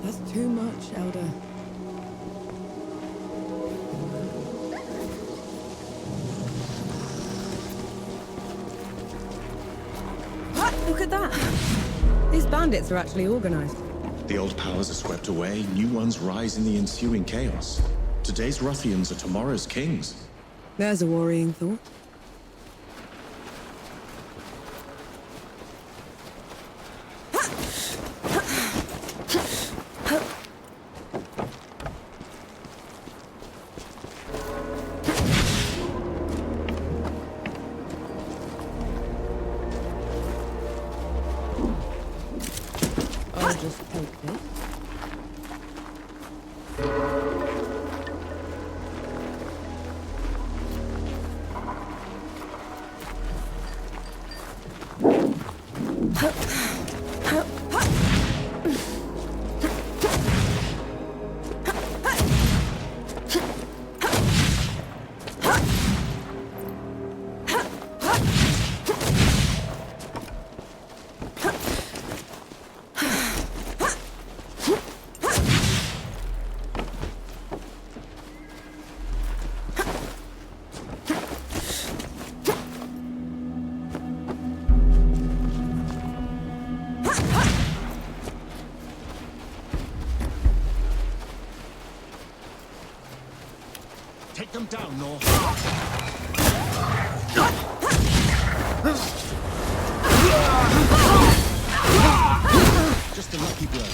That's too much, Elder. Look at that! These bandits are actually organized. The old powers are swept away, new ones rise in the ensuing chaos. Today's ruffians are tomorrow's kings. There's a worrying thought. I'll just take this. Take them down, North. Just a lucky blow.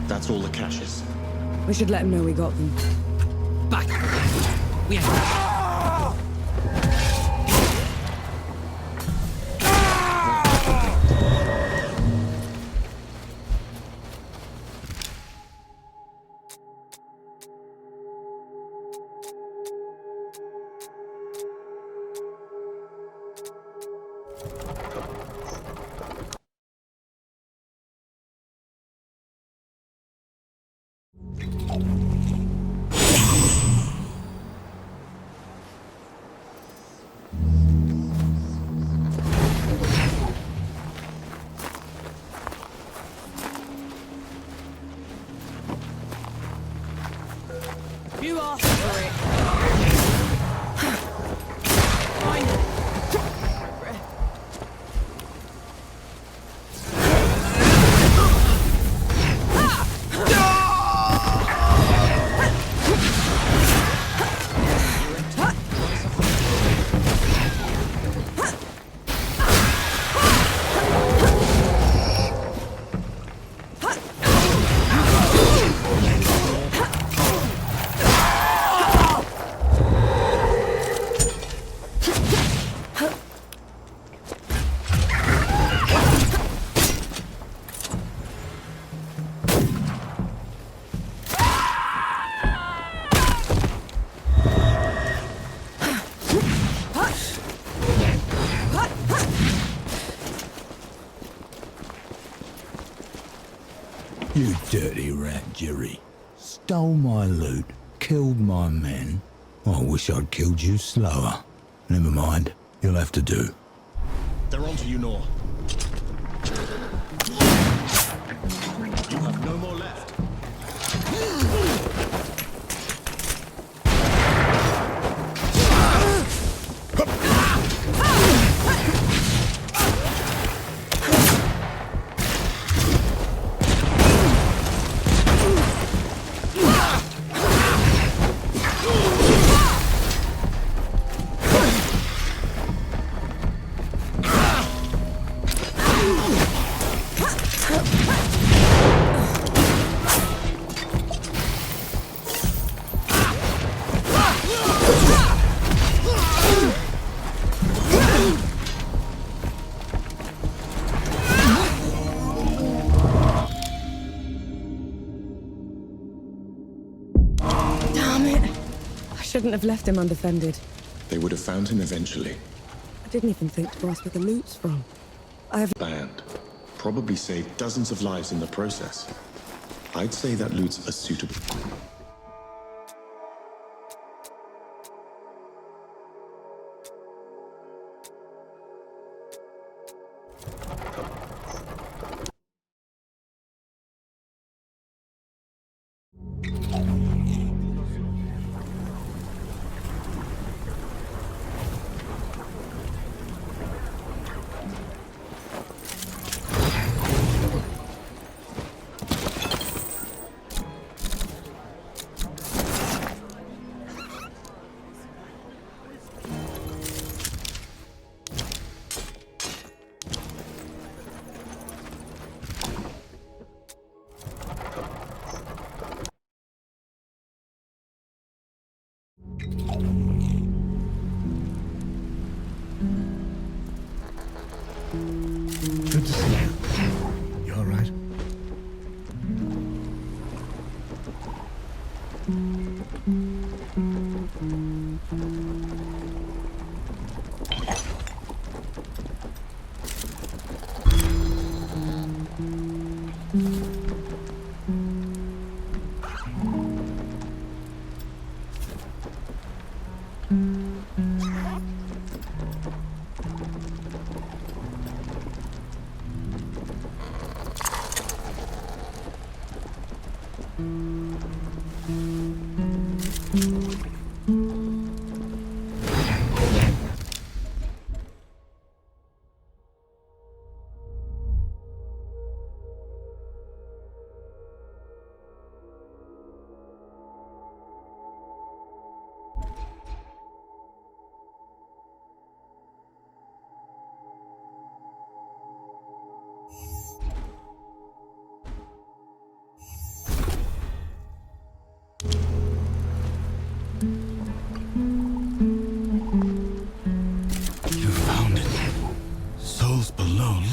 That's all the caches. We should let him know we got them. Back! We have... You asked for it. Fine. You dirty rat, Jerry. Stole my loot, killed my men. I wish I'd killed you slower. Never mind, you'll have to do. They're onto you, Nor. You have no more left. Shouldn't have left him undefended. They would have found him eventually. I didn't even think to ask where the loot's from. I have... Banned. Probably saved dozens of lives in the process. I'd say that loot's a suitable... Good to see you. You all right?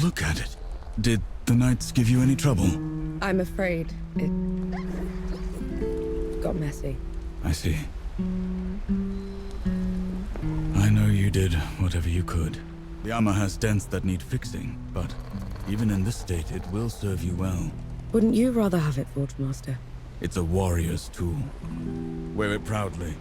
Look at it. Did the Knights give you any trouble? I'm afraid it got messy. I see. I know you did whatever you could. The armor has dents that need fixing, but even in this state, it will serve you well. Wouldn't you rather have it, Forge Master? It's a warrior's tool. Wear it proudly.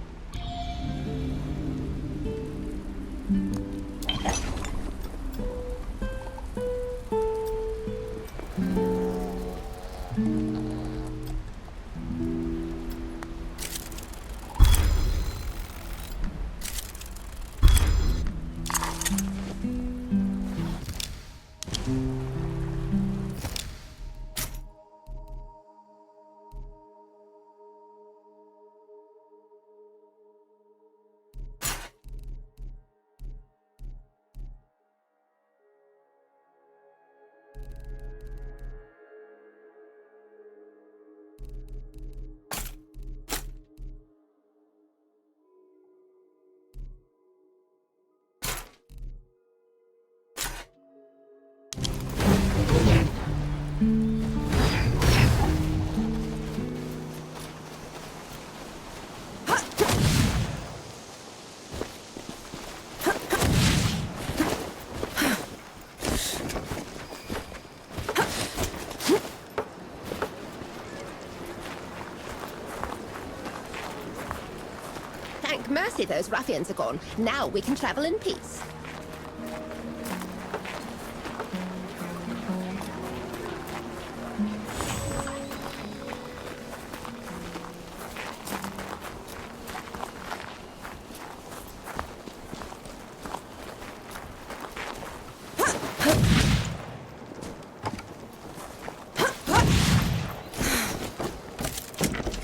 Thank mercy those ruffians are gone. Now we can travel in peace.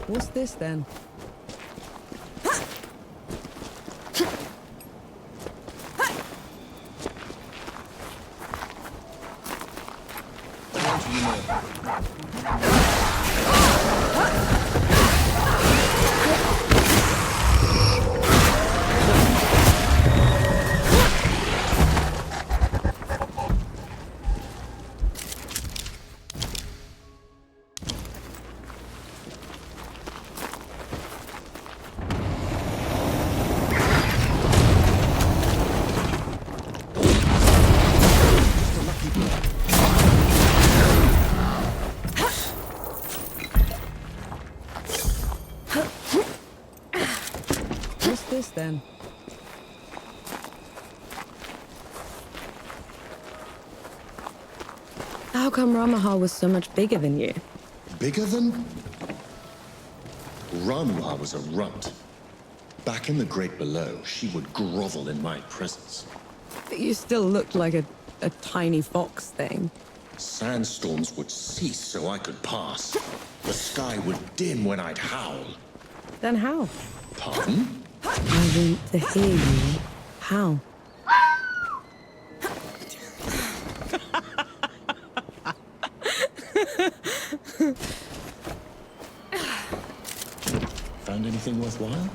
What's this then? What's this then? How come Ramahal was so much bigger than you? Bigger than? Ranwa was a runt. Back in the Great Below, she would grovel in my presence. But you still looked like a tiny fox thing. Sandstorms would cease so I could pass. The sky would dim when I'd howl. Then how? Pardon? I want to hear you. How? Found anything worthwhile?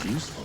Useful.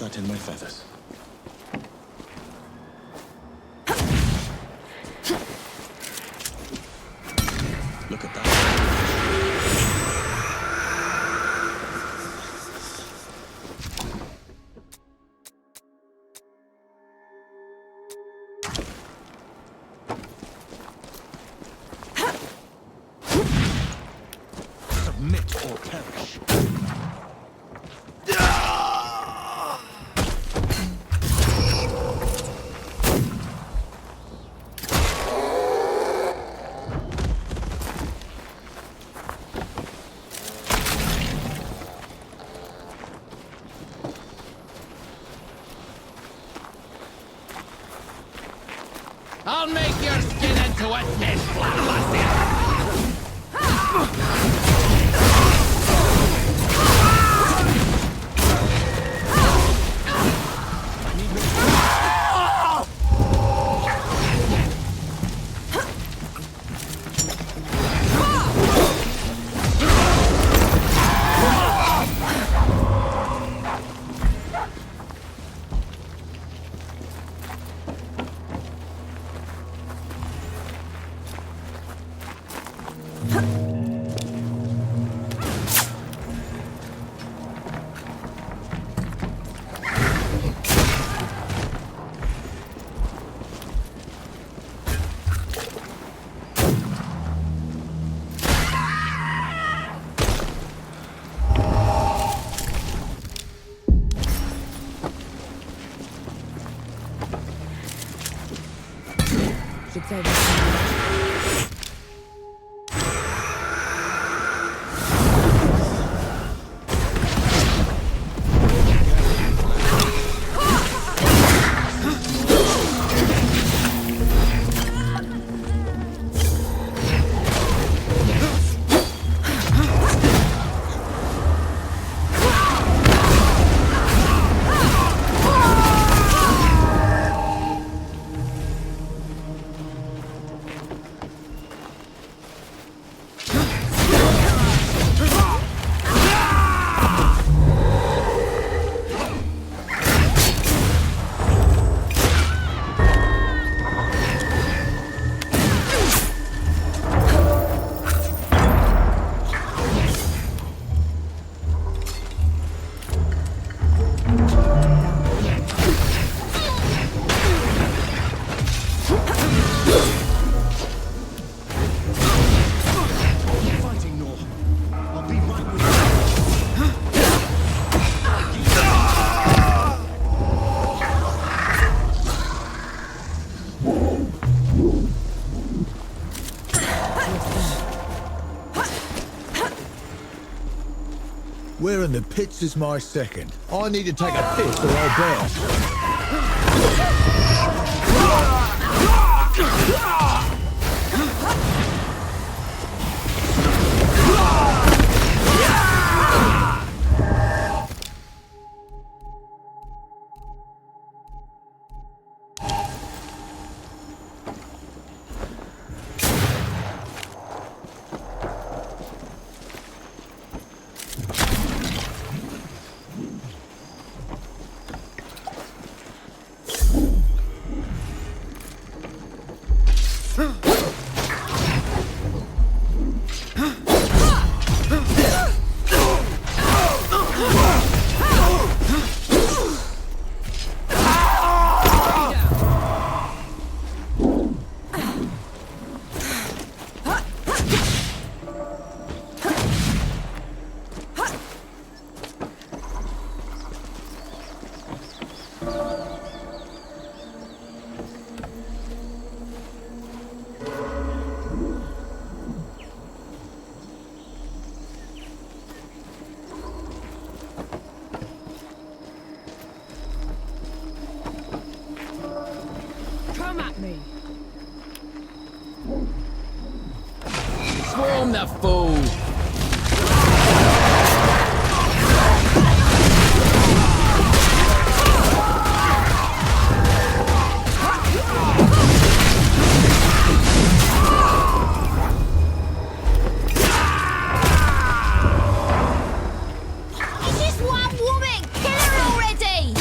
that in my feathers. Look at that. Submit or perish. I'll make your skin into a dish, Flintlock. Should say this. Where in the pits is my second? I need to take a piss or I'll burst. Come at me. Swarm the fool! It's just one woman! Kill her already!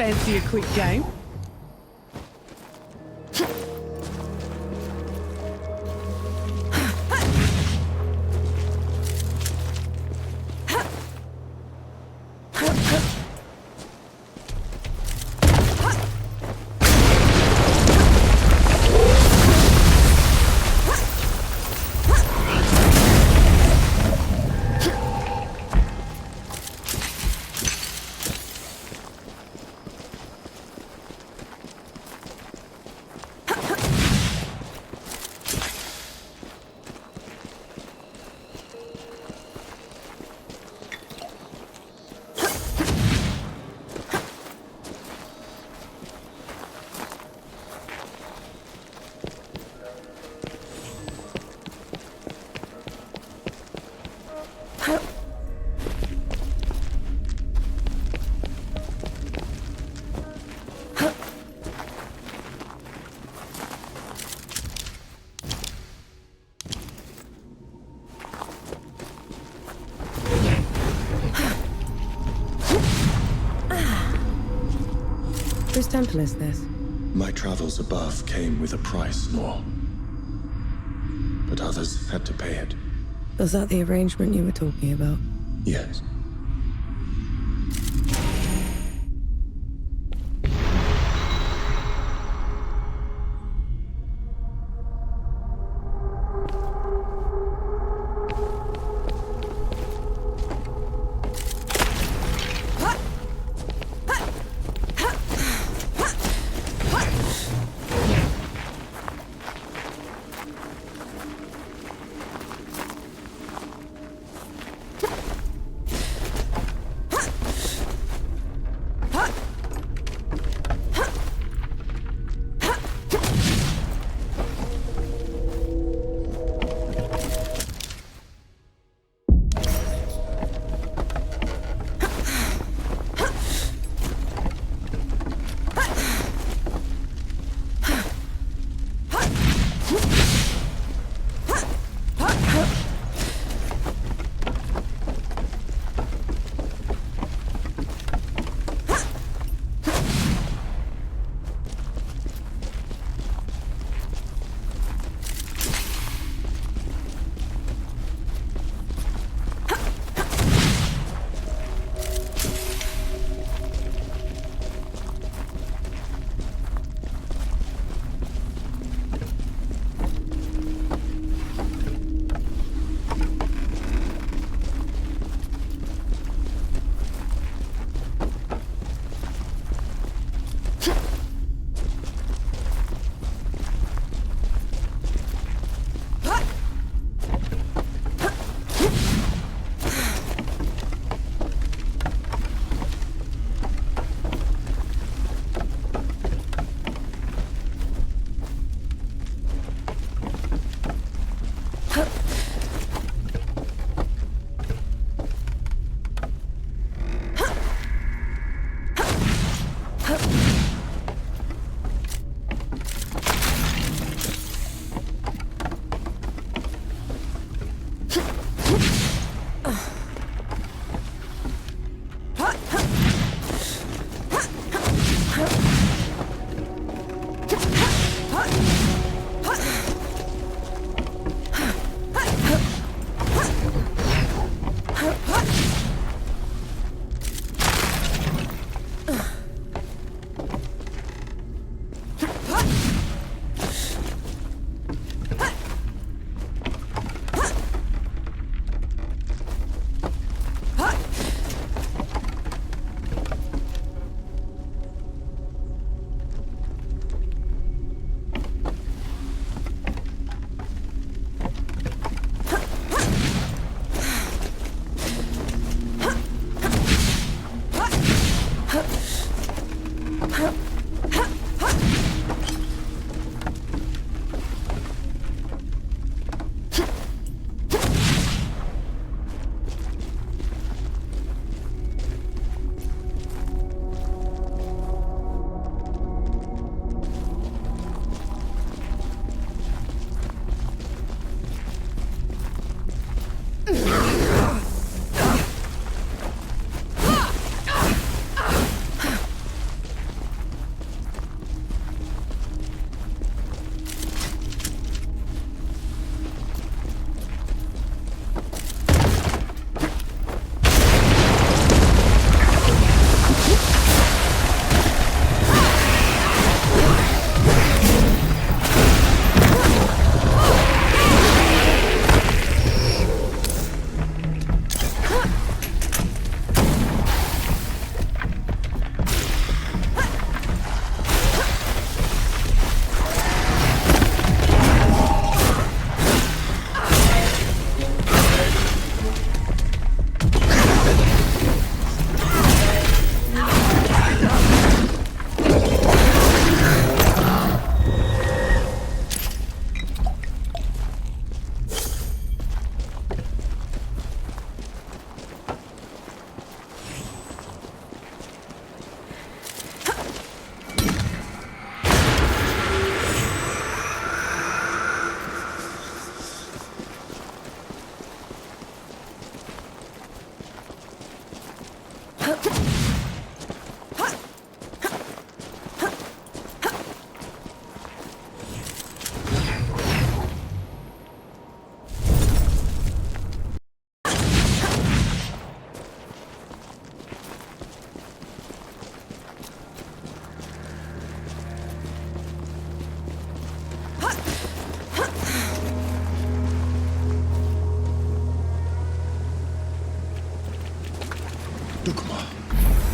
Fancy a quick game? Whose temple is this? My travels above came with a price, Nor. But others had to pay it. Was that the arrangement you were talking about? Yes.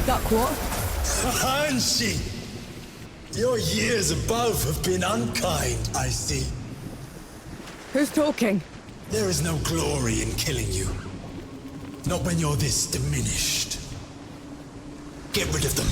Duck what? Hanshi! Your years above have been unkind, I see. Who's talking? There is no glory in killing you. Not when you're this diminished. Get rid of them.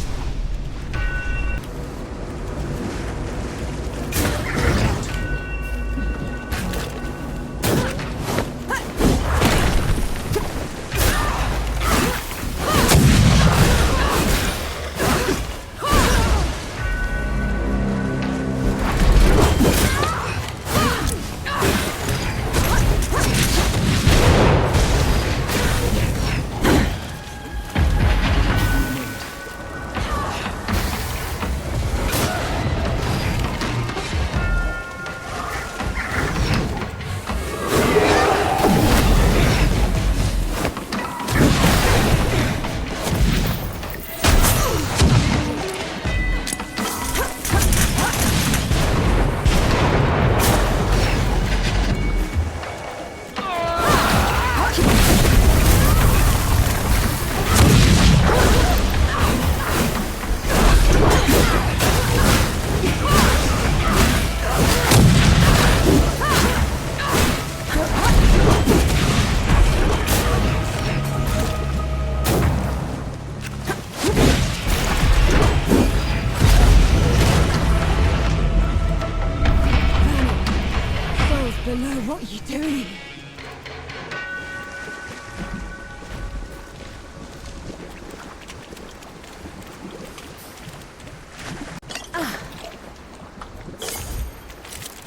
What are you doing?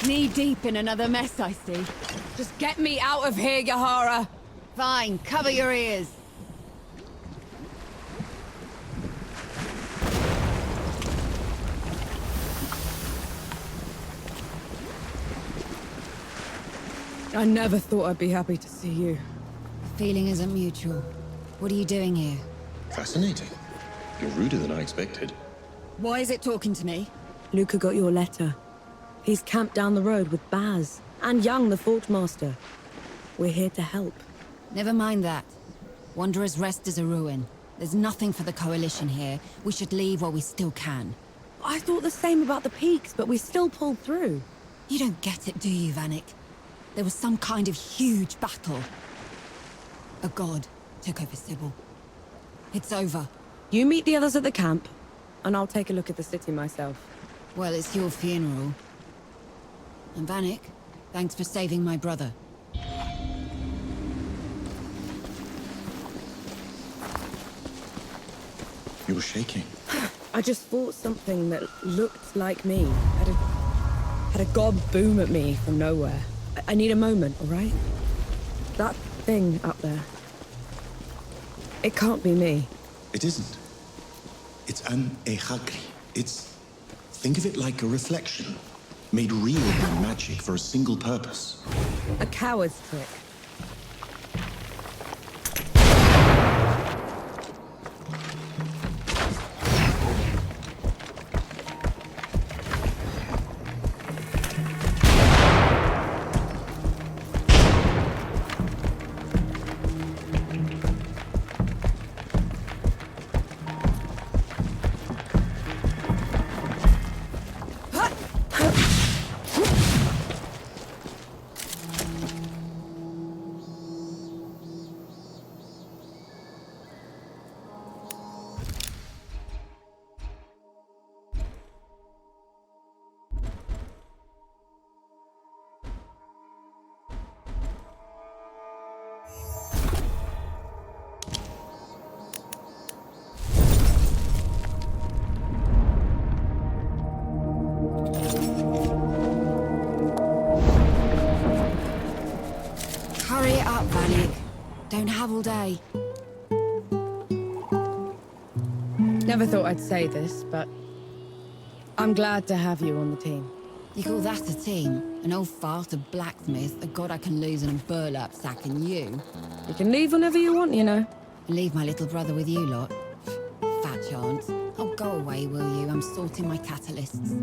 Knee deep in another mess, I see. Just get me out of here, Yahara. Fine, cover your ears. I never thought I'd be happy to see you. The feeling isn't mutual. What are you doing here? Fascinating. You're ruder than I expected. Why is it talking to me? Luca got your letter. He's camped down the road with Baz and Young, the Forge-master. We're here to help. Never mind that. Wanderer's Rest is a ruin. There's nothing for the Coalition here. We should leave while we still can. I thought the same about the peaks, but we still pulled through. You don't get it, do you, Vanek? There was some kind of huge battle. A god took over Sybil. It's over. You meet the others at the camp, and I'll take a look at the city myself. Well, it's your funeral. And Vanek, thanks for saving my brother. You're shaking. I just fought something that looked like me. Had a god boom at me from nowhere. I need a moment, all right? That thing up there. It can't be me. It isn't. It's an Echagri. Think of it like a reflection. Made real by magic for a single purpose. A coward's trick. Hurry it up, Vanek. Don't have all day. Never thought I'd say this, but I'm glad to have you on the team. You call that a team? An old fart, a blacksmith, a god I can lose in a burlap sack, and you? You can leave whenever you want, you know. Leave my little brother with you lot? Fat chance. Oh, go away, will you? I'm sorting my catalysts.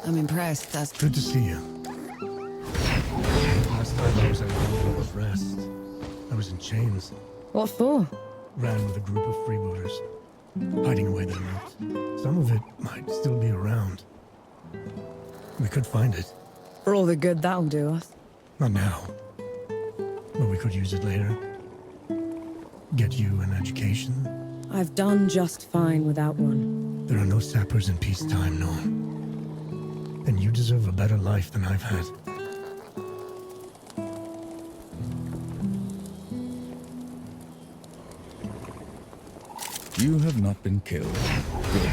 I'm impressed. That's good to see you. Last time I was out on of rest, I was in chains. What for? Ran with a group of freebooters, hiding away their loot. Some of it might still be around. We could find it. For all the good that'll do us. Not now. But we could use it later. Get you an education. I've done just fine without one. There are no sappers in peacetime, no. And you deserve a better life than I've had. You have not been killed. Good.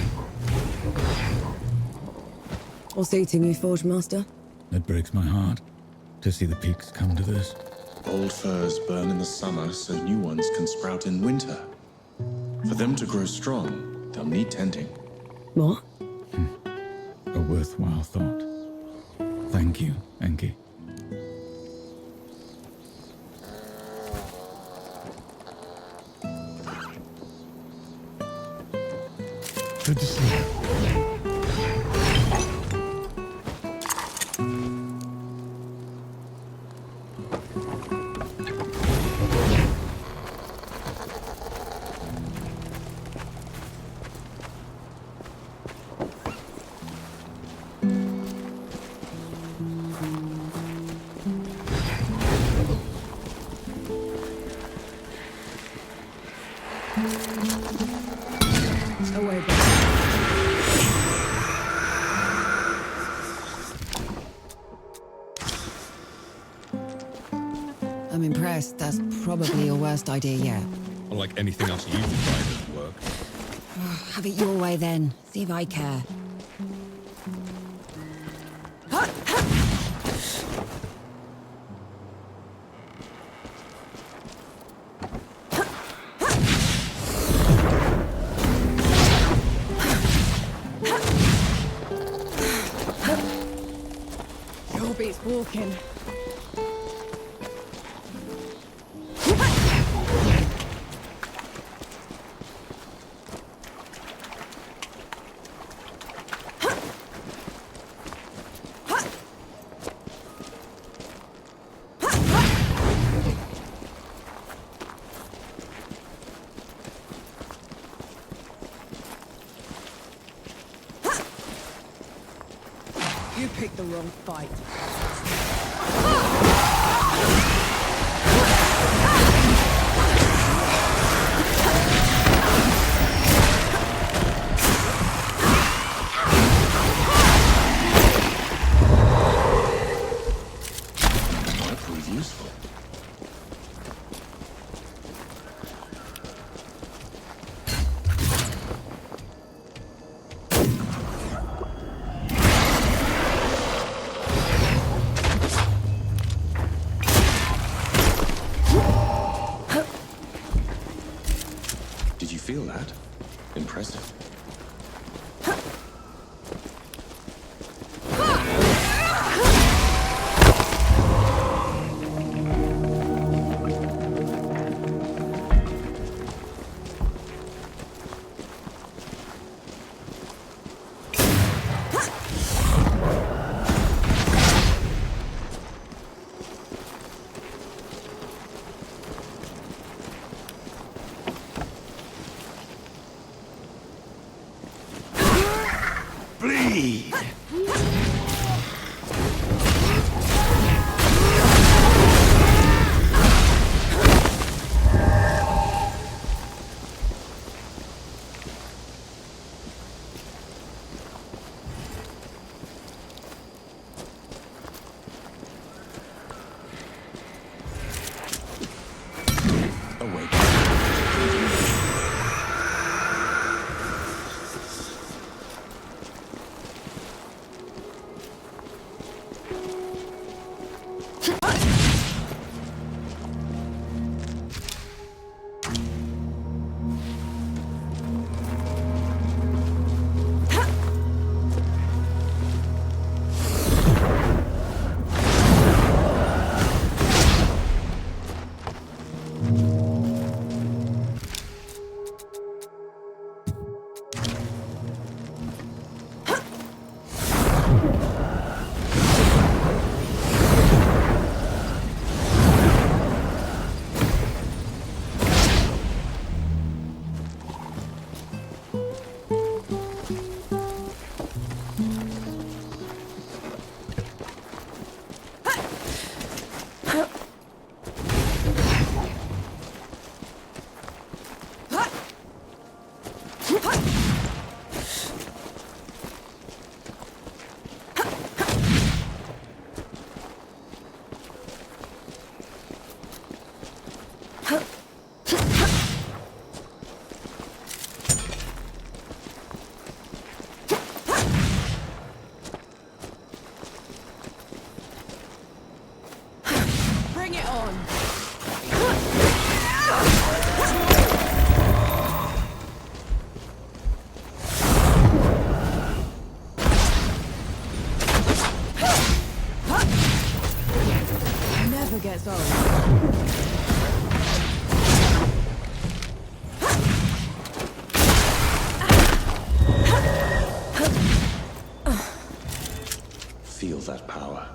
What's eating you, Forge Master? It breaks my heart to see the peaks come to this. Old firs burn in the summer so new ones can sprout in winter. For them to grow strong, they'll need tending. What? A worthwhile thought. Thank you, Enki. Good to see you. Away, I'm impressed. That's probably your worst idea yet. Unlike anything else you've tried at work. Have it your way then. See if I care. Sure beats walking. You picked the wrong fight. Might prove useful. Did you feel that? Impressive. Bleed! its own. Feel that power.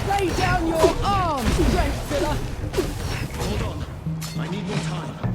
Lay down your arms, strength filler! Hold on. I need more time.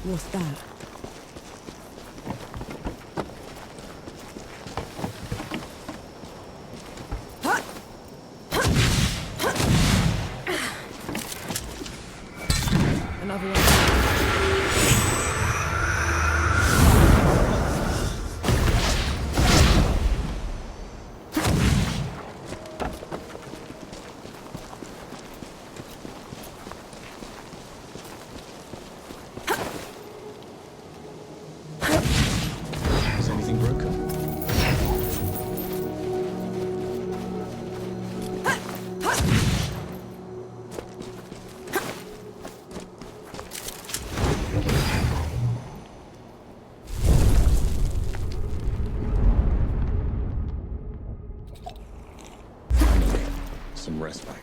What's that? Another one. Is anything broken? Some respite.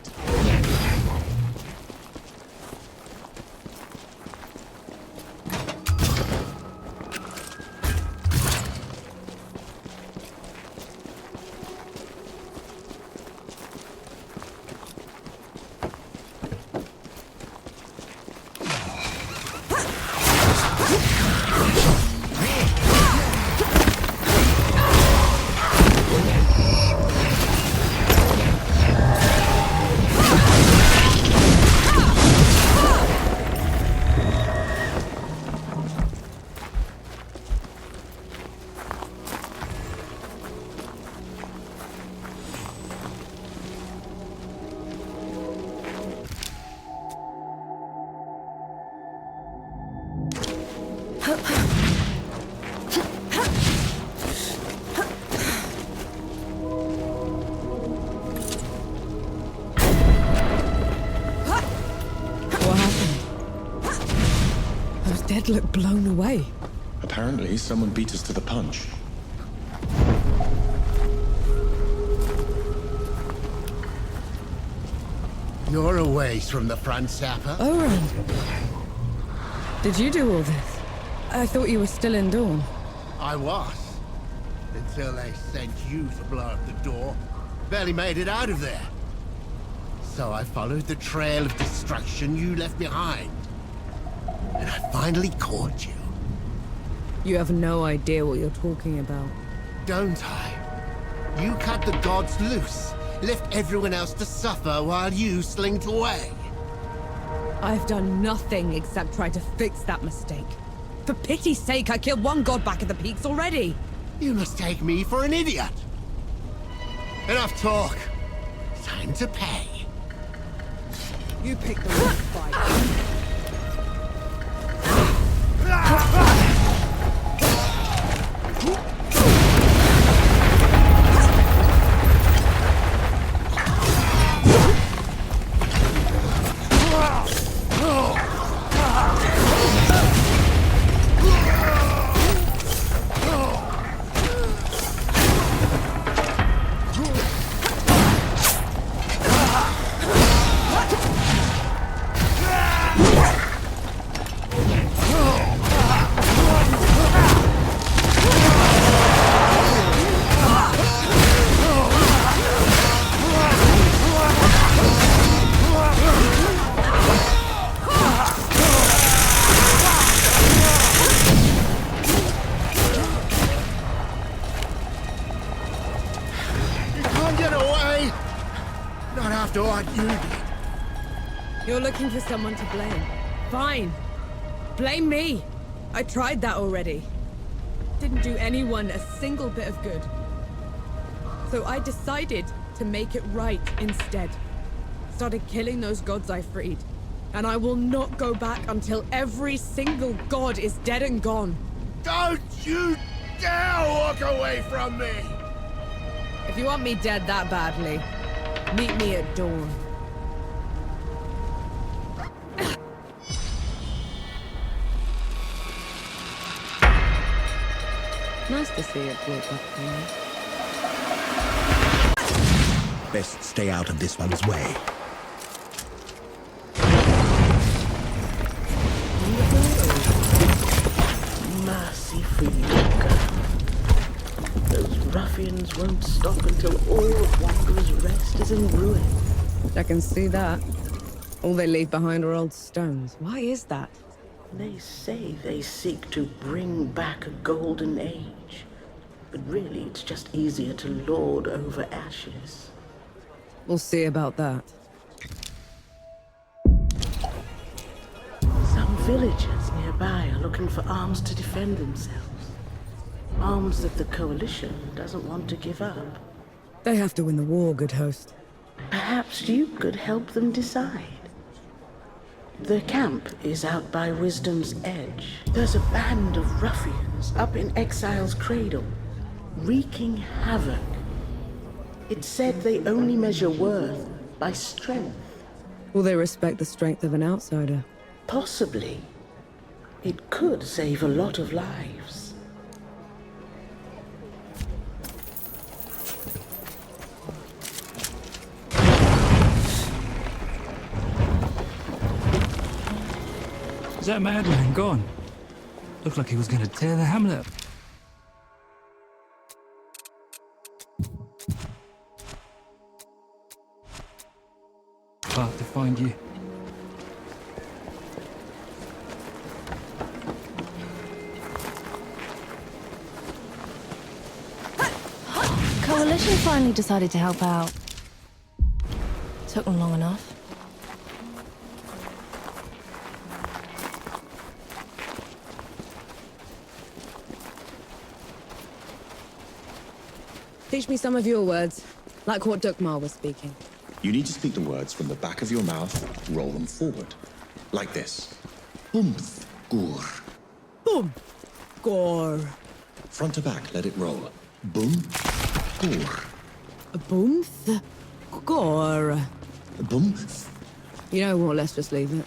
What happened? Those dead look blown away. Apparently, someone beat us to the punch. You're a ways from the front, Sapper. Oren! Did you do all this? I thought you were still in Dawn. I was. Until they sent you to blow up the door. Barely made it out of there. So I followed the trail of destruction you left behind. And I finally caught you. You have no idea what you're talking about. Don't I? You cut the gods loose, left everyone else to suffer while you slinked away. I've done nothing except try to fix that mistake. For pity's sake, I killed one god back at the peaks already. You must take me for an idiot. Enough talk. Time to pay. You picked the wrong fight. After what you did. You're looking for someone to blame. Fine. Blame me. I tried that already. Didn't do anyone a single bit of good. So I decided to make it right instead. Started killing those gods I freed. And I will not go back until every single god is dead and gone. Don't you dare walk away from me! If you want me dead that badly, meet me at dawn. Nice to see it brought back to me. Best stay out of this one's way. Mercy for you, girl. Those ruffians won't stop until all of Wanderer's Rest is in ruin. I can see that. All they leave behind are old stones. Why is that? They say they seek to bring back a golden age, but really it's just easier to lord over ashes. We'll see about that. Some villagers nearby are looking for arms to defend themselves. Arms that the Coalition doesn't want to give up. They have to win the war, good host. Perhaps you could help them decide. The camp is out by Wisdom's Edge. There's a band of ruffians up in Exile's Cradle, wreaking havoc. It's said they only measure worth by strength. Will they respect the strength of an outsider? Possibly. It could save a lot of lives. Is that madman gone? Looked like he was gonna tear the hamlet up. Path to find you. Coalition finally decided to help out. Took them long enough. Teach me some of your words, like what Dukmar was speaking. You need to speak the words from the back of your mouth, roll them forward. Like this. Bumth, gur. Boom! Gore. Front to back, let it roll. Boom, gur. Boom? Gore. Boom. You know what, let's just leave it.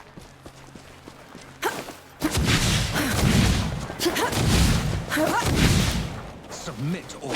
Submit or...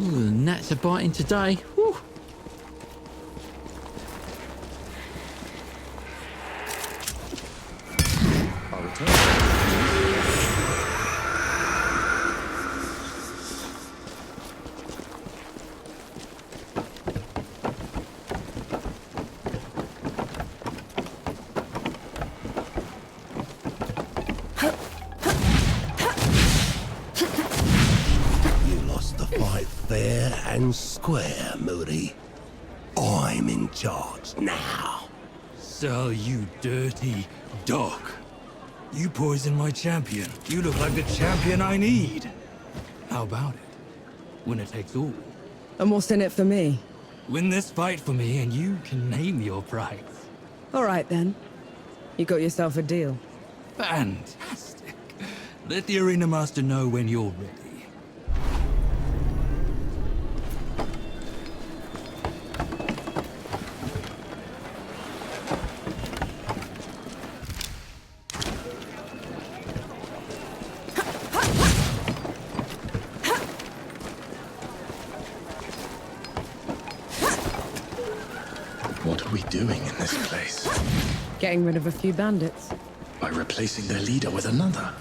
Ooh, the gnats are biting today. Whew. I'll return. Fair and square, Moody. I'm in charge now. So, you dirty dog. You poisoned my champion. You look like the champion I need. How about it? Winner takes all. And what's in it for me? Win this fight for me and you can name your price. All right, then. You got yourself a deal. Fantastic. Let the arena master know when you're ready. What are we doing in this place? Getting rid of a few bandits. By replacing their leader with another.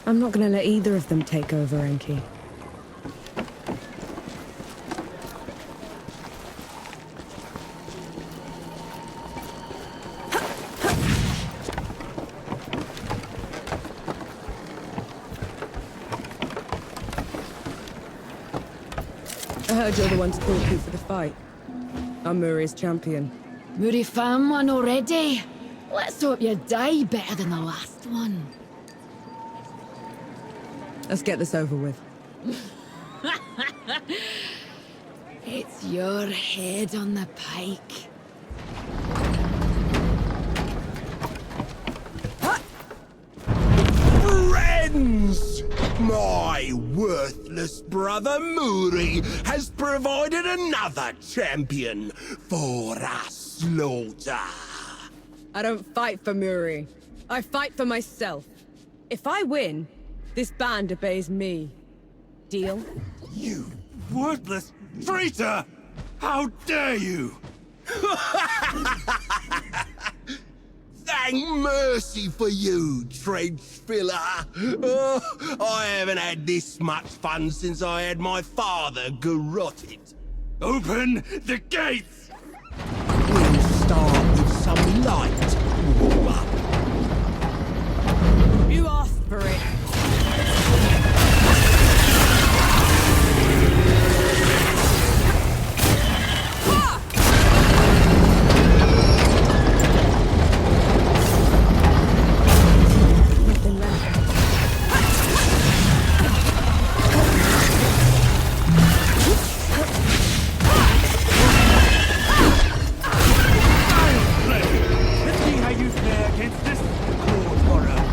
I'm not gonna let either of them take over, Enki. I heard you're the one to talk to for the fight. I'm Muri's champion. Muri found one already. Let's hope you die better than the last one. Let's get this over with. It's your head on the pike. Friends! My worthless brother Muri has provided another champion for our slaughter. I don't fight for Muri. I fight for myself. If I win, this band obeys me. Deal? You worthless traitor! How dare you! Thank mercy for you, trench filler. Oh, I haven't had this much fun since I had my father garroted. Open the gates! We'll start with some light warm-up. You asked for it. Let's see how you fare against this cold horror.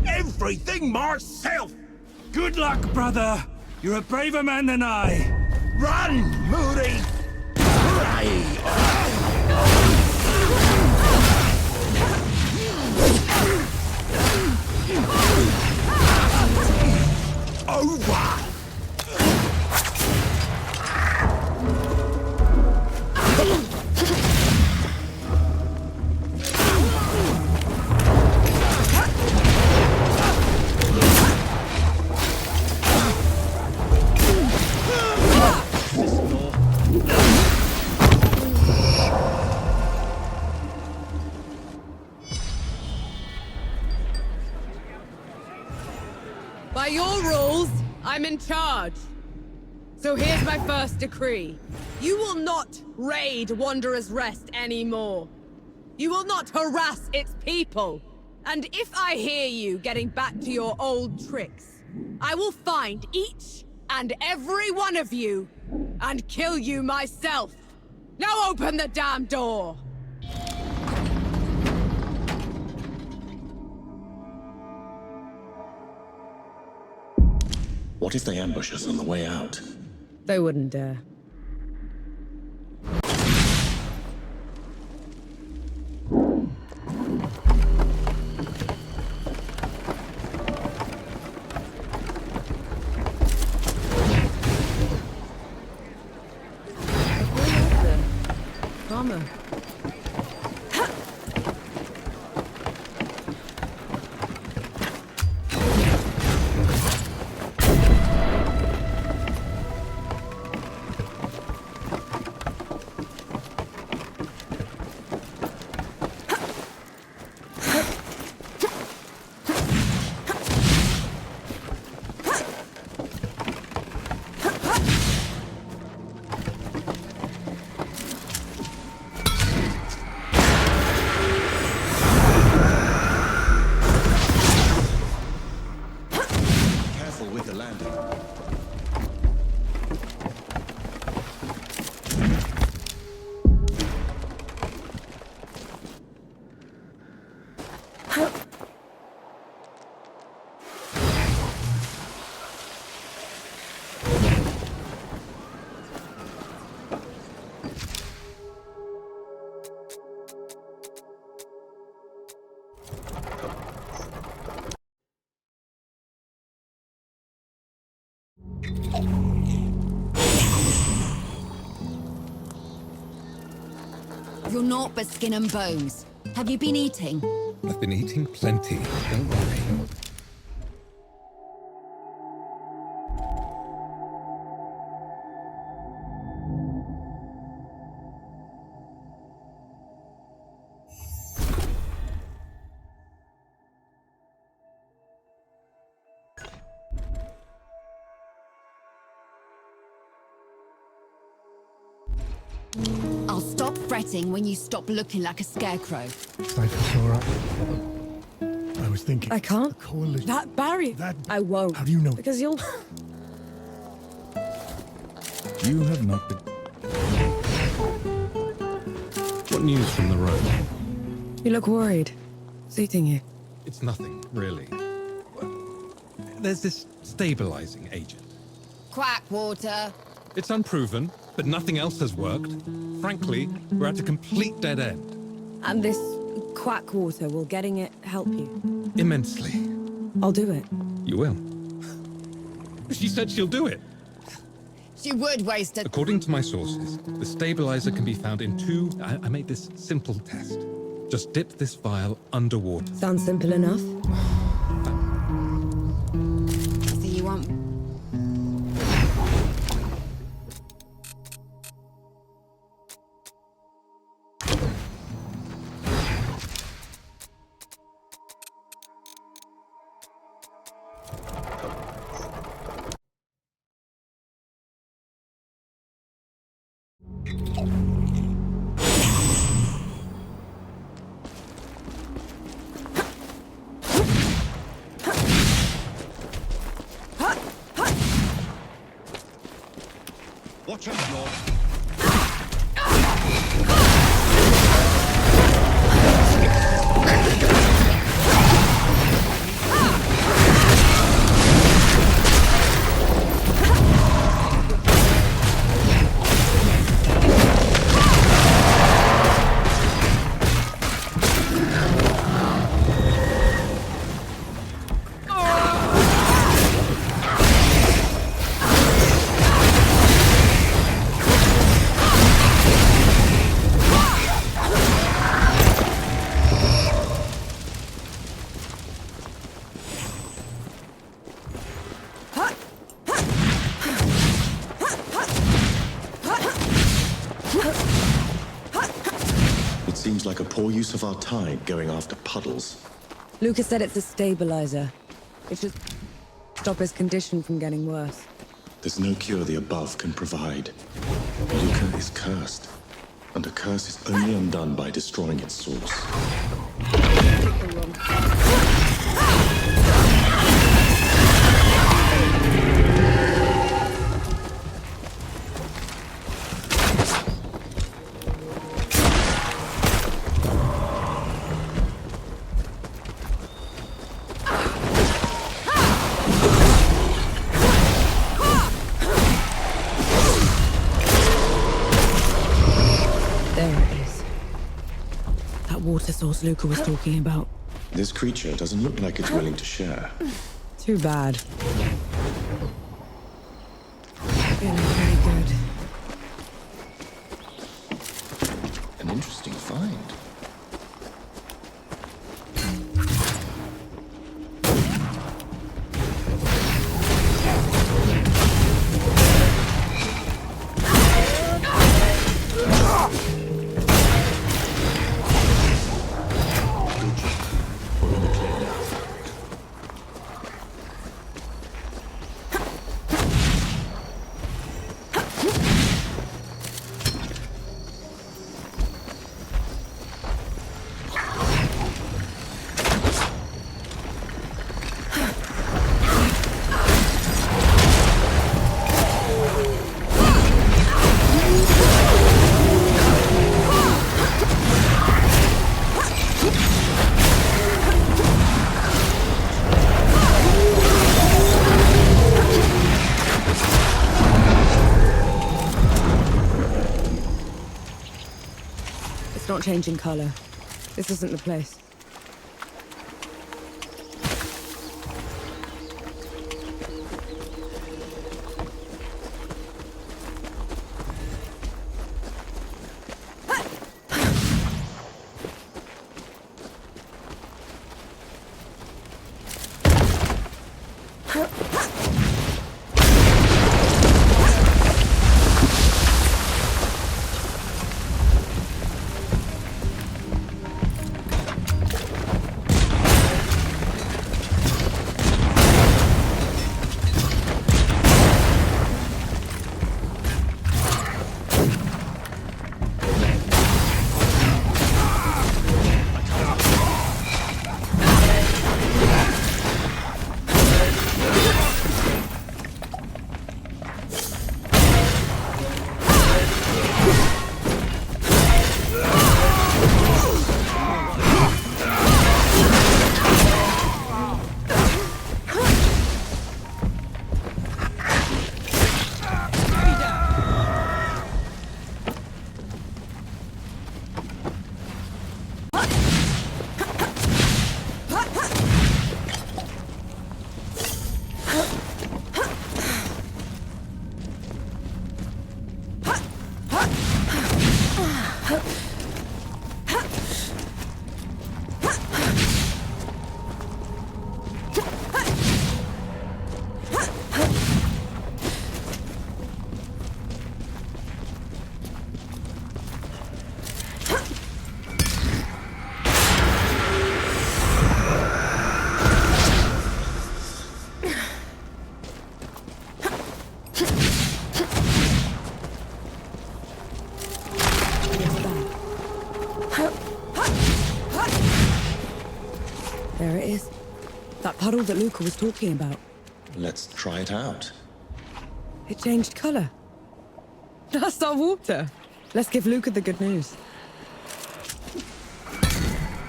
Everything myself! Good luck, brother. You're a braver man than I. Run, Moody! Over! By your rules, I'm in charge. So here's my first decree. You will not raid Wanderer's Rest anymore. You will not harass its people. And if I hear you getting back to your old tricks, I will find each and every one of you and kill you myself. Now open the damn door! What if they ambush us on the way out? They wouldn't dare. Calmer. You're naught but skin and bones. Have you been eating? I've been eating plenty, don't worry. I'll stop fretting when you stop looking like a scarecrow. Cypher's all right. I was thinking... I can't. Coalition. That barrier. I won't. How do you know? Because you'll... You have not been... What news from the road? You look worried. What's eating you? It's nothing, really. There's this stabilizing agent. Quack water. It's unproven, but nothing else has worked. Frankly, we're at a complete dead end. And this quack water, will getting it help you? Immensely. I'll do it. You will. She said she'll do it. She would waste it. According to my sources, the stabilizer can be found in two... I made this simple test. Just dip this vial underwater. Sounds simple enough. So you want... Watch out, Lord. Seems like a poor use of our time going after puddles. Lucas said it's a stabilizer. It should stop his condition from getting worse. There's no cure the above can provide. Luca is cursed, and a curse is only undone by destroying its source. Water source Luca was talking about. This creature doesn't look like it's willing to share. Too bad. Feeling pretty good. An interesting find. It's not changing color. This isn't the place. that puddle that Luca was talking about? Let's try it out. It changed color. That's our water. Let's give Luca the good news.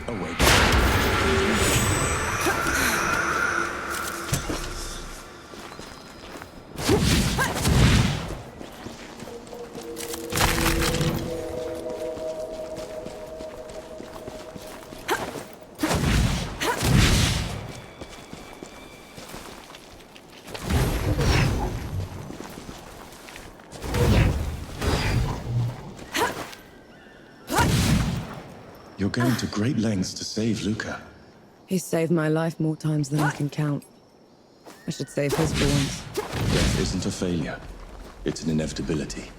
Oh, wait. You're going to great lengths to save Luca. He's saved my life more times than I can count. I should save his for once. Death isn't a failure. It's an inevitability.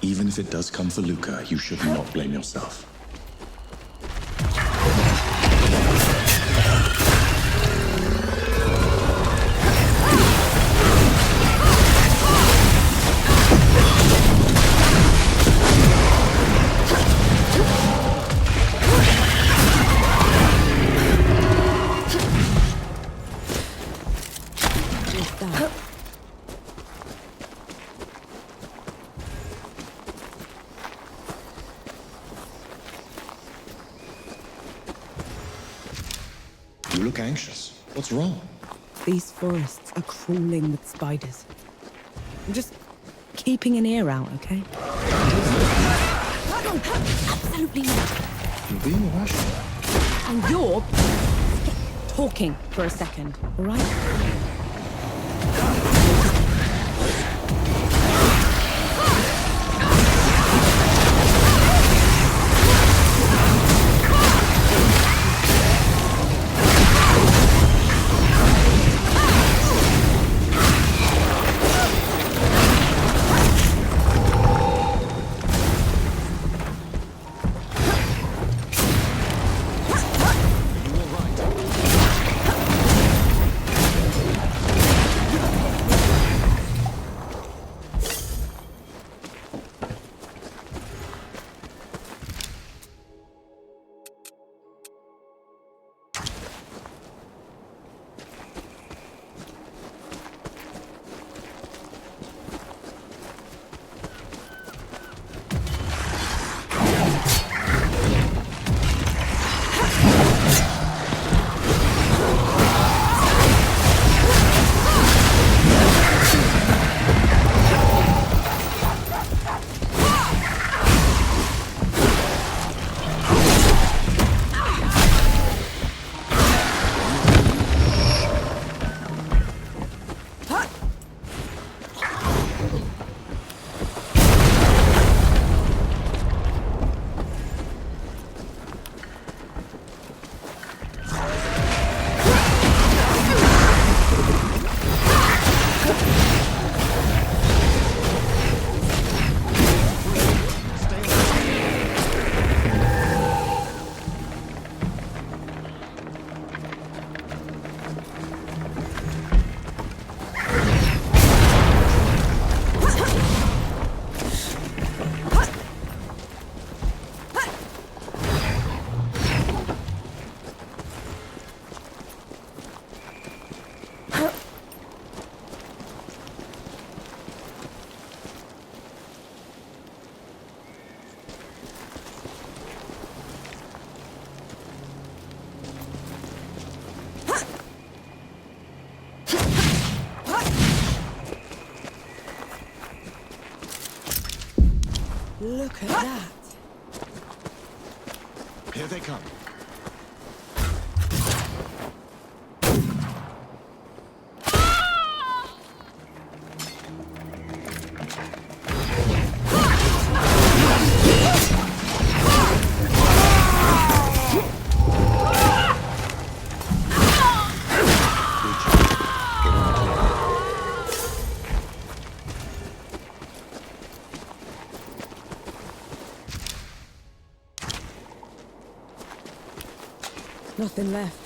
Even if it does come for Luca, you should not blame yourself. You look anxious. What's wrong? These forests are crawling with spiders. I'm just keeping an ear out, okay? Absolutely not. You're being irrational. And you're talking for a second, all right? Look at that. Here they come. Nothing left.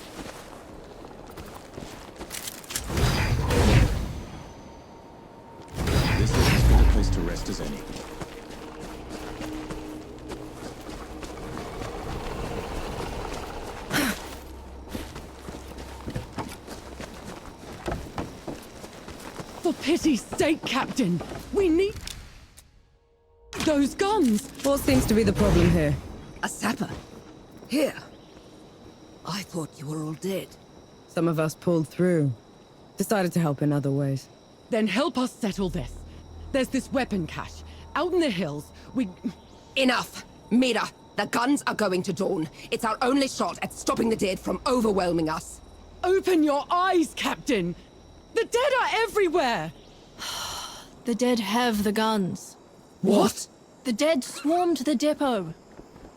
This is as good a place to rest as any. pity's sake, Captain! We need those guns! What seems to be the problem here? A sapper? Here? I thought you were all dead. Some of us pulled through. Decided to help in other ways. Then help us settle this. There's this weapon cache. Out in the hills, Enough! Mira, the guns are going to Dawn. It's our only shot at stopping the dead from overwhelming us. Open your eyes, Captain! The dead are everywhere! The dead have the guns. What? The dead swarmed the depot.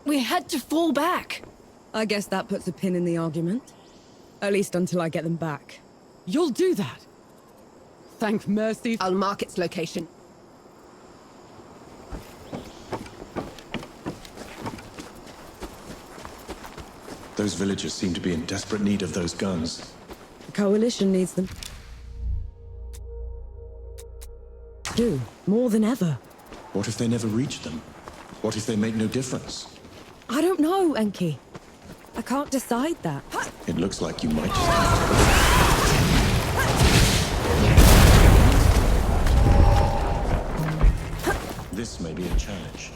We had to fall back. I guess that puts a pin in the argument. At least until I get them back. You'll do that? Thank mercy. I'll mark its location. Those villagers seem to be in desperate need of those guns. The Coalition needs them. Do, more than ever. What if they never reach them? What if they make no difference? I don't know, Enki. I can't decide that. It looks like you might just have to... This may be a challenge.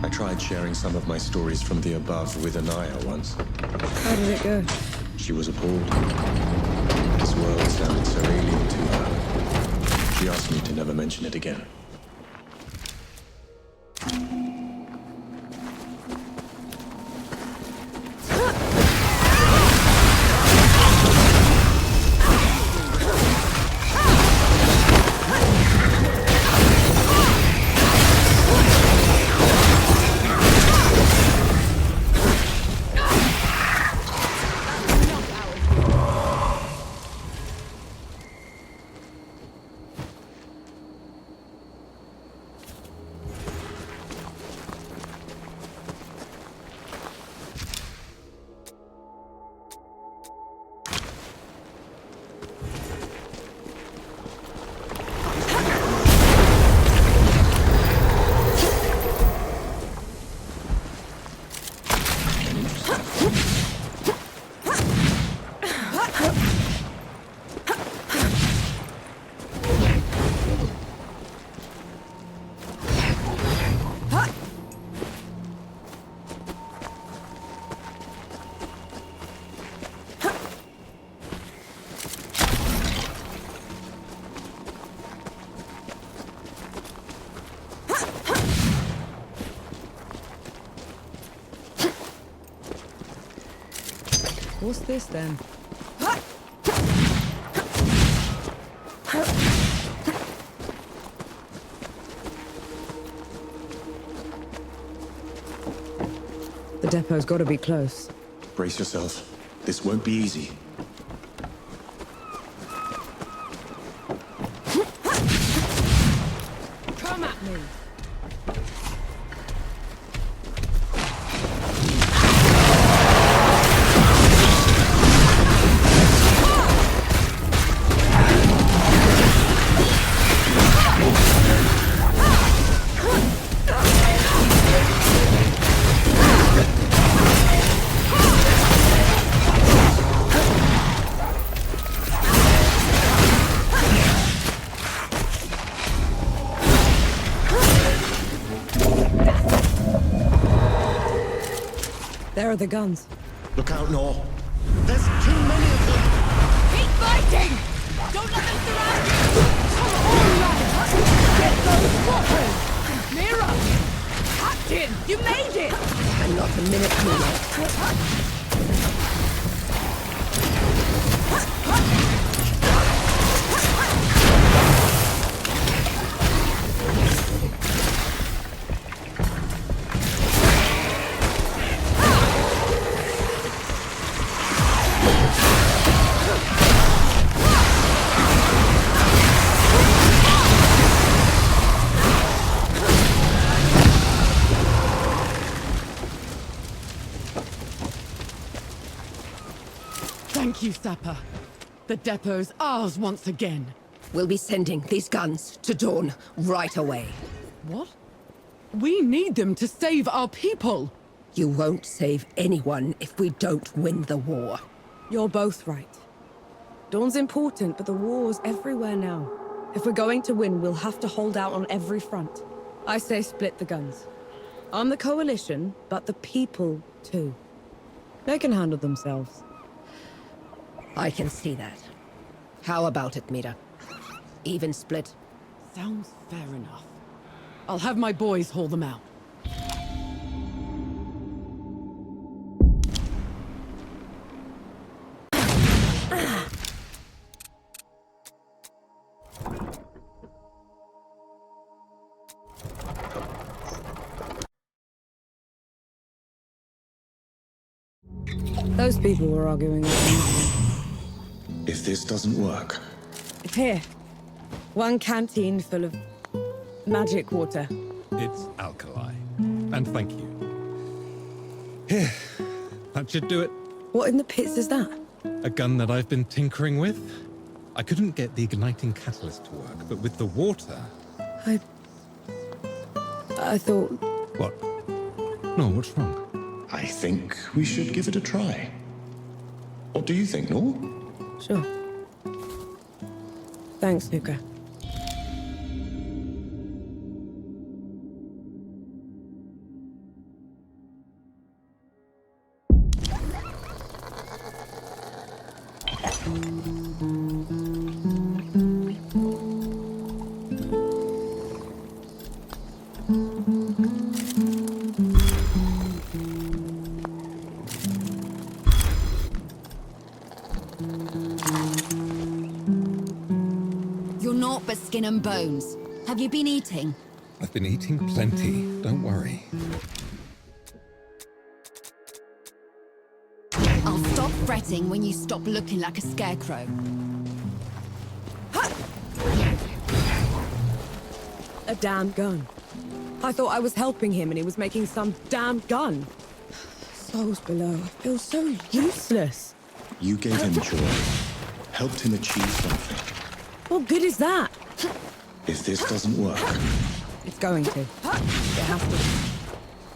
I tried sharing some of my stories from the above with Anaya once. How did it go? She was appalled. This world sounded so alien to her. She asked me to never mention it again. What's this then? The depot's got to be close. Brace yourself. This won't be easy. Come at me! There are the guns. Look out, Nor. There's too many of them! Keep fighting! Don't let them surround you! Come on, lads! Get those whoppers! Mira! Captain, you made it! And not a minute too late. Thank you, Sapper. The depot's ours once again. We'll be sending these guns to Dawn right away. What? We need them to save our people. You won't save anyone if we don't win the war. You're both right. Dawn's important, but the war's everywhere now. If we're going to win, we'll have to hold out on every front. I say split the guns. I'm the coalition, but the people, too. They can handle themselves. I can see that. How about it, Mira? Even split? Sounds fair enough. I'll have my boys haul them out. Those people were arguing over nothing. If this doesn't work, Here. One canteen full of magic water. It's alkali. And thank you. Here. That should do it. What in the pits is that? A gun that I've been tinkering with. I couldn't get the igniting catalyst to work, but with the water... I thought... What? No, what's wrong? I think we should give it a try. What do you think, Nor? Sure. Thanks, Luca. You're naught but skin and bones. Have you been eating? I've been eating plenty, don't worry. I'll stop fretting when you stop looking like a scarecrow. A damn gun. I thought I was helping him and he was making some damn gun. Souls below, I feel so useless. You gave him joy. Helped him achieve something. What good is that? If this doesn't work... It's going to. It has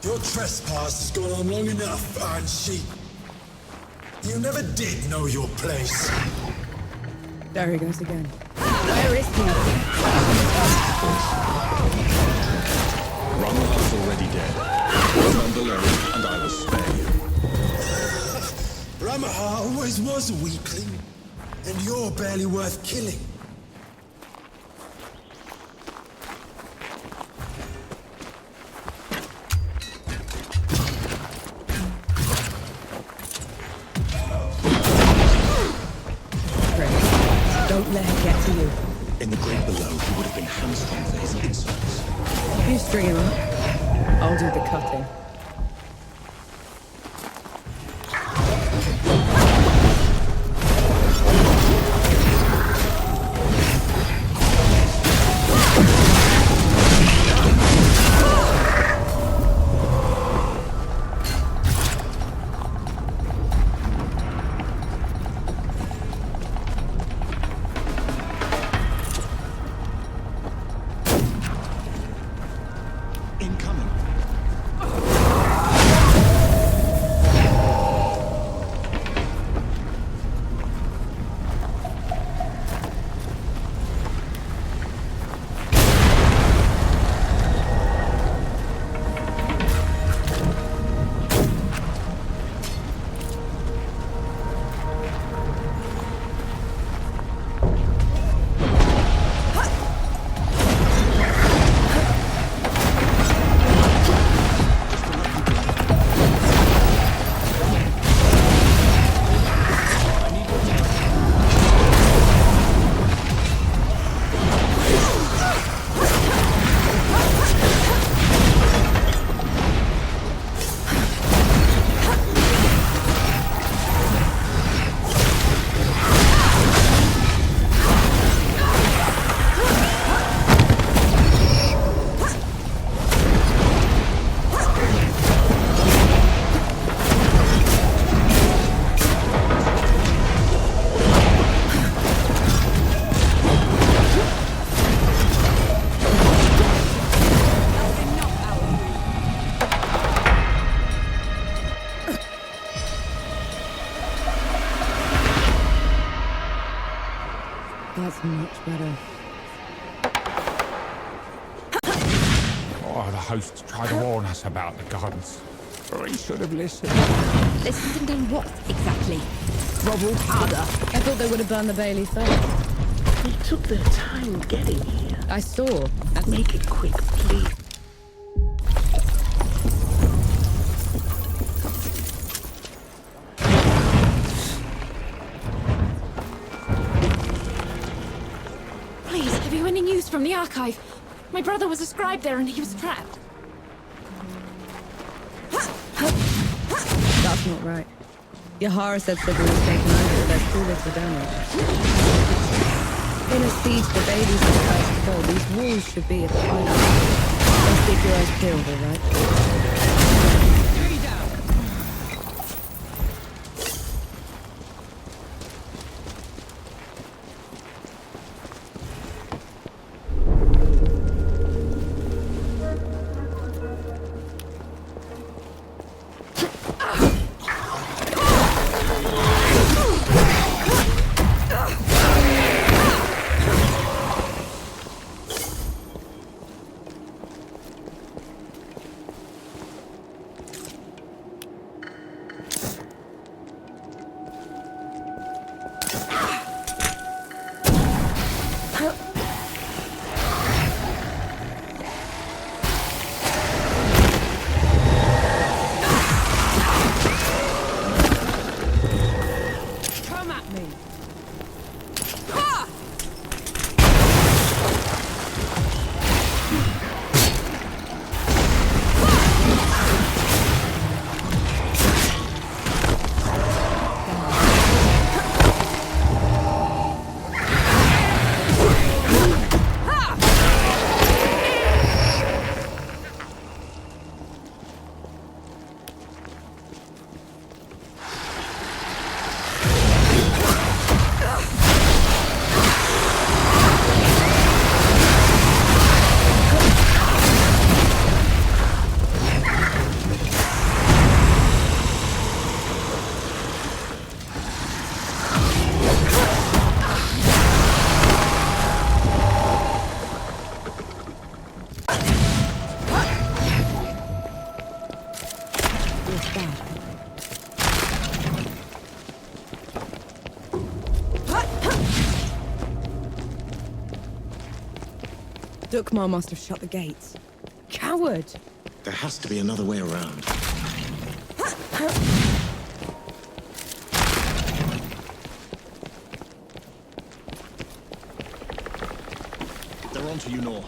to. Your trespass has gone on long enough, Iron Sheep. You never did know your place. There he goes again. Where is he? Ramah's already dead. Stand alone, and I will spare you. Ramaha always was a weakling, and you're barely worth killing. Don't let him get to you. In the grave below, he would have been hamstrung for his insults. You string him up. I'll do the cutting. Incoming. That's much better. Oh, the host tried to warn us about the gardens. We should have listened. Listened and done what, exactly? Groveled harder. I thought they would have burned the Bailey first. They took their time getting here. I saw. Make it quick, please. Please, have you any news from the archive? My brother was a scribe there and he was trapped. That's not right. Yahara said Sybil was taken over, but there's too little damage. In a siege, the babies are the first to fall. These walls should be at the hideout. Let's keep your eyes peeled, all right? Dukmar must have shut the gates. Coward! There has to be another way around. They're on to you, Nor.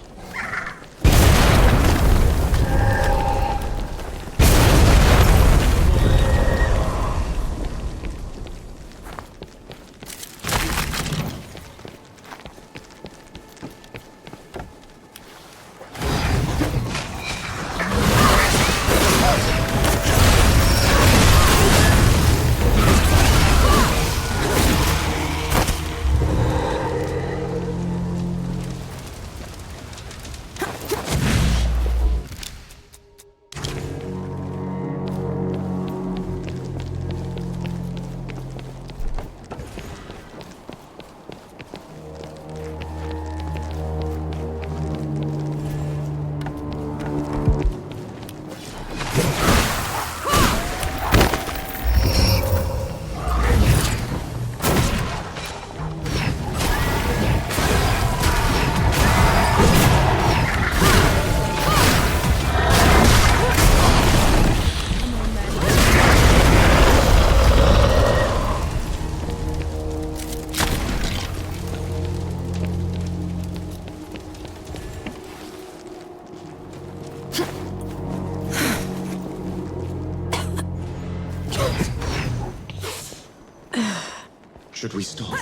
Should we stop?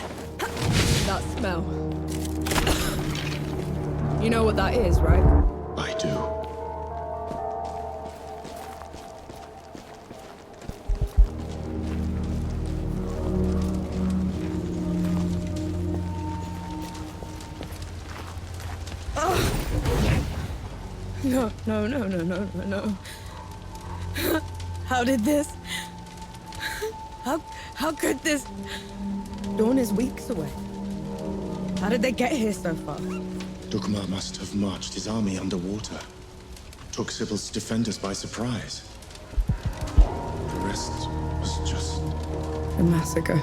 That smell. You know what that is, right? I do. No, no, no, no, no, no, no. How did this? How could this? Dawn is weeks away. How did they get here so fast? Dukmar must have marched his army underwater. Took Sybil's defenders by surprise. The rest was just... A massacre.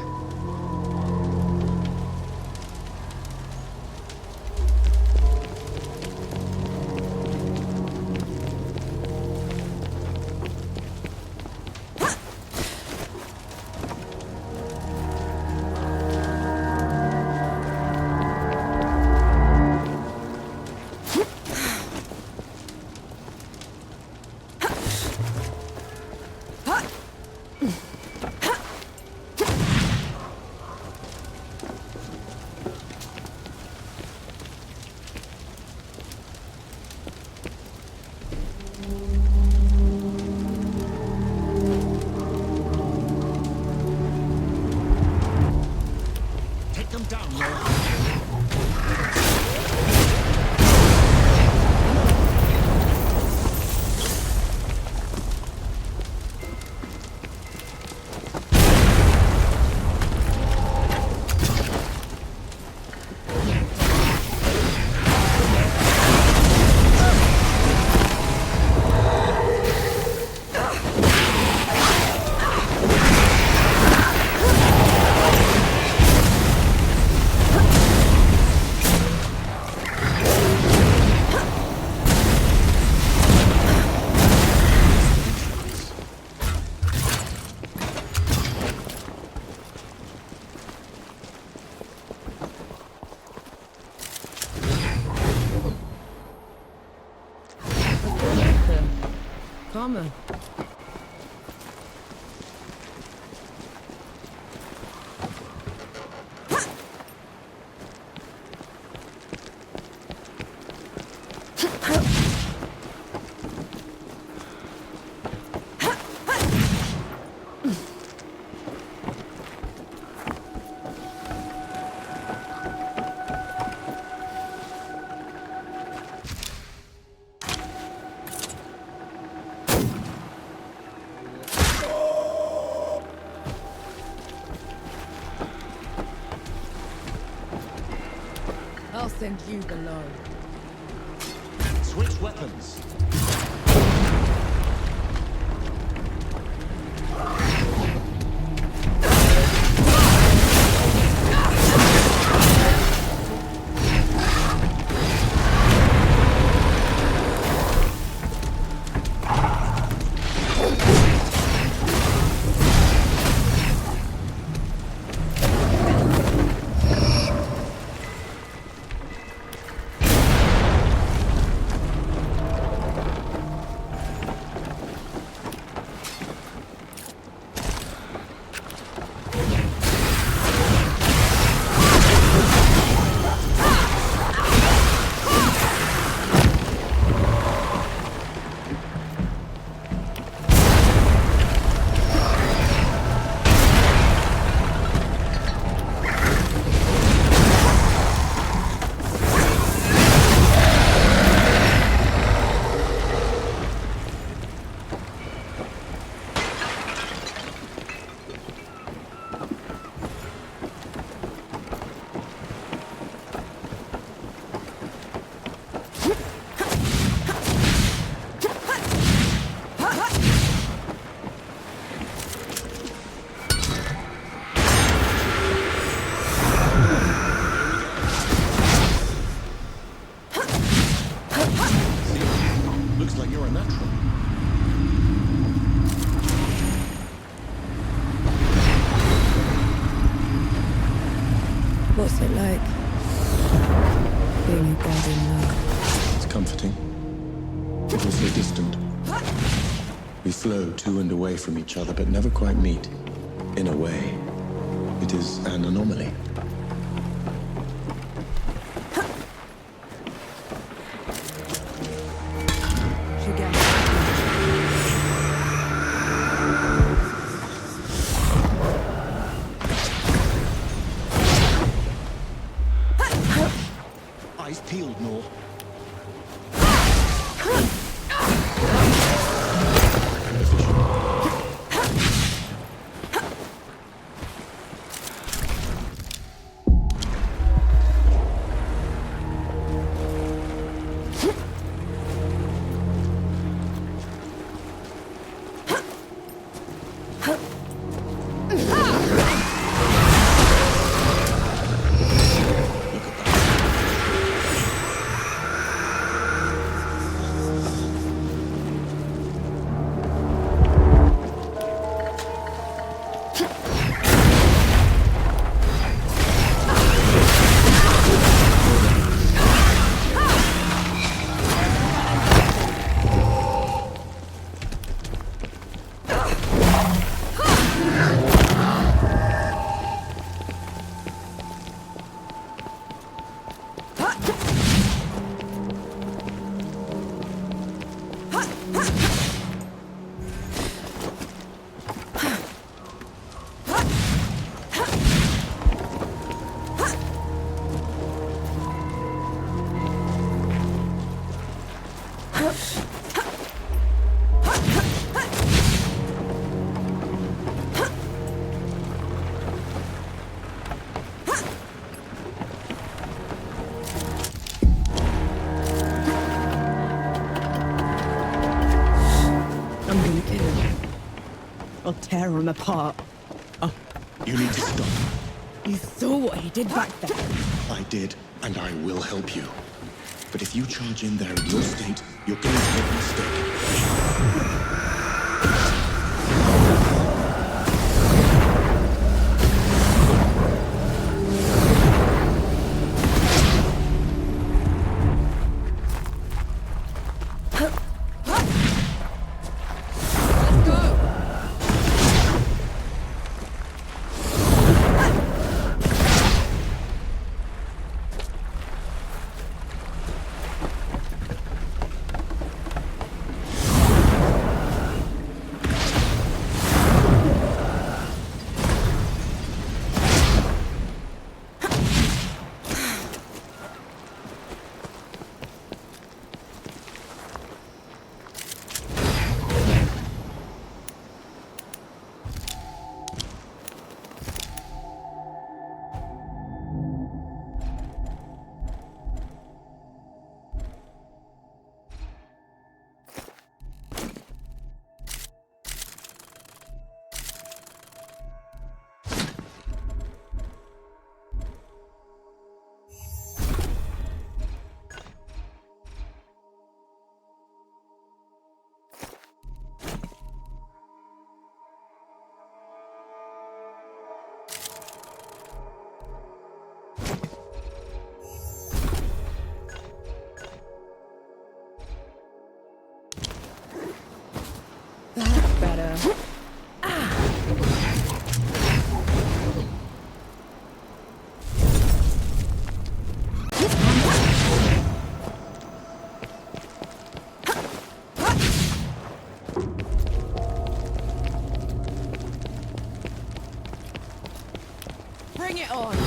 Karma. I'll send you below. Switch weapons. Looks like you're a natural. What's it like? Being a god in love. It's comforting. But also distant. We flow to and away from each other, but never quite meet. In a way, it is an anomaly. Eyes peeled, Nor. I'll tear him apart. You need to stop. You saw what he did back there. I did, and I will help you. But if you charge in there in your state, you're going to make a mistake. That's better. Bring it on.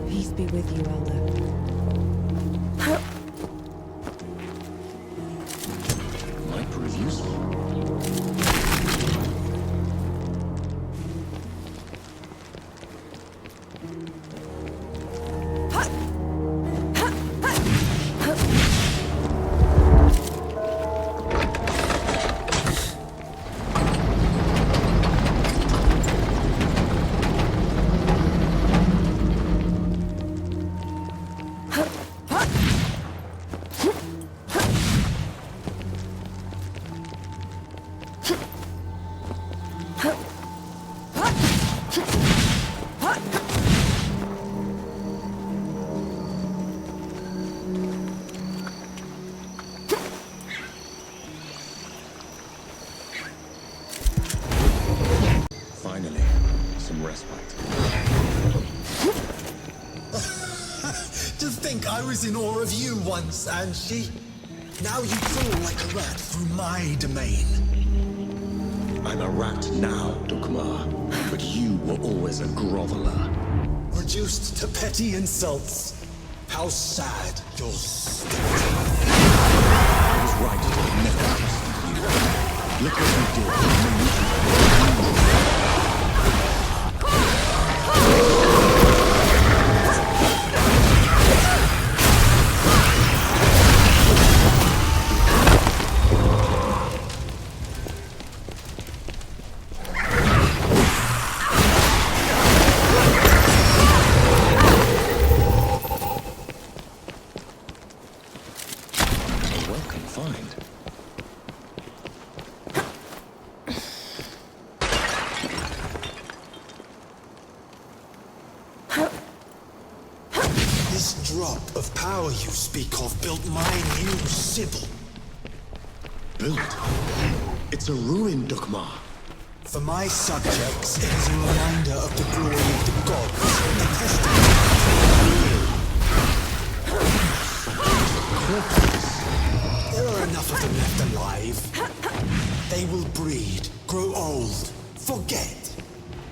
Peace be with you, Elder. Might prove useful. Finally, some respite. To think I was in awe of you once, Angie. Now you crawl like a rat through my domain. I'm a rat now, Dukmar, but you were always a groveler. Reduced to petty insults. How sad your state. I was right to have never trusted you. Look what you did. drop of power you speak of built my new Sybil. Built? It's a ruin, Dukmar. For my subjects, it is a reminder of the glory of the gods, a testament There are enough of them left alive. They will breed, grow old, forget.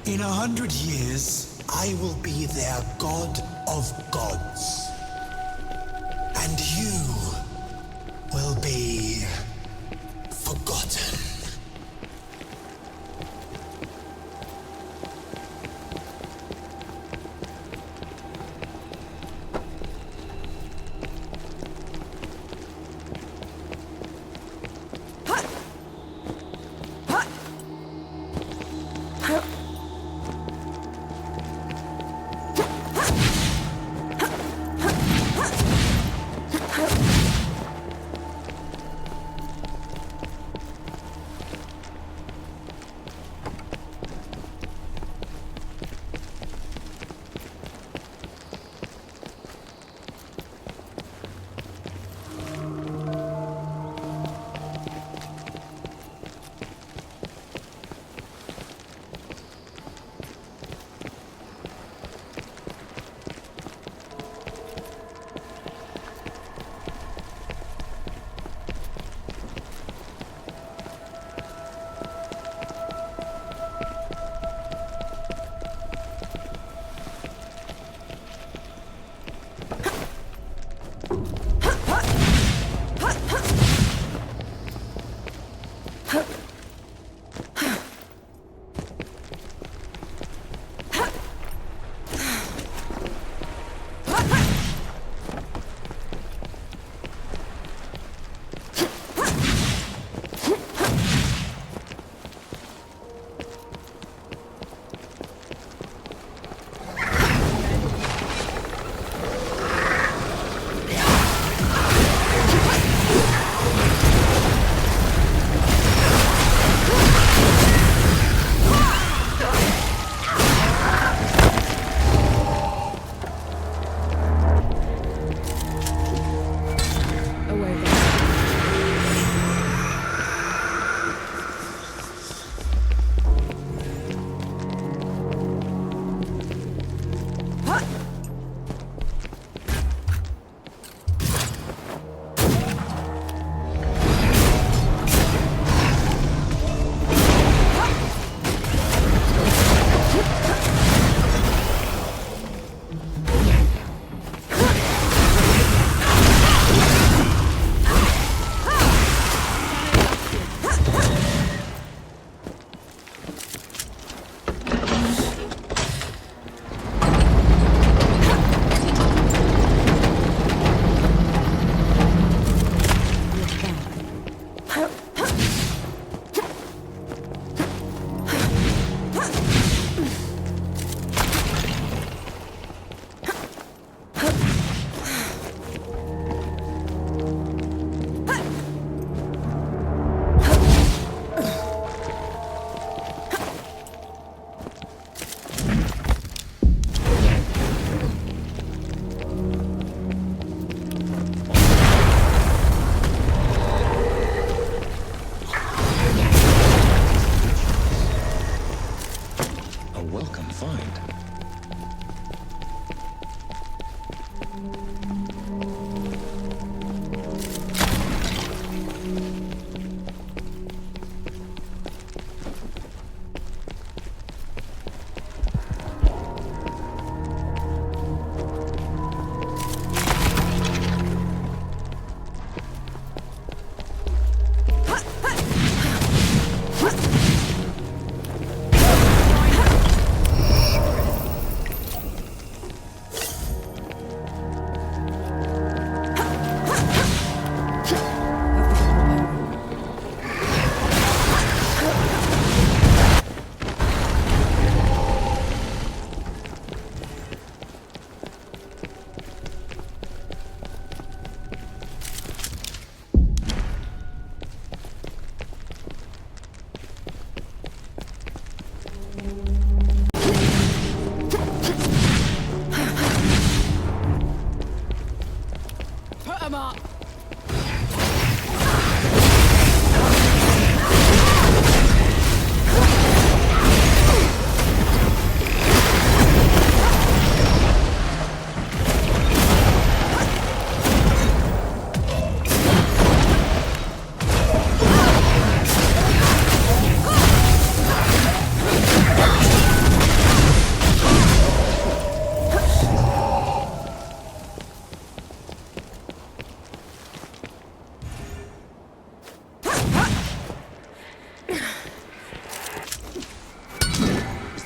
In 100 years, I will be their god of gods. And you will be forgotten.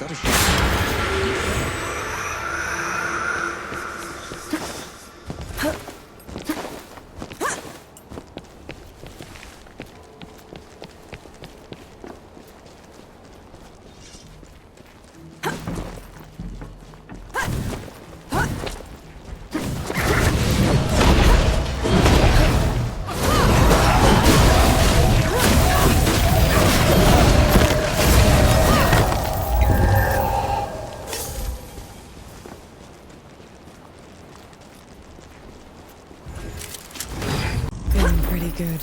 not a shame. Feeling pretty good.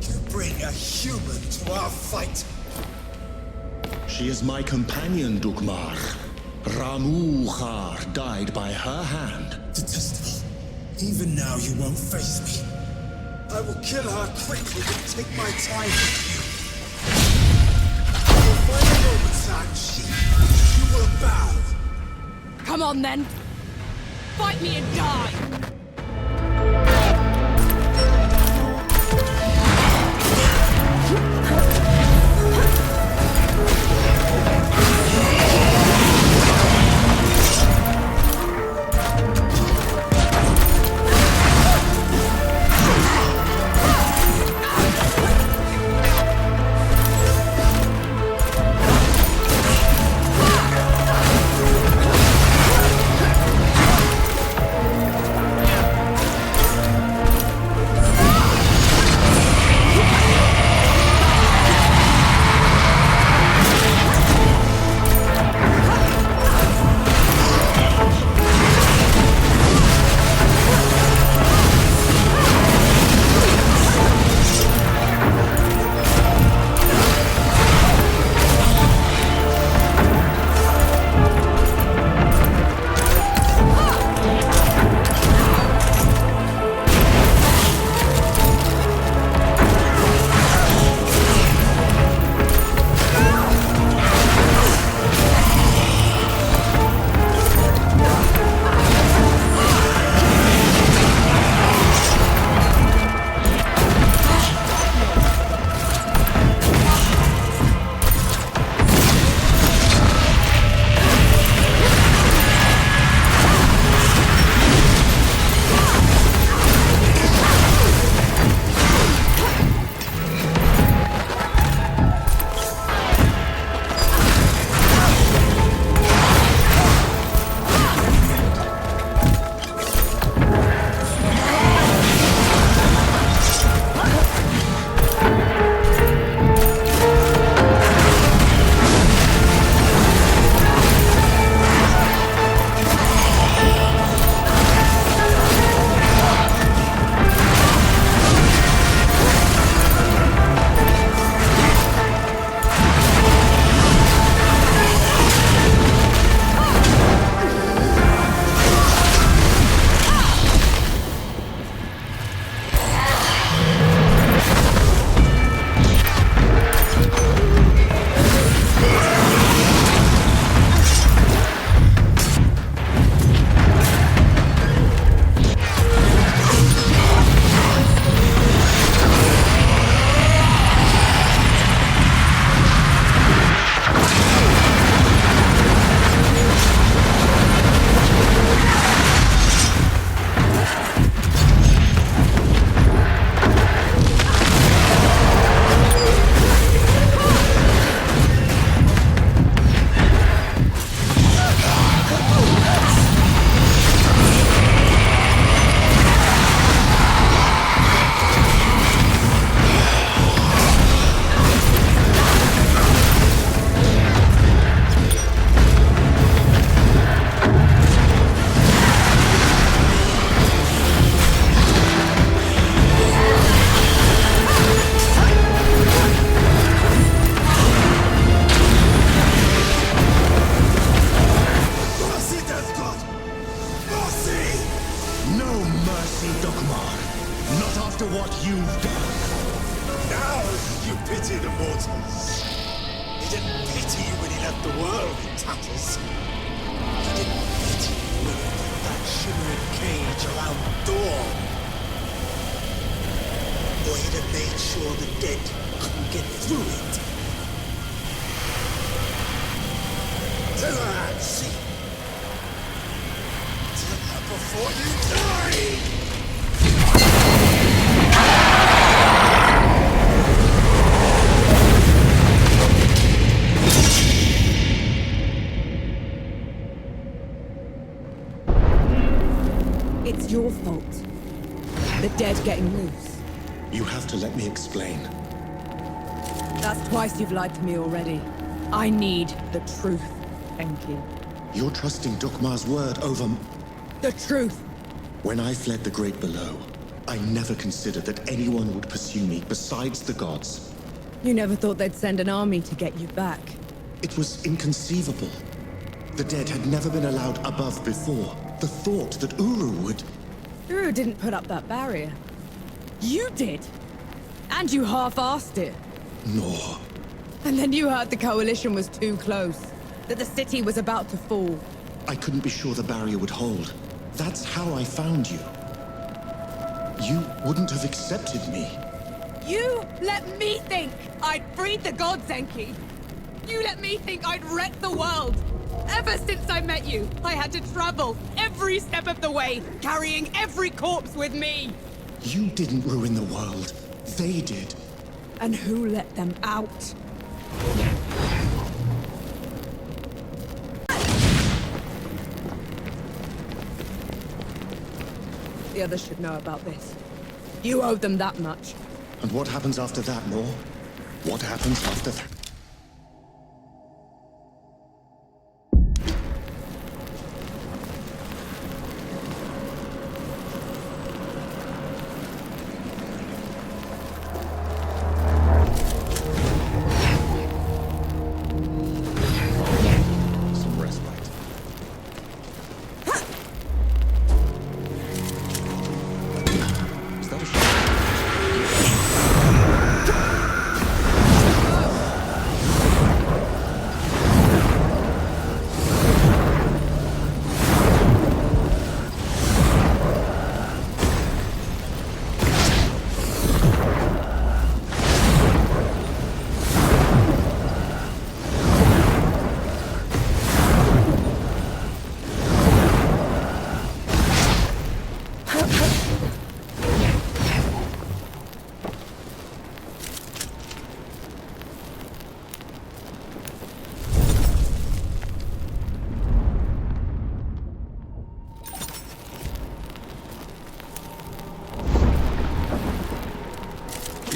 You bring a human to our fight. She is my companion, Dukmar. Ramuhar died by her hand. Detestable. Even now you won't face me. I will kill her quickly and take my time with you. You'll find a moment's time, she. You will bow. Come on then! Fight me and die! after what you've done. Now you pity the mortals. He didn't pity you when he left the world in tatters. didn't fit with that shimmering cage around Dawn. Or he'd have made sure the dead couldn't get through it. Tell her, Ansi. Tell her before you die! It's your fault. The dead getting loose. You have to let me explain. That's twice you've lied to me already. I need the truth, Enki. You're trusting Dukmar's word over... The truth! When I fled the Great Below, I never considered that anyone would pursue me besides the gods. You never thought they'd send an army to get you back. It was inconceivable. The dead had never been allowed above before. The thought that Uru would... Uru didn't put up that barrier. You did! And you half-assed it. No. And then you heard the coalition was too close. That the city was about to fall. I couldn't be sure the barrier would hold. That's how I found you. You wouldn't have accepted me. You let me think I'd freed the gods, Enki. You let me think I'd wrecked the world. Ever since I met you, I had to travel every step of the way, carrying every corpse with me. You didn't ruin the world. They did. And who let them out? The others should know about this. You owe them that much. And what happens after that, Nor? What happens after that?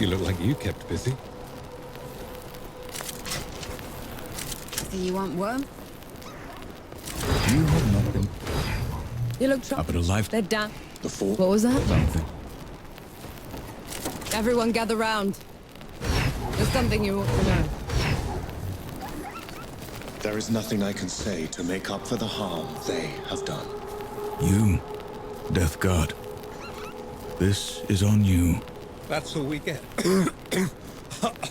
You look like you kept busy. So you want worm? You have not been You look up at a life. They're down. The four. What was that? Something. Everyone gather round. There's something you ought to know. There is nothing I can say to make up for the harm they have done. You, Death God. This is on you. That's all we get.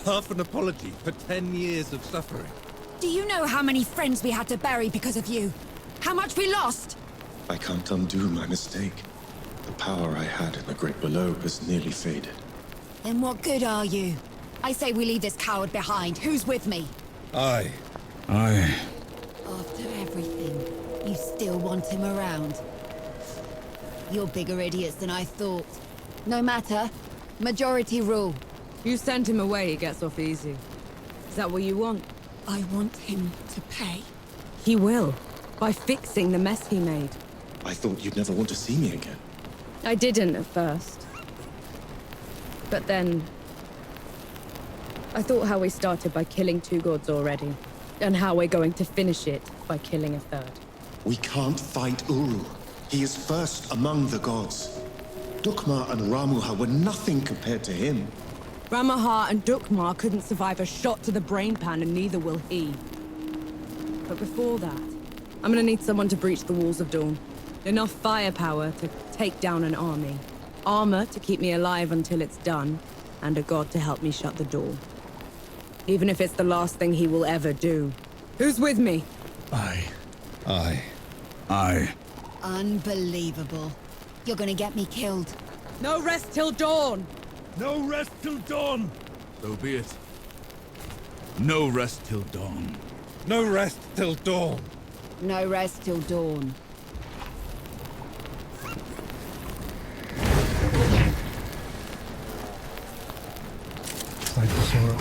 Half an apology for 10 years of suffering. Do you know how many friends we had to bury because of you? How much we lost? I can't undo my mistake. The power I had in the Great Below has nearly faded. Then what good are you? I say we leave this coward behind. Who's with me? Aye. After everything, you still want him around. You're bigger idiots than I thought. No matter. Majority rule. You send him away, he gets off easy. Is that what you want? I want him to pay. He will. By fixing the mess he made. I thought you'd never want to see me again. I didn't at first. But then... I thought how we started by killing 2 gods already. And how we're going to finish it by killing a 3rd. We can't fight Uru. He is first among the gods. Dukmar and Ramuha were nothing compared to him. Ramuha and Dukmar couldn't survive a shot to the brain pan, and neither will he. But before that, I'm gonna need someone to breach the walls of Dawn. Enough firepower to take down an army. Armor to keep me alive until it's done, and a god to help me shut the door. Even if it's the last thing he will ever do. Who's with me? Aye. I... Unbelievable. You're gonna get me killed. No rest till dawn! No rest till dawn! So be it. No rest till dawn. No rest till dawn. No rest till dawn. Like the sorrow.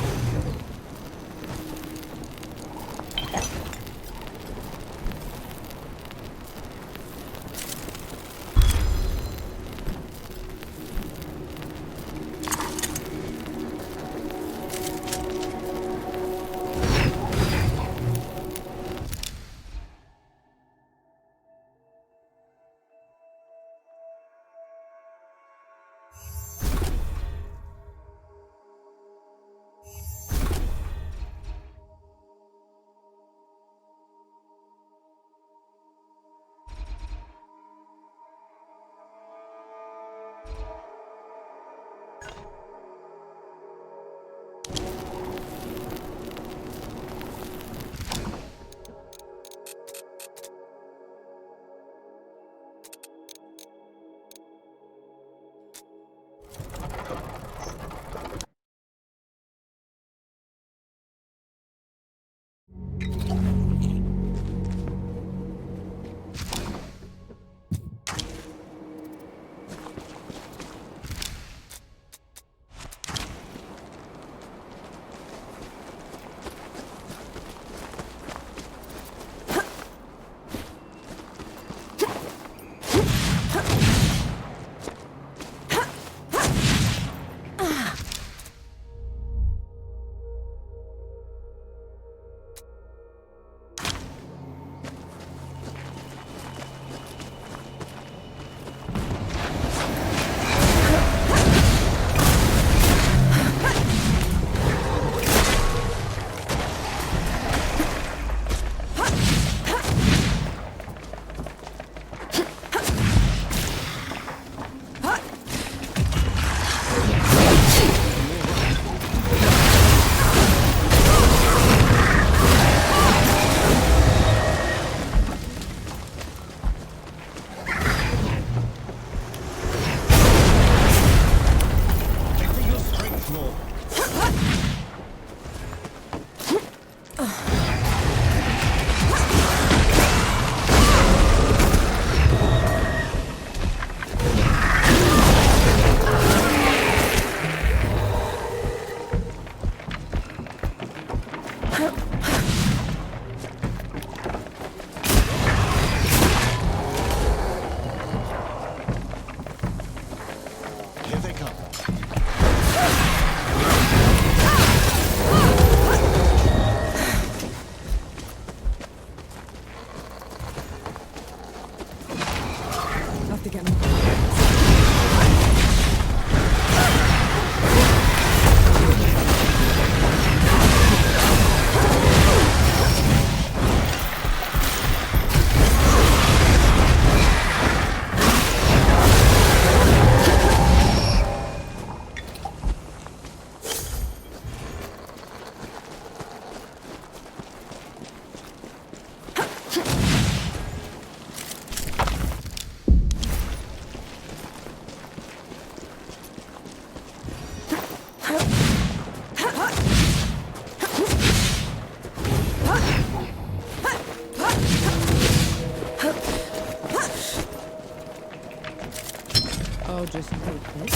I'll just take this.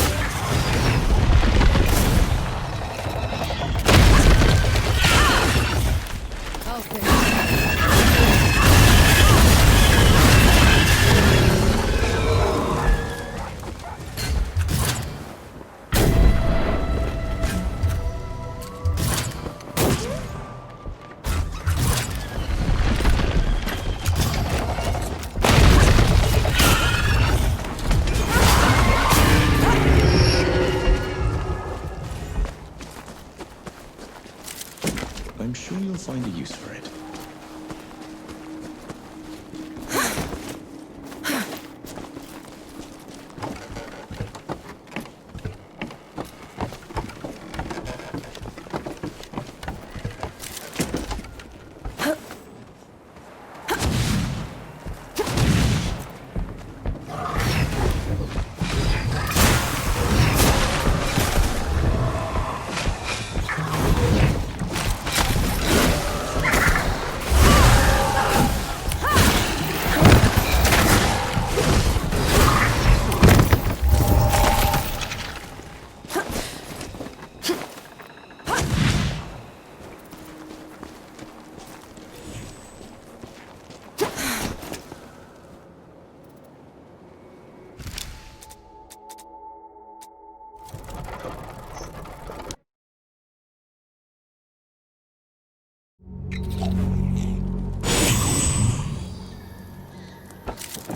I'll I'm sure you'll find a use for it.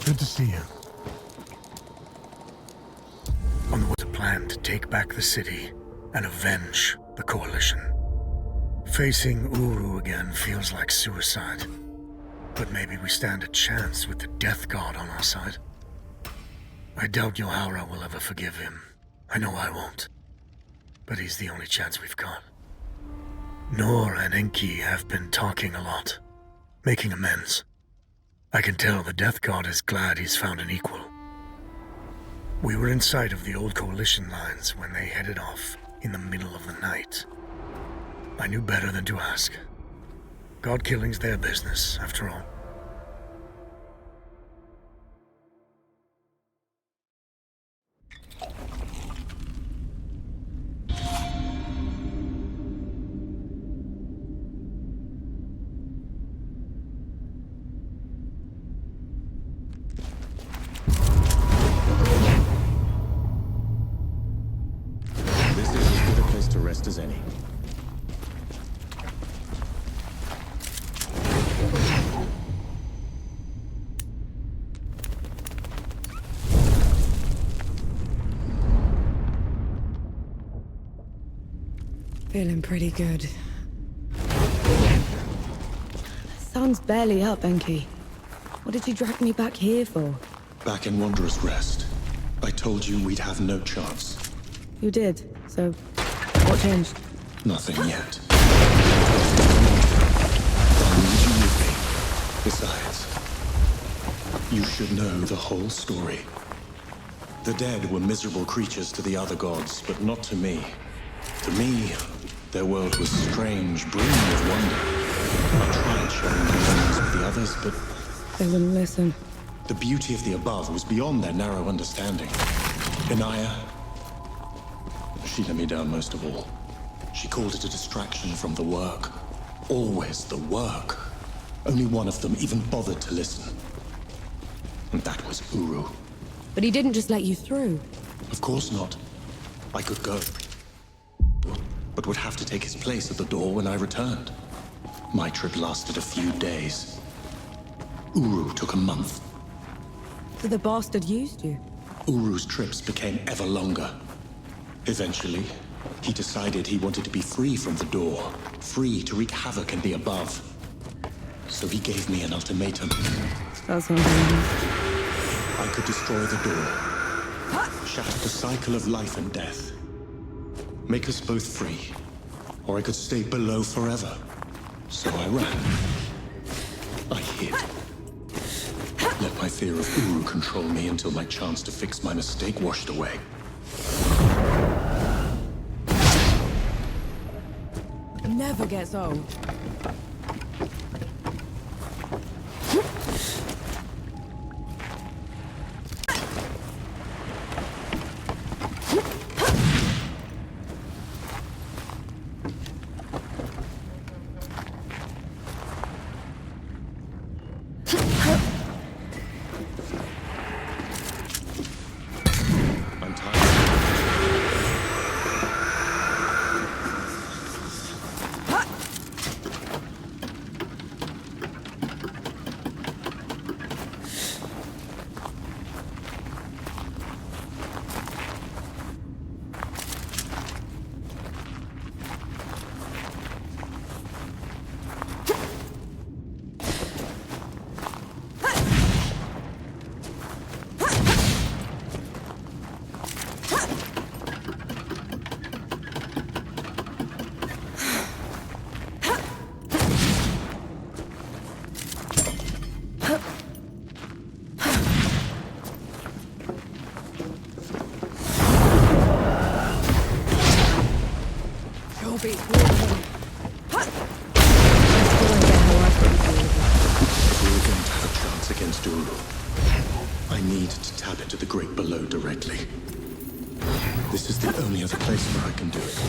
Good to see you. On the was a plan to take back the city and avenge the Coalition. Facing Uru again feels like suicide. But maybe we stand a chance with the Death God on our side. I doubt Yohara will ever forgive him. I know I won't. But he's the only chance we've got. Nor and Enki have been talking a lot, making amends. I can tell the Death God is glad he's found an equal. We were in sight of the old Coalition lines when they headed off in the middle of the night. I knew better than to ask. God killing's their business, after all. This is as good a place to rest as any. Feeling pretty good. Sun's barely up, Enki. What did you drag me back here for? Back in Wanderer's Rest, I told you we'd have no chance. You did, so what changed? Nothing yet. I'll need you with me. Besides, you should know the whole story. The dead were miserable creatures to the other gods, but not to me. To me, their world was strange, brimming with wonder. I tried sharing my memories with the others, but they wouldn't listen. the beauty of the above was beyond their narrow understanding. Inaya, she let me down most of all. She called it a distraction from the work. Always the work. Only one of them even bothered to listen. And that was Uru. But he didn't just let you through. Of course not. I could go. But would have to take his place at the door when I returned. My trip lasted a few days. Uru took a month. So the bastard used you. Uru's trips became ever longer. Eventually, he decided he wanted to be free from the door, free to wreak havoc in the above. So he gave me an ultimatum. That sounds amazing. I could destroy the door, shatter the cycle of life and death, make us both free, or I could stay below forever. So I ran. I hid. Let my fear of Uru control me until my chance to fix my mistake washed away. Never gets old. If we were going to have a chance against Uru, I need to tap into the great below directly. This is the only other place where I can do it.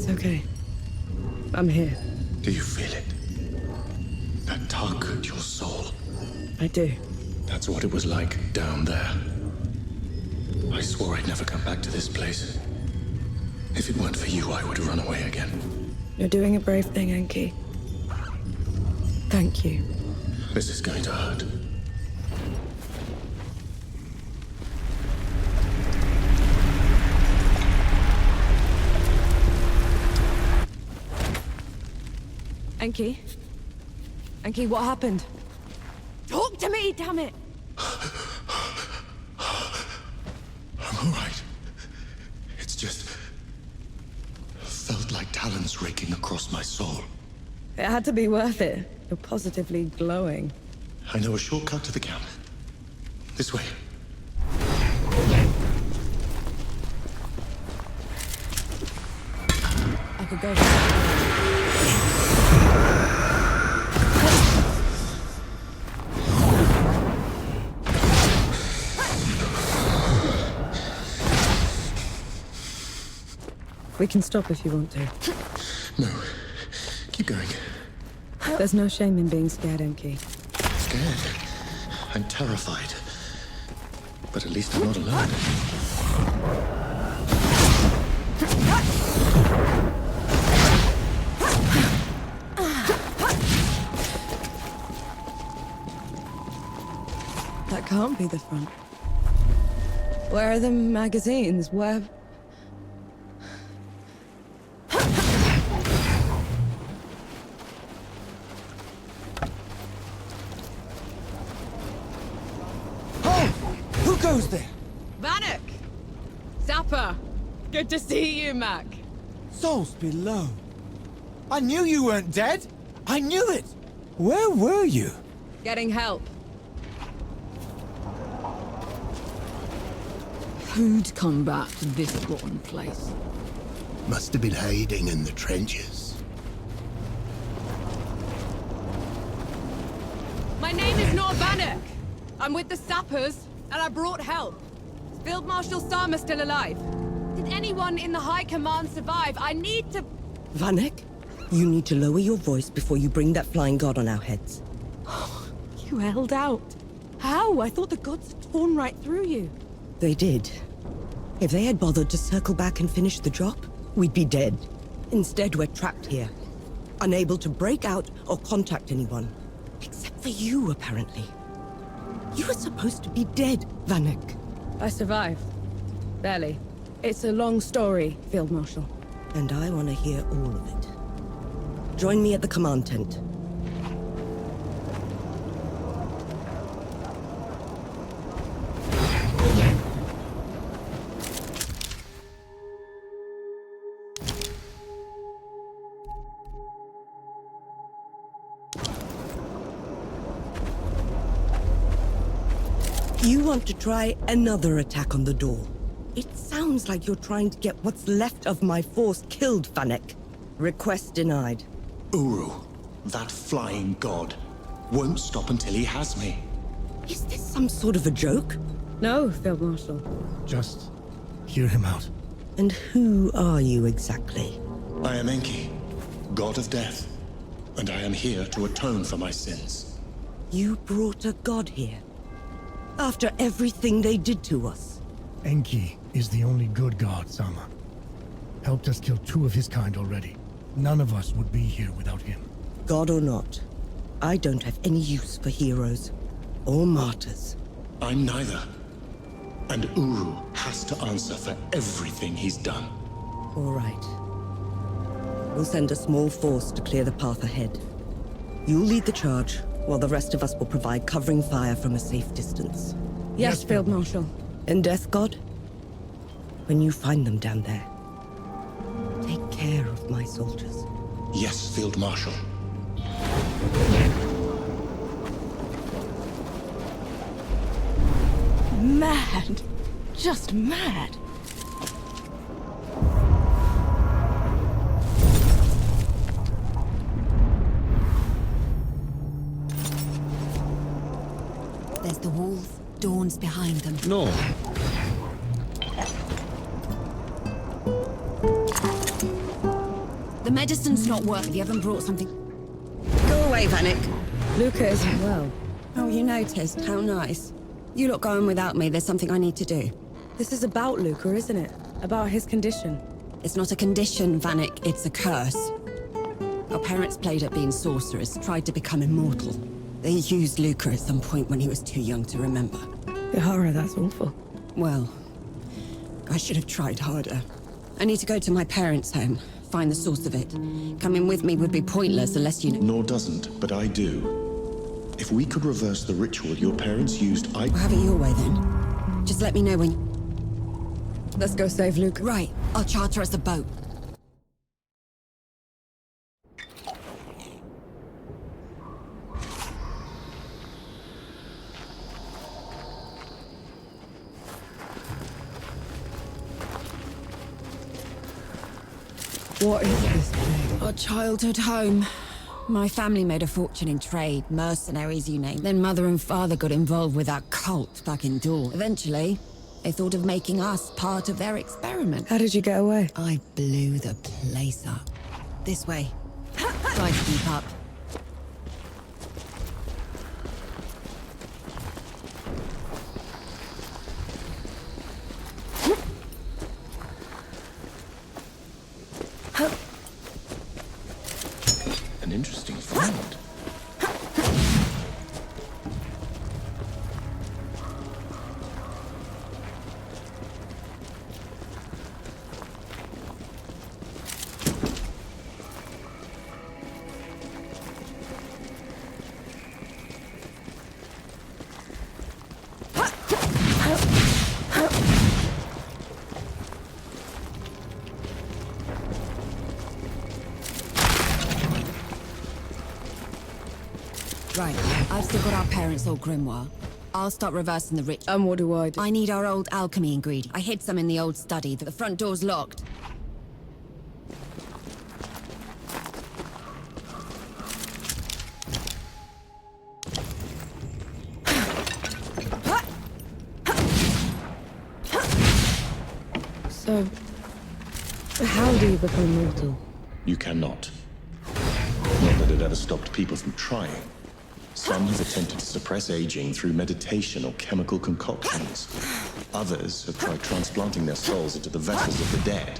It's okay. I'm here. Do you feel it? That tug at your soul. I do. That's what it was like down there. I swore I'd never come back to this place. If it weren't for you, I would run away again. You're doing a brave thing, Enki. Thank you. This is going to hurt. Enki? Enki, what happened? Talk to me, damn it! I'm all right. It's just... felt like talons raking across my soul. It had to be worth it. You're positively glowing. I know a shortcut to the camp. This way. I could go. We can stop if you want to. No. Keep going. There's no shame in being scared, Enki. Scared? I'm terrified. But at least I'm not alone. That can't be the front. Where are the magazines? Where... Who goes there? Vanek! Zappa! Good to see you, Mac. Souls below. I knew you weren't dead. I knew it. Where were you? Getting help. Who'd come back to this rotten place? Must have been hiding in the trenches. My name is Nor Vanek. I'm with the sappers, and I brought help. Is Field Marshal Sama still alive? Did anyone in the High Command survive? I need to... Vanek, you need to lower your voice before you bring that flying god on our heads. You held out. How? I thought the gods had torn right through you. They did. If they had bothered to circle back and finish the job, we'd be dead. Instead, we're trapped here, unable to break out or contact anyone. Except for you, apparently. You were supposed to be dead, Vanek. I survived. Barely. It's a long story, Field Marshal. And I want to hear all of it. Join me at the command tent. You want to try another attack on the door. It sounds like you're trying to get what's left of my force killed, Vanek. Request denied. Uru, that flying god, won't stop until he has me. Is this some sort of a joke? No, Field Marshal. Just hear him out. And who are you exactly? I am Enki, god of death, and I am here to atone for my sins. You brought a god here? After everything they did to us? Enki is the only good god, Sama. Helped us kill 2 of his kind already. None of us would be here without him. God or not, I don't have any use for heroes or martyrs. I'm neither. And Uru has to answer for everything he's done. All right. We'll send a small force to clear the path ahead. You'll lead the charge, while the rest of us will provide covering fire from a safe distance. Yes, Field Marshal. And Death God? When you find them down there, take care of my soldiers. Yes, Field Marshal. Mad. Just mad. There's the walls. Dawn's behind them. No. The medicine's not working. You haven't brought something... Go away, Vanek. Luca isn't well. Oh, you noticed? How nice. You lot going without me. There's something I need to do. This is about Luca, isn't it? About his condition. It's not a condition, Vanek. It's a curse. Our parents played at being sorcerers, tried to become immortal. They used Luca at some point when he was too young to remember. Yahara, that's awful. Well, I should have tried harder. I need to go to my parents' home, find the source of it. Coming with me would be pointless unless you... Nor doesn't, but I do. If we could reverse the ritual your parents used, We'll have it your way then. Just let me know when... Let's go save Luca. Right, I'll charter us a boat. What is this place? Our childhood home. My family made a fortune in trade, mercenaries, you name. Then Mother and Father got involved with that cult back in Dawn. Eventually, they thought of making us part of their experiment. How did you get away? I blew the place up. This way. Try to keep up. an interesting find. Right, I've still got our parents' old grimoire. I'll start reversing the ritual. And what do I do? I need our old alchemy ingredient. I hid some in the old study. The front door's locked. So, how do you become mortal? You cannot. Not that it ever stopped people from trying. Some have attempted to suppress aging through meditation or chemical concoctions. Others have tried transplanting their souls into the vessels of the dead.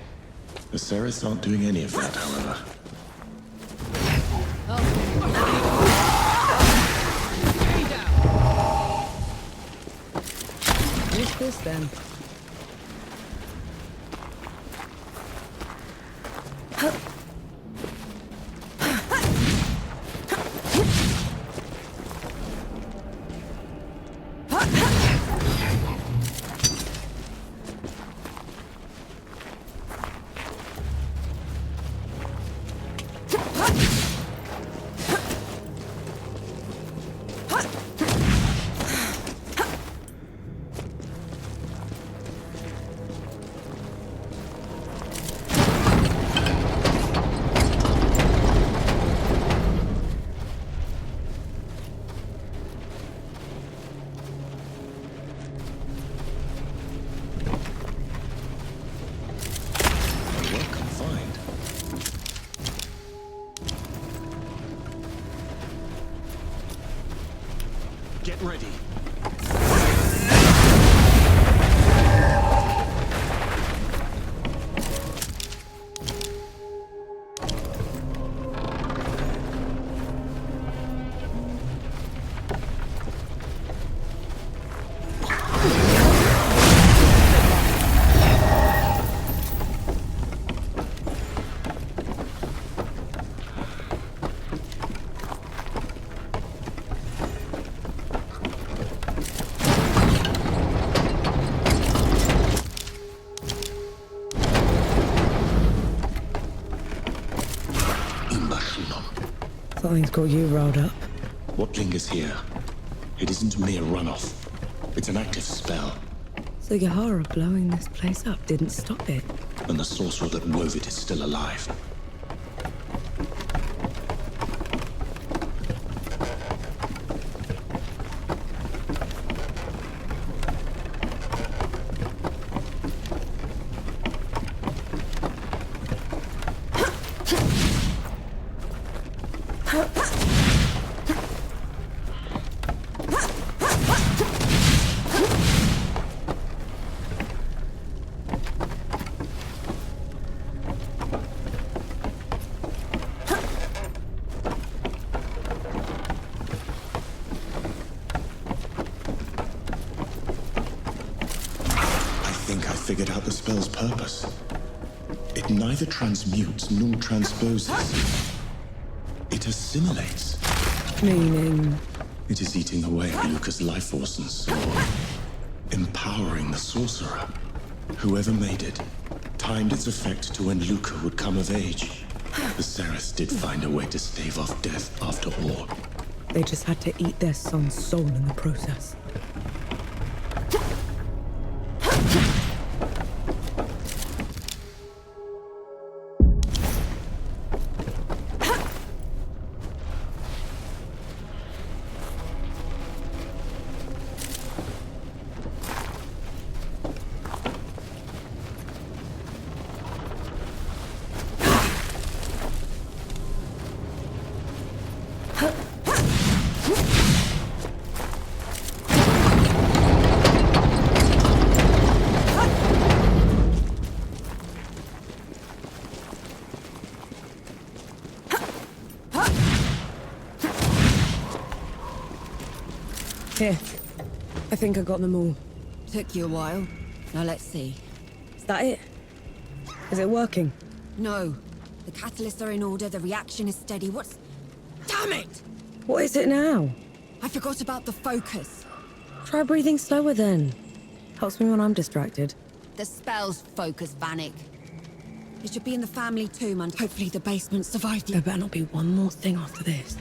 The Sereths aren't doing any of that, however. What's this then? Get ready. Something's got you rolled up. What lingers here? It isn't a mere runoff. It's an active spell. So Yahara blowing this place up didn't stop it. And the sorcerer that wove it is still alive. Figured out the spell's purpose. It neither transmutes nor transposes. It assimilates. Meaning? It is eating away at Luca's life force and soul, empowering the sorcerer. Whoever made it timed its effect to when Luca would come of age. The Seraph did find a way to stave off death after all. They just had to eat their son's soul in the process. Here. I think I got them all. Took you a while. Now let's see. Is that it? Is it working? No. The catalysts are in order, the reaction is steady. Damn it! What is it now? I forgot about the focus. Try breathing slower then. Helps me when I'm distracted. The spell's focus, Vanek. It should be in the family tomb, and hopefully the basement survived you. There better not be one more thing after this.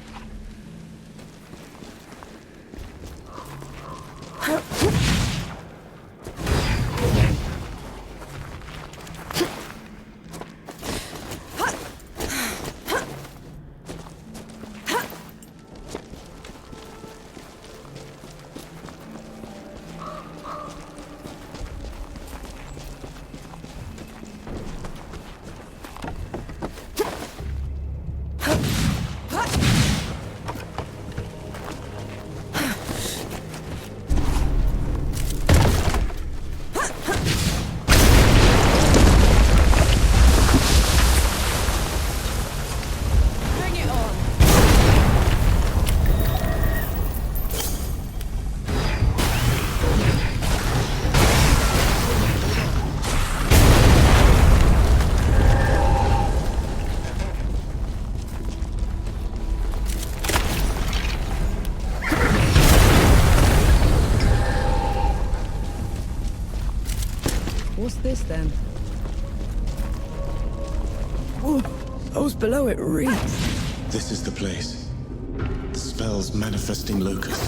What's this then? Whoa, those below it reeks. This is the place. The spell's manifesting locus.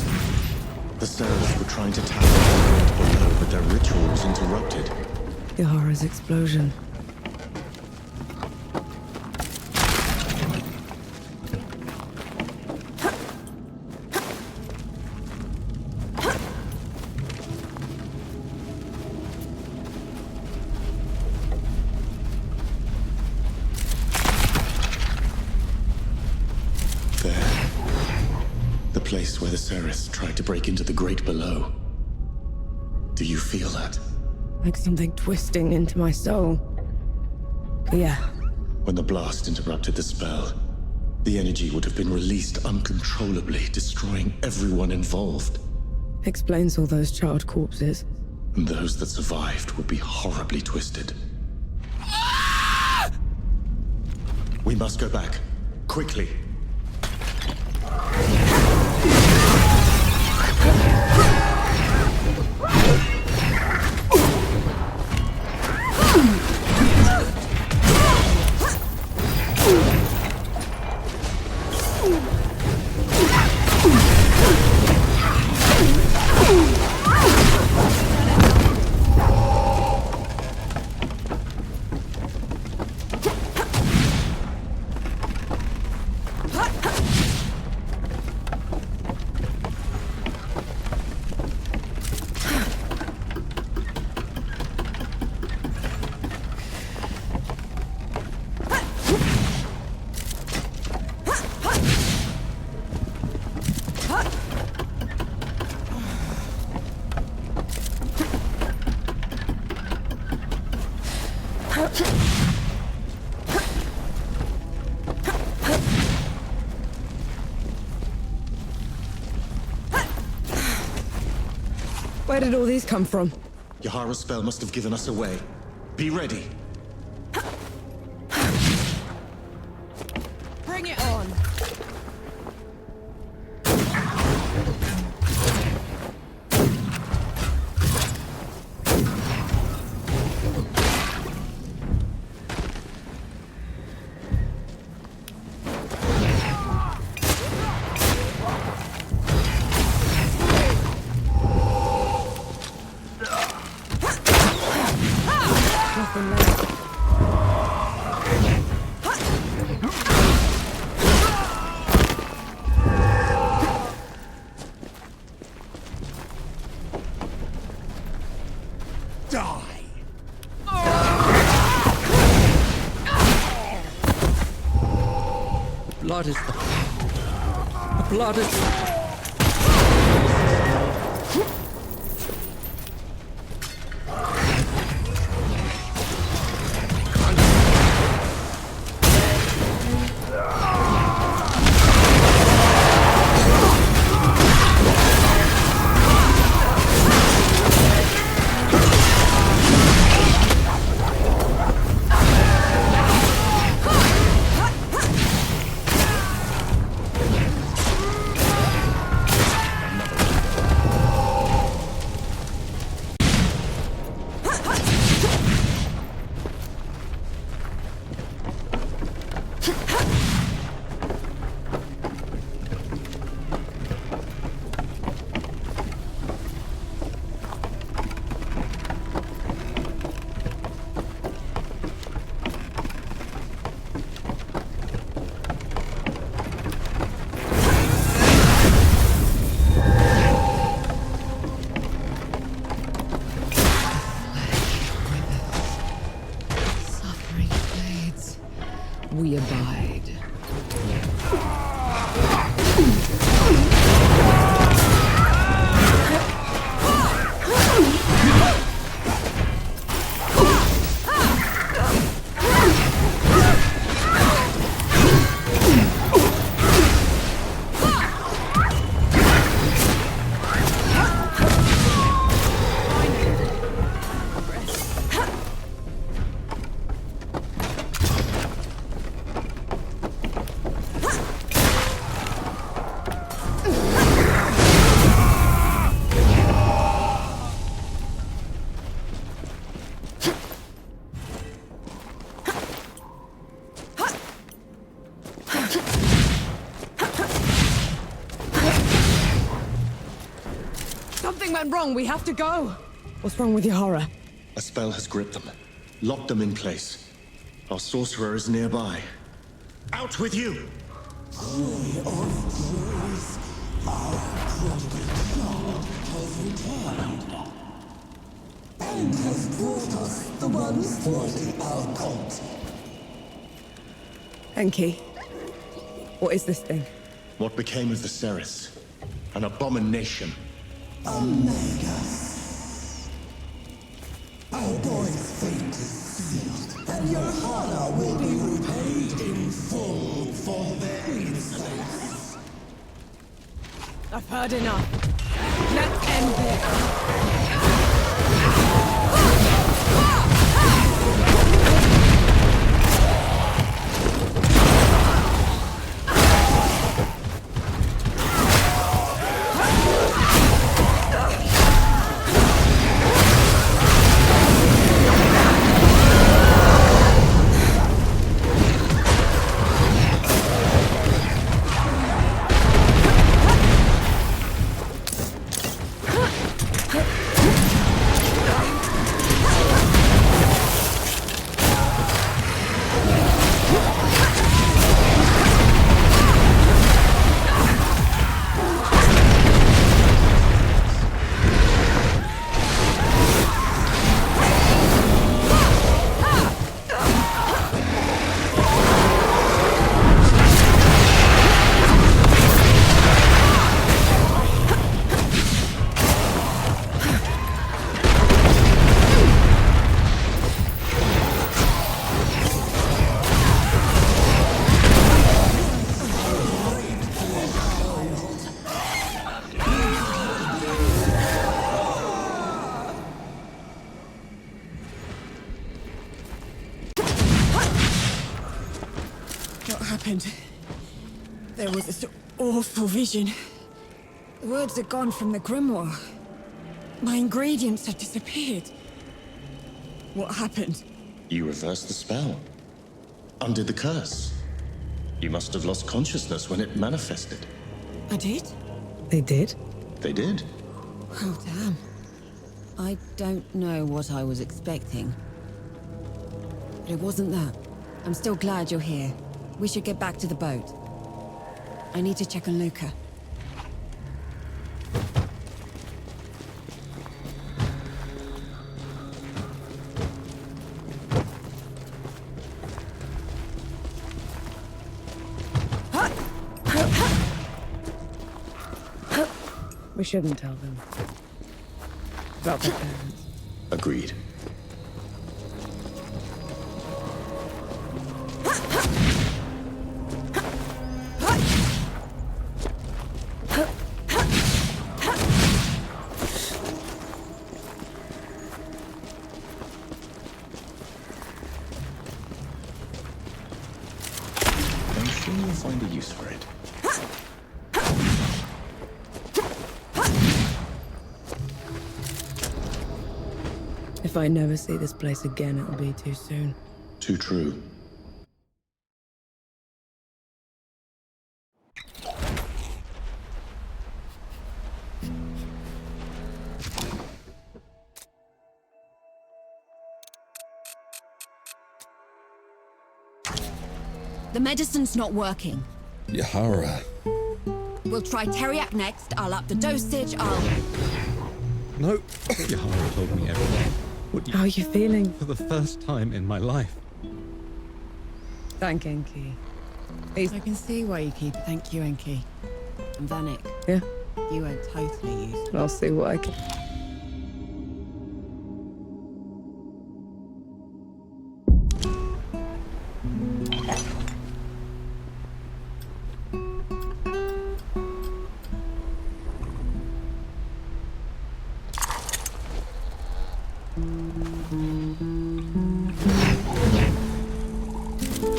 The Seraphs were trying to tap the world below, but their ritual was interrupted. Yahara's explosion. Place where the Seraphs tried to break into the Great Below. Do you feel that? Like something twisting into my soul. Yeah. When the blast interrupted the spell, the energy would have been released uncontrollably, destroying everyone involved. Explains all those charred corpses. And those that survived would be horribly twisted. We must go back. Quickly. Where did all these come from? Yahara's spell must have given us away. Be ready. Bring it on. Nothing left. Die! Blood is the blood is. We abide. Something went wrong. We have to go. What's wrong with Yahara? A spell has gripped them, locked them in place. Our sorcerer is nearby. Out with you! Joy of joys, our prodigal child has returned and has brought us the ones thwarting our cult. Enki, what is this thing? What became of the Ceres? An abomination. Omegas. Our boy's fate is sealed, and Yahara will be repaid in full for their insolence. I've heard enough. Let's end this. What happened? There was this awful vision. The words had gone from the grimoire. My ingredients had disappeared. What happened? You reversed the spell. Undid the curse. You must have lost consciousness when it manifested. I did? They did? They did. Oh, damn. I don't know what I was expecting. But it wasn't that. I'm still glad you're here. We should get back to the boat. I need to check on Luca. We shouldn't tell them. About their parents. Agreed. I'm sure you'll find a use for it. If I never see this place again, it'll be too soon. Too true. The medicine's not working. Yahara. We'll try Teriac next. I'll up the dosage. No. Yahara told me everything. How are you feeling? For the first time in my life. Thank Enki. I can see why you keep it. Thank you, Enki. And Vanek. Yeah? You were totally useful. I'll see what I can...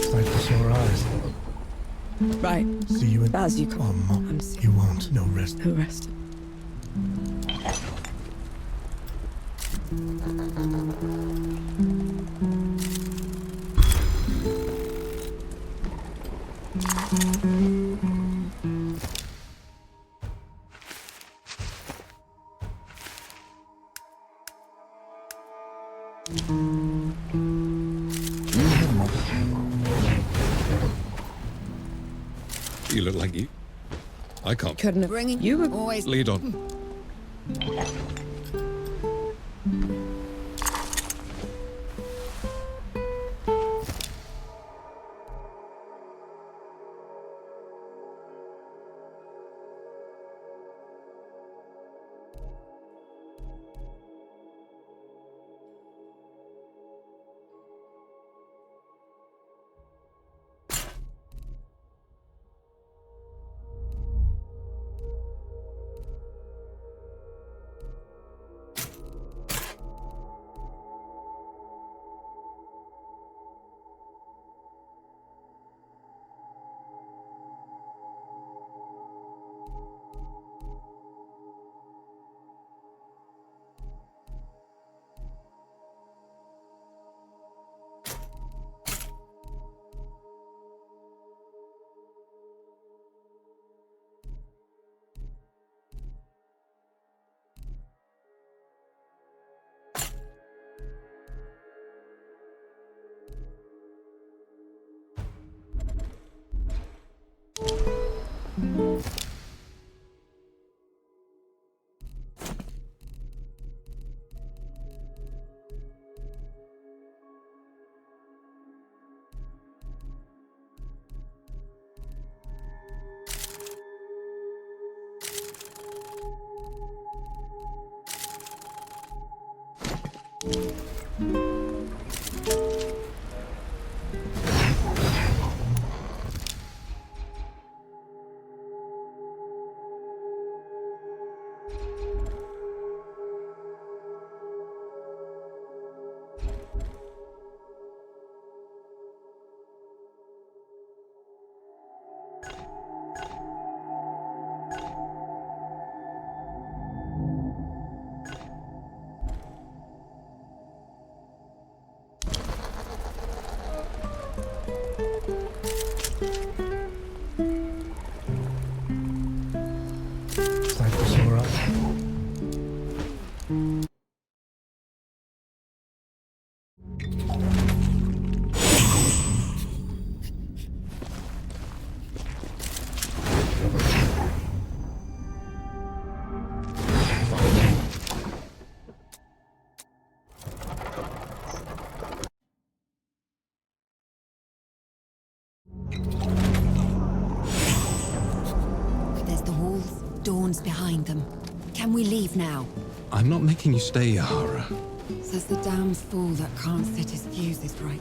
Sight for sore eyes. Right. See you in... As you come. Oh, Mom. You won't. No rest. No rest. You look like you... I can't... Couldn't have... You were... Always... Lead on. Dawn's behind them. Can we leave now? I'm not making you stay, Yahara. Says the damn fool that can't set his fuses right.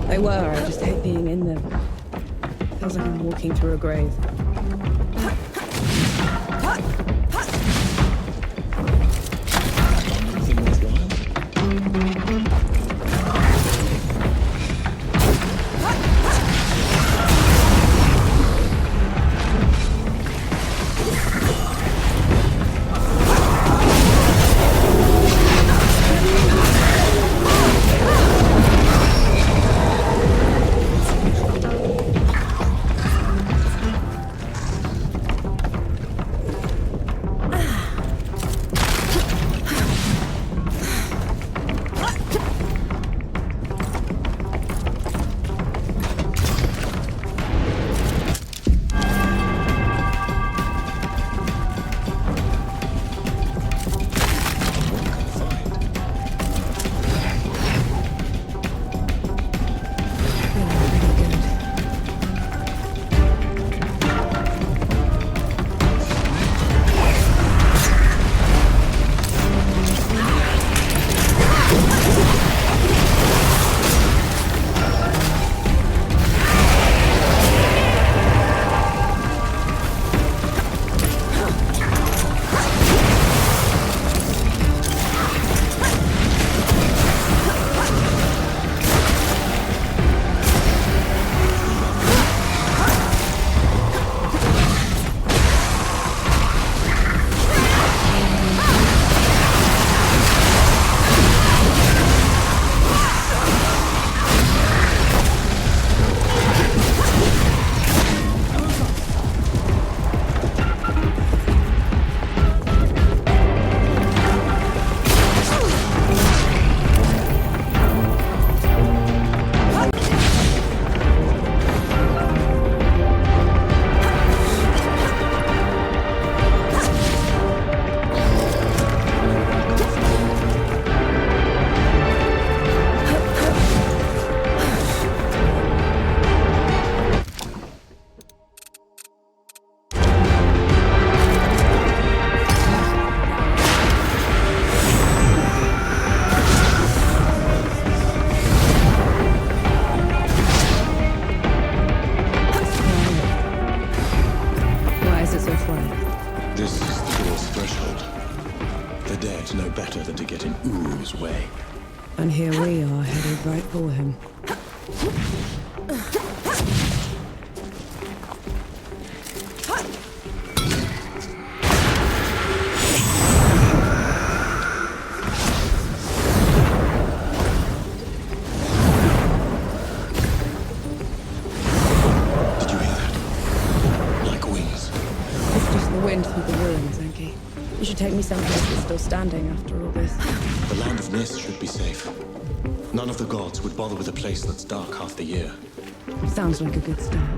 They were, I just hate being in them. Feels like I'm walking through a grave. This is the door's threshold. The dead know better than to get in Uru's way. And here we are, headed right for him. take me someplace that's still standing after all this? The land of Nis should be safe. None of the gods would bother with a place that's dark half the year. Sounds like a good start.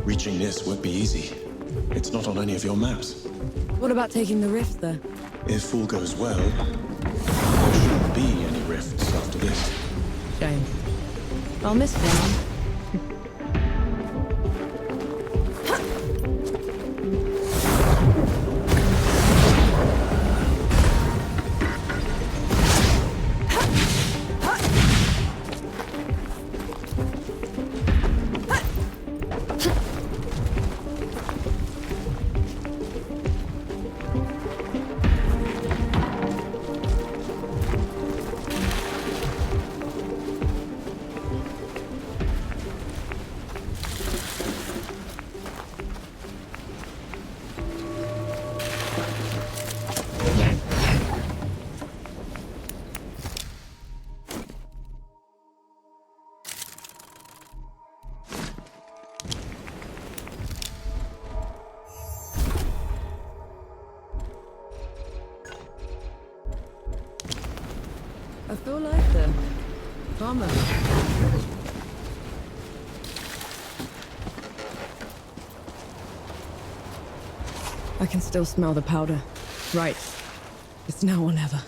Reaching Nis won't be easy. It's not on any of your maps. What about taking the rift there? If all goes well, there shouldn't be any rifts after this. Shame. I'll miss them. I feel like the farmer. I can still smell the powder. Right. It's now or never.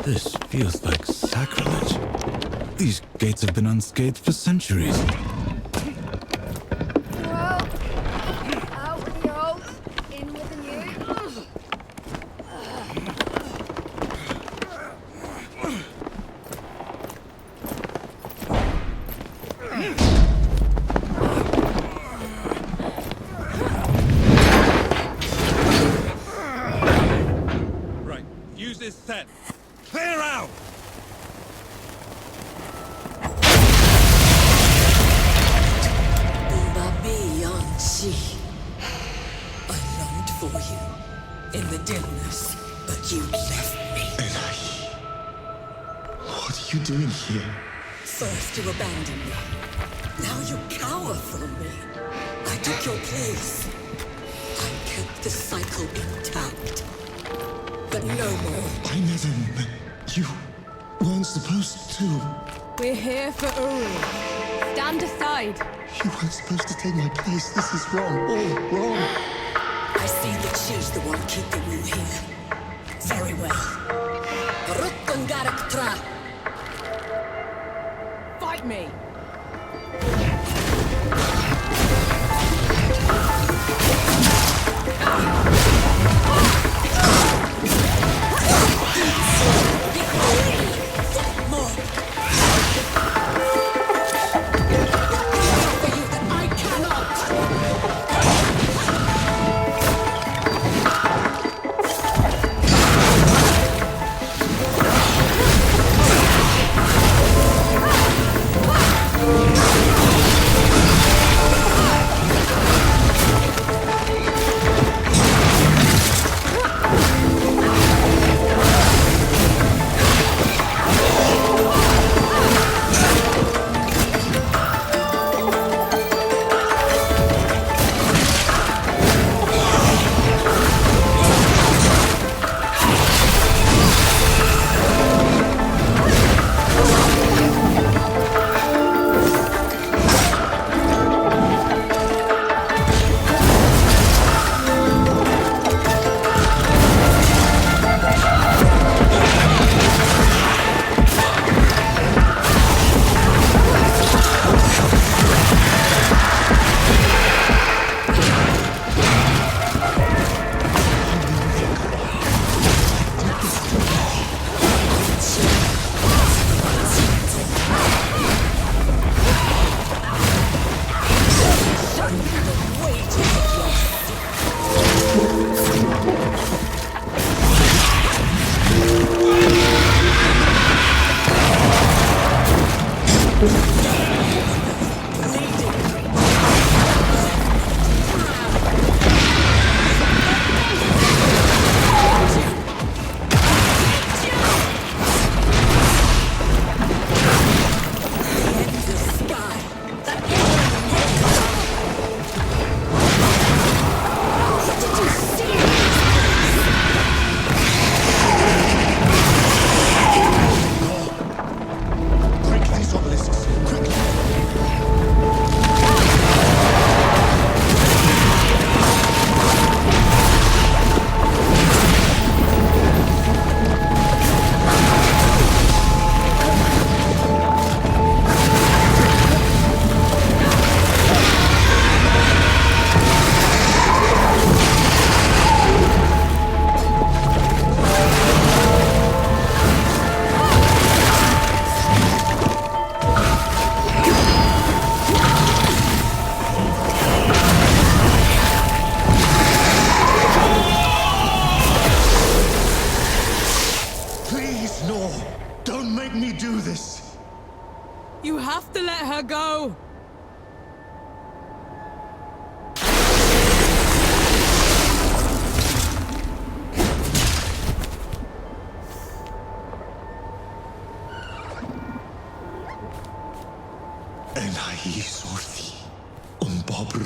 This feels like sacrilege. These gates have been unscathed for centuries. Well, out with the old, in with the new. Right, use this set. Clear out! I longed for you in the dimness, but you left me. Elahi, what are you doing here? First you abandoned me. Now you cower from me. I took your place. I kept the cycle intact. But no more. I never... You weren't supposed to. We're here for Uri. Stand aside. You weren't supposed to take my place. This is wrong. All wrong. I see that she's the one keeping you here. Very well. Ruttungaraktra. Fight me!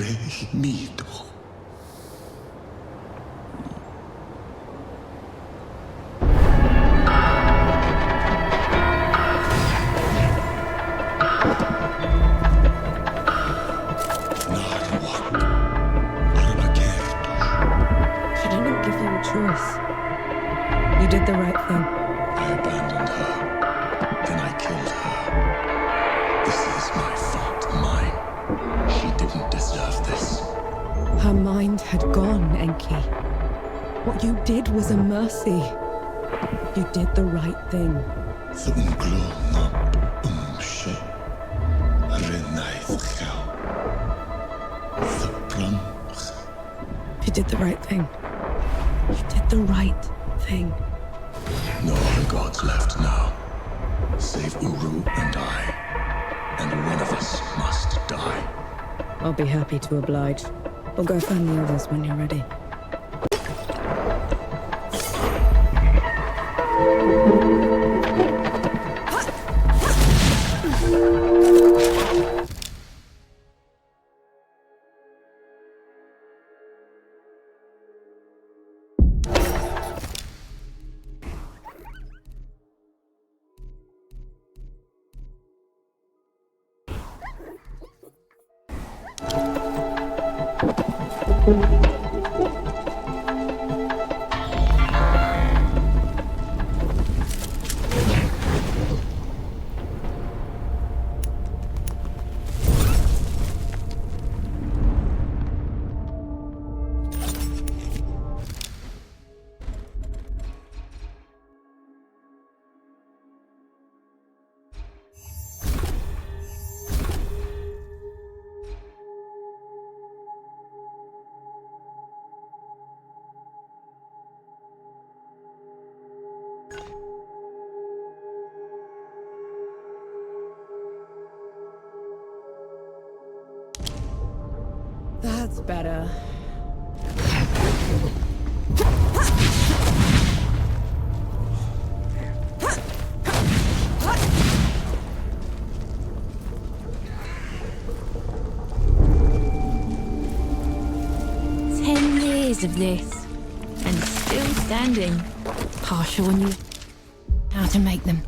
redimido. She didn't give you a choice. You did the right thing. I abandoned her. Then I killed her. This is my fault, mine. She didn't deserve this. Her mind had gone, Enki. What you did was a mercy. You did the right thing. You did the right thing. You did the right thing. No other gods left now, save Uru and I. And one of us must die. I'll be happy to oblige. We'll go find the others when you're ready. That's better. Of this, and still standing. Partial when you how to make them.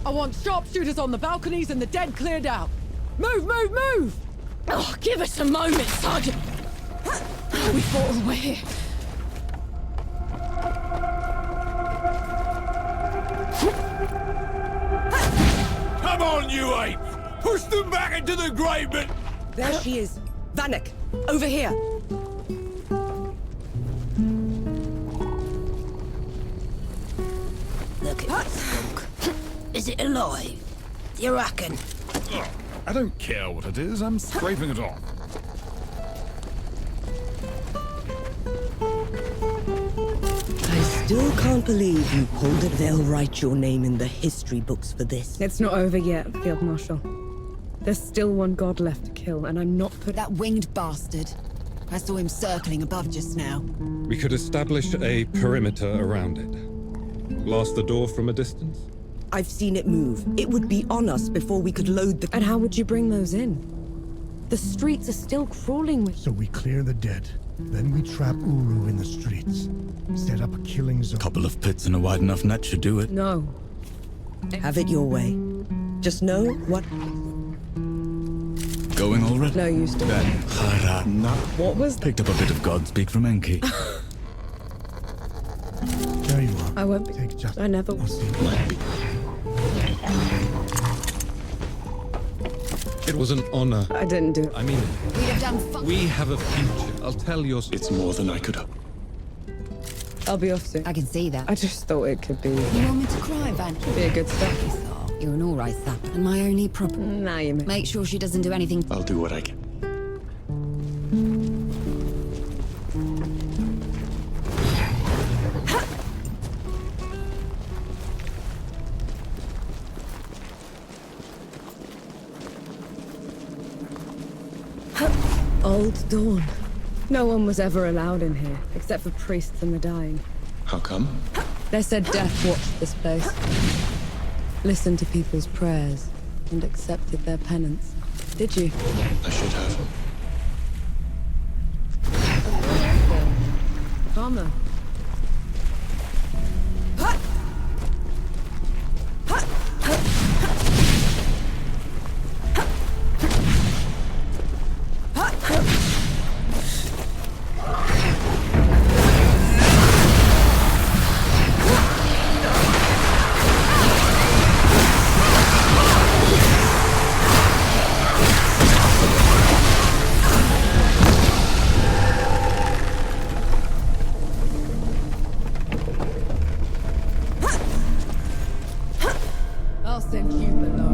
I want sharpshooters on the balconies and the dead cleared out. Move, move, move! Oh, give us a moment, Sergeant. We fought all the way here. Come on, you ape! Push them back into the grave bit! There she is. Vanek, over here. Look at that skunk. Is it alive? You reckon? I don't care what it is, I'm scraping it off. I still can't believe you pulled it. They'll write your name in the history books for this. It's not over yet, Field Marshal. There's still one god left to kill, and I'm not put— That winged bastard. I saw him circling above just now. We could establish a perimeter around it. Blast the door from a distance? I've seen it move. It would be on us before we could load the— And how would you bring those in? The streets are still crawling with— So we clear the dead. Then we trap Uru in the streets. Set up a killing zone. Couple of pits and a wide enough net should do it. No. Have it your way. Just know what— Going already? No use to— Then, What was— picked up a bit of Godspeak from Enki. There you are. I won't be— Take just— I never— I'll see. It was an honor. I didn't do it. I mean, We'd have done we have a future. I'll tell your... It's more than I could hope. I'll be off soon. I can see that. I just thought it could be— You want me to cry, Van? be a good start. You're an alright sapper. And my only problem. Now you make— Make sure she doesn't do anything. I'll do what I can. Old Dawn. No one was ever allowed in here, except for priests and the dying. How come? They said death watched this place. Listened to people's prayers and accepted their penance. Did you? I should have. Karma. I'll send you below.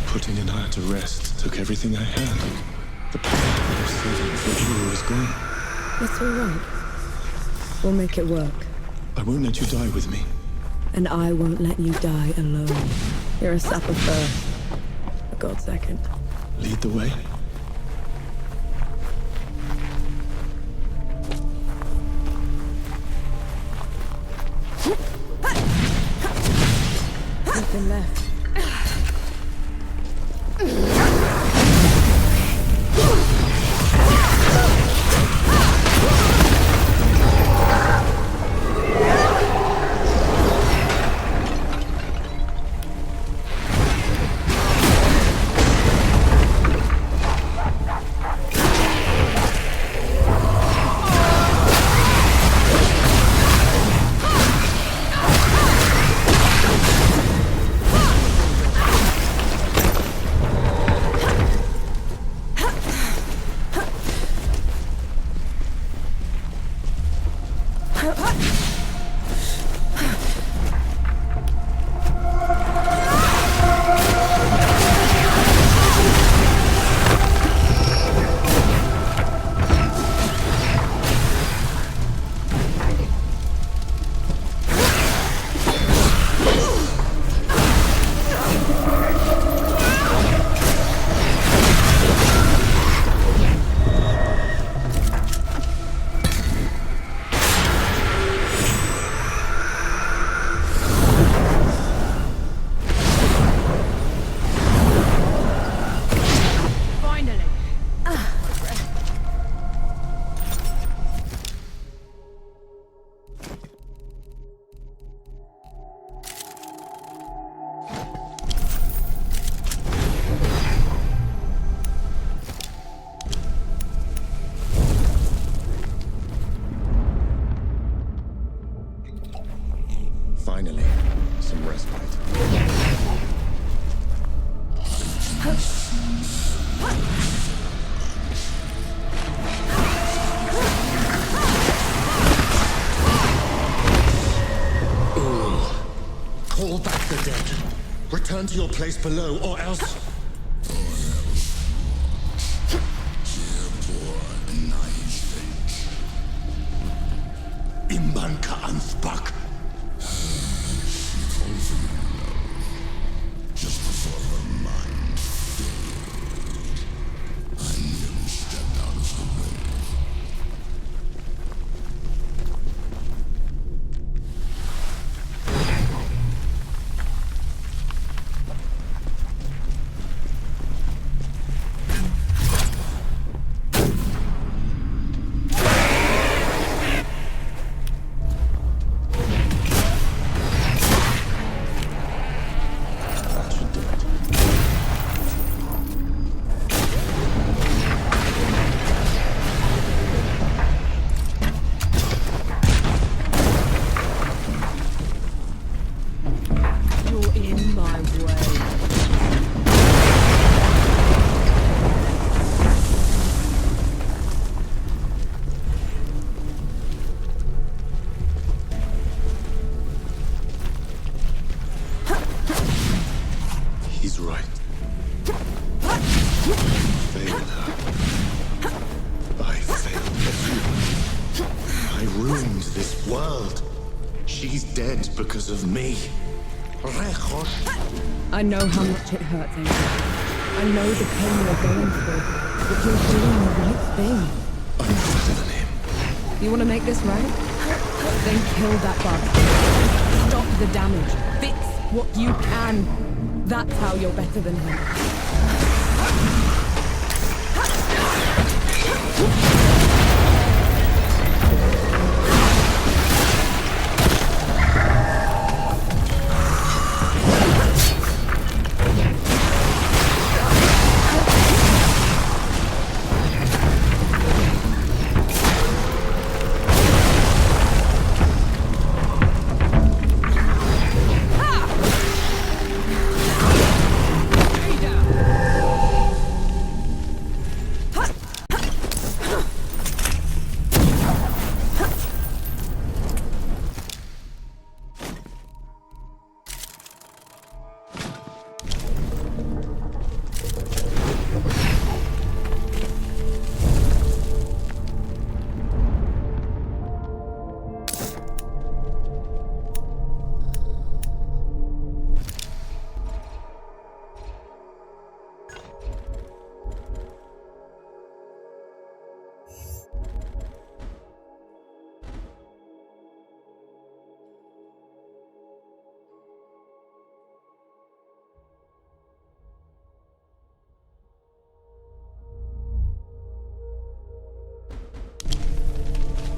Putting Anaya to rest took everything I had. The power of serving for you is gone. It's all right. We'll make it work. I won't let you die with me. And I won't let you die alone. You're a sapper first, a god second. Lead the way. Nothing left. return to your place below, or else... Imban Ka'anthbak. Just before her mind filled, I nearly stepped out of the way. He's right. Failed her. I failed everyone. I ruined this world. She's dead because of me. I know how much it hurts, Angel. I know the pain you're going through, but you're doing the right thing. I'm better than him. You want to make this right? Then kill that bug. Stop the damage. Fix what you can. That's how you're better than him.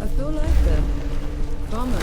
I feel like the bomber.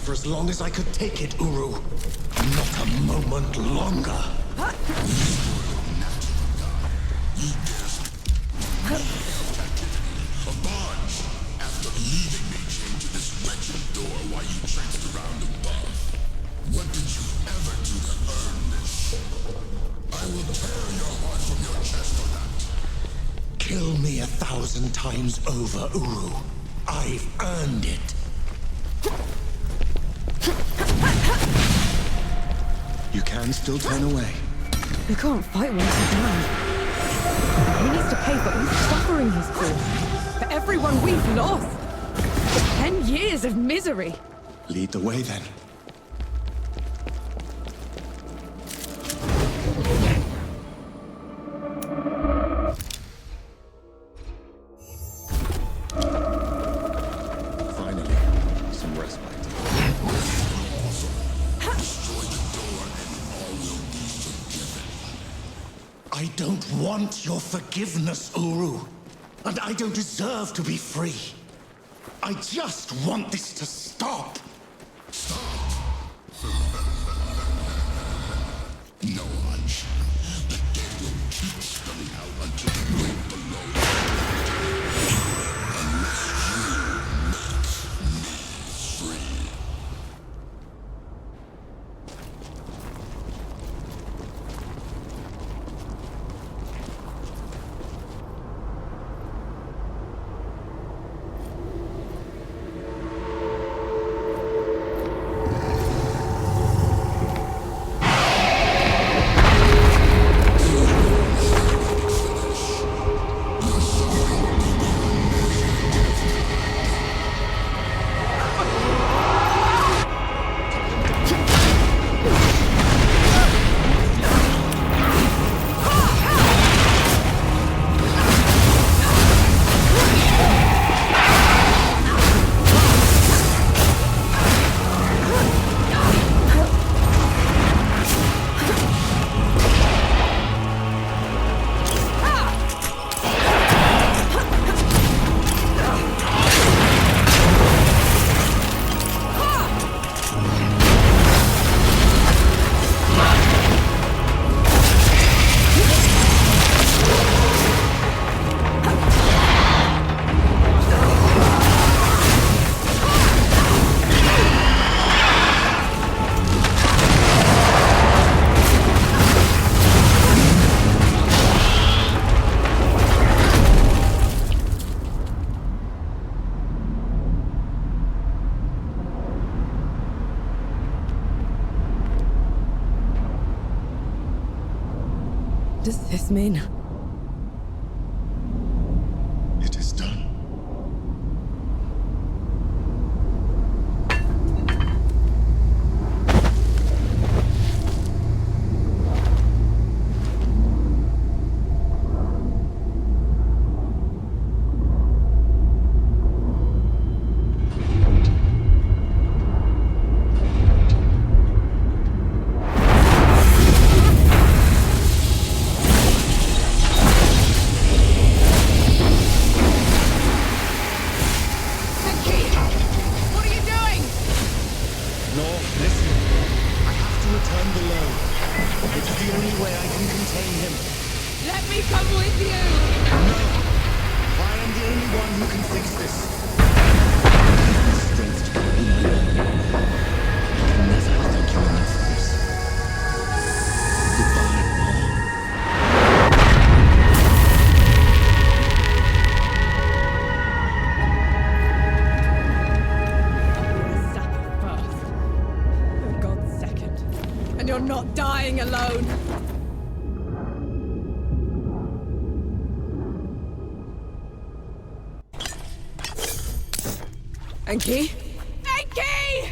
For as long as I could take it, Uru. Not a moment longer. After leaving me, came to this wretched door while you traipsed around above. What did you ever do to earn this? I will tear your heart from your chest for that. Kill me 1,000 times over, Uru. I've earned it. You can still turn away. They can't fight once he's down. He needs to pay for all the suffering he's caused. For everyone we've lost. For 10 years of misery. Lead the way, then. Finally, some respite. I don't want your forgiveness, Uru. And I don't deserve to be free. I just want this to stop. No, Hunch. The dead will keep spilling out until the weight below. Unless you make me free. Does this mean? It is done. Not dying alone. Enki? Enki!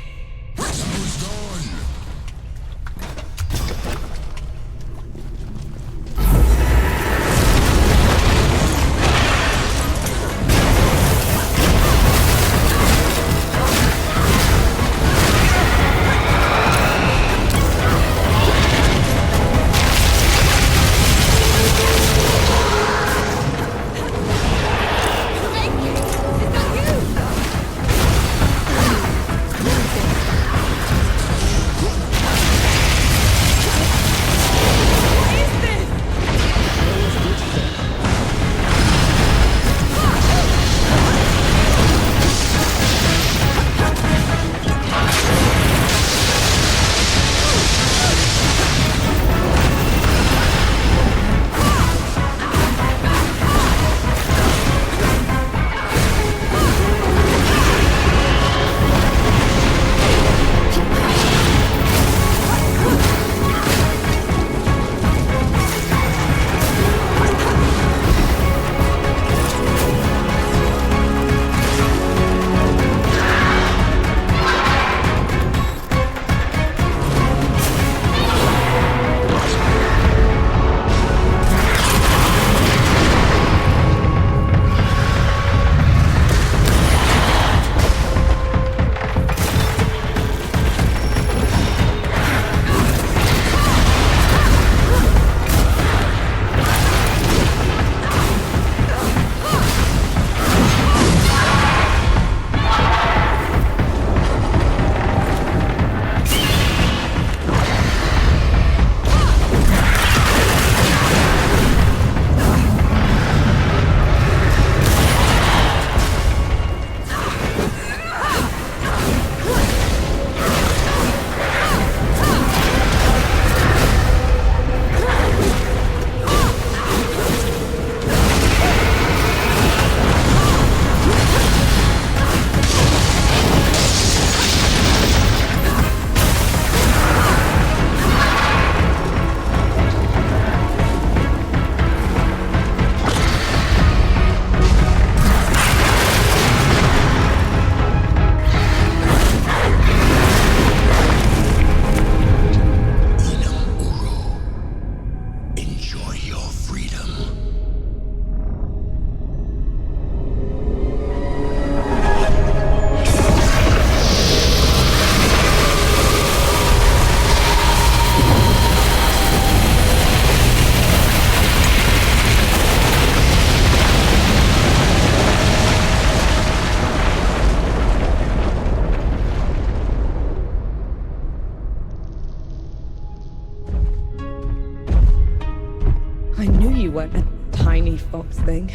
fox thing.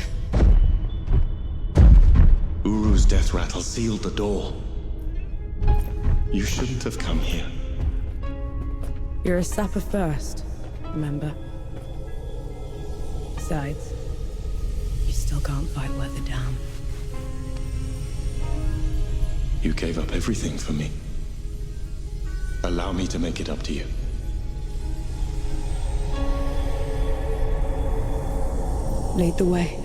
Uru's death rattle sealed the door. You shouldn't have come here. You're a sapper first, remember? Besides, you still can't fight Weather down. You gave up everything for me. Allow me to make it up to you. Lead the way.